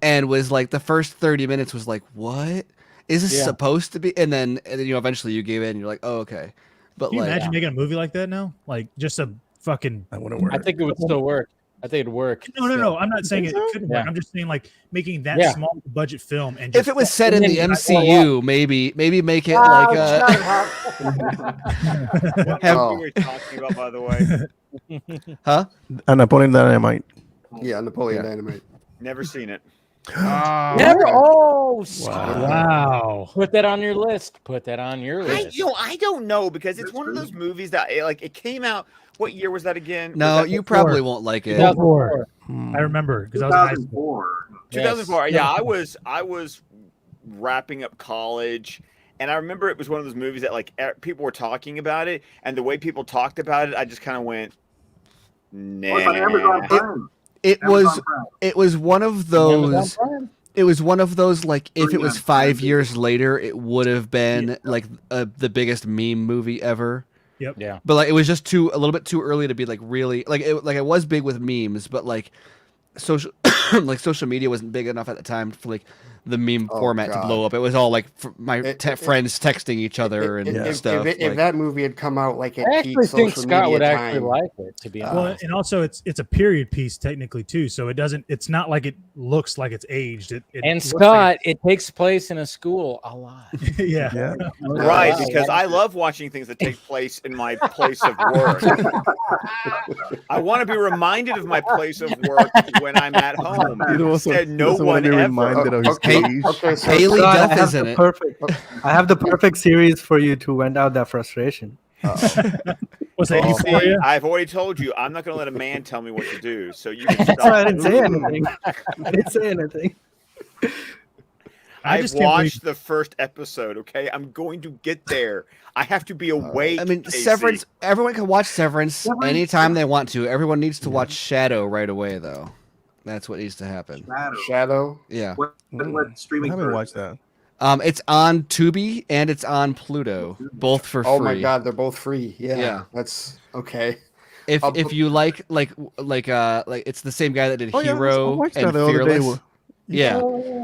and was like the first 30 minutes was like, what is this supposed to be? And then eventually you gave in and you're like, oh okay. But Can you like, imagine making a movie like that now? Like just a fucking. I wouldn't work. I think it would still work. I think it'd work. No. I'm not saying it so? couldn't Yeah. work. I'm just saying like making that Yeah. small budget film and if it was set in the MCU, maybe make it like What movie were we talking about, by the way? huh? And Napoleon Dynamite. Yeah, Napoleon Dynamite. Never seen it. Never. Oh, wow. Put that on your list. Put that on your list. I don't know because it's one of those movies that it came out. What year was that again? No, Was that you probably won't like it. 2004. I remember because I was in high school. 2004. Yeah, I was wrapping up college, and I remember it was one of those movies that like people were talking about it, and the way people talked about it, I just kind of went, nah. It was one of those. It was one of those like if it was 5 years later, it would have been like the biggest meme movie ever. Yep. Yeah. But like it was just a little bit too early to be like really like it was big with memes, but like social social media wasn't big enough at the time for like the meme format to blow up. It was all like my friends texting each other and stuff. If that movie had come out like at I peak actually think social Scott media would time, actually like it, to be honest. Well, and also it's a period piece technically too, so it doesn't. It's not like it looks like it's aged. It And looks Scott, it takes place in a school a lot. yeah. Right, because I love watching things that take place in my place of work. I want to be reminded of my place of work when I'm at home. He doesn't Instead, no want one to be ever. reminded of his Okay, Okay, so Haley God, Duff is in it. I have the perfect series for you to vent out that frustration. Was that You see, Euphoria? I've already told you I'm not going to let a man tell me what to do. So you can That's stop. why I didn't say anything. I didn't say anything. I've watched the first episode. Okay, I'm going to get there. I have to be awake. I mean, Casey. Severance. Everyone can watch Severance anytime they want to. Everyone needs to watch Shadow right away, though. That's what needs to happen. Shadow. Yeah. What streaming? I haven't service? watched that. It's on Tubi and it's on Pluto, both for free. Oh my God, they're both free. Yeah, Yeah. that's okay. If you like it's the same guy that did Oh, yeah, I Hero watched that and the other day. Fearless. Yeah.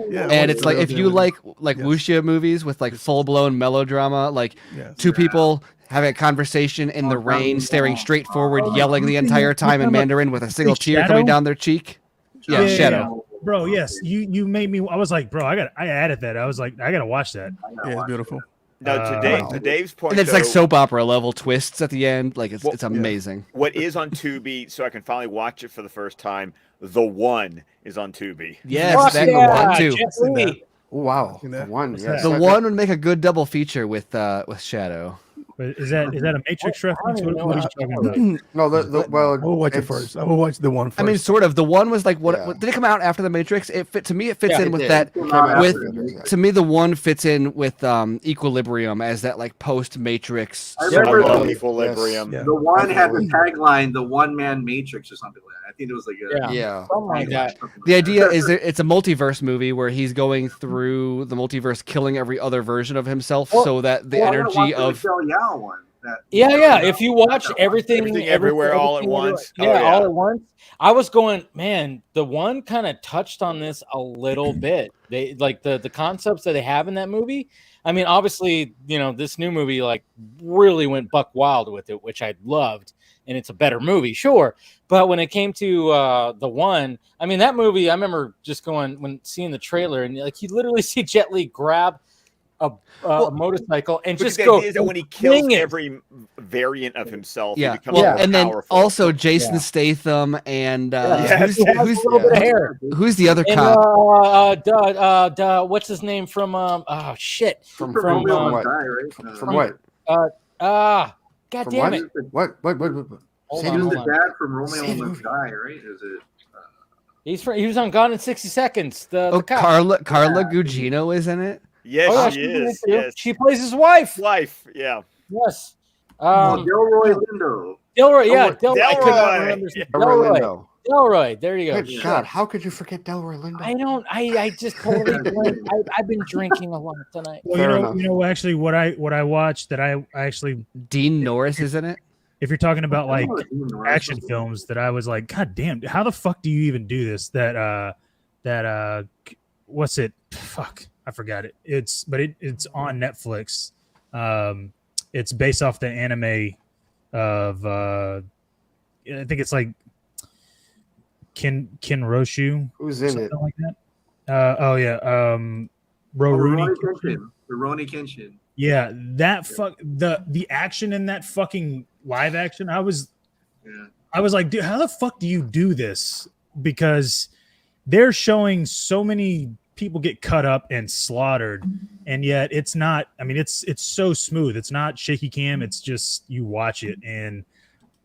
Yeah, I And watched it's that like the if other you day. like Yes. wuxia movies with like full blown melodrama, like two people having a conversation in the rain, staring straight forward, yelling the entire time in Mandarin with a single tear coming down their cheek. Yeah, Shadow. Bro, yes, you made me. I was like, bro, I added that. I was like, I gotta watch that. Yeah, it's beautiful. No, to Dave's point, And it's like though, soap opera level twists at the end. Like it's amazing. What is on Tubi, so I can finally watch it for the first time. The One is on Tubi. Yes, that one too. Wow, the one. Yes, The one would make a good double feature with Shadow. Is that a Matrix reference? What are you talking about? No, well, I will watch it first. I will watch the one first. I mean, sort of. The one was like what did it come out after the Matrix? It fits in with that. To me, the one fits in with Equilibrium as that like post Matrix. I remember Equilibrium. The one had the tagline, "The One Man Matrix" or something like that. I think it was like something like that. The idea is that it's a multiverse movie where he's going through the multiverse, killing every other version of himself, so that the energy of one. Yeah. If you watch everything everywhere all at once. All at once. I was going, man. The one kind of touched on this a little bit. They like the concepts that they have in that movie. I mean, obviously, this new movie like really went buck wild with it, which I loved, and it's a better movie, sure. But when it came to the one, I mean, that movie, I remember just going when seeing the trailer, and like you literally see Jet Li grab a motorcycle and just go. Is that when he kills every variant of himself, he becomes more and then powerful. also Jason Statham and who's the other and, cop? What's his name from? From what? From what? God From damn what? it! What? Hold He on, was hold the on. dad from Romeo Must Die, right? Is it? He was on Gone in 60 Seconds. The cop. Carla Gugino is in it. Yes, she she's in it is. too. Yes. She plays his wife. Yeah. Yes. Delroy Lindo. Delroy. Yeah, Delroy. I could not remember his name. Delroy Lindo. Delroy. There you go. Good God, how could you forget Delroy Lindo? I just totally blanked. I've been drinking a lot tonight. Well, actually, what I watched that I actually Dean Norris is in it. If you're talking about like action films, that I was like, God damn, how the fuck do you even do this? That what's it? Fuck, I forgot it. It's on Netflix. It's based off the anime of I think it's like Ken Roshu. Who's in it? Like that. Rurouni Kenshin. Yeah, that the action in that fucking live action. I was like, dude, how the fuck do you do this? Because they're showing so many people get cut up and slaughtered, and yet it's not. I mean, it's so smooth. It's not shaky cam. It's just you watch it, and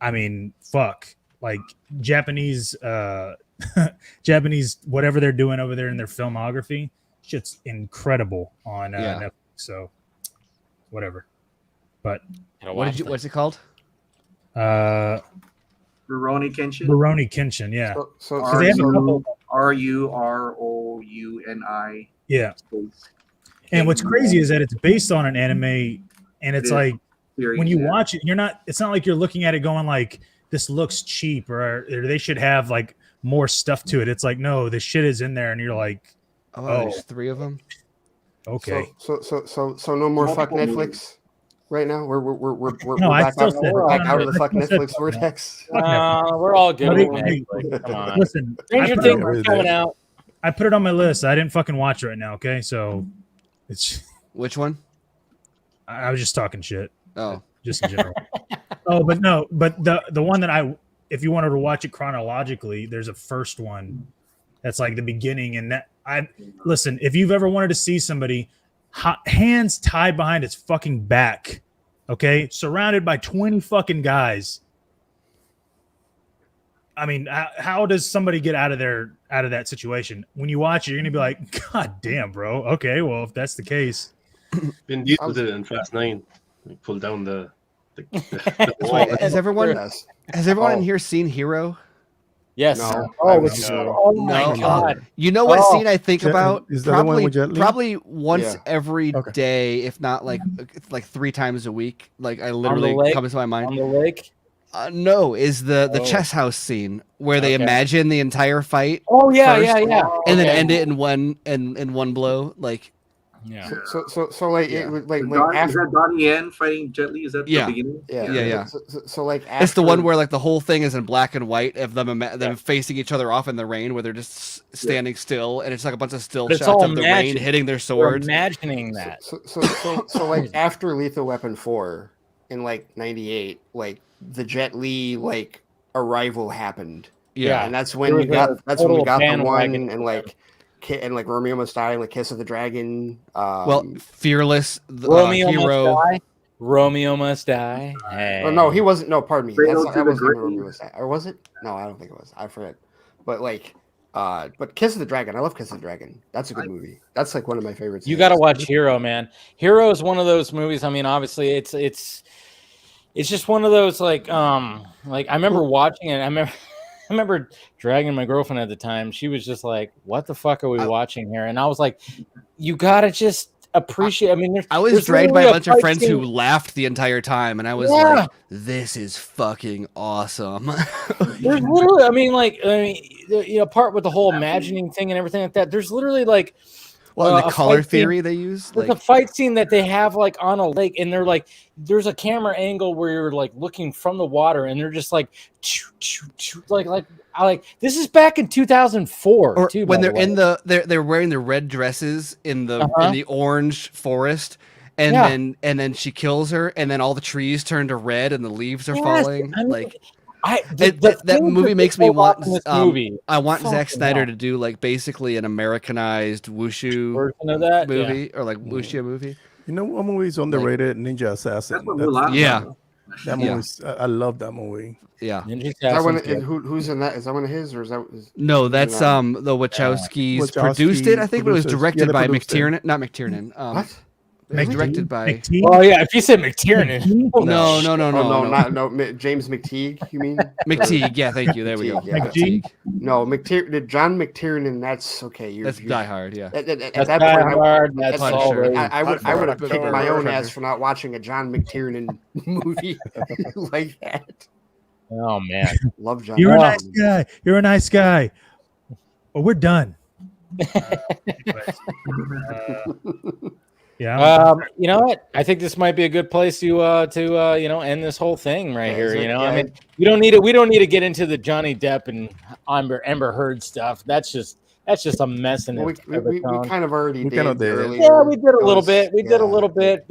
I mean, fuck, like Japanese whatever they're doing over there in their filmography, shit's incredible on Netflix. So whatever. But what's it called? Rurouni Kenshin. Rurouni Kenshin, yeah. So they have a couple. RUROUNI. Yeah. And what's crazy is that it's based on an anime, and it's like when you watch it, it's not like you're looking at it going like, this looks cheap or they should have like more stuff to it. It's like, no, the shit is in there, and you're like, there's 3 of them. Okay. So no more fuck Netflix right now. We're back out of the fuck Netflix vortex. We're all good. Come on. Listen, Stranger Things is coming out. I put it on my list. I didn't fucking watch it right now. Okay, so it's which one? I was just talking shit. Oh, just in general. But the one that if you wanted to watch it chronologically, there's a first one that's like the beginning, and I listen. If you've ever wanted to see somebody hands tied behind its fucking back, okay, surrounded by 20 fucking guys. I mean, how does somebody get out of that situation? When you watch it, you're gonna be like, God damn, bro. Okay, well, if that's the case, Vin Diesel did it in Fast 9. He pulled down the wall. Has everyone in here seen Hero? Yes. No. Oh my god. You know what scene I think about? Is that the one with Jet Li? Probably once Yeah. every day, if not like 3 times a week. Like I On literally the lake? comes to my mind. On the lake? No, is the chess house scene where they imagine the entire fight. Oh yeah, first, yeah. and then end it in one blow. Like yeah. So like Yeah. it was like Is after that Donnie Yen fighting Jet Li? Is that Yeah. the beginning? Yeah. So like after, it's the one where like the whole thing is in black and white of them facing each other off in the rain, where they're just standing still, and it's like a bunch of still But it's shots all of the rain imagined. hitting their We're swords. imagining that. So like after Lethal Weapon 4 in like 98, like the Jet Li like arrival happened. Yeah. And that's when we got the one and like Romeo Must Die and like Kiss of the Dragon. Well, Fearless, Romeo Hero. Must Die. Romeo Must Die. Hey. Oh, no, he wasn't. No, pardon me. Cradle That to the wasn't Grave. Romeo Must Die. Or was it? No, I don't think it was. I forget. But like, but Kiss of the Dragon. I love Kiss of the Dragon. That's a good movie. That's like one of my favorites. You got to watch Hero, man. Hero is one of those movies. I mean, obviously, it's just one of those like I remember watching it. I remember dragging my girlfriend at the time. She was just like, "What the fuck are we watching here?" And I was like, "You gotta just appreciate." I mean, I was dragged by a bunch of friends who laughed the entire time, and I was like, "This is fucking awesome." There's literally, I mean, part with the whole imagining thing and everything like that. There's literally like. Well, the color theory they use. There's a fight scene that they have like on a lake, and they're like, there's a camera angle where you're like looking from the water, and they're just like, this is back in 2004. Or too, when by they're the way. they're wearing the red dresses in the orange forest, and then she kills her, and then all the trees turn to red, and the leaves are falling. I mean, like that movie makes me want. Movie. I want Zack Fucking Snyder hell. to do like basically an Americanized wushu Version of that? movie, or like wuxia movie. You know what movie is underrated? Ninja Assassin. That's what Mulan. Yeah. That movie. I love that movie. Yeah. Ninja Is that one, Assassin's good. who's in that? Is that one of his, or is that? No, that's the Wachowskis produced it, I think, but it was directed by McTiernan. Not McTiernan. What? It was directed by. Oh yeah, if you said McTiernan. No. James McTeague. You mean McTeague? Yeah, thank you. There we go. Yeah. McTeague. No, John McTiernan. That's okay. That's Die Hard. Yeah. At That's that Die point, Hard. That's all. I would have kicked my own Predator. ass for not watching a John McTiernan movie like that. Oh man, Love John. You're a nice guy. You're a nice guy. Well, we're done. Yeah. You know what? I think this might be a good place to end this whole thing right here. You know, I mean, we don't need to get into the Johnny Depp and Amber Heard stuff. That's just a mess. And we kind of already did. Earlier. Yeah, we did a little bit. We did a little bit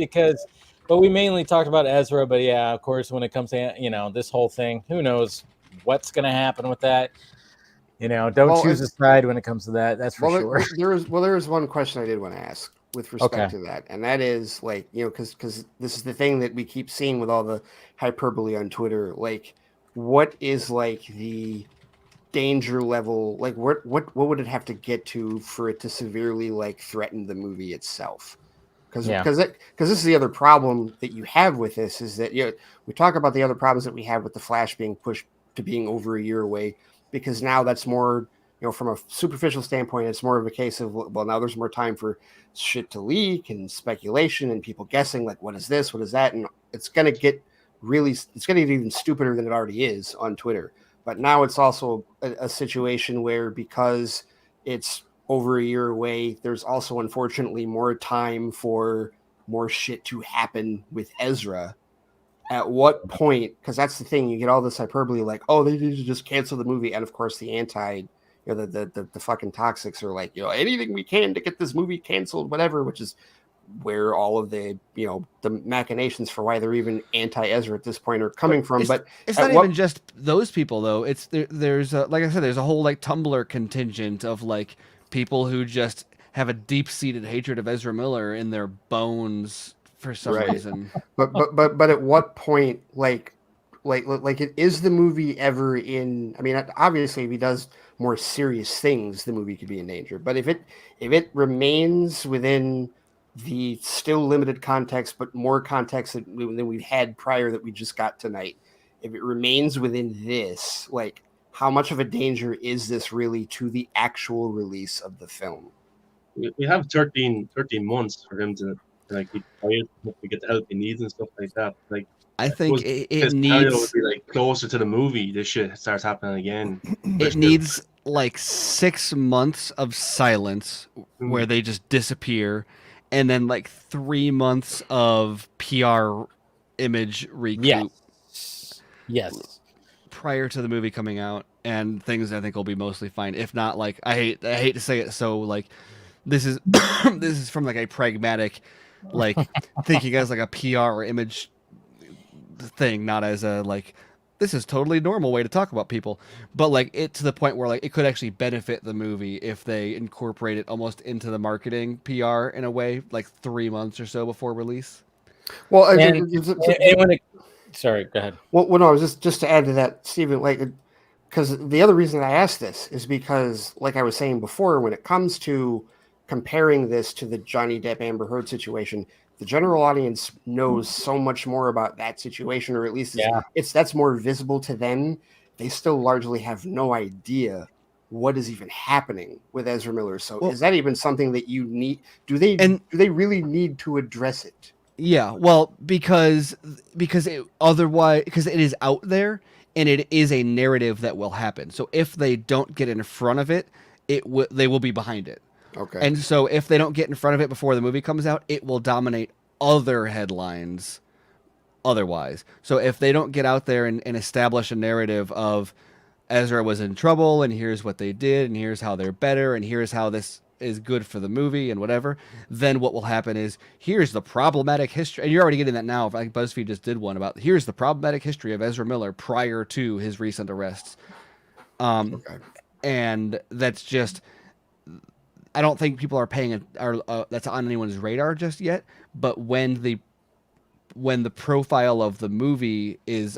but we mainly talked about Ezra. But yeah, of course, when it comes to this whole thing, who knows what's going to happen with that? Don't choose a side when it comes to that. That's for sure. There is one question I did want to ask with respect to that, and that is like, because this is the thing that we keep seeing with all the hyperbole on Twitter. Like, what is like the danger level? Like, what would it have to get to for it to severely like threaten the movie itself? Because this is the other problem that you have with this is that we talk about the other problems that we have with the Flash being pushed to being over a year away, because now that's more, from a superficial standpoint, it's more of a case of, well, now there's more time for shit to leak and speculation and people guessing like, what is this, what is that, and it's going to get even stupider than it already is on Twitter. But now it's also a situation where, because it's over a year away, there's also unfortunately more time for more shit to happen with Ezra. At what point, because that's the thing, you get all this hyperbole like, oh, they need to just cancel the movie, and of course the the fucking toxics are like, anything we can to get this movie canceled, whatever, which is where all of the the machinations for why they're even anti-Ezra at this point are coming from. But it's not even just those people though. It's there's like I said, there's a whole like Tumblr contingent of like people who just have a deep-seated hatred of Ezra Miller in their bones for some reason. But at what point, like is the movie ever in? I mean, obviously, if he does more serious things, the movie could be in danger. But if it remains within the still limited context, but more context than we've had prior that we just got tonight, if it remains within this, like, how much of a danger is this really to the actual release of the film? We have 13 months for him to like be quiet, to get the help he needs and stuff like that. Like, I think it scenario needs would be like closer to the movie. This shit starts happening again. It needs like 6 months of silence where they just disappear, and then like 3 months of PR image recoup. Yes. Prior to the movie coming out, and things I think will be mostly fine. If not, like I hate to say it, so like this is this is from like a pragmatic, like thinking as like a PR or image thing, not as a like this is totally normal way to talk about people, but like it to the point where like it could actually benefit the movie if they incorporate it almost into the marketing PR in a way, like 3 months or so before release. Well, sorry, go ahead. Well, no, I was just to add to that, Stephen, like, because the other reason I asked this is because, like I was saying before, when it comes to comparing this to the Johnny Depp Amber Heard situation, the general audience knows so much more about that situation, or at least that's more visible to them. They still largely have no idea what is even happening with Ezra Miller. So, is that even something that you need? Do they really need to address it? Yeah, well, because it is out there and it is a narrative that will happen. So if they don't get in front of it, they will be behind it. Okay. And so if they don't get in front of it before the movie comes out, it will dominate other headlines otherwise. So if they don't get out there and establish a narrative of Ezra was in trouble and here's what they did and here's how they're better and here's how this is good for the movie and whatever, then what will happen is here's the problematic history, and you're already getting that now. I think BuzzFeed just did one about here's the problematic history of Ezra Miller prior to his recent arrests. And that's just, I don't think people are paying that's on anyone's radar just yet. But when the profile of the movie is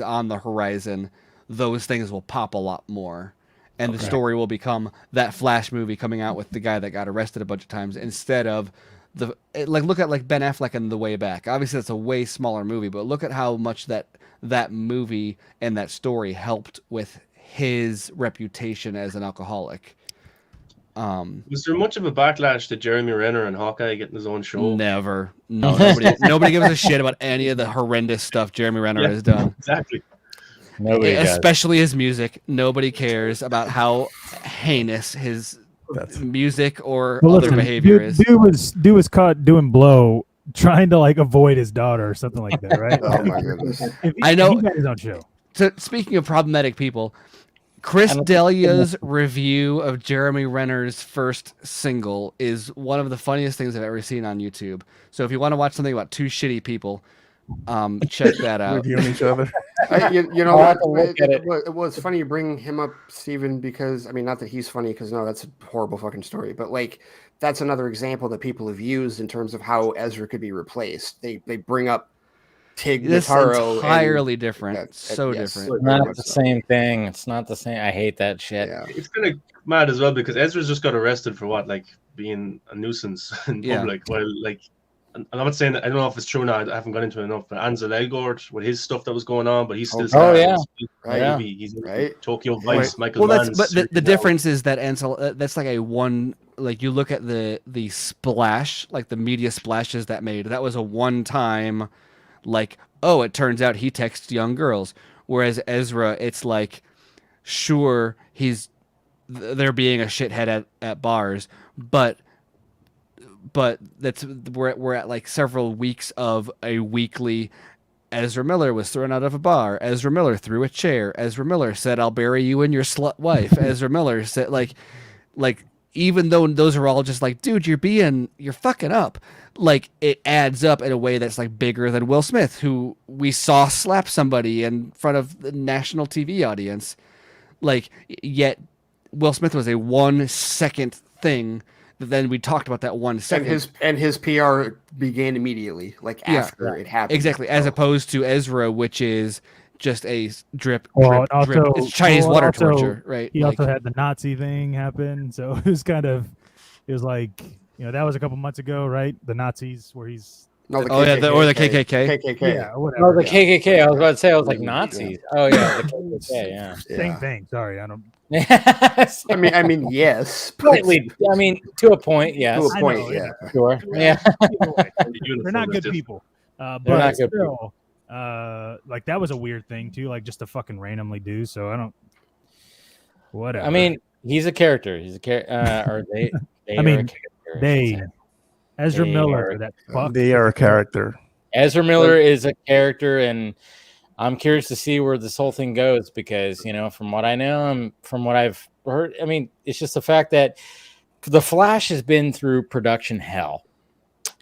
on the horizon, those things will pop a lot more. And the story will become that Flash movie coming out with the guy that got arrested a bunch of times instead of look at like Ben Affleck and The Way Back. Obviously, that's a way smaller movie, but look at how much that movie and that story helped with his reputation as an alcoholic. Was there much of a backlash to Jeremy Renner and Hawkeye getting his own show? Never. No, nobody gives a shit about any of the horrendous stuff Jeremy Renner has done. Exactly. Nobody especially his music. Nobody cares about how heinous his music or other behavior is. Dude was caught doing blow, trying to like avoid his daughter or something like that, right? Oh my goodness! I know. He got his own show. So speaking of problematic people, Chris D'Elia's review of Jeremy Renner's first single is one of the funniest things I've ever seen on YouTube. So if you want to watch something about two shitty people, check that out. Reviewing each other. You know what? It was funny you bring him up, Steven, because I mean, not that he's funny, because no, that's a horrible fucking story. But like, that's another example that people have used in terms of how Ezra could be replaced. They bring up Tig Notaro. Entirely different. Different. It's not the same thing. It's not the same. I hate that shit. Yeah. It's kind of mad as well because Ezra's just got arrested for what, like being a nuisance in public. Well, like, I'm not saying that, I don't know if it's true now. I haven't got into it enough. But Ansel Elgort with his stuff that was going on, but he's still he's in Tokyo Vice. Michael Mann. But the difference is that Ansel, that's like a one. Like you look at the splash, like the media splashes that made. That was a one time. Like, oh, it turns out he texts young girls. Whereas Ezra, it's like, sure, they're being a shithead at bars, but we're at like several weeks of a weekly. Ezra Miller was thrown out of a bar. Ezra Miller threw a chair. Ezra Miller said, "I'll bury you and your slut wife." Ezra Miller said, like even though those are all just like, dude, you're fucking up. Like, it adds up in a way that's like bigger than Will Smith, who we saw slap somebody in front of the national TV audience. Like, yet Will Smith was a 1 second thing. Then we talked about that 1 second. And his PR began immediately, like after it happened. Exactly. As opposed to Ezra, which is just a drip, Well, drip, drip. It's Chinese water torture, right? He also had the Nazi thing happen, so it was like, that was a couple months ago, right? The Nazis, where he's the KKK. KKK. Yeah, whatever. Oh, the KKK. I was about to say, I was like Nazis. Oh yeah, the KKK. Yeah. Same thing. Sorry, I don't. I mean, yes. Slightly. I mean, to a point, yes. To a point, yeah. Sure. Yeah. They're not good people. They're But not good still, like that was a weird thing too, like just to fucking randomly do. So I don't. Whatever. I mean, he's a character. He's a character. Or they I mean, are a character. Ezra They Miller. are- That fuck. They are a character. Ezra Miller is a character, and I'm curious to see where this whole thing goes because, from what I know and from what I've heard, I mean, it's just the fact that The Flash has been through production hell.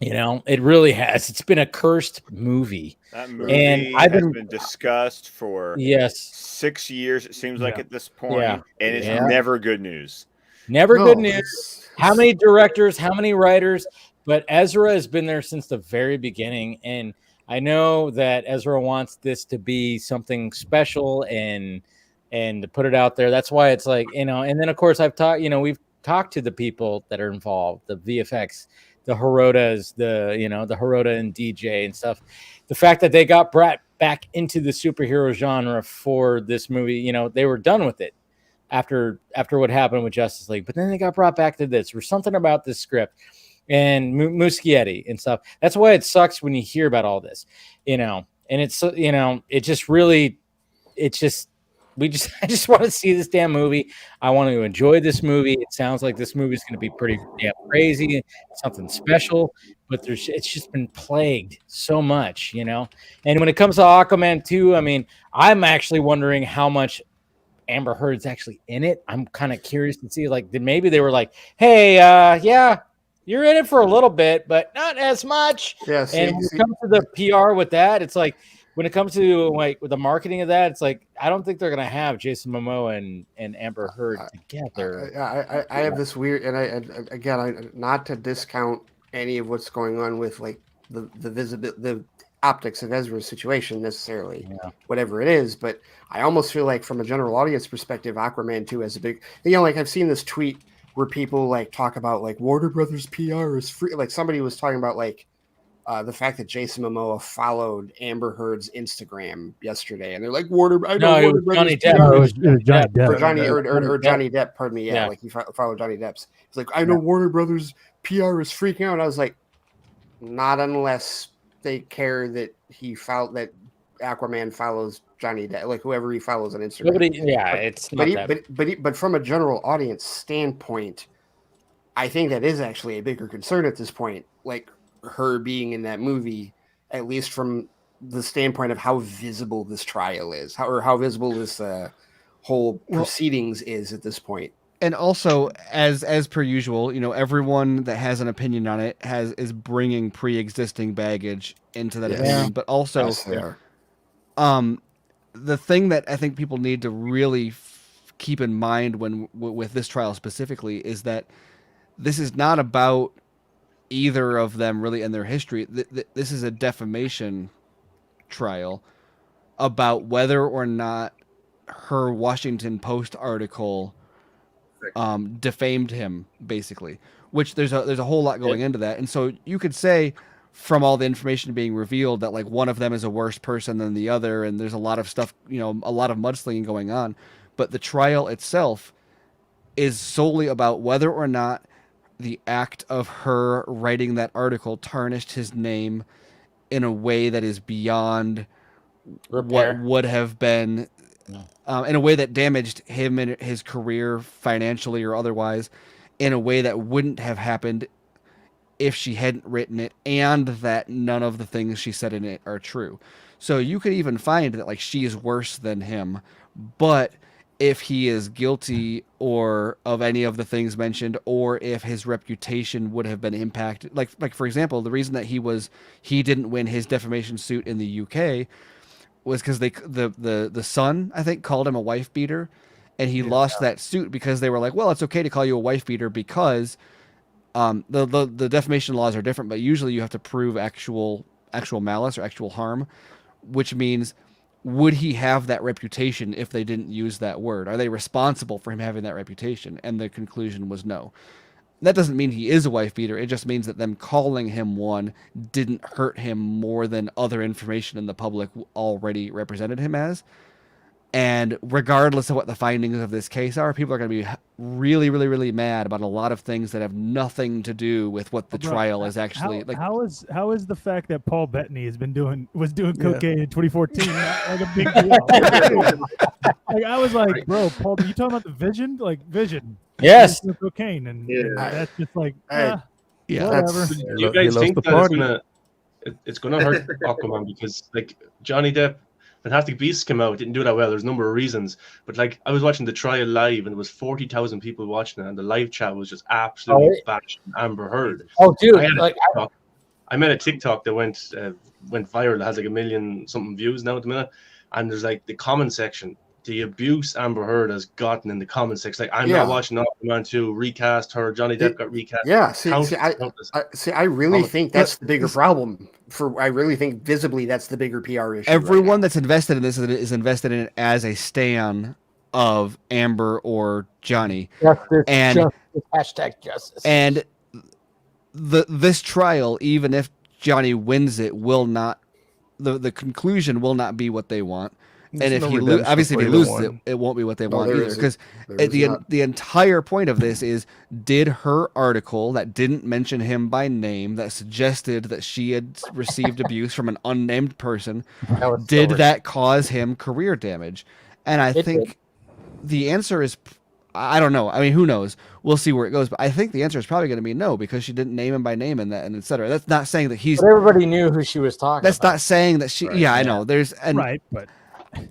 It really has. It's been a cursed movie. That movie and I've has been discussed for 6 years, it seems like, at this point, and it's never good news. Never good news. How many directors, how many writers? But Ezra has been there since the very beginning, and I know that Ezra wants this to be something special and to put it out there. That's why it's like, and then of course we've talked to the people that are involved, the VFX, the Herodas, the Heroda and DJ and stuff. The fact that they got brought back into the superhero genre for this movie, they were done with it after what happened with Justice League, but then they got brought back to this. There's something about this script and Muschietti and stuff. That's why it sucks when you hear about all this, and it's, it just really, I just want to see this damn movie. I want to enjoy this movie. It sounds like this movie is going to be pretty damn crazy, something special, but it's just been plagued so much, And when it comes to Aquaman 2, I mean, I'm actually wondering how much Amber Heard's actually in it. I'm kind of curious to see, like, maybe they were like, hey, yeah, you're in it for a little bit, but not as much. Yeah, and when it comes to the PR with that, it's like, when it comes to like with the marketing of that, it's like, I don't think they're gonna have Jason Momoa and Amber Heard together. I have this weird, and again, not to discount any of what's going on with like the optics of Ezra's situation necessarily, whatever it is, but I almost feel like from a general audience perspective, Aquaman 2 has a big, like I've seen this tweet where people like talk about like Warner Brothers PR is free. Like somebody was talking about like the fact that Jason Momoa followed Amber Heard's Instagram yesterday, and they're like, Warner Brothers. Johnny Depp. It was Johnny Depp. Or Johnny Depp. Pardon me. Yeah, like he followed Johnny Depp's. It's like, I know Warner Brothers PR is freaking out. And I was like, not unless they care that that Aquaman follows Johnny Depp, like whoever he follows on Instagram. But from a general audience standpoint, I think that is actually a bigger concern at this point. Like, her being in that movie, at least from the standpoint of how visible this trial is, how visible this whole proceedings is at this point. And also, as per usual, everyone that has an opinion on it is bringing pre-existing baggage into that opinion. But also, the thing that I think people need to really keep in mind with this trial specifically is that this is not about either of them really and their history. This is a defamation trial about whether or not her Washington Post article defamed him, basically, which there's a whole lot going into that. And so you could say, from all the information being revealed, that like one of them is a worse person than the other, and there's a lot of stuff, a lot of mudslinging going on. But the trial itself is solely about whether or not the act of her writing that article tarnished his name in a way that is beyond what would have been, in a way that damaged him and his career financially or otherwise, in a way that wouldn't have happened if she hadn't written it, and that none of the things she said in it are true. So you could even find that like she is worse than him, but if he is guilty or of any of the things mentioned, or if his reputation would have been impacted. Like for example, the reason that he didn't win his defamation suit in the UK was because the Sun, I think, called him a wife beater, and he lost that suit because they were like, well, it's okay to call you a wife beater because the defamation laws are different, but usually you have to prove actual malice or actual harm, which means, would he have that reputation if they didn't use that word? Are they responsible for him having that reputation? And the conclusion was no. That doesn't mean he is a wife beater. It just means that them calling him one didn't hurt him more than other information in the public already represented him as. And regardless of what the findings of this case are, people are going to be really, really, really mad about a lot of things that have nothing to do with what the trial is actually like. How is the fact that Paul Bettany was doing cocaine in 2014 not like a big deal? Like I was like, bro, Paul, you talking about the Vision? Like Vision? Yes. Cocaine, and that's just like, yeah. Whatever. You guys think that it's gonna hurt Aquaman because like Johnny Depp. Fantastic Beasts came out, didn't do that well. There's a number of reasons, but like I was watching the trial live, and there was 40,000 people watching it, and the live chat was just absolutely bashing Amber Heard. Oh, dude! I made a TikTok that went viral. It has like 1 million something views now at the minute, and there's like the comment section. The abuse Amber Heard has gotten in the comment section. Like I'm not watching Aquaman 2, recast her. Johnny Depp got recast. Yeah, I really think that's the bigger problem. I really think visibly that's the bigger PR issue. Everyone that's invested in this is invested in it as a stan of Amber or Johnny. Justice, hashtag justice. And this trial, even if Johnny wins it, will not. The conclusion will not be what they want. And if he obviously if he loses it won't be what they want either. Because the entire point of this is, did her article that didn't mention him by name, that suggested that she had received abuse from an unnamed person, that cause him career damage? And I think the answer is, I don't know. I mean, who knows? We'll see where it goes. But I think the answer is probably going to be no, because she didn't name him by name and et cetera. That's not saying that he's. But everybody knew who she was talking. That's not saying that she. Right, yeah, I know. There's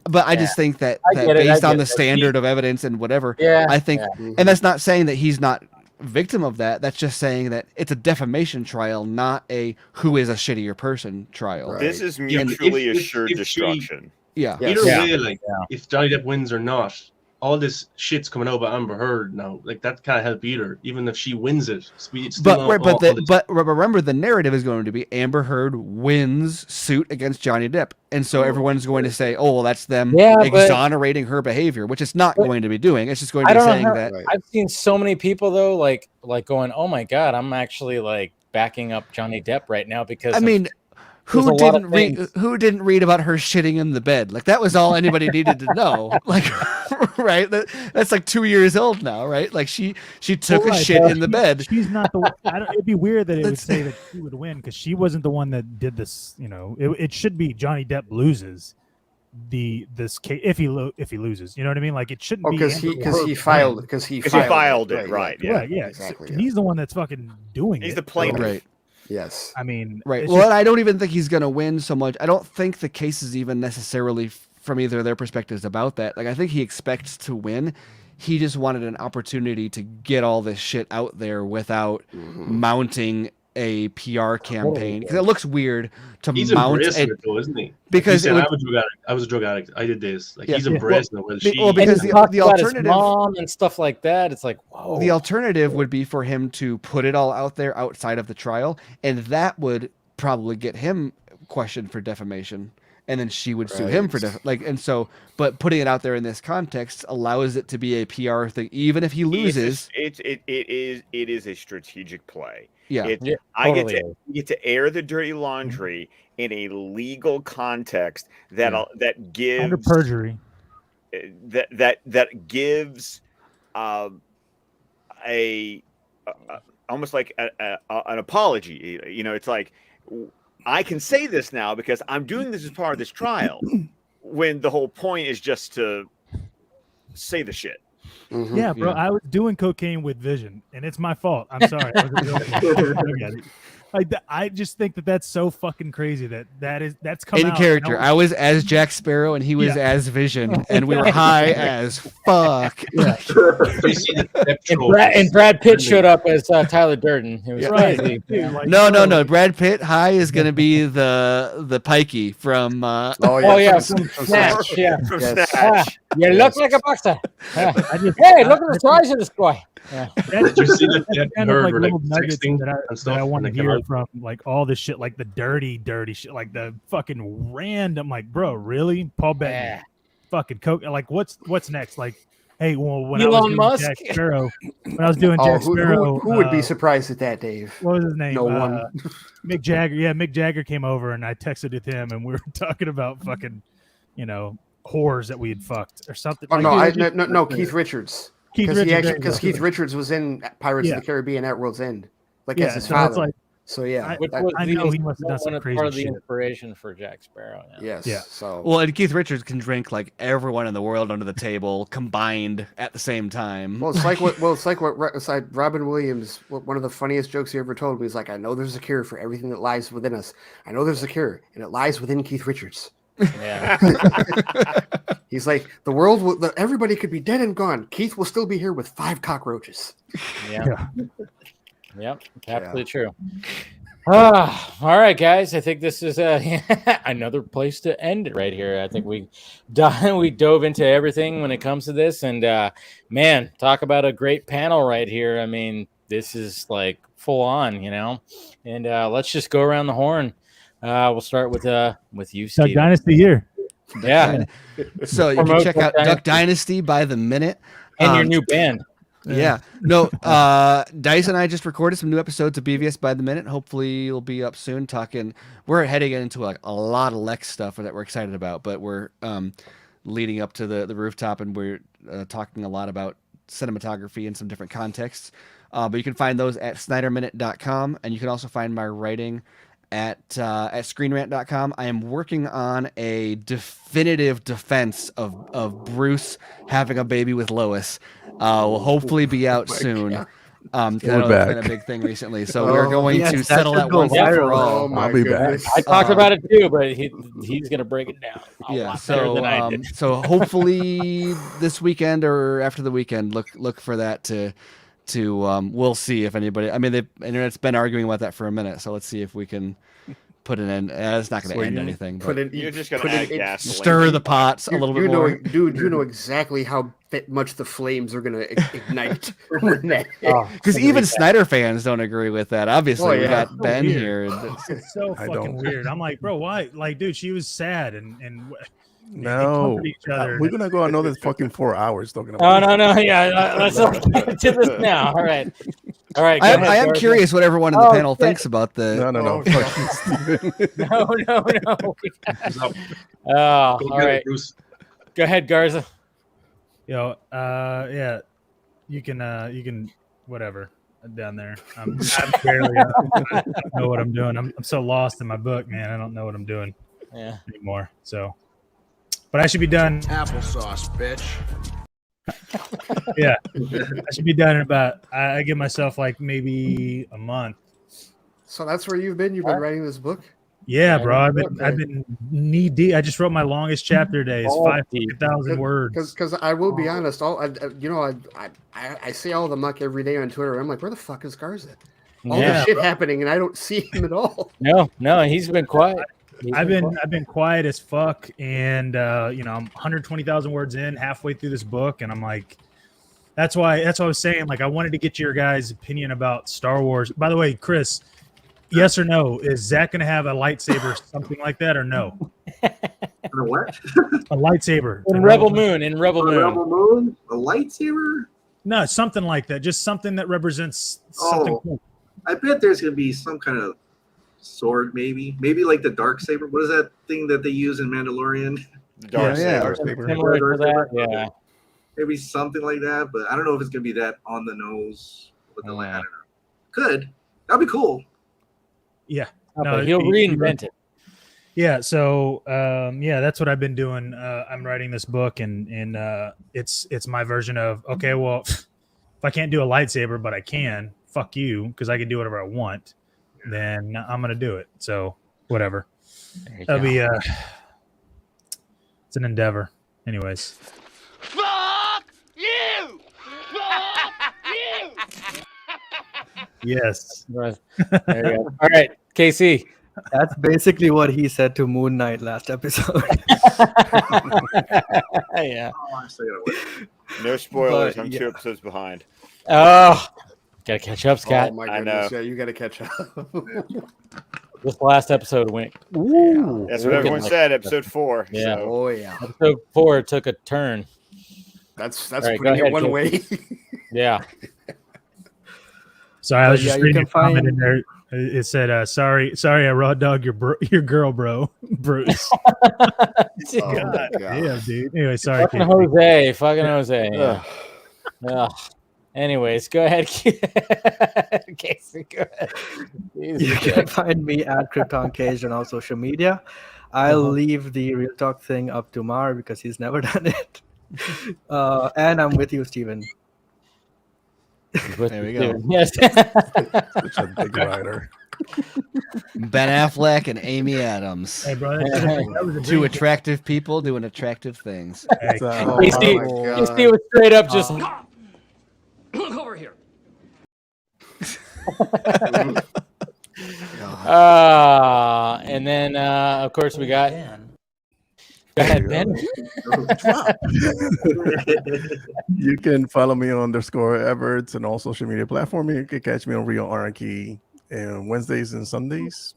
But I just think that based on the standard of evidence and whatever, I think, and that's not saying that he's not a victim of that. That's just saying that it's a defamation trial, not a who is a shittier person trial. Right. This is mutually assured destruction. Either way, like if Johnny Depp wins or not, all this shit's coming out about Amber Heard now. Like that can't help either. Even if she wins it, it's still but remember, the narrative is going to be Amber Heard wins suit against Johnny Depp, and so everyone's going to say, "Oh, well, that's them exonerating her behavior," which it's not going to be doing. It's just going to be saying that. I've seen so many people though, like going, "Oh my god, I'm actually like backing up Johnny Depp right now," because I mean. Who didn't read about her shitting in the bed? Like that was all anybody needed to know. Like, right? That's like 2 years old now, right? Like she took a shit in the bed. She's not the one. It'd be weird that it would say that she would win because she wasn't the one that did this. You know, it should be Johnny Depp loses this case if he loses. You know what I mean? Like it shouldn't be because he filed it, right? Yeah, exactly. So he's the one that's fucking doing it. He's the plaintiff. Right. Yes. I mean, right. Well, I don't even think he's going to win so much. I don't think the case is even necessarily from either of their perspectives about that. Like, I think he expects to win. He just wanted an opportunity to get all this shit out there without mounting a PR campaign, because it looks weird to mount it, though, isn't he? Because I was a drug addict. I did this. Like he's embracing it. Well, because the alternative, mom and stuff like that, it's like, whoa. The alternative would be for him to put it all out there outside of the trial, and that would probably get him questioned for defamation, and then she would sue him for but putting it out there in this context allows it to be a PR thing, even if he loses. It is a strategic play. Yeah, I get to air the dirty laundry in a legal context that gives under perjury. That gives almost like an apology. You know, it's like I can say this now because I'm doing this as part of this trial, when the whole point is just to say the shit. Mm-hmm. Yeah, bro. I was doing cocaine with Vision, and it's my fault. I'm sorry. I I just think that's so fucking crazy that's come in out. character. I was as Jack Sparrow and he was as Vision, and we were high as fuck. Yeah. and Brad Pitt showed up as Tyler Durden. It was crazy. Dude, No. Brad Pitt high is gonna be the Pikey from. From Snatch. Yeah, from Snatch. You look like a boxer. Hey, look at the size of this boy. Yeah. Did you see that Depp and Heard were like texting texting that and stuff? I want to when they came hear out? from like all this shit, like the dirty shit, like the fucking random, like, bro, really? Paul Bettany, fucking coke. Like, what's next? Like, hey, well, when Elon I was doing Musk? Jack Sparrow, Who would be surprised at that, Dave? What was his name? No one. Mick Jagger. Yeah, Mick Jagger came over and I texted with him and we were talking about fucking, whores that we had fucked or something. Oh Like, no, Keith Richards. Because Keith Richards was in Pirates of the Caribbean at World's End, as his father. I know he must have done some crazy part of the shit. inspiration for Jack Sparrow. Yes. Yeah. So Well, and Keith Richards can drink like everyone in the world under the table combined at the same time. it's like Robin Williams. One of the funniest jokes he ever told me is like, "I know there's a cure for everything that lies within us. I know there's a cure, and it lies within Keith Richards." Yeah. He's like, the world will, everybody could be dead and gone. Keith will still be here with 5 cockroaches. Yeah. Yep. Absolutely true. All right, guys. I think this is another place to end it right here. I think we dove into everything when it comes to this, and man, talk about a great panel right here. I mean, this is like full on, and let's just go around the horn. We'll start with you, Duck Steve. Dynasty here. Yeah. So you can check out Duck Dynasty by the minute. And your new band. Yeah. No, Dice and I just recorded some new episodes of BVS by the minute. Hopefully you'll be up soon talking. We're heading into like a lot of Lex stuff that we're excited about, but we're leading up to the rooftop and we're talking a lot about cinematography in some different contexts. But you can find those at snyderminute.com, and you can also find my writing at screenrant.com. I am working on a definitive defense of Bruce having a baby with Lois. Will hopefully be out soon. We're It's back. been a big thing recently, so we're going to settle that once viral. and for all. I'll be back. I talked about it too, but he's gonna break it down. A lot better than I did. So hopefully this weekend or after the weekend, look for that to we'll see if anybody. I mean, the internet's been arguing about that for a minute, so let's see if we can put an end. It's not going to end anything. You're just going to add gasoline. Stir the pots a little bit more. Dude, you know exactly how much the flames are going to ignite. Because even Snyder fans don't agree with that. Obviously, we got Ben weird. here. It's so fucking weird. I'm like, bro, why? Like, dude, she was sad and No, each other. we're gonna go another fucking 4 hours talking about. Oh no, yeah. Let's get to this now. All right. I am curious what everyone in the panel thinks about the. No. No. All right. Go ahead, Garza. Yeah, you can whatever down there. I'm barely I don't know what I'm doing. I'm so lost in my book, man. I don't know what I'm doing anymore. So, but I should be done. Applesauce, bitch. Yeah, I should be done in about. I give myself like maybe a month. So that's where you've been. You've been writing this book. Yeah, bro. I've been knee deep. I just wrote my longest chapter today. It's 5,000 words. Because I will be honest, I see all the muck every day on Twitter. I'm like, where the fuck is Garza? All the shit happening, and I don't see him at all. No, he's been quiet. I've been quiet as fuck, and I'm 120,000 words in, halfway through this book, and I'm like, that's why I was saying, like, I wanted to get your guys' opinion about Star Wars. By the way, Chris, yes or no? Is Zach gonna have a lightsaber, something like that, or no? What? A lightsaber In Rebel Moon. Rebel Moon? A lightsaber? No, something like that. Just something that represents something cool. I bet there's gonna be some kind of sword, maybe like the dark saber. What is that thing that they use in Mandalorian? Dark saber. Similar to that, yeah. Maybe something like that, but I don't know if it's gonna be that on the nose with the I don't know. Could. That'd be cool. Yeah. No, he'll reinvent it. Yeah, so that's what I've been doing. I'm writing this book, and it's my version of, okay, well, if I can't do a lightsaber, but I can, fuck you, because I can do whatever I want. then I'm gonna do it. So whatever. you That'll go. be it's an endeavor. Anyways. Fuck you! Fuck you! Yes. There you go. All right, KC. That's basically what he said to Moon Knight last episode. Yeah. No spoilers. But, I'm yeah. 2 episodes behind. Oh, gotta catch up, Scott. Oh my I goodness! know. Yeah, you got to catch up. This last episode went. Ooh, That's what everyone said. Episode 4. Yeah. So. Oh yeah. Episode 4 took a turn. That's right, putting go it one ahead, way. Yeah. Sorry, I was But just yeah, you reading a can comment find- in there. It said, "Sorry, I raw dog your girl, bro, Bruce." God damn, dude. Anyway, sorry. Fucking Casey. Jose. Yeah. Ugh. Anyways, go ahead. Casey, go ahead. You can find me at Krypton Caged on all social media. I'll leave the real talk thing up to Mar because he's never done it. And I'm with you, Steven. There we go. Yes. Such a big rider. Ben Affleck and Amy Adams. Hey, bro, that was a Two dream. attractive people doing attractive things. Hey, Casey was straight up just. Look over here. And then of course we got. Go ahead, Ben. You can follow me on _Everts and all social media platforms. You can catch me on Real Anarchy and Wednesdays and Sundays,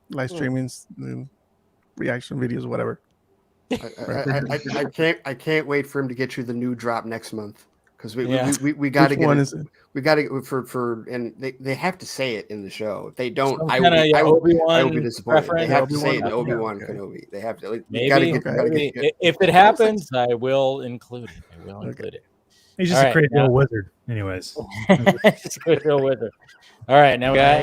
live streamings, and reaction videos, whatever. I can't wait for him to get you the new drop next month because we Which got to get one it. is it? We got to for and they have to say it in the show. If they don't, Some I kinda, will Obi-Wan be disappointed. They reference? have to say it in Obi-Wan? Obi-Wan Okay. Kenobi. They have to. Maybe, if it happens, I will include it. Include it. He's just All a right, crazy now- old wizard. Anyways. Just a crazy old wizard. All right, now we got.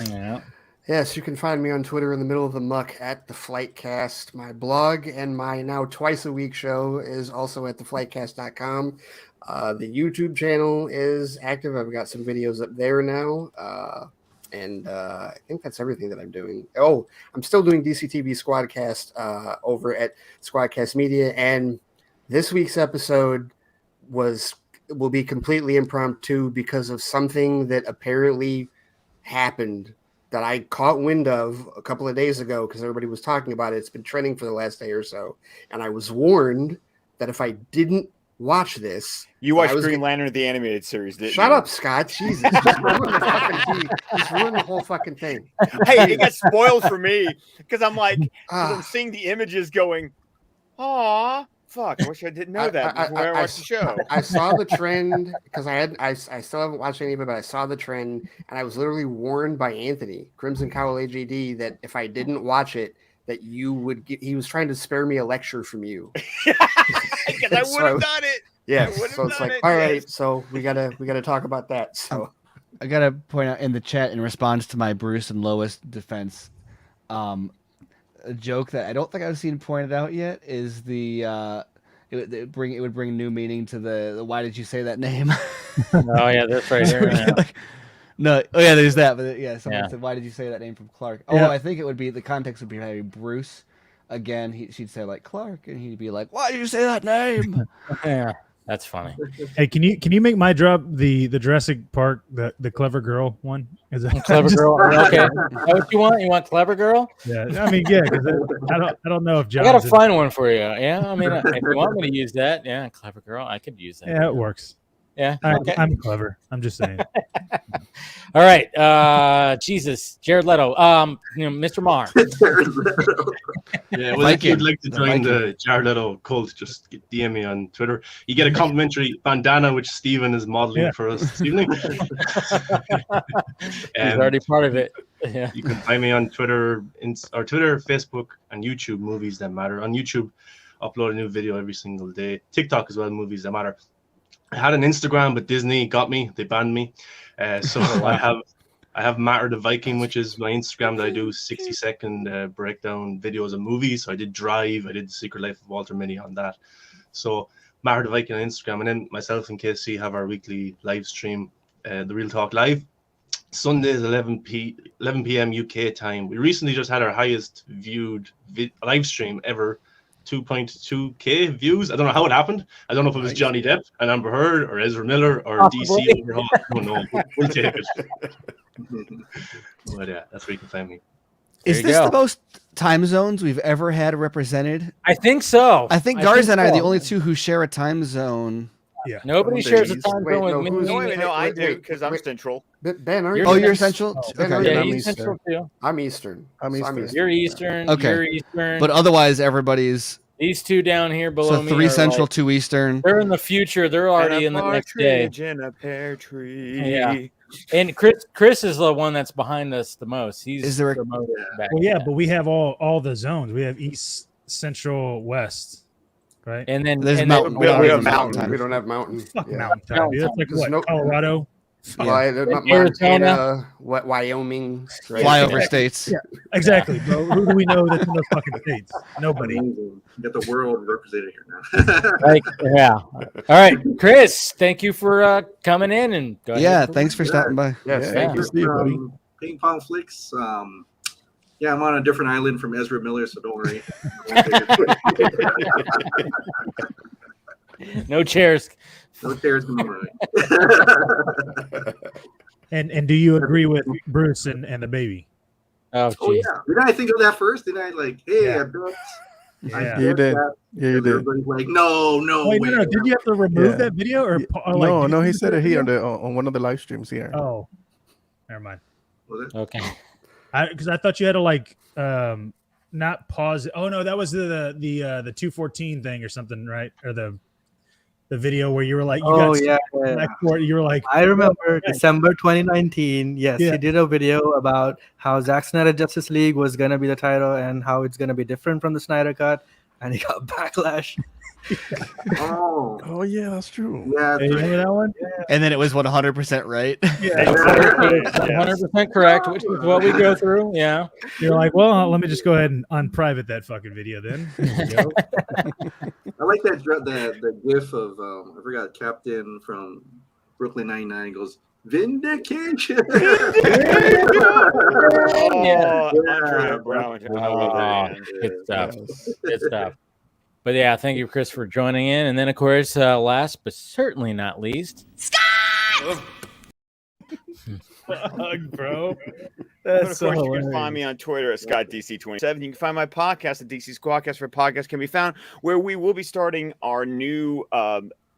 Yeah. Yes, you can find me on Twitter in the middle of the muck at the Flightcast. My blog and my now twice a week show is also at theflightcast.com. The YouTube channel is active. I've got some videos up there now. And I think that's everything that I'm doing. Oh, I'm still doing DCTV Squadcast over at Squadcast Media. And this week's episode will be completely impromptu because of something that apparently happened that I caught wind of a couple of days ago because everybody was talking about it. It's been trending for the last day or so. And I was warned that if I didn't watch this, You watched Green Lantern, the animated series, didn't Shut you? up, Scott. Jesus. Just ruin the fucking tea. Just ruin the whole fucking thing. Hey, it got spoiled for me because I'm like, 'cause I'm seeing the images going, aw, fuck, I wish I didn't know that before I watched the show. I saw the trend because I still haven't watched any of it, but I saw the trend and I was literally warned by Anthony, Crimson Cowl AJD, that if I didn't watch it, that you would get, he was trying to spare me a lecture from you. Because I would have done it. Yeah. I would've So it's done like, it, all right, yes. so we gotta talk about that. So I gotta point out in the chat in response to my Bruce and Lois defense, a joke that I don't think I've seen pointed out yet is the it would bring new meaning to the why did you say that name? Oh yeah, that's right here. Yeah. No, oh yeah, there's that, but yeah, someone Yeah. said why did you say that name from Clark? Oh, Yeah. I think it would be the context would be maybe Bruce. Again, she'd say like Clark, and he'd be like, "Why did you say that name?" Yeah, that's funny. Hey, can you make my drop the Jurassic Park the clever girl one? Is that Clever just- girl. Okay, is that what you want? You want clever girl? Yeah, I mean, yeah, because I don't know if I John. gotta find one for you. Yeah, I mean, if you want me to use that, yeah, clever girl, I could use that. Yeah, it works. Yeah, Okay. I'm clever. I'm just saying. All right, Jesus, Jared Leto, Mr. Marr. Yeah, well, if you'd like to The join Viking. the Jared Leto cult, just DM me on Twitter. You get a complimentary bandana, which Steven is modeling for us this evening. He's already part of it. Yeah. You can find me on Twitter, Twitter, Facebook, and YouTube. Movies That Matter. On YouTube, upload a new video every single day. TikTok as well. Movies That Matter. I had an Instagram, but Disney got me. They banned me. So I have Matter the Viking, which is my Instagram that I do 60-second breakdown videos of movies. So I did Drive. I did The Secret Life of Walter Mitty on that. So Matter the Viking on Instagram, and then myself and KC have our weekly live stream the Real Talk Live. Sundays 11 p.m. UK time. We recently just had our highest viewed live stream ever, 2.2k views. I don't know how it happened. I don't know if it was Johnny Depp and Amber Heard or Ezra Miller or DC overall. I don't know. We'll take it. But yeah, that's where you can find me. Is this the most time zones we've ever had represented? I think so. I think Garza and I are the only two who share a time zone. Yeah. Nobody shares a time zone with me. No, I do because I'm Central. Ben, are Oh, you're Central? Ben, Okay. are Yeah, you he's Central too. I'm Eastern. I'm Eastern. You're Eastern. Okay. You're Eastern. But otherwise, everybody's These two down here below so me 3 are Central, like, 2 Eastern. they're in the future. They're already in the next day. In a pear tree. Yeah. And Chris is the one that's behind us the most. He's Is there a- promoted back. Well, yeah, but we have all the zones. We have East, Central, West, right? And then There's and mountain. then- We We have have mountain. time. We don't have mountain. Fuck Yeah. mountain time. Dude. That's like There's what, no- Colorado? Montana, Wyoming, right? Flyover states. Yeah, exactly, bro. Who do we know that's in those fucking states? Nobody. Amazing. Get the world represented here now. Like, yeah. All right, Chris, thank you for coming in and go Yeah, ahead. thanks for stopping by. Yes, Thank Yeah. you from Ping Pong Flicks. Yeah, I'm on a different island from Ezra Miller, so don't worry. No chairs. No chairs in the room. And do you agree with Bruce and the baby? Oh, Oh geez. yeah, did I think of that first? Did I like, hey, Yeah. I bet. Yeah. You did. That. Yeah, you did. Everybody's like, no, Wait, way. no. Did you have to remove Yeah. that video or like? No, did no, you he do said that it here video? on one of the live streams here. Oh, never mind. Was it? Okay. Because I thought you had to like not pause it. Oh no, that was the 214 thing or something, right? Or the video where you were like, you Oh, got yeah, back for it. You were like, I remember okay. December 2019. Yes, Yeah. he did a video about how Zack Snyder Justice League was gonna be the title and how it's gonna be different from the Snyder Cut, and he got backlash. Oh, yeah, that's true. Yeah, Hey, you remember that one? And then it was 100% right. Yeah, 100% correct, which is what we go through. Yeah. You're like, well, let me just go ahead and unprivate that fucking video then. There you go. I like that the gif of I forgot Captain from Brooklyn Nine-Nine goes vindication. Yeah. Andre Brown. I love that. Good stuff. Good stuff. But yeah, thank you, Chris, for joining in. And then, of course, last but certainly not least, Fuck, bro. But That's of so course, you hilarious. can find me on Twitter at ScottDC27. You can find my podcast at DC Squadcast, where podcasts can be found, where we will be starting our new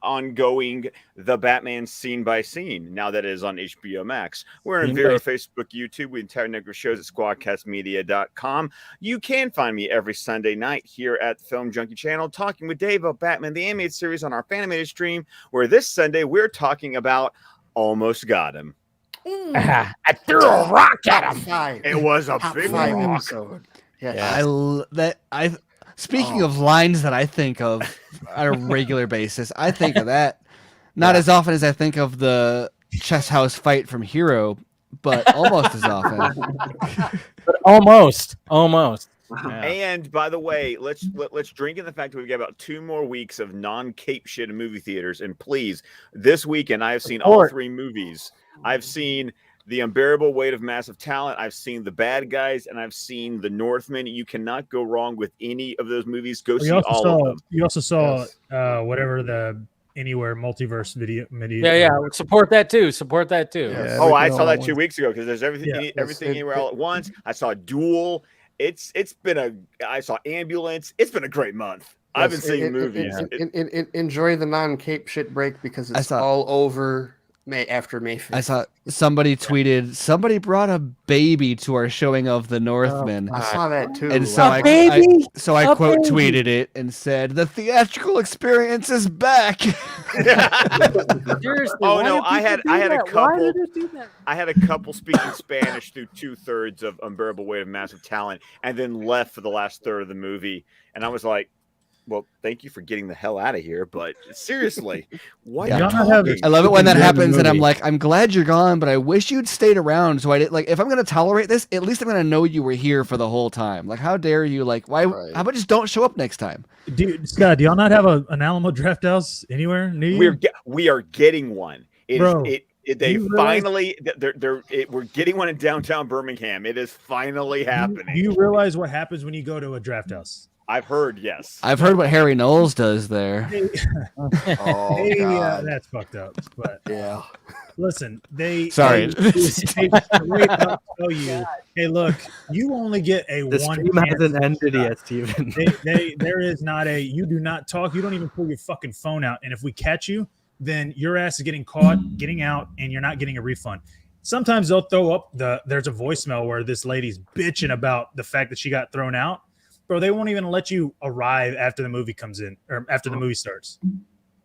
ongoing The Batman Scene by Scene, now that it is on HBO Max. We're on Vero, Facebook, YouTube. We entire network shows at squadcastmedia.com. You can find me every Sunday night here at the Film Junkie channel, talking with Dave about Batman the Animated Series on our Fanimated stream, where this Sunday we're talking about Almost Got Him. I threw a rock at him. It was a big rock. episode. Yeah. Speaking of lines that I think of on a regular basis, I think of that not as often as I think of the chess house fight from Hero, but almost as often. But almost. Yeah. And by the way, let's drink in the fact that we've got about 2 more weeks of non-cape shit in movie theaters. And please, this weekend I have seen all 3 movies. I've seen The Unbearable Weight of Massive Talent, I've seen The Bad Guys, and I've seen The Northman. You cannot go wrong with any of those movies. Go see all of them. You also saw whatever the Anywhere multiverse video. Yeah. Support that too. Yeah, Oh, I everything saw all that at 2 once. weeks ago because there's everything, everything anywhere all at once. I saw Duel. I saw Ambulance. It's been a great month. I've been seeing movies. Enjoy the non-cape shit break because it's all over after May 5th. I saw somebody tweeted, somebody brought a baby to our showing of The Northman. I saw that too. And so I quote tweeted it and said, the theatrical experience is back. Seriously, Oh why no, do I had people do a that? Why couple. do they do that? I had a couple speaking Spanish through 2/3 of Unbearable Weight of Massive Talent, and then left for the last third of the movie. And I was like, "Well, thank you for getting the hell out of here." But seriously, what? Yeah. Are you I love it when that enjoy the happens, and I'm movie. like, I'm glad you're gone, but I wish you'd stayed around. So I did like, if I'm gonna tolerate this, at least I'm gonna know you were here for the whole time. Like, how dare you? Like, why? How about just don't show up next time? Dude, Scott, do y'all not have an Alamo Draft House anywhere near you? We are getting one. Bro. They finally, we're getting one in downtown Birmingham. It is finally happening. Do you realize what happens when you go to a draft house? I've heard, yes. I've heard what Harry Knowles does there. That's fucked up. But yeah, listen, Sorry. they straight up tell you, hey, look, you only get a The one. stream hasn't ended yet, Steven. There is not a. You do not talk. You don't even pull your fucking phone out. And if we catch you, then your ass is getting caught, getting out, and you're not getting a refund. Sometimes they'll throw up there's a voicemail where this lady's bitching about the fact that she got thrown out. Bro, they won't even let you arrive after the movie comes in or after the movie starts.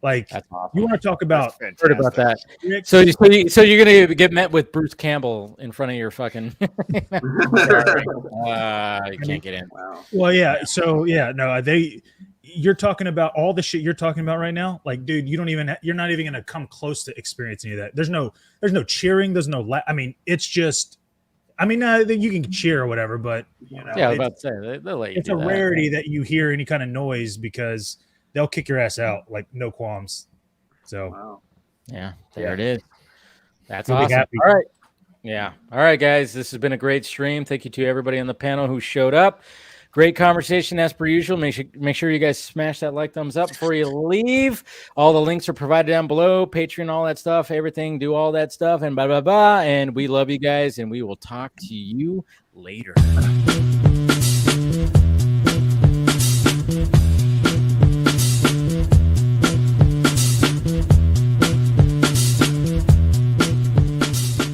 Like, That's awesome. You want to talk about? Heard about that. So you're gonna get met with Bruce Campbell in front of your fucking. You can't get in. Wow. Well, yeah. So yeah, no, you're talking about all the shit you're talking about right now. Like, dude, you're not even gonna come close to experiencing any of that. There's no cheering. There's no. I mean, it's just. I mean, you can cheer or whatever, but I was about to say they'll let you. It's a rarity that you hear any kind of noise because they'll kick your ass out like no qualms. So, yeah, there it is. That's We'll be awesome. happy. All right, yeah, all right, guys. This has been a great stream. Thank you to everybody on the panel who showed up. Great conversation as per usual. Make sure you guys smash that like thumbs up before you leave. All the links are provided down below. Patreon, all that stuff, everything. Do all that stuff and blah blah blah. And we love you guys, and we will talk to you later.